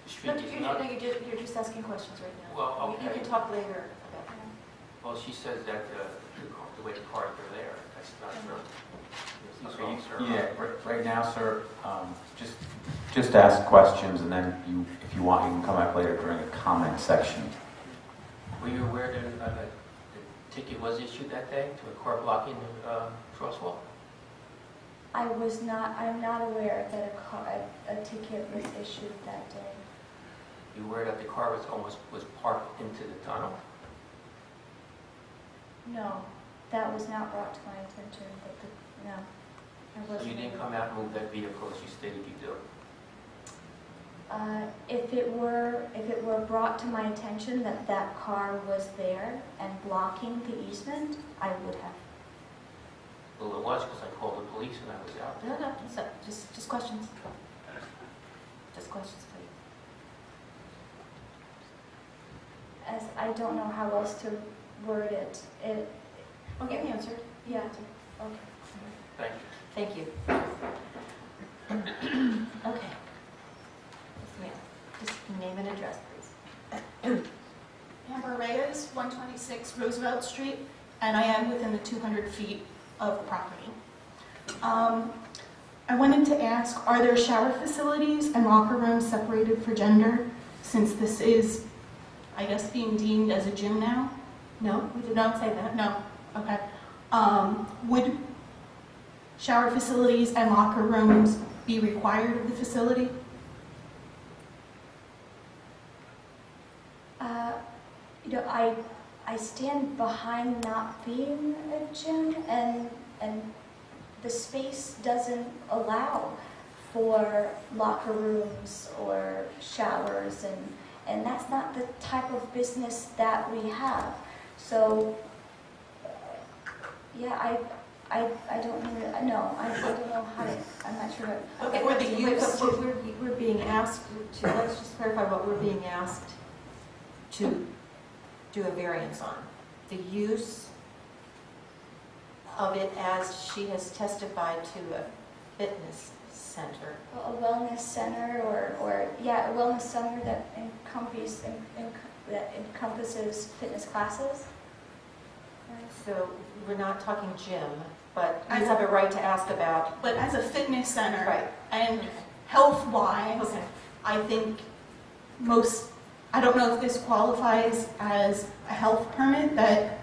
The street No, is not... you're just asking questions right now. Well, You okay. can talk later about that. Well, she says that the way the cars are there, that's not true. These Okay, officer- yeah, right now, sir, just ask questions, and then if you want, you can come back later during a comment section. Were you aware that the ticket was issued that day to a car blocking the crosswalk? I'm not aware that a ticket was issued that day. You were aware that the car was parked into the tunnel? No, that was not brought to my attention, no. I So you wasn't didn't aware. come out and move that vehicle as you stated you do? If it were brought to my attention that that car was there and blocking the easement, I would have. Well, it was because I called the police and I was out there. No, just questions. Just questions, please. As I don't know how else to word it. Okay, answered. Yeah, okay. Thank you. Thank you. Okay. Yes, ma'am. Just name and address, please. Amber Reyes, 126 Roosevelt Street, and I am within the 200 feet of the property. I wanted to ask, are there shower facilities and locker rooms separated for gender, since this is, I guess, being deemed as a gym now? No, we did not say that. No, okay. Would shower facilities and locker rooms be required of the facility? I stand behind not being a gym, and the space doesn't allow for locker rooms or showers, and that's not the type of business that we have. So, yeah, I don't know. I don't know how to. I'm not sure how. Okay, For the use what we're being asked to, let's just clarify what we're being asked to do a variance on. The use of it as she has testified to a fitness center. A wellness center, or a wellness center that encompasses fitness classes. So we're not talking gym, but you have a right to ask about. But as a fitness center, Right. and health-wise, Okay. I think I don't know if this qualifies as a health permit, that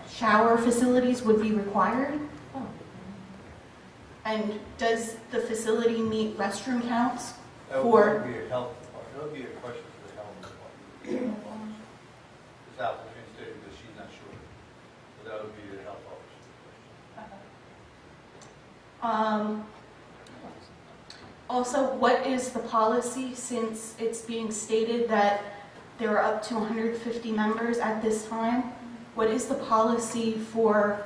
shower facilities would be required. Oh. And does the facility meet restroom counts? That For- would be a health department, that would be a question for the health department. This applicant stated that she's not sure, but that would be the health officer's question. Also, what is the policy, since it's being stated that there are up to 150 members at this time? What is the policy for,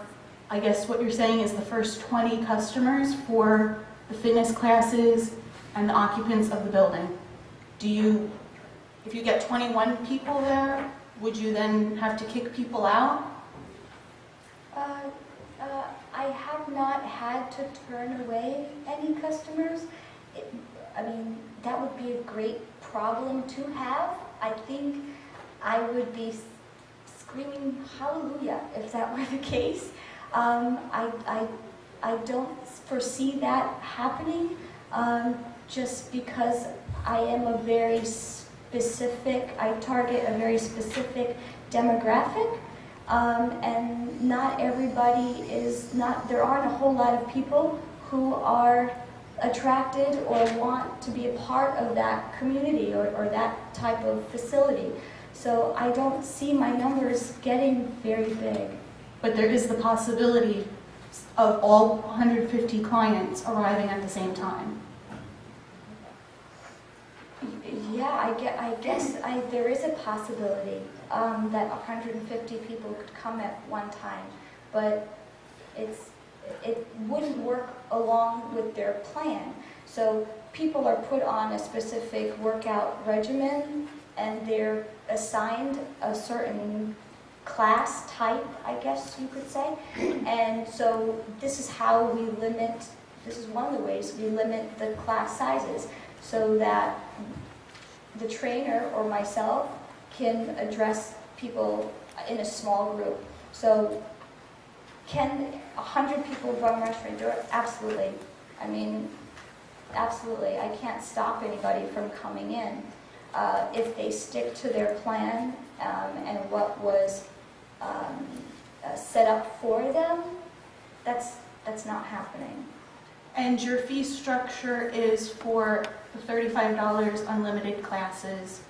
I guess what you're saying is the first 20 customers for the fitness classes and the occupants of the building? If you get 21 people there, would you then have to kick people out? I have not had to turn away any customers. That would be a great problem to have. I think I would be screaming hallelujah if that were the case. I don't foresee that happening, just because I am a very specific, I target a very specific demographic, and not everybody is not, there aren't a whole lot of people who are attracted or want to be a part of that community or that type of facility. So I don't see my numbers getting very big. But there is the possibility of all 150 clients arriving at the same time. Yeah, I guess there is a possibility that 150 people could come at one time, but it wouldn't work along with their plan. So people are put on a specific workout regimen, and they're assigned a certain class type, I guess you could say. And so this is how we limit, this is one of the ways we limit the class sizes, so that the trainer or myself can address people in a small group. So can 100 people run restaurant door? Absolutely. I mean, absolutely. I can't stop anybody from coming in. If they stick to their plan and what was set up for them, that's not happening. And your fee structure is for the $35 unlimited classes,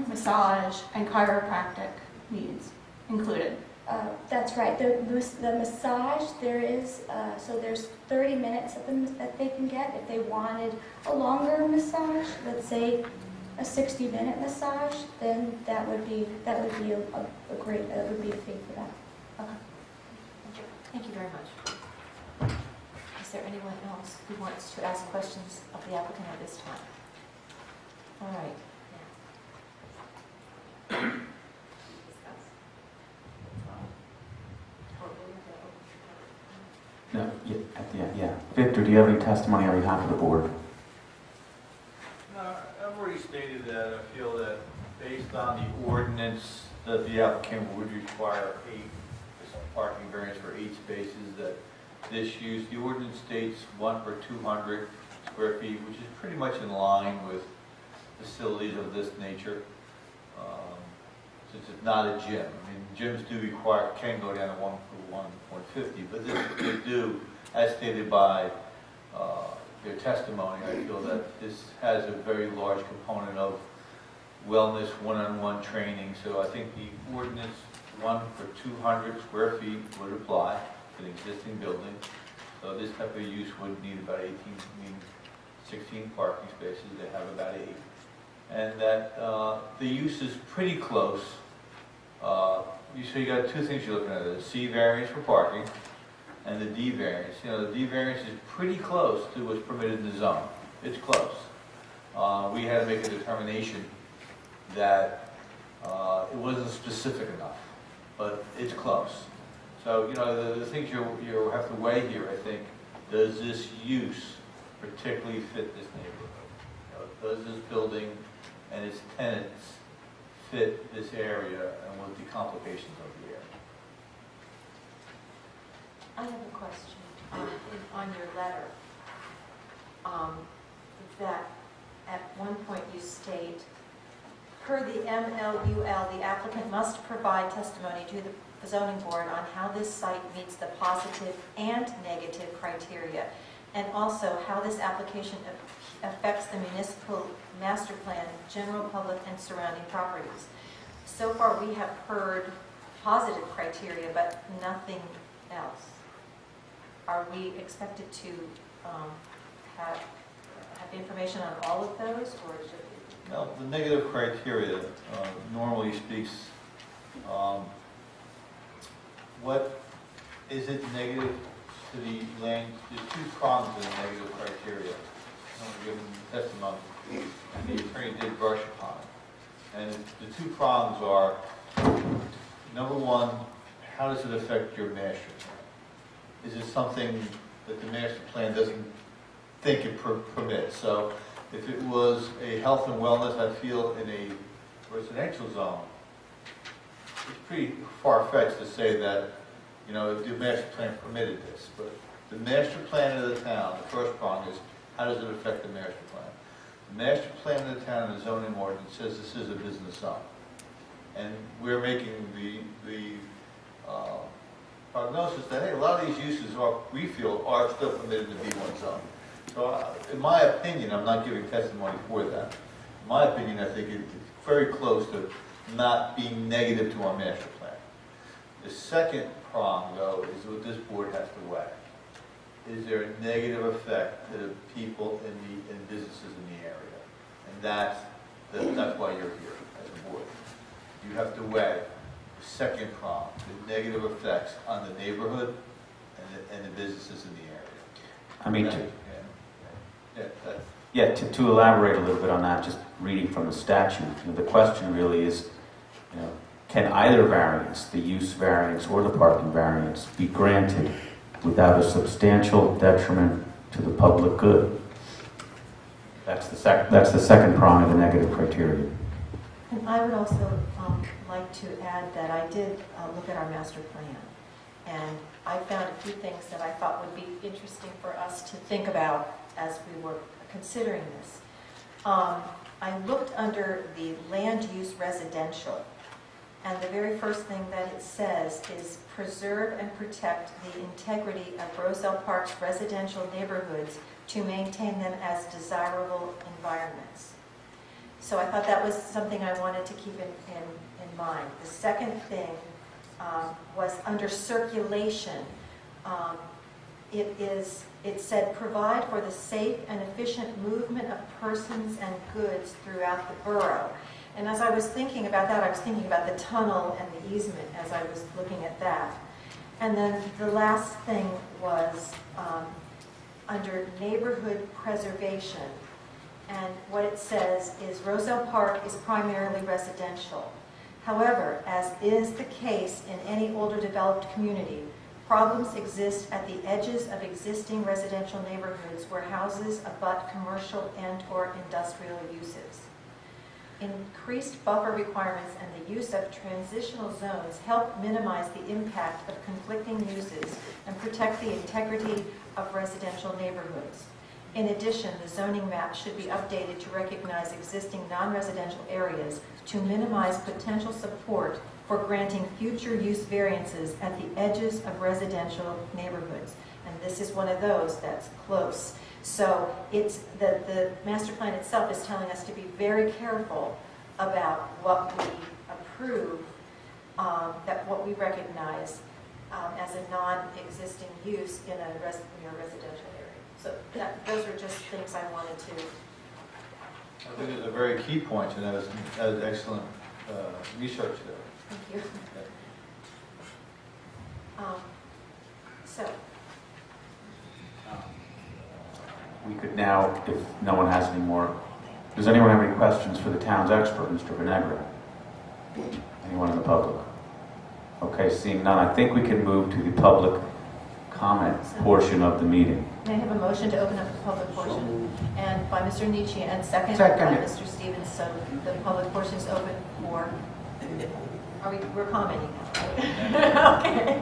massage, and chiropractic needs included. That's right. The massage, there is, so there's 30 minutes that they can get. If they wanted a longer massage, let's say a 60-minute massage, then that would be a great, that would be a fee for that. Okay. Thank you very much. Is there anyone else who wants to ask questions of the applicant at this time? All right. No, yeah, at the end, yeah. Victor, do you have any testimony on behalf of the board? No, I've already stated that I feel that based on the ordinance that the applicant would require parking variance for 8 spaces, that this use, the ordinance states 1 per 200 square feet, which is pretty much in line with facilities of this nature. Since it's not a gym. I mean, gyms do require, can go down to 150, but this, they do, as stated by their testimony, I feel that this has a very large component of wellness, one-on-one training. So I think the ordinance 1 per 200 square feet would apply to the existing building. So this type of use would need about 16 parking spaces. They have about 8. And that the use is pretty close. So you got 2 things you're looking at: the C variance for parking and the D variance. You know, the D variance is pretty close to what's permitted in the zone. It's close. We had to make a determination that it wasn't specific enough, but it's close. So, you know, the things you have to weigh here, I think, does this use particularly fit this neighborhood? You know, does this building and its tenants fit this area and what the complications of the area? I have a question on your letter. That at one point you state, per the MLUL, the applicant must provide testimony to the zoning board on how this site meets the positive and negative criteria, and also how this application affects the municipal master plan, general public, and surrounding properties. So far, we have heard positive criteria, but nothing else. Are we expected to have information on all of those, or should we? Well, the negative criteria normally speaks, what is it negative to the land? There's 2 prongs in the negative criteria. I'm giving testimony, and the attorney did brush upon it. And the 2 prongs are, number 1, how does it affect your master plan? Is it something that the master plan doesn't think it permits? So if it was a health and wellness, I feel in a residential zone, it's pretty far-fetched to say that, you know, if the master plan permitted this, but the master plan of the town, the first prong is, how does it affect the master plan? The master plan of the town and the zoning ordinance says this is a business zone. And we're making the prognosis that, hey, a lot of these uses are, we feel, are still permitted in the B1 zone. So in my opinion, I'm not giving testimony for that. In my opinion, I think it's very close to not being negative to our master plan. The second prong, though, is what this board has to weigh. Is there a negative effect to the people in businesses in the area? And that's why you're here as a board. You have to weigh the second prong, the negative effects on the neighborhood and the businesses in the area. I mean, to elaborate a little bit on that, just reading from the statute, the question really is, can either variance, the use variance or the parking variance, be granted without a substantial detriment to the public good? That's the second prong of the negative criteria. And I would also like to add that I did look at our master plan, and I found a few things that I thought would be interesting for us to think about as we were considering this. I looked under the land use residential, and the very first thing that it says is preserve and protect the integrity of Roselle Park's residential neighborhoods to maintain them as desirable environments. So I thought that was something I wanted to keep in mind. The second thing was under circulation. It said provide for the safe and efficient movement of persons and goods throughout the borough. And as I was thinking about that, I was thinking about the tunnel and the easement as I was looking at that. And then the last thing was under neighborhood preservation. And what it says is Roselle Park is primarily residential. However, as is the case in any older developed community, problems exist at the edges of existing residential neighborhoods where houses abut commercial and/or industrial uses. Increased buffer requirements and the use of transitional zones help minimize the impact of conflicting uses and protect the integrity of residential neighborhoods. In addition, the zoning map should be updated to recognize existing non-residential areas to minimize potential support for granting future use variances at the edges of residential neighborhoods. And this is one of those that's close. So it's the master plan itself is telling us to be very careful about what we approve, that what we recognize as a non-existing use in a residential area. So those are just things I wanted to. I think it's a very key point, and that was excellent research there. Thank you. We could now, if no one has any more, does anyone have any questions for the town's expert, Mr. Vinegra? Anyone in the public? Okay, seeing none, I think we can move to the public comment portion of the meeting. May I have a motion to open up the public portion? And by Mr. Nietzsche, and second by Mr. Stevens. So the public portion is open for, we're commenting now, right? Okay.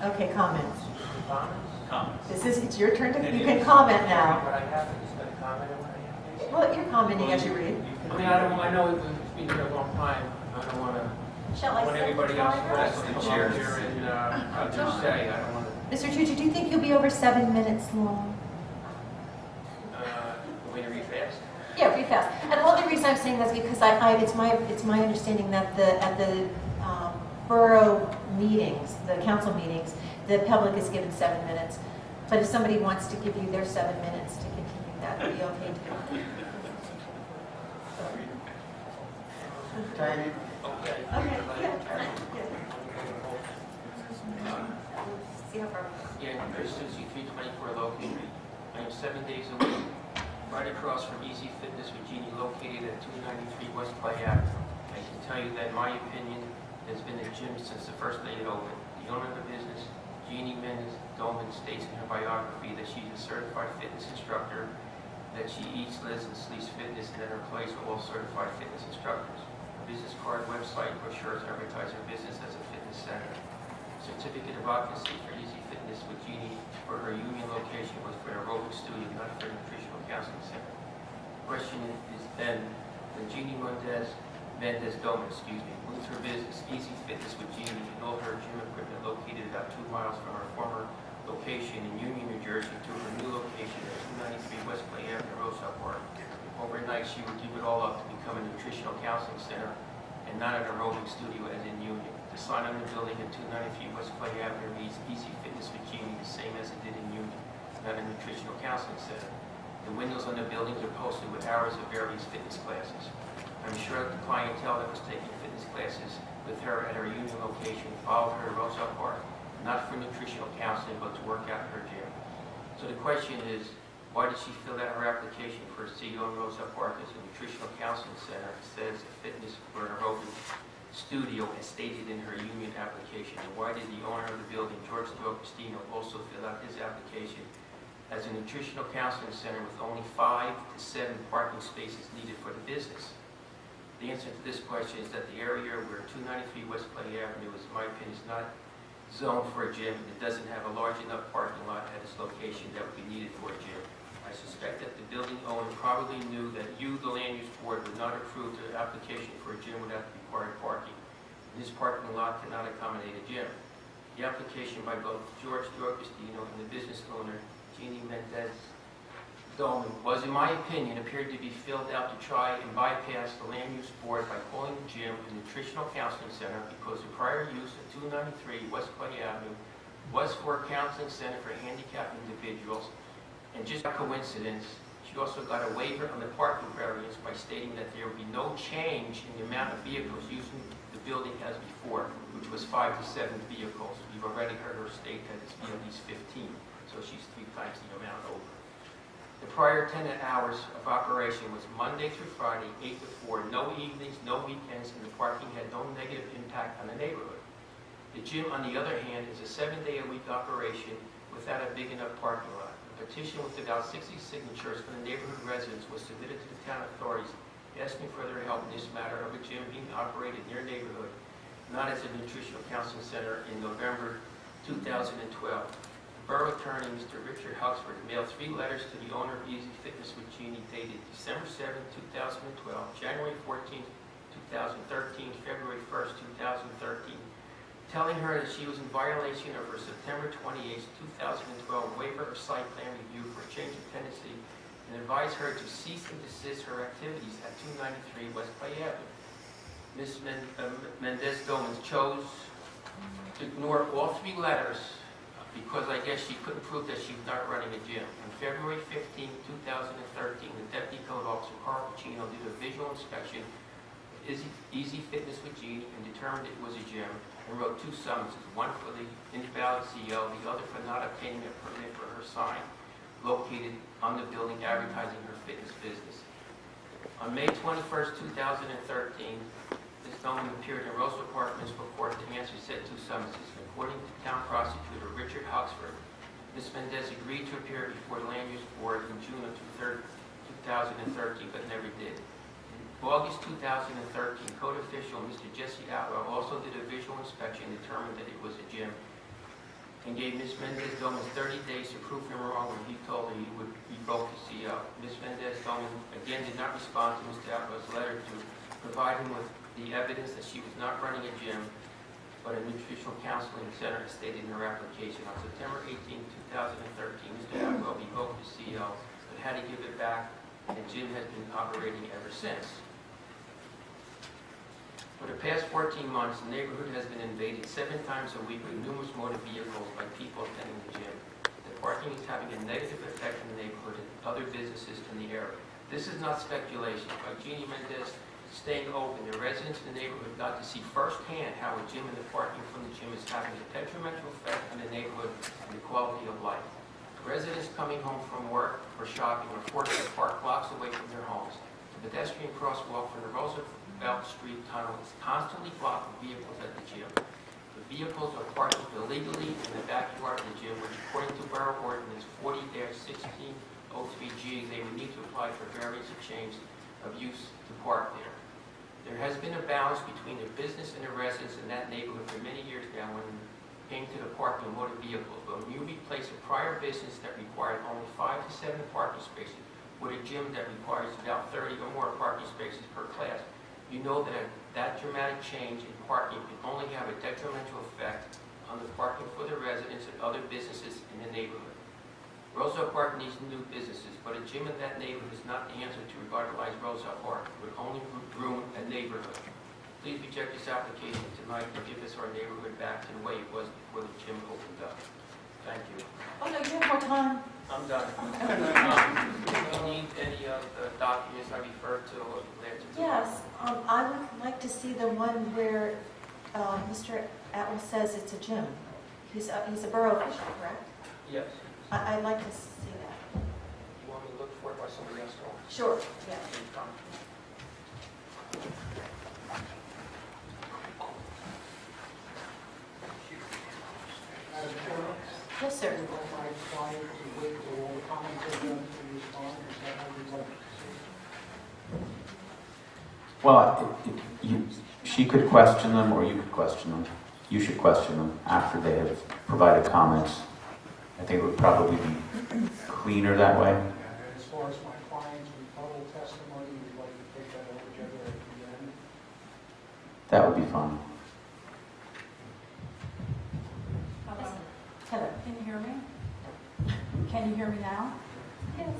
Okay, comments. Comments. It's your turn to, you can comment now. What I have is going to comment on what I have. Well, you're commenting as you read. I mean, I know it's been here a long time. I don't want to. Shall I want sit everybody else down? to come up here and just say, I don't want to. Mr. Tucci, do you think you'll be over 7 minutes long? Way to read fast? Yeah, read fast. And the only reason I'm saying that is because it's my understanding that at the borough meetings, the council meetings, the public is given 7 minutes. But if somebody wants to give you their 7 minutes to continue, that would be okay too. Okay. Okay. Yeah. See how far. Yeah, Chris Susie, 324 Logan Street. I am 7 days a week, right across from Easy Fitness with Jeannie, located at 293 West Clay Ave. I can tell you that in my opinion, there's been a gym since the first day it opened. The owner of the business, Jeannie Doman, states in her biography that she's a certified fitness instructor, that she eats, lives, and sleeps fitness, and that her employees are all certified fitness instructors. Her business card, website, website, brochures advertising her business as a fitness center. Certificate of occupancy for Easy Fitness with Jeannie for her union location was for an aerobic studio, not for a nutritional counseling center. Question is then, when Jeannie Mendez Doman, moved her business, Easy Fitness with Jeannie, and all her gym equipment located about 2 miles from her former location in Union, New Jersey, to her new location at 293 West Clay Avenue, Roselle Park. Overnight, she would give it all up to become a nutritional counseling center and not an aerobic studio as in Union. The sign on the building at 293 West Clay Avenue reads Easy Fitness with Jeannie, the same as it did in Union, not a nutritional counseling center. The windows on the buildings are posted with hours of various fitness classes. I'm sure the clientele that was taking fitness classes with her at her Union location followed her to Roselle Park, not for nutritional counseling, but to work out in her gym. So the question is, why did she fill out her application for a CEO in Roselle Park as a nutritional counseling center instead of a fitness or an aerobic studio as stated in her Union application? And why did the owner of the building, George D'Agostino, also fill out his application as a nutritional counseling center with only 5 to 7 parking spaces needed for the business? The answer to this question is that the area where 293 West Clay Avenue is, in my opinion, is not zoned for a gym, and it doesn't have a large enough parking lot at its location that would be needed for a gym. I suspect that the building owner probably knew that you, the land use board, would not approve the application for a gym without the required parking. This parking lot cannot accommodate a gym. The application by both George D'Agostino and the business owner, Jeannie Mendez Doman, was, in my opinion, appeared to be filled out to try and bypass the land use board by calling the gym a nutritional counseling center because the prior use of 293 West Clay Avenue was for a counseling center for handicapped individuals. And just by coincidence, she also got a waiver on the parking variance by stating that there would be no change in the amount of vehicles using the building as before, which was 5 to 7 vehicles. We've already heard her state that it's at least 15, so she's 3 times the amount over. The prior tenant hours of operation was Monday through Friday, 8 to 4, no evenings, no weekends, and the parking had no negative impact on the neighborhood. The gym, on the other hand, is a 7-day-a-week operation without a big enough parking lot. A petition with about 60 signatures from the neighborhood residents was submitted to the town authorities asking for their help in this matter of a gym being operated in their neighborhood, not as a nutritional counseling center, in November 2012. Borough Attorney Mr. Richard Huxford mailed 3 letters to the owner of Easy Fitness with Jeannie dated December 7, 2012, January 14, 2013, February 1, 2013, telling her that she was in violation of her September 28, 2012 waiver of site plan review for a change of tenancy and advised her to cease and desist her activities at 293 West Clay Avenue. Ms. Mendez-Doman chose to ignore all 3 letters because I guess she couldn't prove that she was not running a gym. On February 15, 2013, the Deputy Code Officer, Carl Pacino, did a visual inspection of Easy Fitness with Jeannie and determined it was a gym and wrote 2 summonses, one for the invalid CEO, the other for not obtaining a permit for her sign located on the building advertising her fitness business. On May 21, 2013, Ms. Doman appeared in Roselle Park Municipal Court to answer said 2 summonses. According to town prosecutor Richard Huxford, Ms. Mendez agreed to appear before the Land Use Board in June of 2013, but never did. In August 2013, code official Mr. Jesse Outlaw also did a visual inspection and determined that it was a gym and gave Ms. Mendez-Doman 30 days to prove him wrong when he told her he would revoke the CO. Ms. Mendez-Doman again did not respond to Mr. Outlaw's letter to provide him with the evidence that she was not running a gym but a nutritional counseling center as stated in her application. On September 18, 2013, Mr. Outlaw revoked the CO but had to give it back, and the gym has been operating ever since. For the past 14 months, the neighborhood has been invaded 7 times a week with numerous motor vehicles by people attending the gym. The parking is having a negative effect on the neighborhood and other businesses in the area. This is not speculation. By Jeannie Mendez staying open, the residents in the neighborhood got to see firsthand how a gym and the parking from the gym is having a detrimental effect on the neighborhood and the quality of life. Residents coming home from work or shopping are forced to park blocks away from their homes. The pedestrian crosswalk from the Roosevelt Street tunnel is constantly blocked with vehicles at the gym. The vehicles are parked illegally in the backyard of the gym, which according to Borough Ordinance 40-1603G, they would need to apply for various change of use to park there. There has been a balance between the business and the residents in that neighborhood for many years now when it came to the parking of motor vehicles. But when you replace a prior business that required only 5 to 7 parking spaces with a gym that requires about 30 or more parking spaces per class, you know that that dramatic change in parking can only have a detrimental effect on the parking for the residents and other businesses in the neighborhood. Roselle Park needs new businesses, but a gym in that neighborhood is not the answer to revitalize Roselle Park. It would only ruin a neighborhood. Please reject this application tonight and give us our neighborhood back to the way it was before the gym opened up. Thank you. Oh, no, you have more time. I'm done. Do you need any of the documents I referred to or related to? Yes, I would like to see the one where Mr. Atwell says it's a gym. He's a borough official, correct? Yes. I'd like to see that. You want me to look for it by somebody else? Sure, yeah. Madam Chairman? Yes, sir. My client to wait till all the comments are done to respond, is that how you'd like to proceed? Well, she could question them, or you could question them. You should question them after they have provided comments. I think it would probably be cleaner that way. And as far as my client's rebuttal testimony, we'd like to take that over together at the end. That would be fine. Hello. Hello. Can you hear me? Can you hear me now? Yes.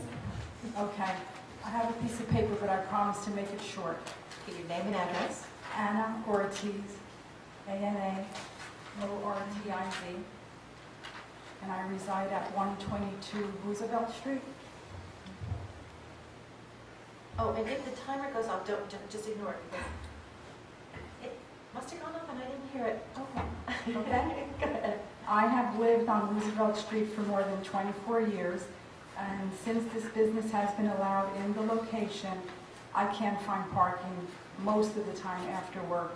Okay. I have a piece of paper, but I promise to make it short. Give your name and address. Anna Ortiz, ANA, ORTIZ, and I reside at 122 Roosevelt Street. Oh, and if the timer goes off, don't just ignore it. Because it must have gone off and I didn't hear it. Okay. Okay? Go ahead. I have lived on Roosevelt Street for more than 24 years, and since this business has been allowed in the location, I can't find parking most of the time after work.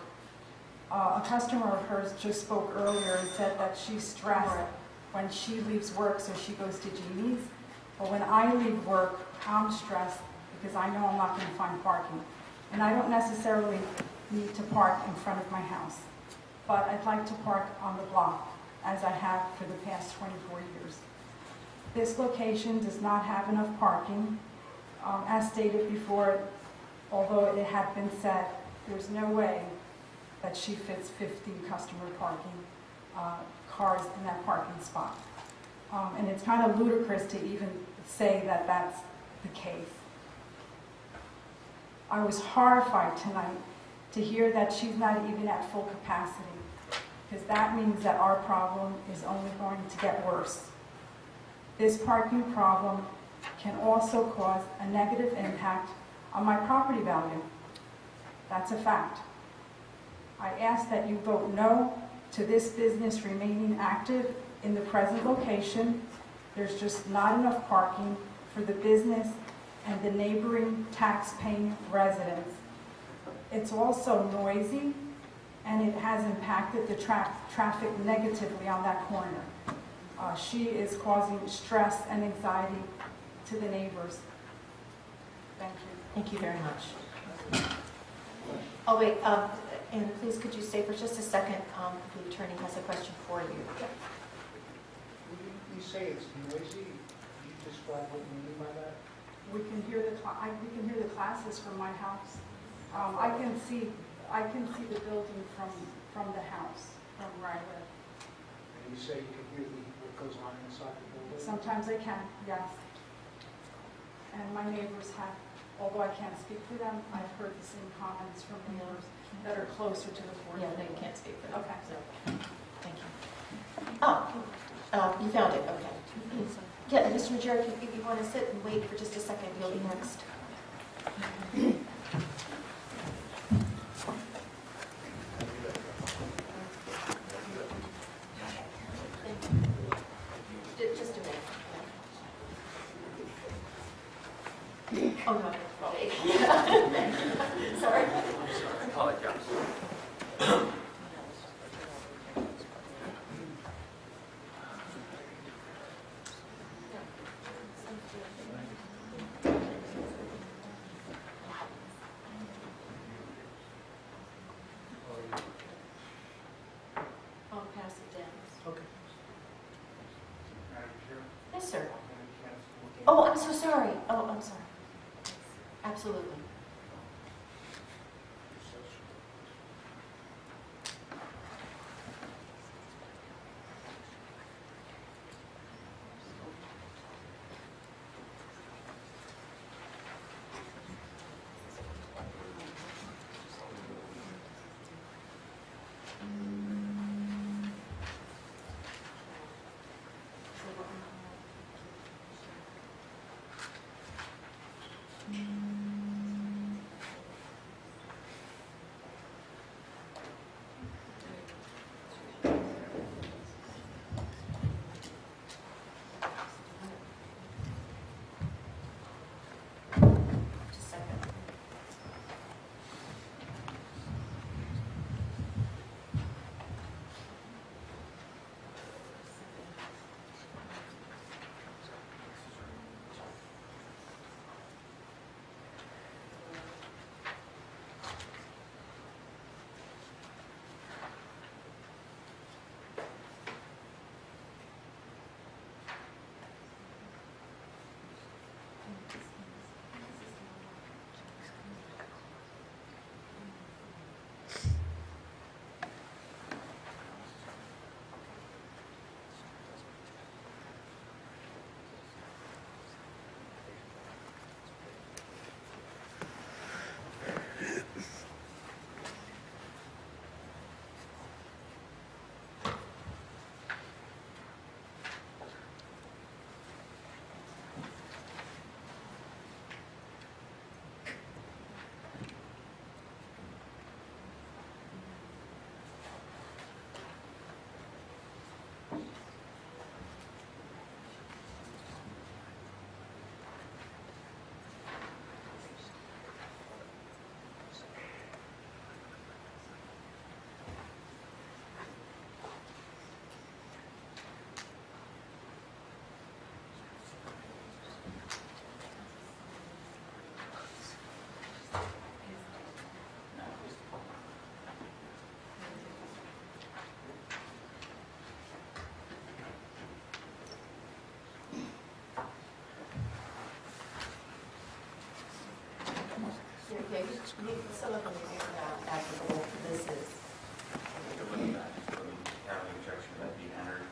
A customer of hers just spoke earlier and said that she's stressed when she leaves work, so she goes to Jeannie's. But when I leave work, I'm stressed because I know I'm not going to find parking. And I don't necessarily need to park in front of my house, but I'd like to park on the block, as I have for the past 24 years. This location does not have enough parking. As stated before, although it had been said, there's no way that she fits 50 customer parking cars in that parking spot. And it's kind of ludicrous to even say that that's the case. I was horrified tonight to hear that she's not even at full capacity, because that means that our problem is only going to get worse. This parking problem can also cause a negative impact on my property value. That's a fact. I ask that you vote no to this business remaining active in the present location. There's just not enough parking for the business and the neighboring tax-paying residents. It's also noisy, and it has impacted the traffic negatively on that corner. She is causing stress and anxiety to the neighbors. Thank you. Thank you very much. Oh, wait, Anna, please could you stay for just a second? The attorney has a question for you. You say it's noisy. Can you describe what you mean by that? We can hear the classes from my house. I can see the building from the house, from where I live. And you say you can hear what goes on inside the building? Sometimes I can, yes. And my neighbors have, although I can't speak for them, I've heard the same comments from neighbors that are closer to the board. Yeah, they can't speak for them. Okay. So, thank you. Oh, you found it, okay. Yeah, and Mr. Majera, if you want to sit and wait for just a second, you'll be next. Just a minute. Oh, no. Sorry. I apologize. so sorry. Oh, I'm sorry. Absolutely. Just a second. Okay, some of them are not applicable. This is. Have an objection that be entered.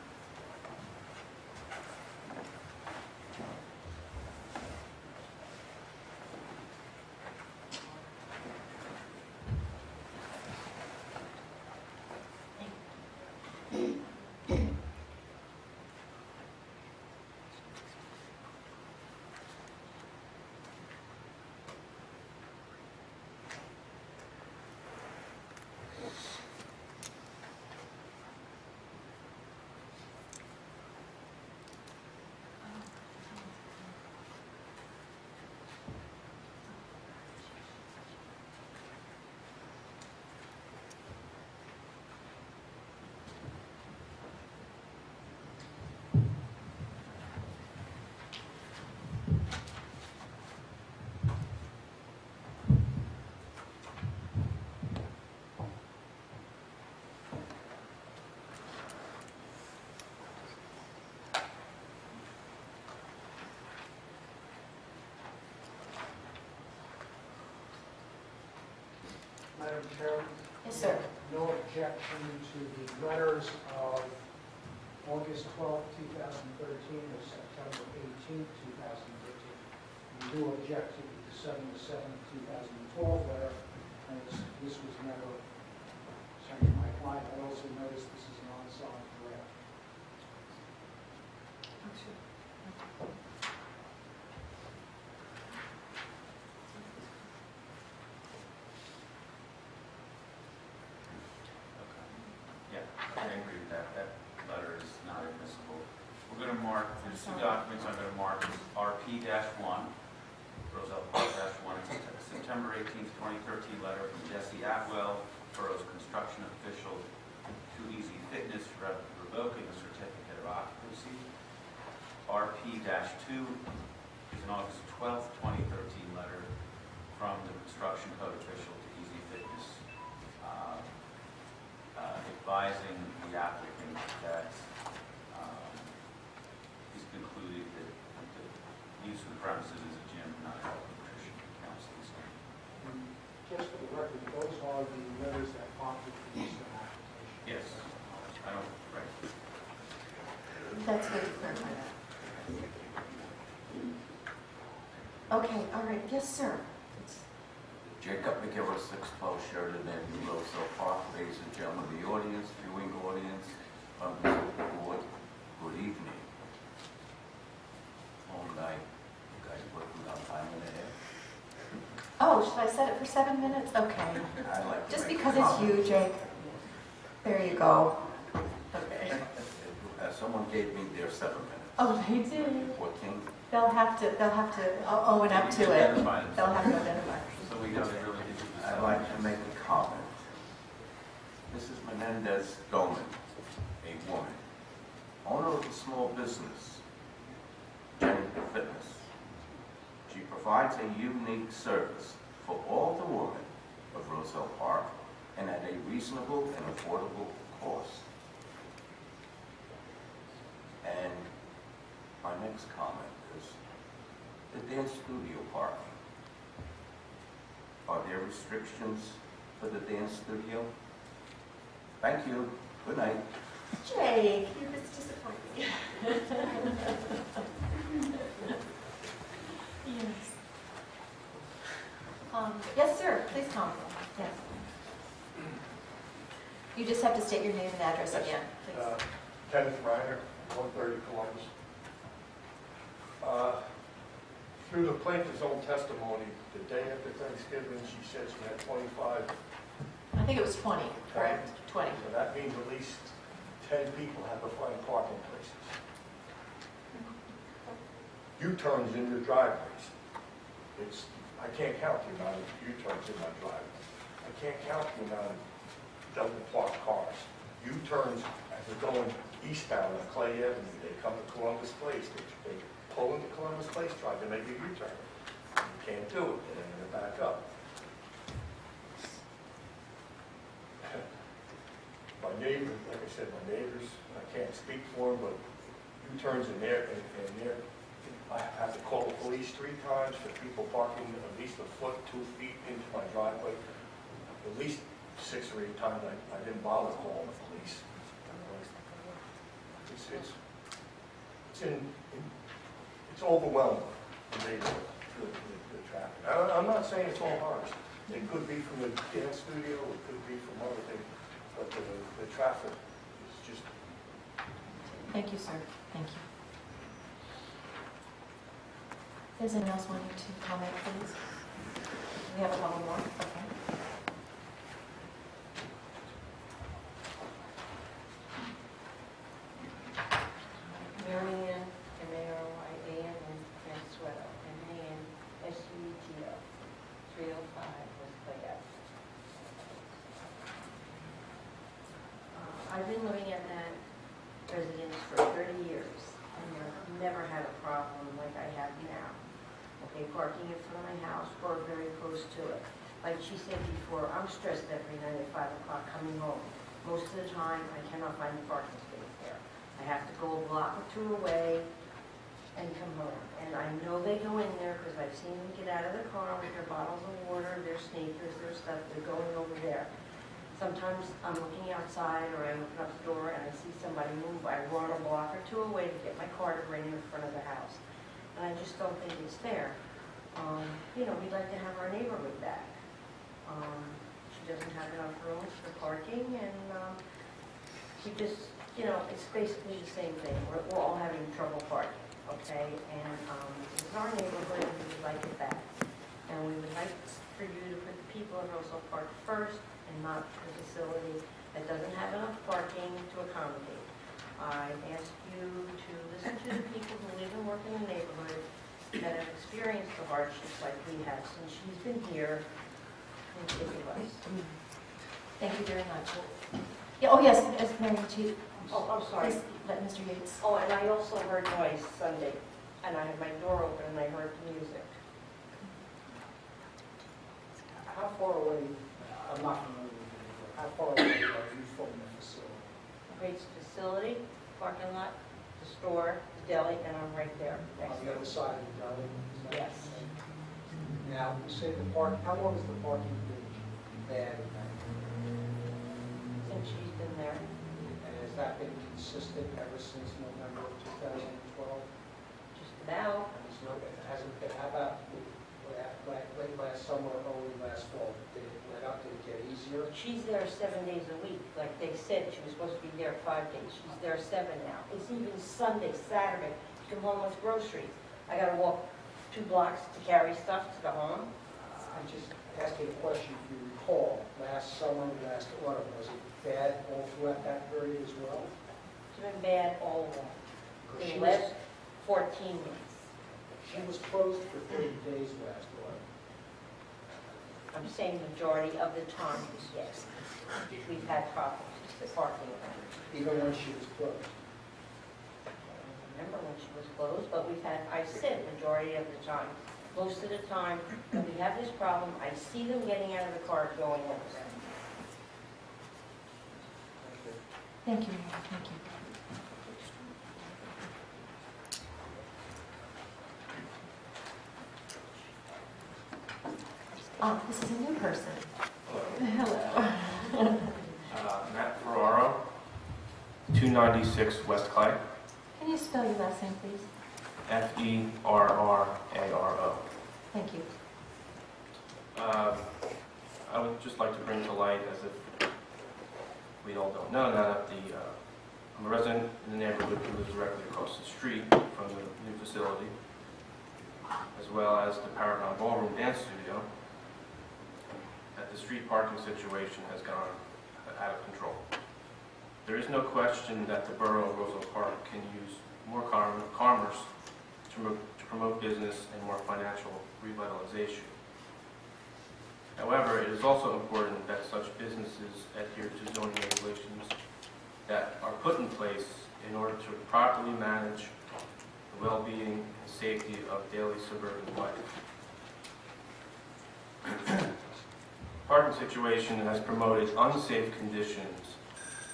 Madam Chairman? Yes, sir. No objection to the letters of August 12, 2013 or September 18, 2013. We do object to the December 7, 2012 letter, as this was never sent to my client. I also noticed this is an unsigned draft. Yeah, I agree with that. That letter is not admissible. We're going to mark, there's two documents I'm going to mark as RP-1, Roselle -1, September 18th, 2013 letter from Jesse Atwell, Borough's construction official to Easy Fitness, revoking a certificate of occupancy. RP-2 is an August 12th, 2013 letter from the construction code official to Easy Fitness, advising the applicant that he's concluded that the use of the premises as a gym, not a health and nutrition counseling center. Just for the record, those are the letters that prompted this application. Yes, I don't, right. That's good to clarify that. Okay, all right, yes, sir. Jacob McGill, 612 Sheridan Avenue, Roselle Park. Ladies and gentlemen of the audience, viewing audience, members of the board, good evening. Long night. You guys working on time and a half? Oh, should I set it for 7 minutes? Okay. I'd like to Just make a because it's comment. you, Jake. There you go. Okay. Someone gave me their 7 minutes. Oh, they did. 14. They'll have to own up to it. Identify themselves. They'll have to identify. So we got to really I'd like to make a comment. Mrs. Menendez Doman, a woman, owner of a small business, Jenny Fitness. She provides a unique service for all the women of Roselle Park and at a reasonable and affordable cost. And my next comment is the dance studio parking. Are there restrictions for the dance studio? Thank you. Good night. Jake, you're just disappointing. Yes. Yes, sir. Please come. Yes. You just have to state your name and address again, please. Kenneth Reiner, 130 Columbus. Through the plaintiff's own testimony, the day after Thanksgiving, she said she had 25. I think it was 20, correct? 20. So that means at least 10 people have to find parking places. U-turns in your driveways. I can't count the amount of U-turns in my driveway. I can't count the amount of double parked cars. U-turns as they're going eastbound on Clay Avenue, they come to Columbus Place, they pull into Columbus Place, try to make a U-turn. You can't do it, and then they're back up. My neighbor, like I said, my neighbors, I can't speak for them, but U-turns in there, and there, I have to call the police 3 times for people parking at least a foot, 2 feet into my driveway. At least 6 or 8 times I didn't bother calling the police. It's overwhelming, the neighborhood, the traffic. I'm not saying it's all ours. It could be from the dance studio, it could be from other things, but the traffic is just... Thank you, sir. Thank you. Does anyone else want to comment, please? We have a couple more. Okay. Marianne, M-A-R-Y-A-N, and Fransueto, M-A-N-S-U-E-T-O, 305 West Clay Ave. I've been living at that residence for 30 years, and I've never had a problem like I have now. Okay, parking in front of my house or very close to it. Like she said before, I'm stressed every night at 5 o'clock coming home. Most of the time, I cannot find a parking space there. I have to go a block or 2 away and come home. And I know they go in there because I've seen them get out of the car with their bottles of water, their sneakers, their stuff. They're going over there. Sometimes I'm looking outside or I open up the door and I see somebody move. I run a block or 2 away to get my car to bring in front of the house. And I just don't think it's fair. You know, we'd like to have our neighborhood back. She doesn't have enough room for parking, and she just, you know, it's basically the same thing. We're all having trouble parking, okay? And this is our neighborhood, and we would like it back. And we would like for you to put the people in Roselle Park first and not the facility that doesn't have enough parking to accommodate. I ask you to listen to the people who live and work in the neighborhood that have experienced the hardships like we have since she's been here. And think of us. Thank you very much. Yeah, oh, yes, as Mary Chief. Oh, I'm sorry. Please let Mr. Yates. Oh, and I also heard noise Sunday, and I had my door open and I heard music. How far away, I'm not familiar with it, how far away are you from the facility? Wade's facility, parking lot, the store, the deli, and I'm right there next On to the it. other side of the deli? Is that- Yes. Now, you say the park, how long has the parking been bad? Since she's been there. And has that been consistent ever since November of 2012? Just about. And there's no, it hasn't been, how about late last summer, early last fall? Did it let up, did it get easier? She's there 7 days a week. Like they said, she was supposed to be there 5 days. She's there 7 now. It's even Sunday, Saturday. She come home with groceries. I gotta walk 2 blocks to carry stuff to the home. I'm just asking a question, if you recall, last summer, last autumn, was it bad all throughout that period as well? It's been bad all along. Because The last 14 days. She was closed for 30 days last autumn. I'm saying majority of the time, yes. We've had problems with parking. Even when she was closed? I don't remember when she was closed, but we've had, I said majority of the time. Most of the time, when we have this problem, I see them getting out of the car going in. Thank you, Mayor. Thank you. Oh, this is a new person. Hello. Matt Ferraro, 296 West Clay, Can you spell your last name, please? Ferraro. Thank you. I would just like to bring to light, as if we all don't know, that I'm a resident in the neighborhood who lives directly across the street from the new facility, as well as the Paragon Ballroom Dance Studio, that the street parking situation has gone out of control. There is no question that the borough of Roselle Park can use more commerce to promote business and more financial revitalization. However, it is also important that such businesses adhere to zoning regulations that are put in place in order to properly manage the well-being and safety of daily suburban life. Parking situation has promoted unsafe conditions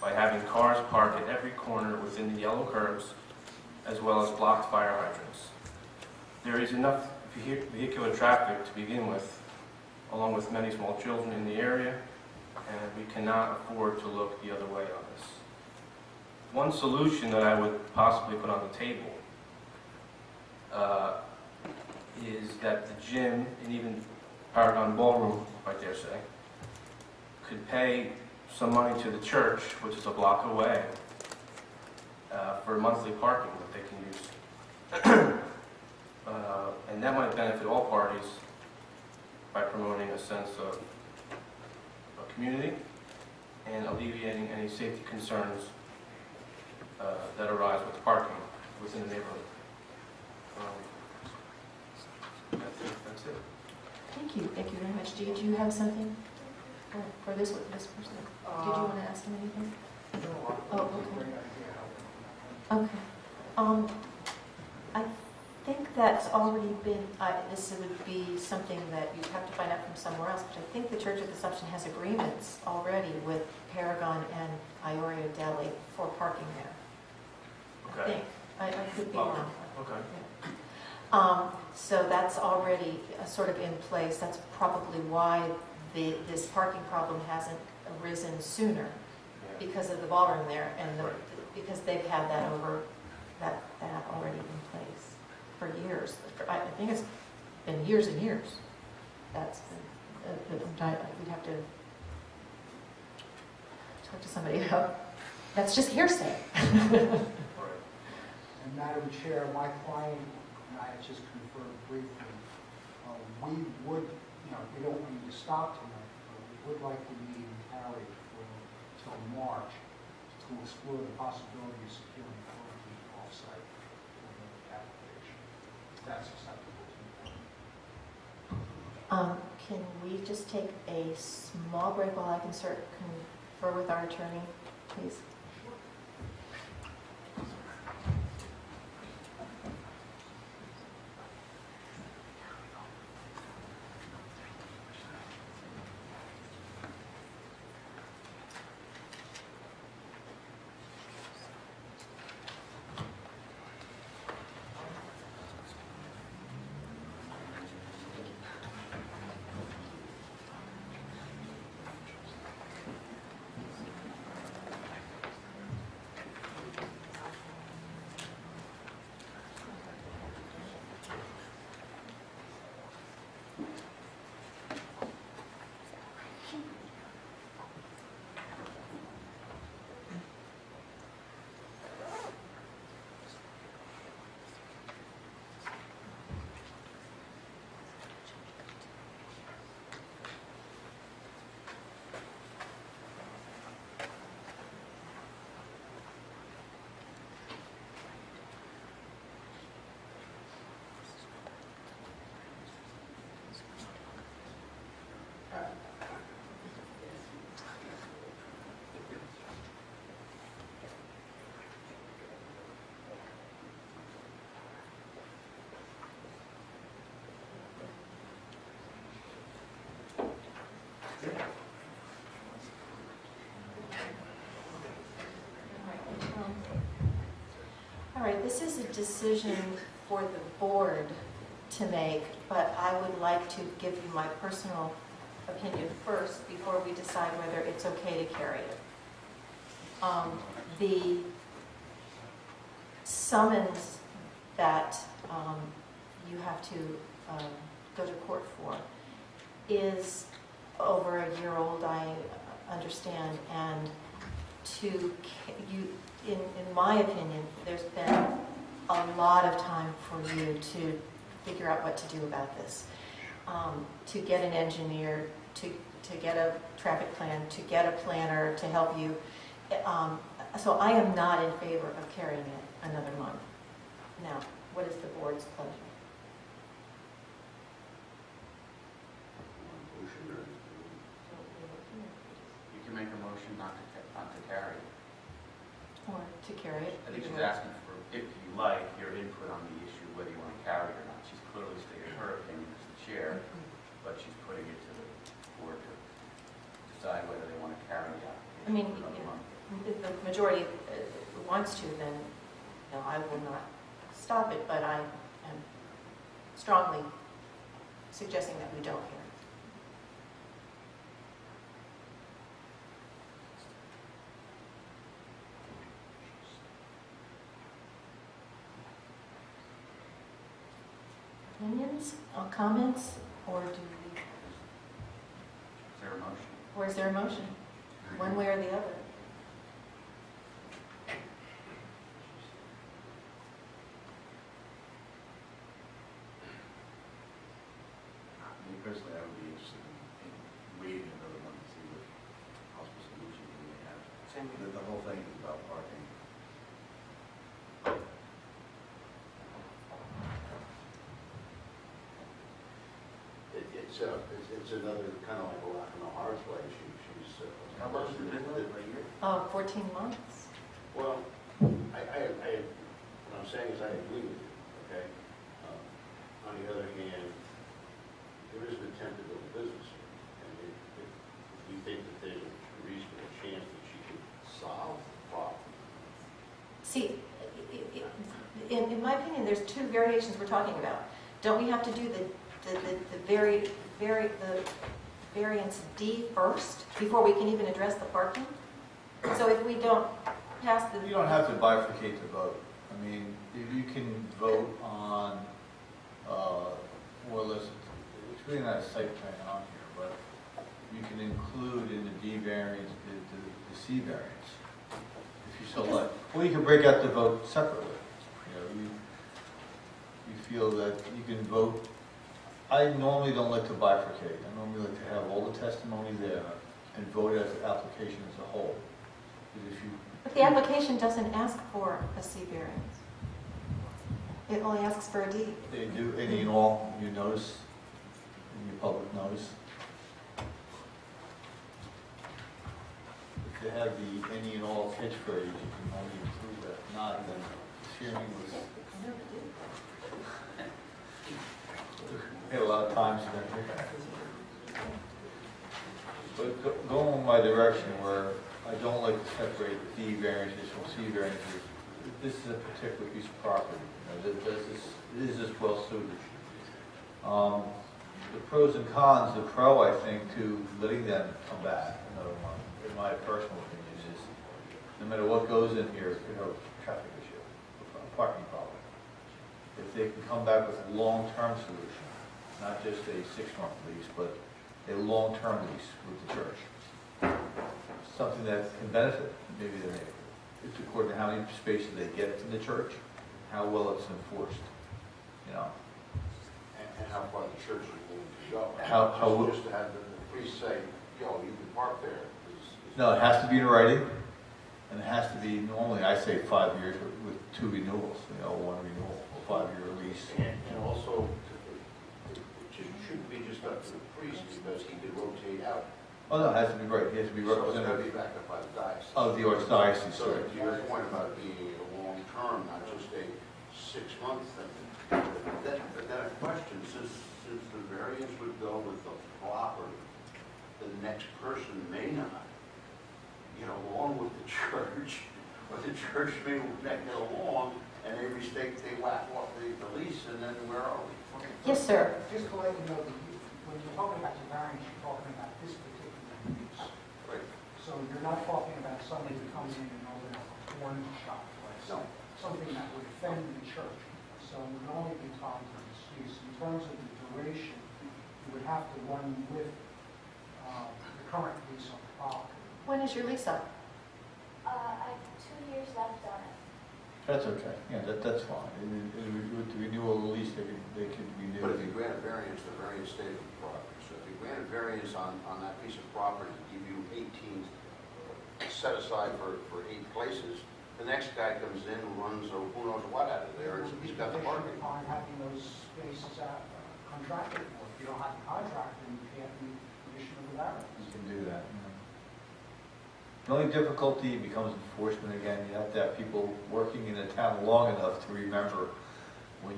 by having cars parked at every corner within the yellow curbs, as well as blocked fire hydrants. There is enough vehicular traffic to begin with, along with many small children in the area, and we cannot afford to look the other way on this. One solution that I would possibly put on the table is that the gym, and even Paragon Ballroom, I dare say, could pay some money to the church, which is a block away, for monthly parking that they can use. And that might benefit all parties by promoting a sense of community and alleviating any safety concerns that arise with parking within the neighborhood. That's it. Thank you very much. Did you have something for this person? Did you want to ask him anything? Oh, okay. Okay. I think that's already been, this would be something that you'd have to find out from somewhere else, but I think the Church of the Assumption has agreements already with Paragon and Iorio Deli for parking there. I think. I could be wrong. Okay. So that's already sort of in place. That's probably why this parking problem hasn't arisen sooner, because of the ballroom there, and because they've had that already in place for years. I think it's been years and years. That's been, we'd have to talk to somebody about. That's just hearsay. And Madam Chair, my client and I just confirmed briefly, we would, we don't want you to stop tonight, but we would like the meeting carried until March to explore the possibility of securing parking off-site for the application. If that's acceptable to you. Can we just take a small break while I confer with our attorney, please? right, this is a decision for the board to make, but I would like to give you my personal opinion first before we decide whether it's okay to carry it. The summons that you have to go to court for is over a year old, I understand, and in my opinion, there's been a lot of time for you to figure out what to do about this. To get an engineer, to get a traffic plan, to get a planner to help you. So I am not in favor of carrying it another month. Now, what is the board's pleasure? You can make a motion not to carry it. Or to carry it? I think she's asking for, if you like, your input on the issue, whether you want to carry it or not. She's clearly stated her opinion as the chair, but she's putting it to the board to decide whether they want to carry it out. I mean, if the majority wants to, then I will not stop it, but I am strongly suggesting that we don't carry it. Opinions, comments, or do we? Is there a motion? Or is there a motion? One way or the other? Me personally, I would be interested in waiting another month to see what possible solutions we may have. The whole thing is about parking. It's another kind of like a rock and a hard place. She's How long has it been with it, a year? 14 months. Well, what I'm saying is I agree with you, okay? On the other hand, there is an attempt to build a business here. And if you think that there's a reasonable chance that she could solve the problem. See, in my opinion, there's two variations we're talking about. Don't we have to do the variance D first before we can even address the parking? So if we don't pass the... You don't have to bifurcate the vote. I mean, if you can vote on, more or less, it's really not a site plan on here, but you can include in the D variance the C variance, if you so like. Or you can break out the vote separately. You feel that you can vote. I normally don't like to bifurcate. I normally like to have all the testimony there and vote as an application as a whole. But the application doesn't ask for a C variance. It only asks for a D. They do any and all, you notice, in your public notice. If they have the any and all catchphrase, you can only include that. If not, then the hearing was... We had a lot of times there. But going in my direction where I don't like to separate D variances from C variances, this is a particular piece of property. Is this well suited? The pros and cons, the pro, I think, to letting them come back another month, in my personal opinion, is no matter what goes in here, traffic issue, a parking problem. If they can come back with a long-term solution, not just a 6-month lease, but a long-term lease with the church. Something that can benefit maybe the neighborhood. It's according to how many spaces they get in the church, how well it's enforced, And how far the church is willing to go. Just to have the priest say, you can park there. No, it has to be in writing, and it has to be, normally I say 5 years with 2 renewals, 1 renewal, a 5-year lease. And also, it shouldn't be just up to the priest, because he could rotate out. Oh, no, it has to be right. He has to be So it's got to representative be backed up by the diocese. of the archdiocese. So to your point about being a long term, not just a 6-month thing, but then a question, since the variance would go with the property, the next person may not, along with the church, but the church may not get along, and they mistake, they whack off the lease, and then where are we? Yes, sir. Just to let you know, when you're talking about your variance, you're talking about this particular use. Right. So you're not talking about somebody who comes in and opens up a porn shop, like something that would offend the church. So it would only be tied to this use. In terms of the duration, you would have to run with the current lease on the property. When is your lease up? I have 2 years left on it. That's okay, yeah, that's fine. With the renewal of the lease, they can renew. But if you grant a variance, the variance stays with the property. So if you grant a variance on that piece of property, give you 18 set aside for 8 places, the next guy comes in who runs who knows what out of there, and he's got the parking. Upon having those spaces contracted for. If you don't have the contract, then you can't meet the condition of the variance. You can do that. The only difficulty becomes enforcement again. You have to have people working in the town long enough to remember when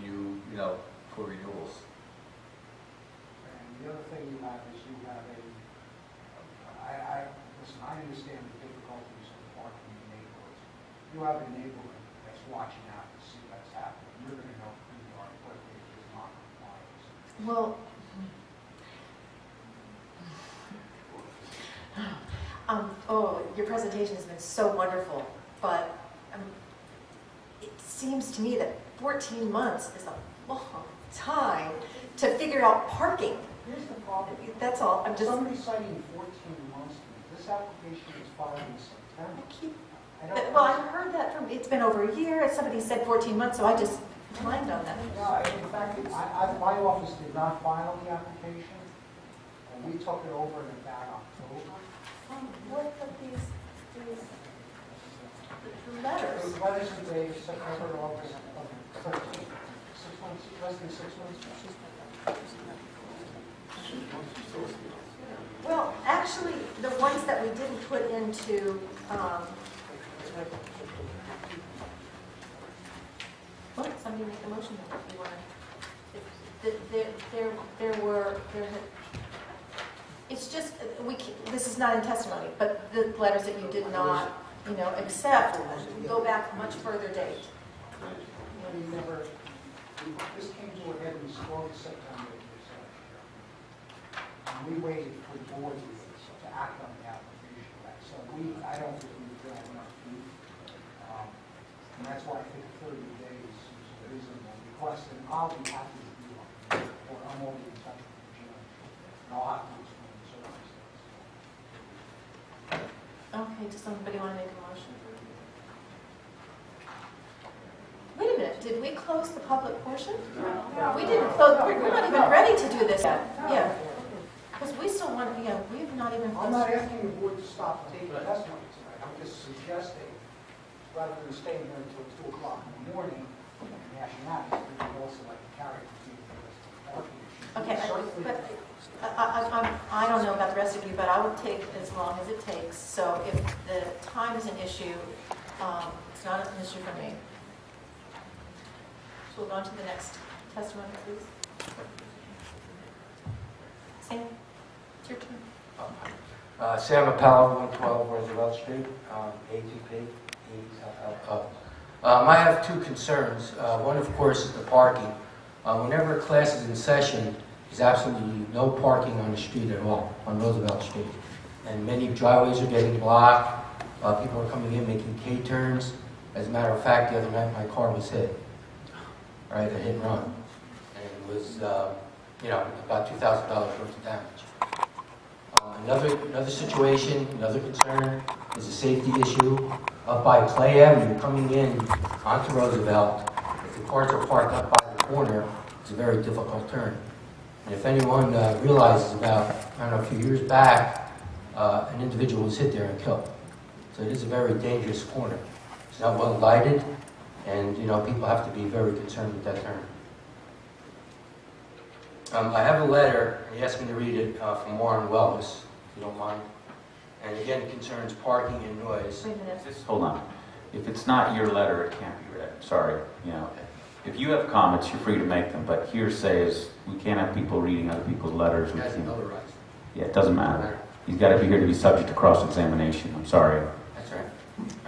for renewals. And the other thing you have is you have listen, I understand the difficulties of parking in neighborhoods. You have a neighborhood that's watching out to see what's happening. You're going to know who you are quickly if there's non-compliance. Well, your presentation has been so wonderful, but it seems to me that 14 months is a long time to figure out parking. Here's the problem. That's all. I'm just. Somebody's citing 14 months to me. This application was filed in September. Well, I've heard that from, it's been over a year, somebody said 14 months, so I just climbed on that. No, in fact, my office did not file the application, and we took it over in about October. What of these Letters. The letters are dated September, August, 13th. 6 months, less than 6 months. Well, actually, the ones that we didn't put into, somebody make a motion if you want to. It's just, this is not in testimony, but the letters that you did not, accept, go back a much further date. This came to a head in August, September of this year. And we waited for the board to act on the application. So I don't think we've done enough. And that's why I think 30 days is a reasonable request, and I'll be happy to do it. Or I'm already in touch with the judge. And I'll have to explain the circumstances. Okay, does somebody want to make a motion? Wait a minute, did we close the public portion? No. We didn't close, we're not even ready to do this yet. Yeah. Because we still want, we've not even closed. I'm not asking the board to stop taking testimony tonight. I'm just suggesting, rather than staying here until 2 o'clock in the morning and hashing out, we would also like to carry it to the rest of the parking issue. Okay, but I don't know about the rest of you, but I would take as long as it takes. So if the time is an issue, it's not an issue for me. So we'll go on to the next testimony, please. Sam, it's your turn. Sam Appel, 112 Roselle Street, ATP, I have 2 concerns. One, of course, is the parking. Whenever a class is in session, there's absolutely no parking on the street at all, on Roosevelt Street. And many driveways are getting blocked. People are coming in making K-turns. As a matter of fact, the other night my car was hit, a hit and run. And it was, about $2,000 worth of damage. Another situation, another concern is a safety issue. Up by Clay Avenue, coming in onto Roosevelt, if the cars are parked up by the corner, it's a very difficult turn. And if anyone realizes about, a few years back, an individual was hit there and killed. So it is a very dangerous corner. It's not well lighted, and people have to be very concerned with that turn. I have a letter, he asked me to read it, from Warren Wellness, if you don't mind. And again, it concerns parking and noise. Wait a minute. Hold on. If it's not your letter, it can't be read. Sorry. If you have comments, you're free to make them, but hearsay is, we can't have people reading other people's letters. It hasn't notarized. Yeah, it doesn't matter. He's got to be here to be subject to cross-examination. I'm sorry. That's right.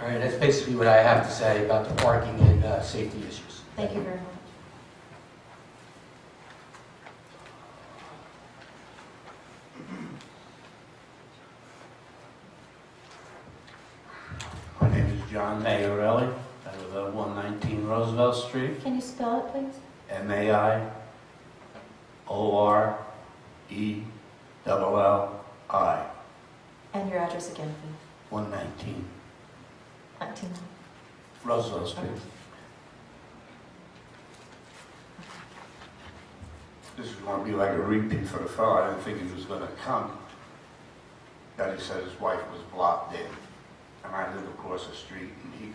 All right, that's basically what I have to say about the parking and safety issues. Thank you very much. My name is John Mayorelli. I live at 119 Roselle Street. Can you spell it, please? Mayorelli. And your address again, please. 119 19. Roselle Street. This is going to be like a repeat for the fellow. I didn't think he was going to come. Then he said his wife was blocked in. And I live across the street, and he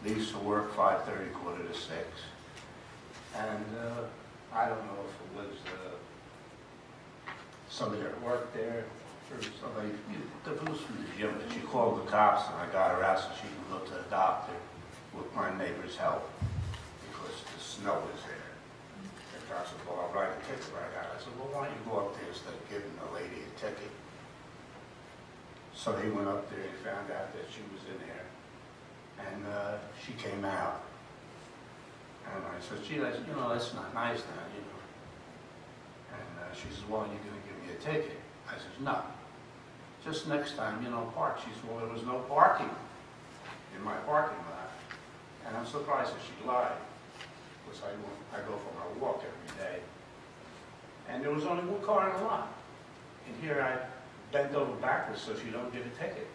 leaves to work 5:30, 5:45. And I don't know if it was somebody that worked there or somebody. If it was from the gym, but she called the cops, and I got her out so she could go to the doctor with my neighbor's help because the snow was there. The cops said, "Well, I'll write a ticket right out." I said, "Well, why don't you go up there instead of giving the lady a ticket?" So he went up there and found out that she was in there, and she came out. And I said, "Gee, that's not nice now, you know." And she says, "Well, you're going to give me a ticket?" I says, "No. Just next time, park." She said, "Well, there was no parking in my parking lot." And I'm surprised that she lied, because I go for my walk every day. And there was only one car in the lot. And here I bent over backwards so she don't get a ticket.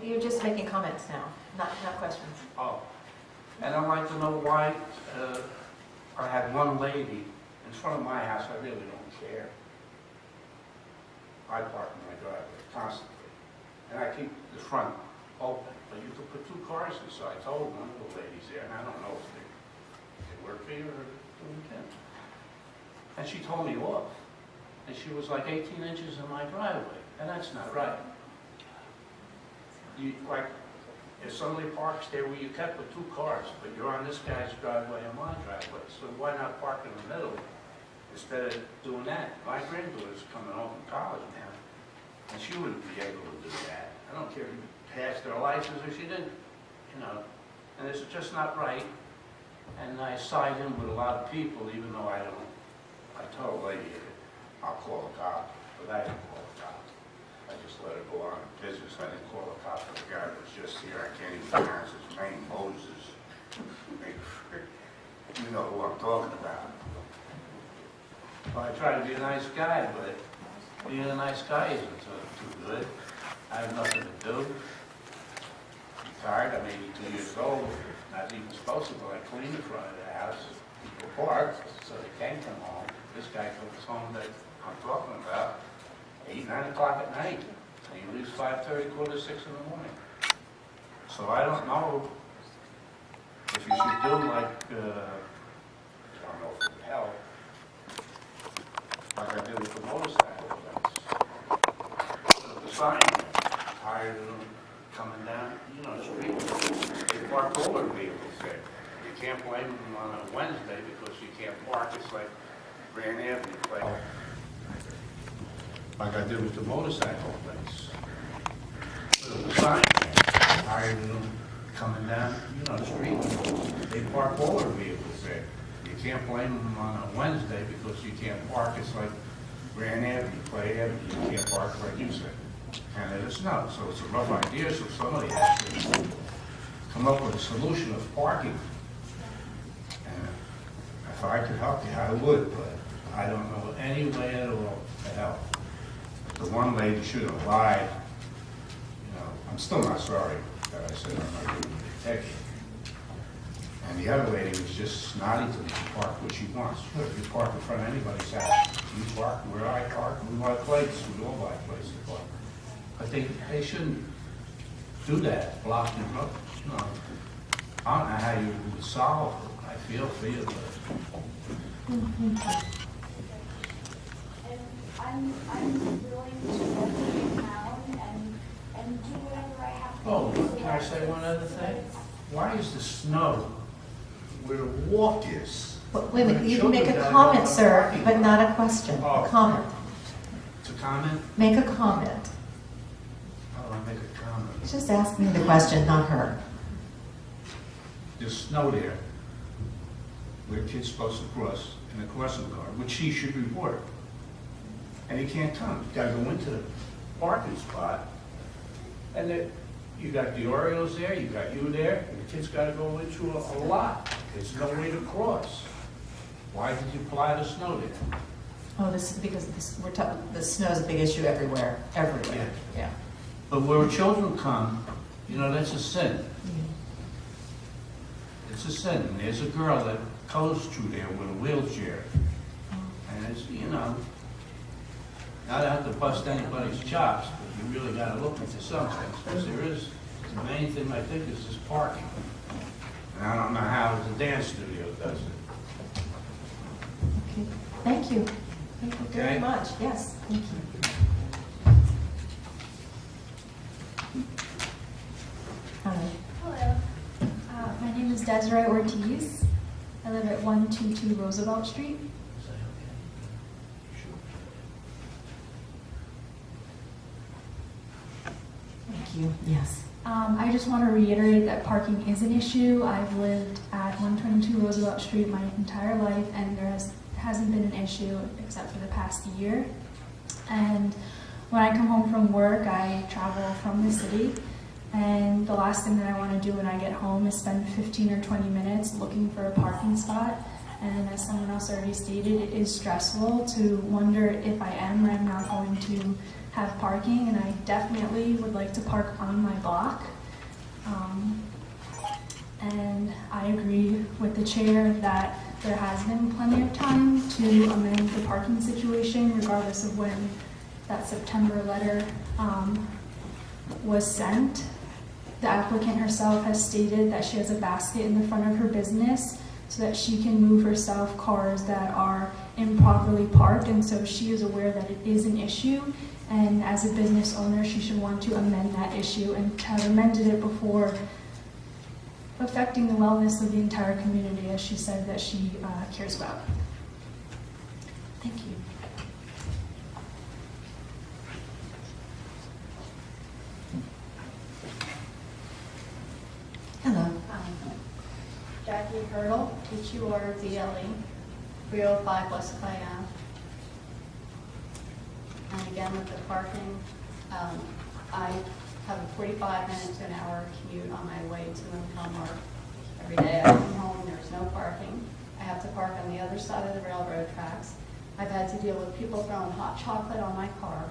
You're just making comments now, not questions. Oh, and I'd like to know why I had one lady in front of my house. I really don't care. I park in my driveway constantly, and I keep the front open. But you could put two cars inside. I told one of the ladies there, and I don't know if they work for you or do weekend. And she told me off. And she was like 18 inches in my driveway, and that's not right. If somebody parks there where you kept with two cars, but you're on this guy's driveway and my driveway, so why not park in the middle instead of doing that? My granddaughter's coming home from college now, and she wouldn't be able to do that. I don't care if you passed their license or she didn't, and it's just not right. And I side in with a lot of people, even though I don't. I told a lady, I'll call a cop, but I didn't call a cop. I just let her go on in business. I didn't call a cop for the guy that was just here. I can't even pronounce his name, Moses. You know who I'm talking about. Well, I try to be a nice guy, but being a nice guy isn't too good. I have nothing to do. Retired, I'm 82 years old. Not even supposed to, but I clean the front of the house. People park, so they can't come home. This guy comes home that I'm talking about 8, 9 o'clock at night. And he leaves 5:30, 5:45 in the morning. So I don't know if you should do like, I don't know if it would help, like I did with the motorcycle place. Put up a sign, tired of them coming down, the street. They park all their vehicles there. You can't blame them on a Wednesday because you can't park. It's like Grand Avenue place. Like I did with the motorcycle place. Put up a sign, tired of them coming down, the street. They park all their vehicles there. You can't blame them on a Wednesday because you can't park. It's like Grand Avenue, Clay Avenue. You can't park like you said. And it is not. So it's a rough idea. So somebody has to come up with a solution of parking. And if I could help you, I would, but I don't know any way at all to help. The one lady should have lied. I'm still not sorry that I said I'm not giving you a ticket. And the other lady was just snotty to me to park where she wants. Sure, if you park in front of anybody's house, you park where I park. We buy places. We all buy places to park. But they shouldn't do that, blocking them up. I don't know how you would solve it. I feel for you, but... And I'm willing to work with the town and do whatever I have to do. Oh, can I say one other thing? Why is the snow where the walk is? Wait a minute, you can make a comment, sir, but not a question. A comment. It's a comment? Make a comment. Just ask me the question, not her. There's snow there, where a kid's supposed to cross in a crossing guard, which she should report. And he can't come, he's gotta go into the parking spot, and you got the Orioles there, you got you there, and the kid's gotta go into a lot. There's no way to cross. Why did you ply the snow there? Oh, this is because the snow is a big issue everywhere, yeah. But where children come, you know, that's a sin. It's a sin. And there's a girl that goes through there with a wheelchair. And it's, you know, not to have to bust anybody's chops, but you really got to look into some things. Because there is, the main thing I think is this parking. And I don't know how the dance studio does it. Okay, thank you. Thank you very Okay. much, yes, thank you. Hello. Hello. My name is Desiree Ortiz. I live at 122 Roosevelt Street. Thank you, yes. I just want to reiterate that parking is an issue. I've lived at 122 Roosevelt Street my entire life, and there hasn't been an issue except for the past year. And when I come home from work, I travel from the city. And the last thing that I want to do when I get home is spend 15 or 20 minutes looking for a parking spot. And as someone else already stated, it is stressful to wonder if I am or am not going to have parking. And I definitely would like to park on my block. And I agree with the chair that there has been plenty of time to amend the parking situation, regardless of when that September letter was sent. The applicant herself has stated that she has a basket in the front of her business so that she can move herself cars that are improperly parked, and so she is aware that it is an issue, and as a business owner she should want to amend that issue and have amended it before affecting the wellness of the entire community, as she said that she cares about. Thank you. Hello. Jackie Hurdle, T-U-R-D-L-E, 305 West Clay Ave. And again, with the parking, I have a 45-minute to an hour commute on my way to and from work. Every day I come home, there's no parking. I have to park on the other side of the railroad tracks. I've had to deal with people throwing hot chocolate on my car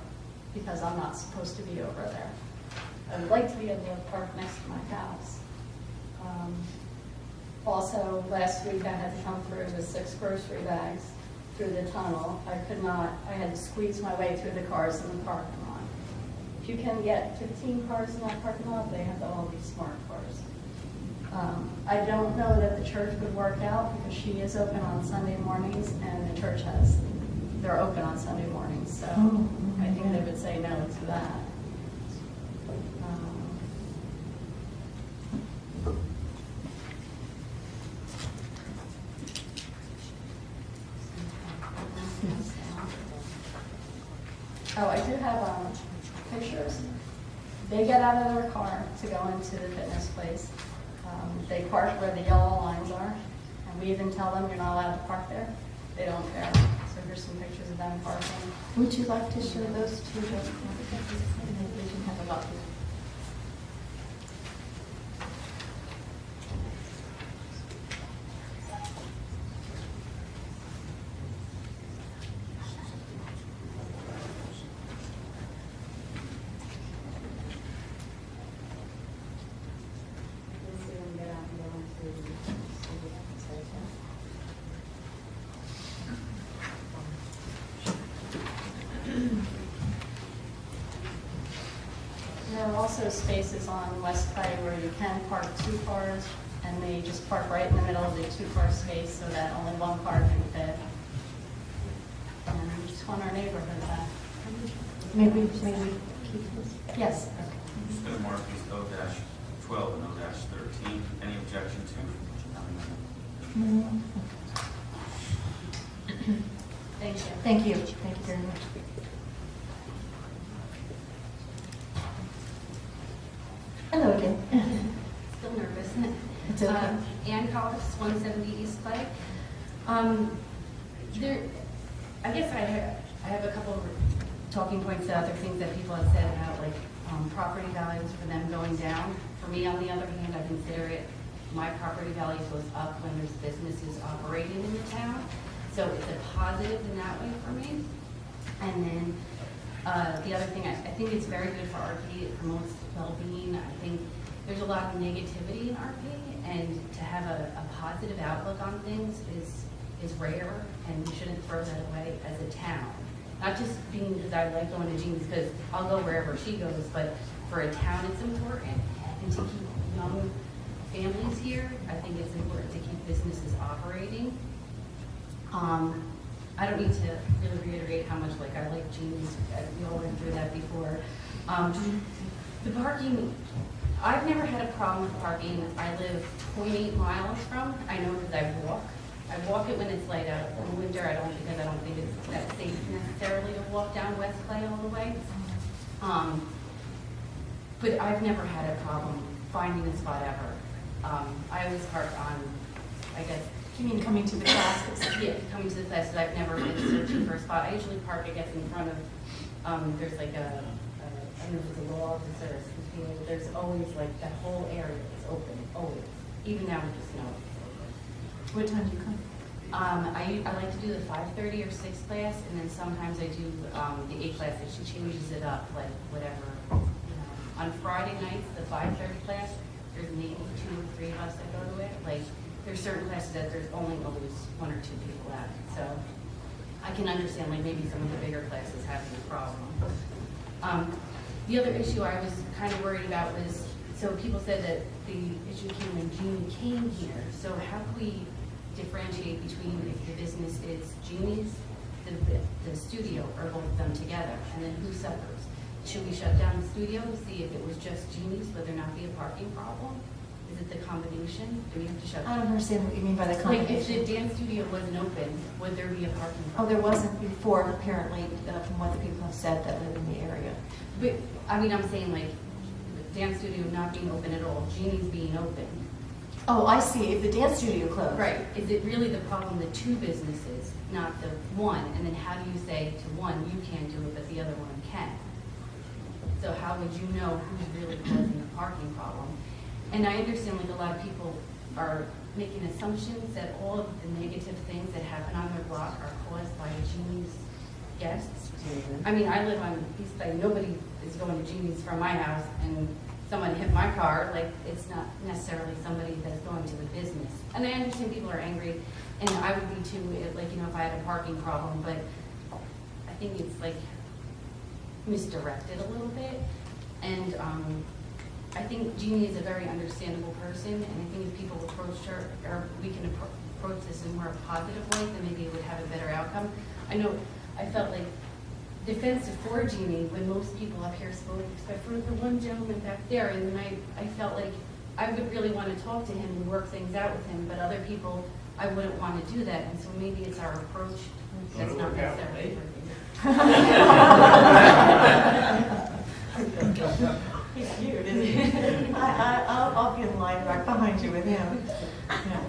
because I'm not supposed to be over there. I would like to be able to park next to my house. Also, last week I had to come through with 6 grocery bags through the tunnel. I had to squeeze my way through the cars in the parking lot. If you can get 15 cars in that parking lot, they have to all be smart cars. I don't know that the church would work out because she is open on Sunday mornings and the church they're open on Sunday mornings, so I think they would say no to that. Oh, I do have pictures. They get out of their car to go into the fitness place. They park where the yellow lines are, and we even tell them you're not allowed to park there. They don't care. So here's some pictures of them parking. Would you like to show those to the we can have about this. There are also spaces on West Clay where you can park 2 cars, and they just park right in the middle of the 2-car space so that only 1 car can fit. And we just want our neighborhood back. Maybe keep this? Yes. Just going to mark these O-12 and O-13. Any objection to? Thank you. Thank you. Thank you very much. okay. Ann Collins, 170 East Clay. I guess I have a couple of talking points to other things that people have said about like property values for them going down. For me, on the other hand, I consider it, my property value goes up when there's businesses operating in the town. So it's a positive in that way for me. And then the other thing, I think it's very good for RP. It promotes well-being. I think there's a lot of negativity in RP, and to have a positive outlook on things is rare, and we shouldn't throw that away as a town. Not just being because I like going to Jean's, because I'll go wherever she goes, but for a town it's important. And to keep young families here, I think it's important to keep businesses operating. I don't need to really reiterate how much like I like Jean's. We all went through that before. The parking, I've never had a problem with parking. I live 0.8 miles from. I know because I walk it when it's light out. In the winter, I don't, because I don't think it's that safe necessarily to walk down West Clay all the way. But I've never had a problem finding a spot ever. I always park on, I guess. You mean coming to the classes? Yeah, coming to the classes. I've never been searching for a spot. I usually park, I guess, in front of, there's like I don't know if it's a law officer or something, but there's always like, that whole area is open, always. Even now with the snow. What time do you come? I like to do the 5:30 or 6 class, and then sometimes I do the 8 class if she changes it up, like whatever. On Friday nights, the 5:30 class, there's maybe 2 or 3 of us that go to it. Like, there's certain classes that there's only always 1 or 2 people at it. So I can understand like maybe some of the bigger classes having a problem. The other issue I was kind of worried about was, so people said that the issue came when Jeannie came here. So how can we differentiate between if the business is Jeannie's, the studio, or both of them together? And then who suffers? Should we shut down the studio to see if it was just Jeannie's, would there not be a parking problem? Is it the combination? Do we have to shut down? I don't understand what you mean by the Like, combination. if the dance studio wasn't open, would there be a parking problem? Oh, there wasn't before, apparently, from what the people have said that live in the area. But, I mean, I'm saying like, the dance studio not being open at all, Jeannie's being open. Oh, I see, if the dance studio closed. Right. Is it really the problem, the 2 businesses, not the 1? And then how do you say to one, you can't do it, but the other one can? So how would you know who's really causing the parking problem? And I understand like a lot of people are making assumptions that all of the negative things that happen on their block are caused by Jeannie's guests. I mean, I live on East Bay. Nobody is going to Jeannie's from my house and someone hit my car. Like, it's not necessarily somebody that's going to the business. And I understand people are angry, and I would be too, like, you know, if I had a parking problem, but I think it's like misdirected a little bit. And I think Jeannie is a very understandable person, and I think if people approach her, or we can approach this in more positive way, then maybe it would have a better outcome. I know I felt like defensive for Jeannie when most people up here spoke, except for the one gentleman back there, and then I felt like I would really want to talk to him and work things out with him, but other people, I wouldn't want to do that, and so maybe it's our approach that's not necessarily He's cute, isn't he? I'll be in line right behind you with him. Yeah.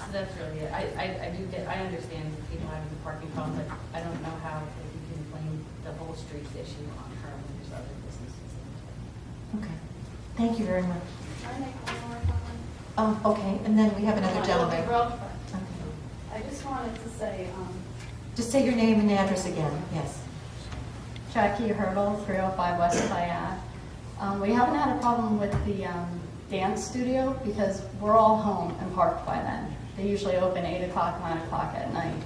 So that's really it. I understand people having the parking problem, but I don't know how you can blame the whole street's issue on her when there's other businesses. Okay. Thank you very much. Can I make one more comment? Okay, and then we have another gentleman. Real quick. I just wanted to say, Just say your name and address again, yes. Jackie Hurdle, 305 West Clay Ave. We haven't had a problem with the dance studio because we're all home and parked by then. They usually open 8 o'clock, 9 o'clock at night.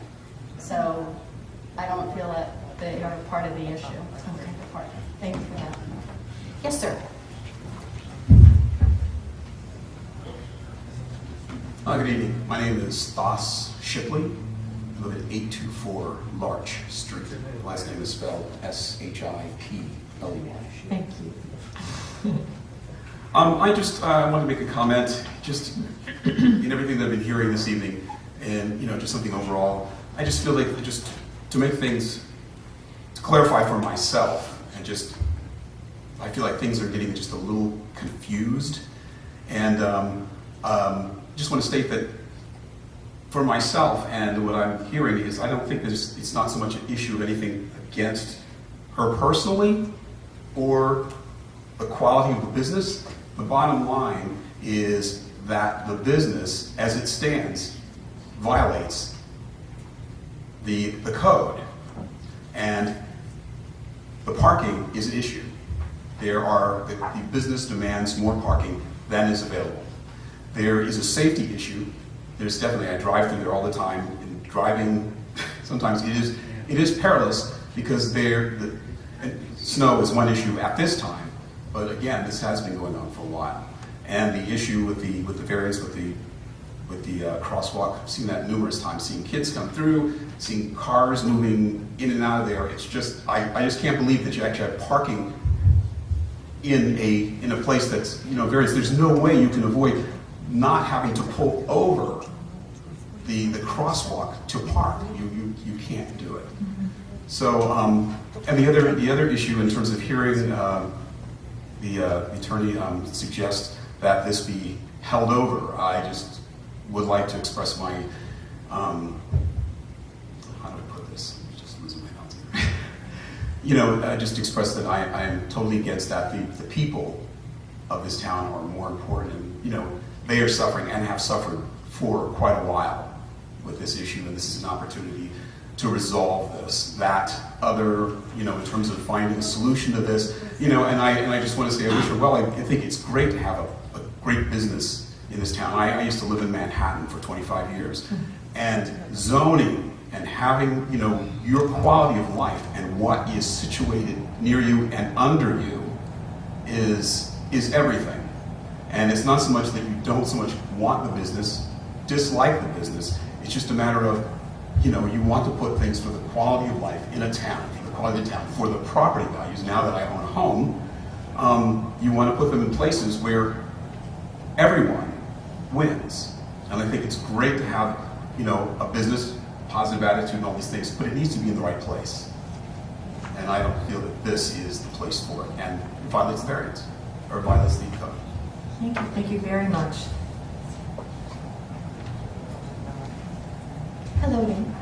So I don't feel that they are part of the issue. Okay, thank you for that. Yes, sir. Good evening. My name is Thos Shipley. I live at 824 Larch Street. Last name is spelled S-H-I-P-L-E-Y. Thank you. I just wanted to make a comment, just in everything that I've been hearing this evening, and just something overall. I just feel like just to make things, to clarify for myself, and just I feel like things are getting just a little confused. And just want to state that for myself and what I'm hearing is I don't think it's not so much an issue of anything against her personally or the quality of the business. The bottom line is that the business, as it stands, violates the code. And the parking is an issue. The business demands more parking than is available. There is a safety issue. There's definitely, I drive through there all the time, and driving, sometimes it is perilous because snow is one issue at this time, but again, this has been going on for a while. And the issue with the variance with the crosswalk, I've seen that numerous times, seeing kids come through, seeing cars moving in and out of there. It's just, I just can't believe that you actually have parking in a place that's, variance. There's no way you can avoid not having to pull over the crosswalk to park. You can't do it. So, and the other issue in terms of hearing the attorney suggest that this be held over, I just would like to express my, how do I put this? I'm just losing my thoughts here. Just express that I am totally against that. The people of this town are more important, and they are suffering and have suffered for quite a while with this issue, and this is an opportunity to resolve this. That other, in terms of finding a solution to this, and I just want to say I wish her well. I think it's great to have a great business in this town. I used to live in Manhattan for 25 years, and zoning and having, your quality of life and what is situated near you and under you is everything. And it's not so much that you don't so much want the business, dislike the business. It's just a matter of, you want to put things for the quality of life in a town, for the quality of the town, for the property values. Now that I own a home, you want to put them in places where everyone wins. And I think it's great to have, a business, positive attitude and all these things, but it needs to be in the right place. And I don't feel that this is the place for it, and it violates the variance, or violates the code. Thank you very much. Hello again.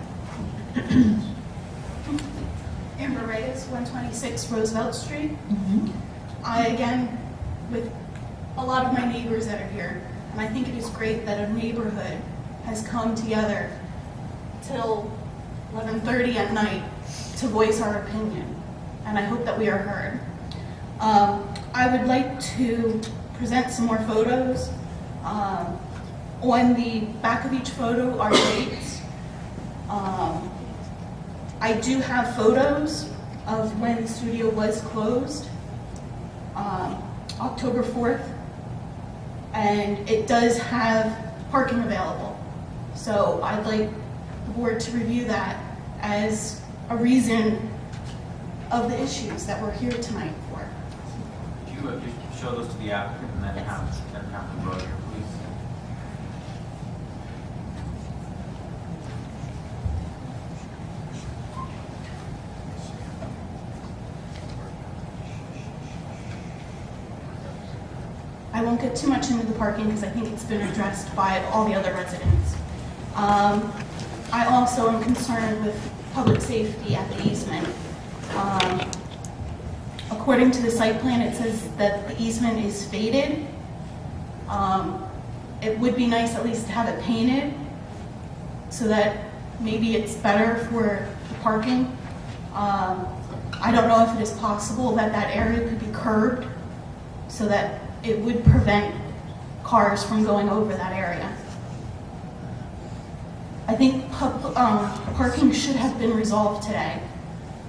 Amber Reyes, 126 Roosevelt Street. I, again, with a lot of my neighbors that are here, and I think it is great that a neighborhood has come together till 11:30 at night to voice our opinion, and I hope that we are heard. I would like to present some more photos. On the back of each photo are dates. I do have photos of when the studio was closed, October 4th, and it does have parking available. So I'd like the board to review that as a reason of the issues that we're here tonight for. Could you just show those to the applicant and then have them vote here, please? I won't get too much into the parking because I think it's been addressed by all the other residents. I also am concerned with public safety at the easement. According to the site plan, it says that the easement is faded. It would be nice at least to have it painted so that maybe it's better for the parking. I don't know if it is possible that that area could be curbed so that it would prevent cars from going over that area. I think parking should have been resolved today.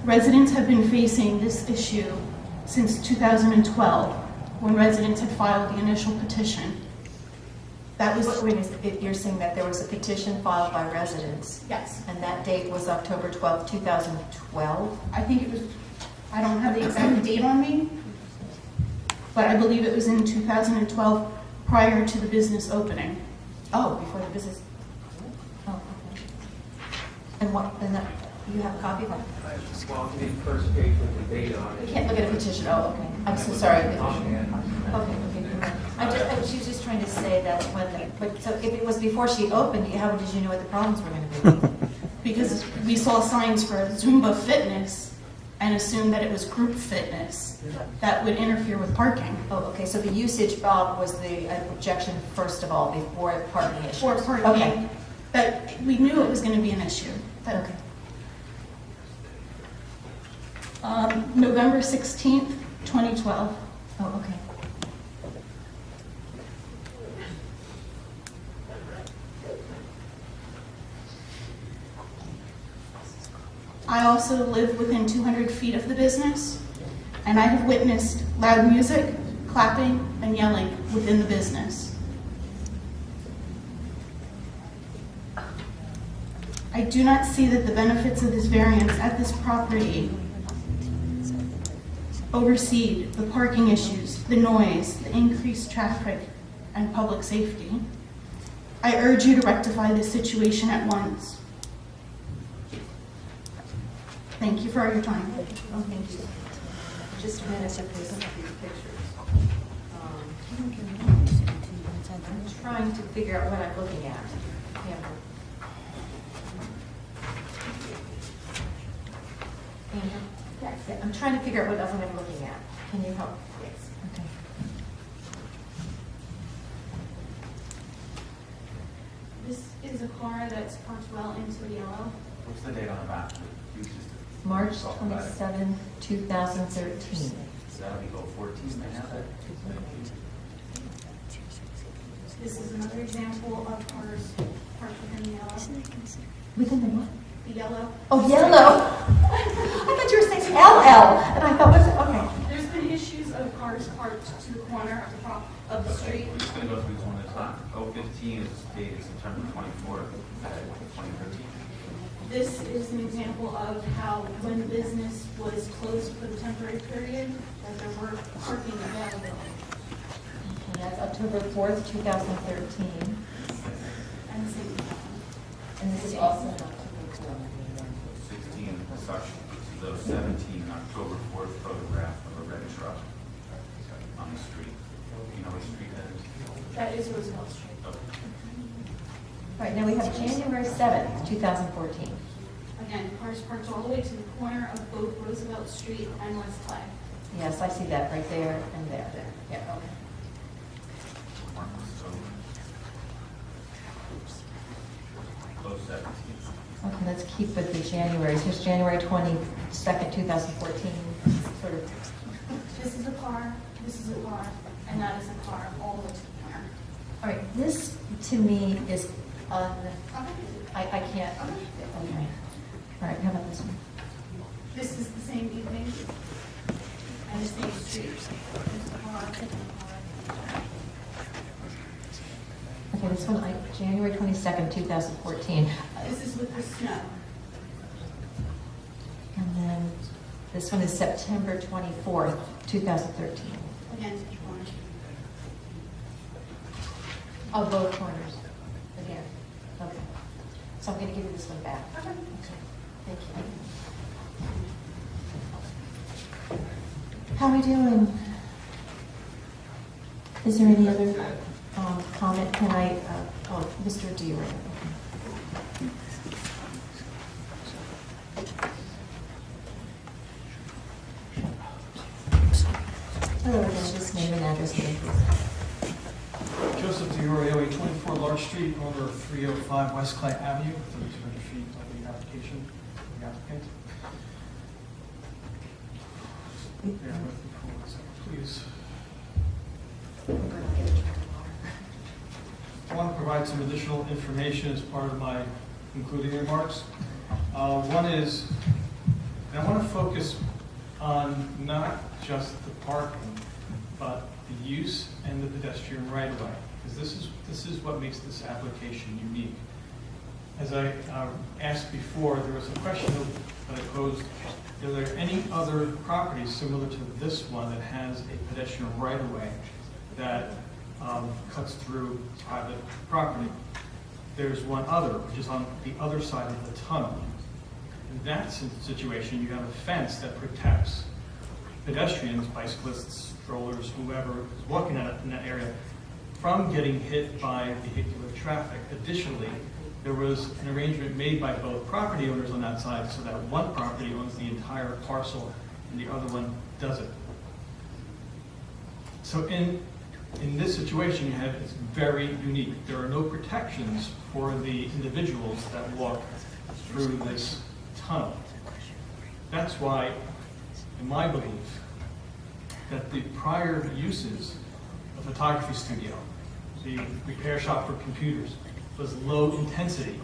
Residents have been facing this issue since 2012, when residents had filed the initial petition. That was, you're saying that there was a petition filed by residents? Yes. And that date was October 12th, 2012? I think it was, I don't have the exact date on me, but I believe it was in 2012 prior to the business opening. Oh, before the business. Oh, okay. And You have a copy of it? Well, the first page with the date on You it. can't look at a petition, oh, okay. I'm so sorry. Okay, I she was just trying to say that but so if it was before she opened, how did you know what the problems were going to be? Because we saw signs for Zumba fitness and assumed that it was group fitness that would interfere with parking. Oh, okay, so the usage, Bob, was the objection first of all, before the parking issue? For parking, Okay. but we knew it was going to be an issue. Okay. November 16th, 2012. Oh, okay. I also live within 200 feet of the business, and I have witnessed loud music, clapping, and yelling within the business. I do not see that the benefits of this variance at this property oversee the parking issues, the noise, the increased traffic, and public safety. I urge you to rectify this situation at once. Thank you for your time. Oh, thank you. Just a minute to please look at these pictures. I'm trying to figure out what I'm looking at. Amber. Amber? Yes. Yeah, I'm trying to figure out what else I'm looking at. Can you help? Yes. Okay. This is a car that's parked well into the yellow. What's the date on the back? March 27, 2013. So that'll be 014, they have it? This is another example of cars parked within the yellow. Within the what? The yellow. Oh, yellow. I thought you were saying LL, and I thought, what's it? Okay. There's been issues of cars parked to the corner of the of the street. We're just going to go through this one at a time. 015 is dated September 24th, 2013. This is an example of how when the business was closed for the temporary period, that there were parking available. And that's October 4th, 2013. And the same. And this is also an October 4th. 16, such, the 17, October 4th photograph of a red truck on the street. You know what street that is? That is Roselle Street. Okay. All right, now we have January 7th, 2014. Again, cars parked all the way to the corner of both Roosevelt Street and West Clay. Yes, I see that right there and there. Yeah, okay. Close 17. Okay, let's keep with the January. Here's January 22nd, 2014. Sort of. This is a car, this is a car, and that is a car all the way to the corner. All right, this to me is I can't. Okay. All right, how about this one? This is the same evening and the same street. There's a car, and a car. Okay, this one, January 22nd, 2014. This is with the snow. And then this one is September 24th, 2013. Again, to the corner. Oh, both corners. Again. Okay. So I'm going to give you this one back. Okay. Thank you. How are we doing? Is there any other comment? Can I, Mr. Deering. Hello again, just name and address again, please. Joseph DiOrio, 24 Larch Street, owner of 305 West Clay Avenue, within 200 feet of the application, the applicant. Bear with me for 1 second, please. I want to provide some additional information as part of my concluding remarks. One is, I want to focus on not just the parking, but the use and the pedestrian right-of-way, because this is what makes this application unique. As I asked before, there was a question that I posed: are there any other properties similar to this one that has a pedestrian right-of-way that cuts through private property? There's one other, which is on the other side of the tunnel. In that situation, you have a fence that protects pedestrians, bicyclists, strollers, whoever is walking in that area from getting hit by vehicular traffic. Additionally, there was an arrangement made by both property owners on that side so that one property owns the entire parcel and the other one doesn't. So in this situation, you have, it's very unique. There are no protections for the individuals that walk through this tunnel. That's why, in my belief, that the prior uses, a photography studio, the repair shop for computers, was low intensity.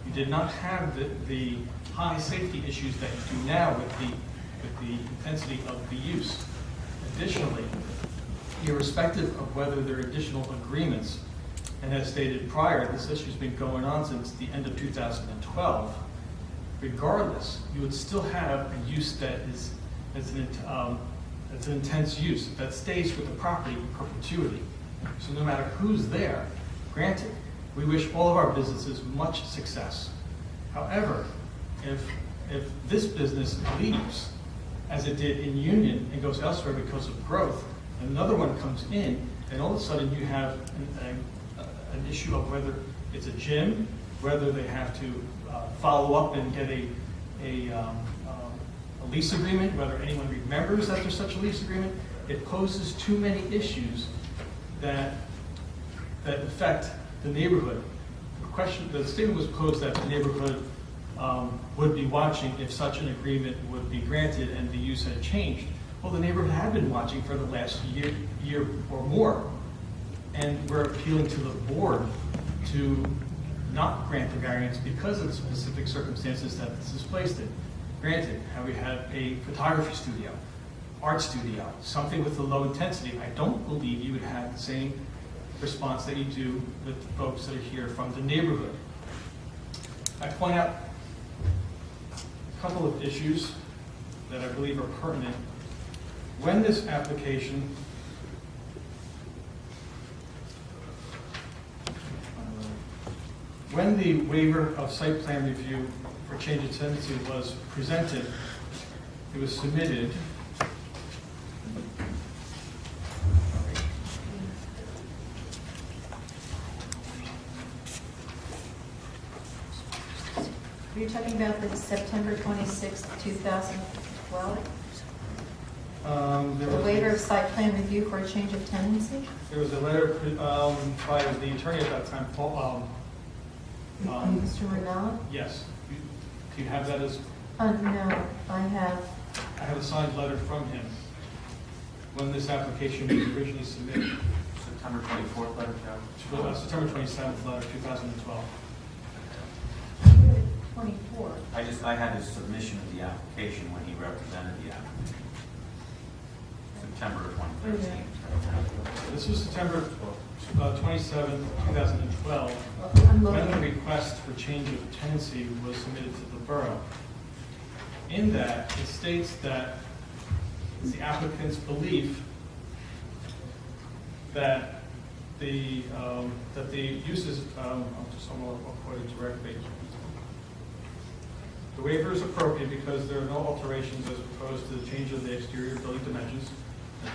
You did not have the high safety issues that you do now with the intensity of the use. Additionally, irrespective of whether there are additional agreements, and as stated prior, this issue's been going on since the end of 2012, regardless, you would still have a use that is it's an intense use that stays with the property in perpetuity. So no matter who's there, granted, we wish all of our businesses much success. However, if this business leaves, as it did in Union, and goes elsewhere because of growth, another one comes in, and all of a sudden you have an issue of whether it's a gym, whether they have to follow up and get a lease agreement, whether anyone remembers that there's such a lease agreement. It poses too many issues that affect the neighborhood. The statement was posed that the neighborhood would be watching if such an agreement would be granted and the use had changed. Well, the neighborhood had been watching for the last year or more, and we're appealing to the board to not grant the variance because of the specific circumstances that this is placed in. Granted, have we had a photography studio, art studio, something with a low intensity, I don't believe you would have the same response that you do with the folks that are here from the neighborhood. I point out a couple of issues that I believe are pertinent. When this application when the waiver of site plan review for change of tenancy was presented, it was submitted Are you talking about the September 26th, 2012? The waiver of site plan review for a change of tenancy? There was a letter by the attorney at that time, Paul. Mr. Roselle? Yes. Do you have that as? No, I have. I have a signed letter from him when this application was originally submitted. September 24th letter, Joe? September 27th letter, 2012. 24. I had his submission of the application when he represented the applicant. September 2013. This was September 27th, 2012, when the request for change of tenancy was submitted to the borough. In that, it states that it's the applicant's belief that the uses, I'll quote it directly. The waiver is appropriate because there are no alterations as opposed to the change of the exterior building dimensions, as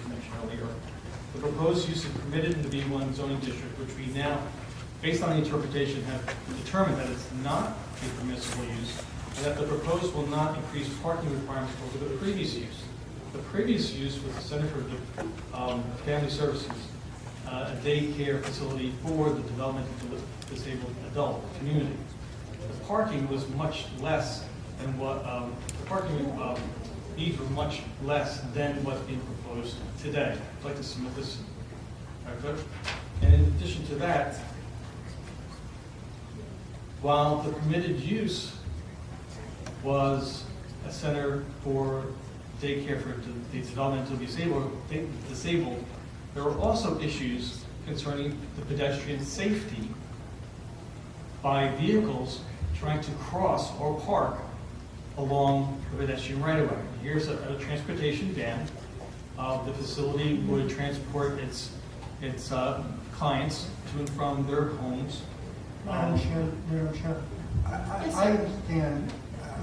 we mentioned earlier. The proposed use is permitted in the B1 zoning district, which we now, based on the interpretation, have determined that it's not a permissible use, and that the proposed will not increase parking requirements over the previous use. The previous use was the Center for Family Services, a daycare facility for the developmentally disabled adult community. The parking was much less than what, the parking needs were much less than what's being proposed today. I'd like to submit this. And in addition to that, while the permitted use was a center for daycare for the developmentally disabled, there were also issues concerning the pedestrian safety by vehicles trying to cross or park along the pedestrian right-of-way. Here's a transportation van. The facility would transport its clients to and from their homes. Madam Chair, I understand.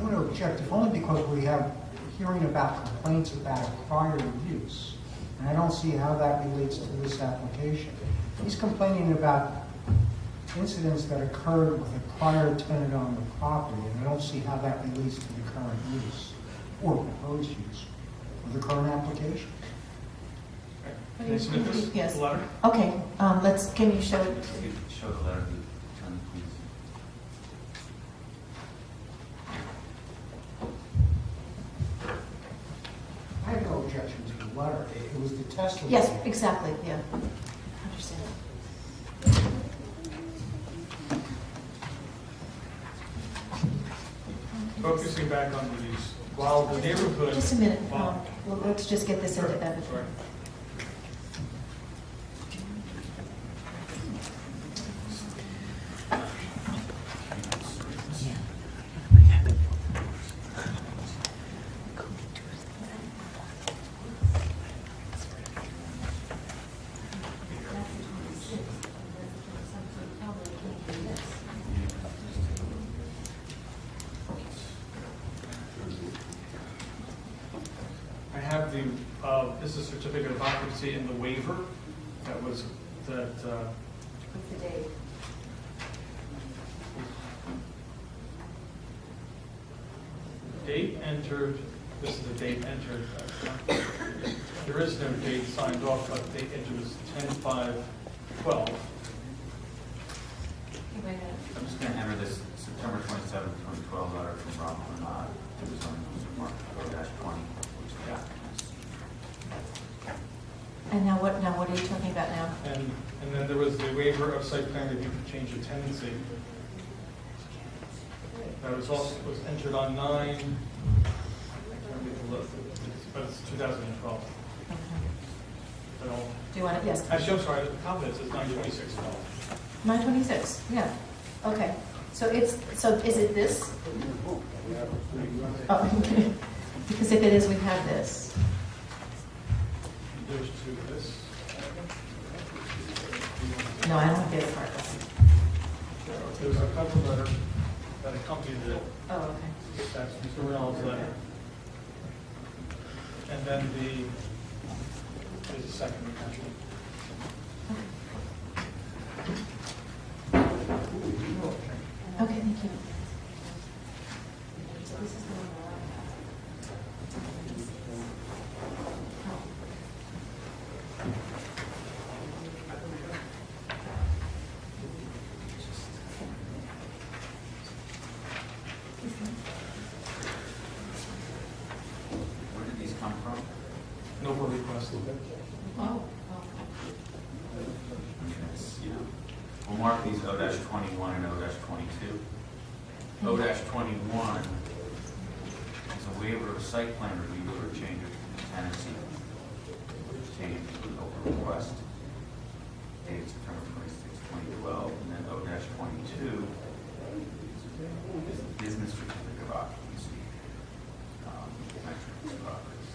want to object, if only because we have hearing about complaints about a prior use, and I don't see how that relates to this application. He's complaining about incidents that occurred with a prior tenant on the property, and I don't see how that relates to the current use or proposed use of the current application. Can I submit this? Yes. The letter? Okay, can you show it? Show the letter to the attorney, please. I have no objection to the letter. It was the testimony. Yes, exactly, yeah. Understand. Focusing back on the use, while the neighborhood. Just a minute, While- let's just get this into Sure, evidence. sorry. I have this is certificate of occupancy and the waiver that was, What's the date? date entered, this is the date entered. There is no date signed off, but date entered was 10/5/12. I'm just going to enter this September 27th, 2012 letter from Rob Bernard to the zoning board, -20, which is the applicant's. And now what are you talking about now? And then there was the waiver of site plan review for change of tenancy. That was also, was entered on 9, I can't read the list, but it's 2012. But I'll- Do you want it? Yes. Actually, I'm sorry, the comment says 9/26/12. 9/26, yeah. Okay. So is it this? Oh, okay. Because if it is, we have this. There's two of this. No, I don't have the other part. There's a cover letter that accompanied it. Oh, okay. That's Mr. Reynolds' letter. And then there's a second attachment. Okay, thank you. Where did these come from? No more requests. Oh. Yes, yeah. We'll mark these O-21 and O-22. O-21 is a waiver of site plan review for a change of tenancy. Change to an open request. Dated September 26, 2012. And then O-22 is a business certificate of occupancy. Metrics properties.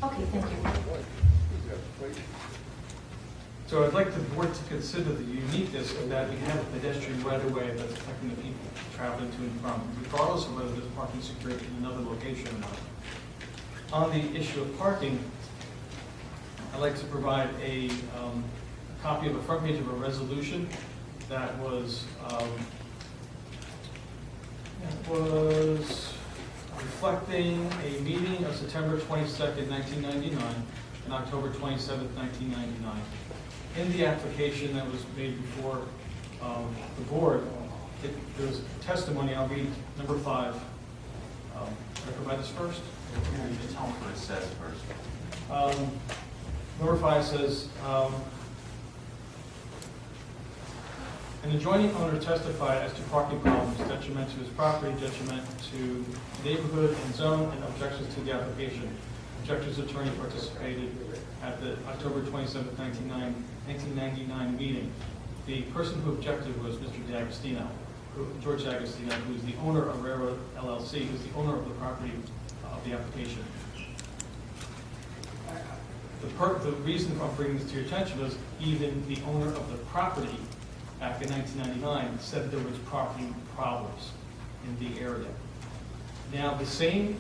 Okay, thank you. So I'd like the board to consider the uniqueness of that we have a pedestrian right-of-way that's affecting the people traveling to and from, regardless of whether there's parking secured in another location or not. On the issue of parking, I'd like to provide a copy of a front page of a resolution that was reflecting a meeting of September 22nd, 1999 and October 27th, 1999. In the application that was made before the board, there was testimony. I'll read number 5. Can I provide this first? Just tell me what it says first. Number 5 says, an adjoining owner testified as to parking problems detrimental to his property, detriment to neighborhood and zone, and objections to the application. Objector's attorney participated at the October 27, 1999 meeting. The person who objected was Mr. D'Agostino, George D'Agostino, who is the owner of Railroad LLC, who is the owner of the property of the application. The reason for bringing this to your attention was even the owner of the property back in 1999 said there was parking problems in the area. Now, the same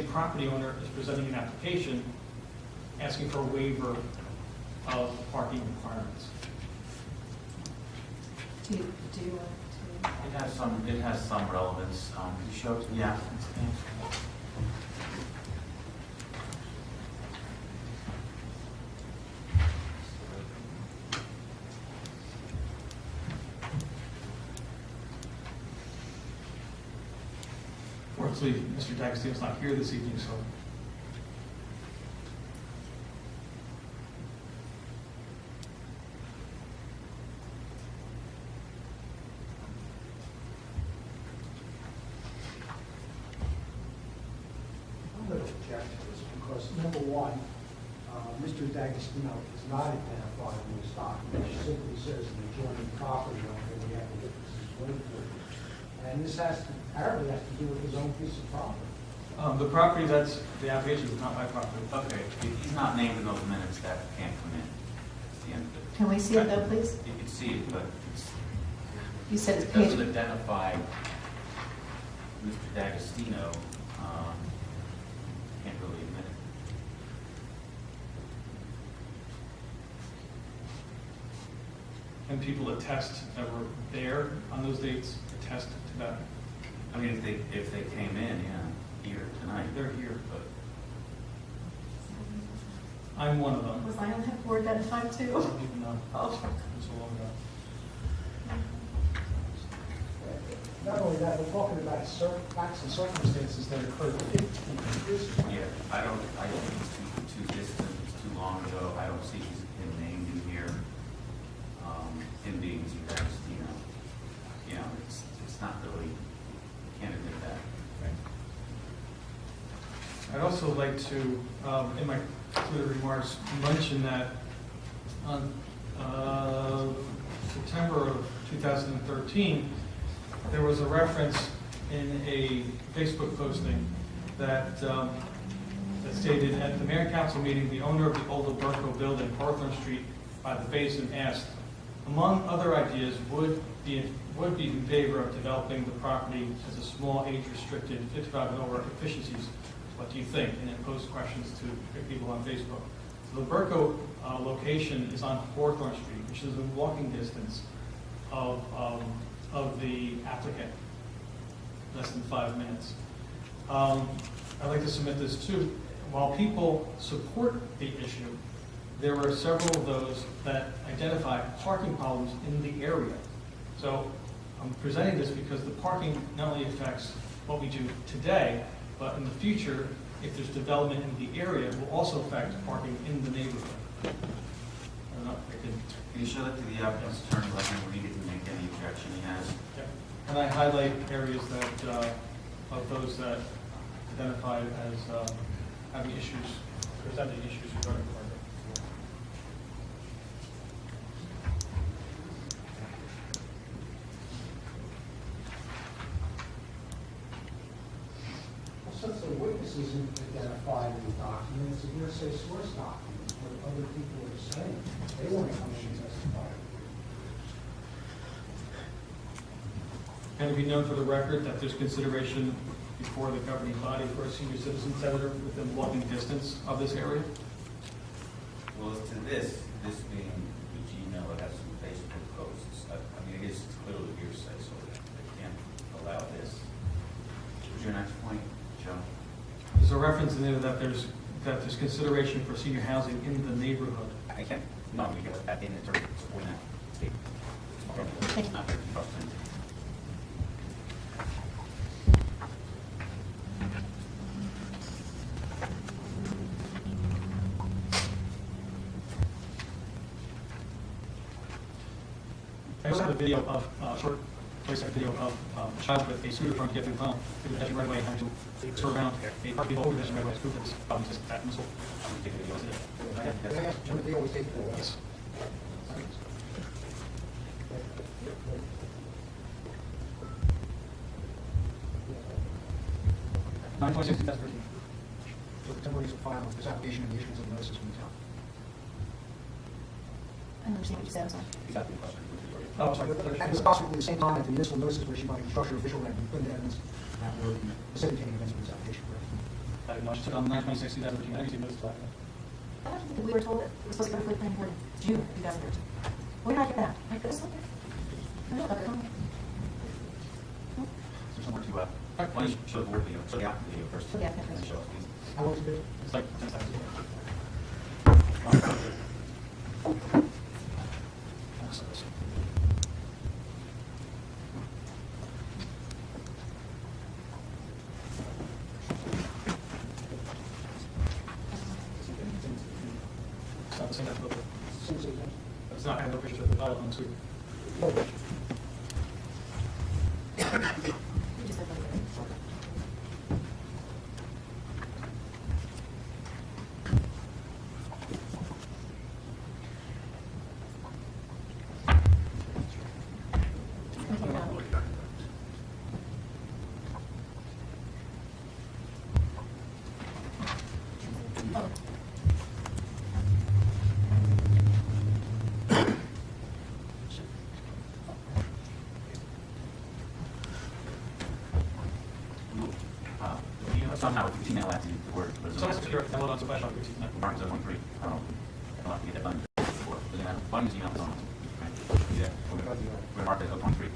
property owner is presenting an application asking for a waiver of parking requirements. Do you want to? It has some relevance. You showed to the applicant's name. Fortunately, Mr. D'Agostino's not here this evening, so. I'm going to object to this because, number one, Mr. D'Agostino is not identified in this document. It simply says the adjoining property owner, the applicant is waiting for it. And this apparently has to do with his own piece of property. The property that's the application is not my property. Okay, if he's not named in those minutes, that can't come in. That's the end of it. Can we see it though, please? You can see it, but You said it it's page. doesn't identify Mr. D'Agostino. Can't really admit it. And people attest that were there on those dates, attest to that. I mean, if they came in, here tonight. They're here, but I'm one of them. Was I on that board at that time too? I don't even know. Oh. It was so long ago. Not only that, we're talking about facts and circumstances that occurred 15 years ago. Yeah, I think it's too distant, it's too long ago. I don't see his name in here. Him being Mr. D'Agostino. You know, it's not really, can't admit that. I'd also like to, in my concluded remarks, mention that on September of 2013, there was a reference in a Facebook posting that stated, at the Mayor and Council meeting, the owner of the old Oberko building, Hawthorne Street, by the basin, asked, among other ideas, would be in favor of developing the property as a small age-restricted 55 and over efficiencies. What do you think? And then post questions to people on Facebook. So the Oberko location is on Hawthorne Street, which is in walking distance of the applicant, less than 5 minutes. I'd like to submit this too. While people support the issue, there were several of those that identify parking problems in the area. So I'm presenting this because the parking not only affects what we do today, but in the future, if there's development in the area, it will also affect parking in the neighborhood. I don't know if I can. Can you show that to the applicant's attorney, let him read it and make any objection he has? Yeah. And I highlight areas that, of those that identified as having issues, presenting issues regarding parking. Since the witness isn't identified in the document, it's a hearsay source document, what other people are saying. They want to come in and testify. And it be known for the record that there's consideration before the governing body for a senior citizen center within walking distance of this area? Well, as to this being the Gmail, it has some Facebook posts. I mean, it is clearly hearsay, so they can't allow this. What's your next point, Joe? There's a reference in there that there's consideration for senior housing in the neighborhood. I can't, no, we get that in the terms of supporting that statement. Thank you. Not very frustrating. I also have a video of, short voice-over video of a child with a scooter trying to get through the tunnel, through the pedestrian right away, having to turn around, a car being over the pedestrian right away, scooter, just that missile. Take a video of it. They always take the Yes. Nine 26, 2013. So the temporary file of this application and the issuance of notices from the town. I understand what you said, I'm sorry. Exactly the question. Oh, sorry. At this approximately the same time that the municipal notices were issued by the construction official that put into evidence that were facilitating events for this application. I took on 9/26/2013. I didn't receive notice of that. I don't think we were told it was supposed to go to the planning board June 2013. Where did I get that? I could have slipped it. I don't know. Is there somewhere to, why don't you show the board video, show the applicant video first? Show the applicant And then show us, please. How long has it been? It's like 10 seconds. It's not the same application. It's not, I have no pictures of the file on the screen. Somehow, if you've seen that last, the word. So that's secure. Download on some flash on your Mark 013. I don't know. I'll have to get that done before. Doesn't matter. Why don't you email this on? Right. Yeah. We're going to mark that 013.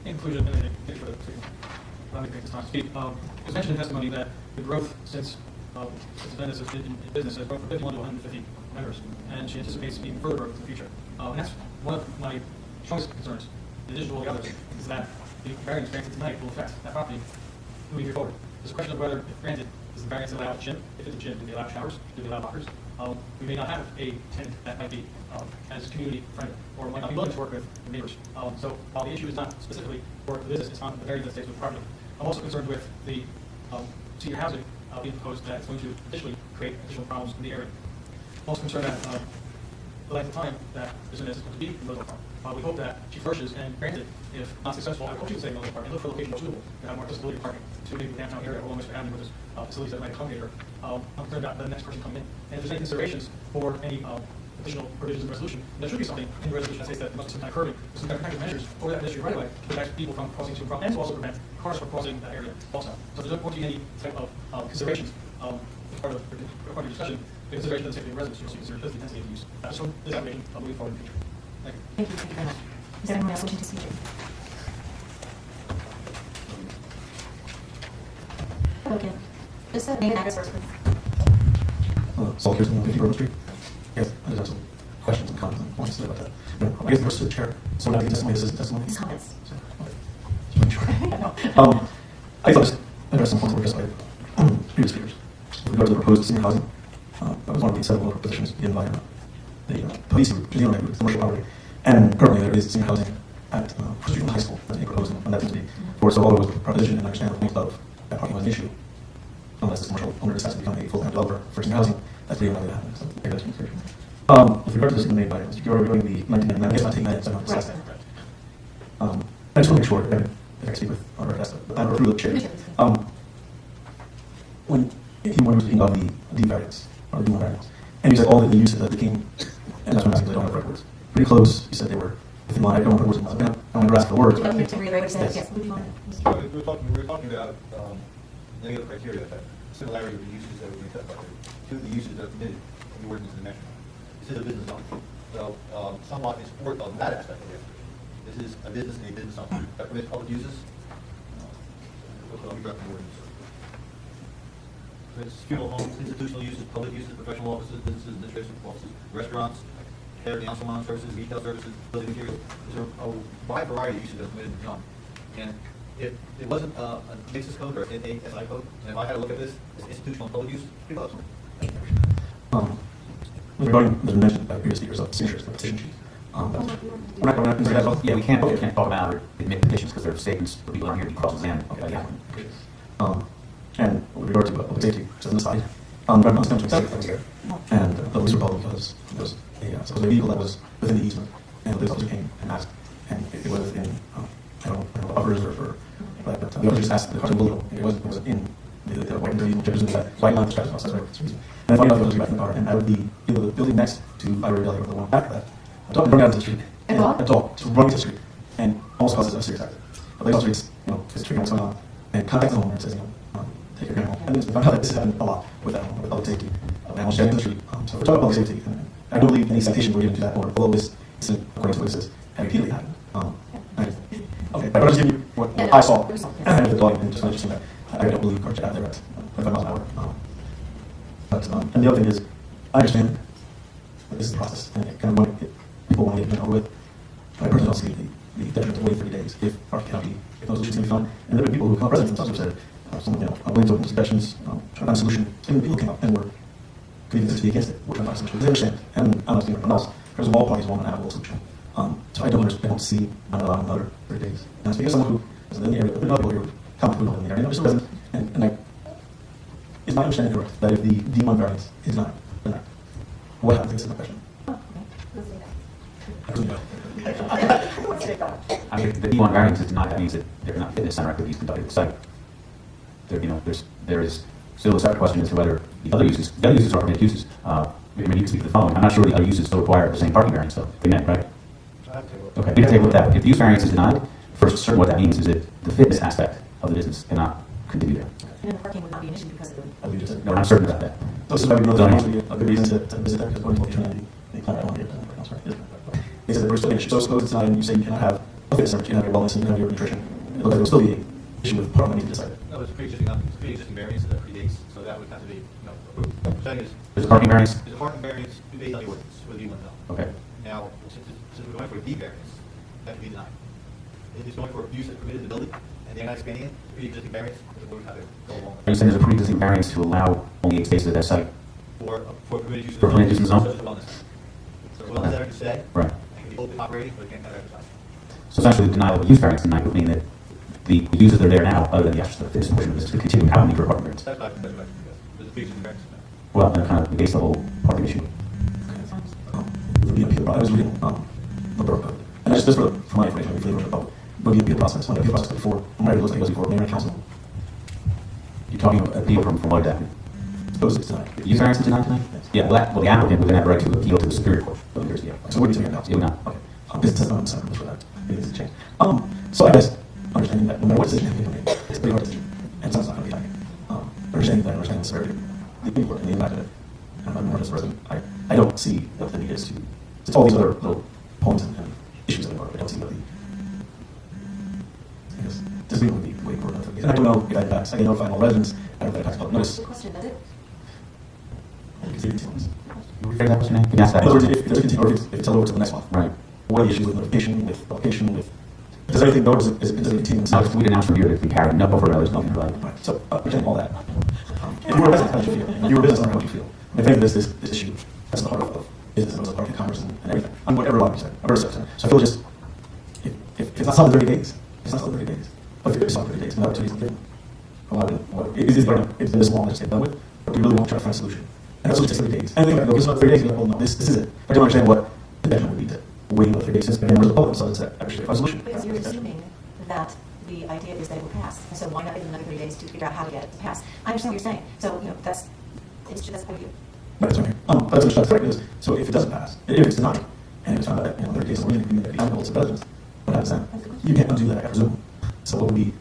Inclusion in anything for the let me take this time to speak. It was mentioned in testimony that the growth since Venice has been in business has grown from 51 to 150 members, and she anticipates even further growth in the future. And that's one of my strongest concerns, in addition to all the others, is that the variance granted tonight will affect that property moving forward. There's a question of whether, if granted, does the variance allow a gym? If it's a gym, do they allow showers? Do they allow lockers? We may not have a tenant that might be as community friendly or might not be willing to work with the neighbors. So while the issue is not specifically for the business, it's on the variance that stays with the property. I'm also concerned with the senior housing being proposed that it's going to additionally create additional problems in the area. I'm also concerned that the length of time that this is going to be in Roselle Park. We hope that she flourishes, and granted, if not successful, I hope she can stay in Roselle Park and look for a location more suitable to have more accessibility to parking to maybe the downtown area along Mr. Avenue where there's facilities that might accommodate her. I'm concerned about the next person coming in. And if there's any considerations for any additional provisions in the resolution, there should be something in the resolution that states that there must be some kind of curbing, some kind of protective measures over that pedestrian right away to protect people from crossing to and from, and to also prevent cars from crossing that area also. So there's not going to be any type of considerations as part of the discussion. The consideration of the safety of residents, you'll consider just the intensity of use. So this application moving forward in the future. Thank you. Thank you. Thank you very much. Is there anyone else wishing to speak? Okay. Just name and address first, please. Saul Kirsten, 50 Grove Street. Yes, I just have some questions and comments and points to say about that. I guess first to the chair. So now the testimony, this is testimony. These comments. Just make sure. I thought just address some points that were just by previous speakers. With regard to the proposed senior housing, that was one of the several positions given by the police who deal with commercial property. And currently there is senior housing at Street High School that's being proposed, and that seems to be for so all it was a proposition, and I understand the point of that parking was an issue. Unless this commercial owner decides to become a full-time developer for senior housing, that's pretty unlikely to happen. So maybe that's consideration. With regard to this made by Mr. Gioro regarding the 1999, I guess not taking that, so I'm not discussing that. I just want to make sure, if I speak with or through the chair, when he was speaking of the D variance, or the D1 variance, and you said all of the uses that became, and that's what I'm asking, because I don't have records. Pretty close, you said they were within line. I don't have words in my mouth. I don't want to ask for words. You need to reiterate what you said. Yes. We were talking about negative criteria, that similarity of the uses that were being testified to the uses that are permitted in the ordinance and mentioned. This is a business zone. So somewhat in support of that aspect of it. This is a business and a business zone that permits public uses. It's funeral homes, institutional uses, public uses, professional offices, businesses, administration offices, restaurants, hair, nail salon services, retail services, building materials. There's a wide variety of uses that are permitted in the zone. And if it wasn't a basis code or an SI code, and if I had to look at this, it's institutional and public use, pretty close. Regarding the mention by previous speakers of signatures, the petition sheet. We're not going to consider that both. Yeah, we can't talk about or admit petitions because they're statements for people aren't here to be cross-examined. Okay. And with regard to public safety, just on the side, I'm not going to accept that was there. And the police were called because it was a vehicle that was within the easement, and the police officer came and asked, and it was in, I don't know, buffers or but the officer just asked the car to move. It wasn't in the white easement, that white line of the traffic house, that's right. And I found out it was back in the car, and I would be either the building next to Ira Valley or the one after that. I'm talking out to the street, And a dog just running to the street and almost causes a serious accident. A lady streets, is treating what's going on and contacts the homeowner and says, take your animal. And we found out that this has happened a lot with animals, with public safety, of animals shedding in the street. So we're talking about public safety. And I don't believe any citation we're given to that order, although this incident, according to what it says, had repeatedly happened. Okay, but I'm just giving you what I saw. And the dog, and just mentioning that I don't believe cars should have there at 25 miles an hour. And the other thing is, I understand that this is the process, and it kind of people want to get it over with. But I personally don't see the detriment of waiting 30 days if parking cannot be, if no solution can be found. And there are people who come up, residents themselves who said, I'm willing to open discussions, trying to find a solution. And people came up and were convinced to be against it. We're trying to find a solution. They understand, and I'm not speaking for anyone else, because all parties want to have a solution. So I don't see not allowing another 30 days. And I'm speaking as someone who is in the area, but not people here who come who live in the area. I'm just a resident, and is my understanding correct that if the D1 variance is not denied, what happens is the question? I mean, if the D1 variance is denied, that means that there are not fitness center activities conducted at the site. There is still a separate question as to whether the other uses are permitted uses. I mean, you can speak to the following. I'm not sure the other uses still require the same parking variance, though. They meant, right? Okay, we can take a look at that. If the use variance is denied, first, certain what that means is that the fitness aspect of the business cannot continue there. And then the parking would not be an issue because of the... No, I'm certain about that. So this is why we know there's actually a good reason to visit that, because according to what they plan on it. They said that we're still an issue. So suppose it's not, and you say you cannot have a fitness center, but you can have your wellness and you can have your nutrition. It looks like there will still be an issue with parking that needs to be decided. No, it's pre-existing variance that predates, so that would have to be, approved. The thing is, There's a parking variance? There's a parking variance based on the ordinance for the D1 zone. Okay. Now, since we're going for a D variance, that would be denied. If it's going for use that's permitted in the building, and they're not expanding it, the pre-existing variance, the board would have to go along. Are you saying there's a pre-existing variance to allow only 8 spaces at that site? For permitted use For permitted use in the zone? such as wellness. So wellness center can stay. Right. It can be open operating, but it can't have exercise. So essentially, the denial of use variance tonight would mean that the uses that are there now, other than the extra fitness portion of this, could continue without need for a parking variance. That's right, because there's a pre-existing variance. Well, that kind of negates the whole parking issue. I was reading the borough code. And that's just for my information, for the public. But the appeal process, when the appeal process before, I'm ready to look like it was before mayor and council. You're talking about appeal from what exactly? Suppose it's tonight. Use variance is denied tonight? Yes. Yeah, well, the applicant would then have the right to appeal to the Superior Court of New Jersey. Yeah. So what do you think now? It would not. Okay. This is not separate for that. It needs to change. So I guess, understanding that no matter what decision you make, it's a pretty hard decision. And it's not going to be like understanding that, understanding the severity, the import and the impact of it. And I'm more just a resident. I don't see what the need is to, it's all these other little points and issues that are involved. I don't see what the, I guess, this would be way more than and I don't know if that impacts, I can notify all residents, I don't know if that impacts public notice. The question, does it? I can see it in Repeat that question, can you ask that? In other words, if there's a continue, or if it's held over to the next one. Right. What are the issues with notification, with publication, with, does anything go, does it continue? No, we'd announce from here that we carry no further notice, nothing like that. Right, so, understanding all that. If you were a resident, how would you feel? If you were a business owner, how would you feel? If any of this issue, that's the heart of business, and the heart of commerce and everything. On whatever law you said, whatever said. So I feel just, if it's not solved in 30 days, it's not solved in 30 days. But if it's solved in 30 days, no opportunities given. Is this long, let's get done with, or do you really want to try to find a solution? And that's what it takes 30 days. And then this is not 30 days, you're like, well, no, this is it. I don't understand what the detriment would be to waiting for 30 days, since members of the public, so it's actually a solution. Because you're assuming that the idea is that it will pass. And so why not give them another 30 days to figure out how to get it to pass? I understand what you're saying. So, that's what you. But that's okay. But that's what I'm trying to is, so if it doesn't pass, if it's denied, and it's found out that 30 days is really accountable to residents, what happens then? You can't undo that, I presume. So what would be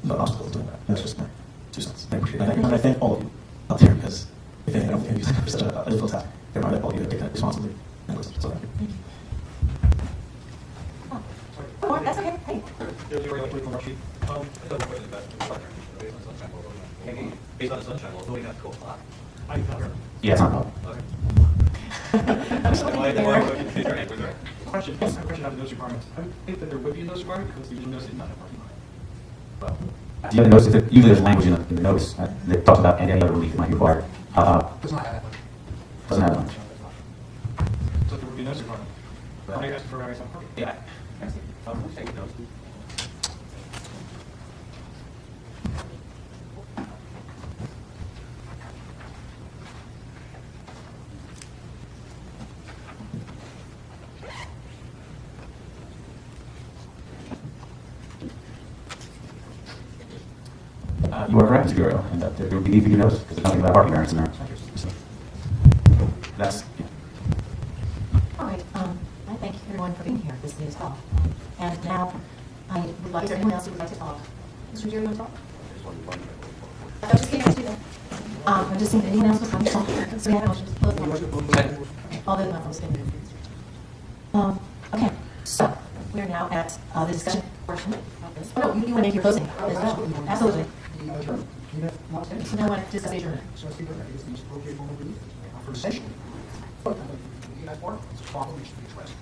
the obstacle to doing that? And that's just my 2 cents. I appreciate it. And I thank all of you out there, because if anything, I don't think you for such a difficult task. They're not all of you to take that responsibility. And listen. So thank you. Oh, that's okay. Hey. Based on the sunshine law, doing that cool. Yeah, it's not a problem. Question on the notice requirements. I would think that there would be a notice requirement because the original notice did not have parking. Do you have a notice, usually there's language in the notice that talks about any other relief that might be required. Does not have that. Doesn't have language. So there would be a notice requirement. Are you asking for variance on parking? Yeah. You are correct, Mr. Bureau, and that there would be need for you notice because there's nothing about parking variance in there. So, that's, yeah. All right. I thank everyone for being here. this is all. And now, I would like, is there anyone else who would like to talk? Mr. Jerry, you want to talk? I was just getting to that. I'm just saying, anyone else would like to talk? So we have a motion to close the motion. All the motions. Okay, so we're now at the discussion portion of this. Oh, no, you want to make your closing as well. Absolutely. So now I want to discuss adjournment. So Speaker, I guess the most appropriate form of relief for the session. But the U.S. Park is a problem which should be addressed.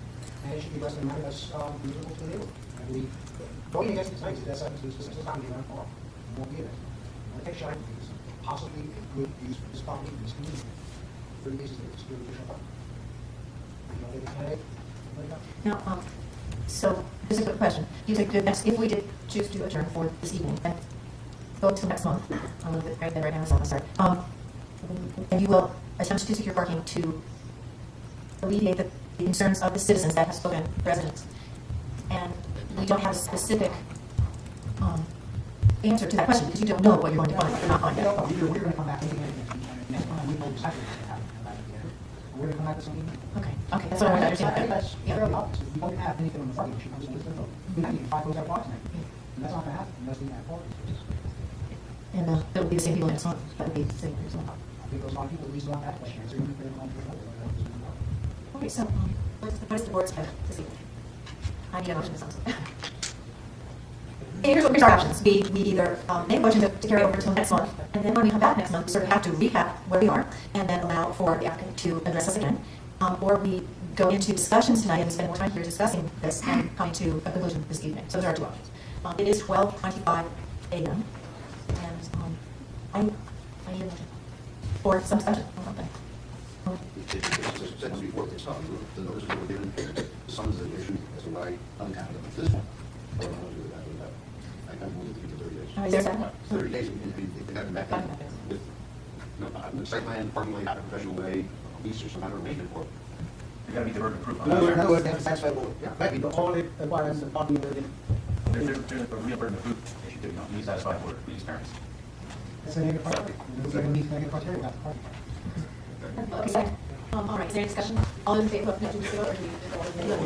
And it should be addressed in a manner that's reasonable to the neighborhood. I believe going against the tonight is that's the time to run park. It won't be there. I take shine is possibly a good use for this property, this community. 30 days is a secure additional park. You know, the candidate, Now, so this is a quick question. You think if we did choose to adjourn for this evening and go to next month, I'm a little bit right now, so I'm sorry. And you will attempt to secure parking to alleviate the concerns of the citizens that have spoken, residents. And we don't have a specific answer to that question because you don't know what you're going to find or not find out. We're going to come back again next time. We know exactly what's going to happen. We're going to come back to something. Okay, that's what I want to understand. That's fairly obvious. If you don't have anything on the front, you should just know. You can find those out parks next. And that's not going to happen unless we have parks. And that will be the same people next month. That would be the same person. I think those are people at least don't have that question. So you can Okay, so what is the board's plan this evening? I need a motion to something. Here's our options. We either make a motion to carry over until next month, and then when we come back next month, we sort of have to recap where we are, and then allow for the applicant to address us again. Or we go into discussions tonight and spend more time here discussing this and coming to a conclusion this evening. So those are our two options. It is 12:25 a.m. And I need a motion for some discussion on something. It's not the notice that we're given, some is an issue as to why uncounted on this one. I don't know what to do with that. I can't move it to 30 days. Is there a second? 30 days, we can have them back in with, the site plan, parking lot, not a professional way, lease or some kind of arrangement for it. You gotta meet the burden of proof. In other words, they have to satisfy the yeah, maybe, but all it requires is the parking area. There's a real burden of proof issue too, you know, you satisfy for these parents. It's a negative criteria. It's a negative criteria about the parking. Okay. All right, is there any discussion? All those in favor of continuing to vote, or do we vote?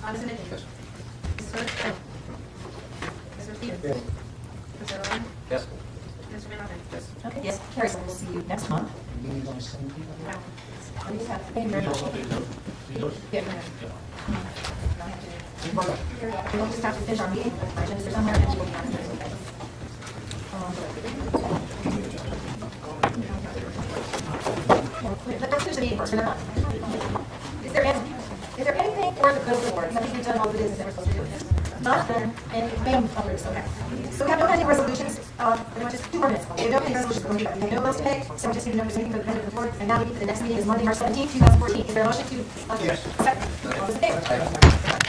Mr. Nichols? Yes. Mr. Mr. Stevens? Yes. Mr. Rowland? Yes. Mr. Miller? Yes. Okay, yes, carries, so we'll see you next month. Meetings on the 17th. We just have, thank you very much. Yeah, we'll just have to finish our meeting, our agendas are somewhere, and we'll be on Thursday. Let's finish the meeting first, we're not done. Is there anything for the good of the board? I think we've done all the business that we're supposed to do. Not done, and ma'am, others, okay. So we have no pending resolutions, pretty much just 2 more minutes. We have no pending resolutions, we have no bills to pay, so we're just going to know if there's anything for the benefit of the board. And now the next meeting is Monday, March 17th, 2014. Is there a motion to? Yes. Second. All those in favor?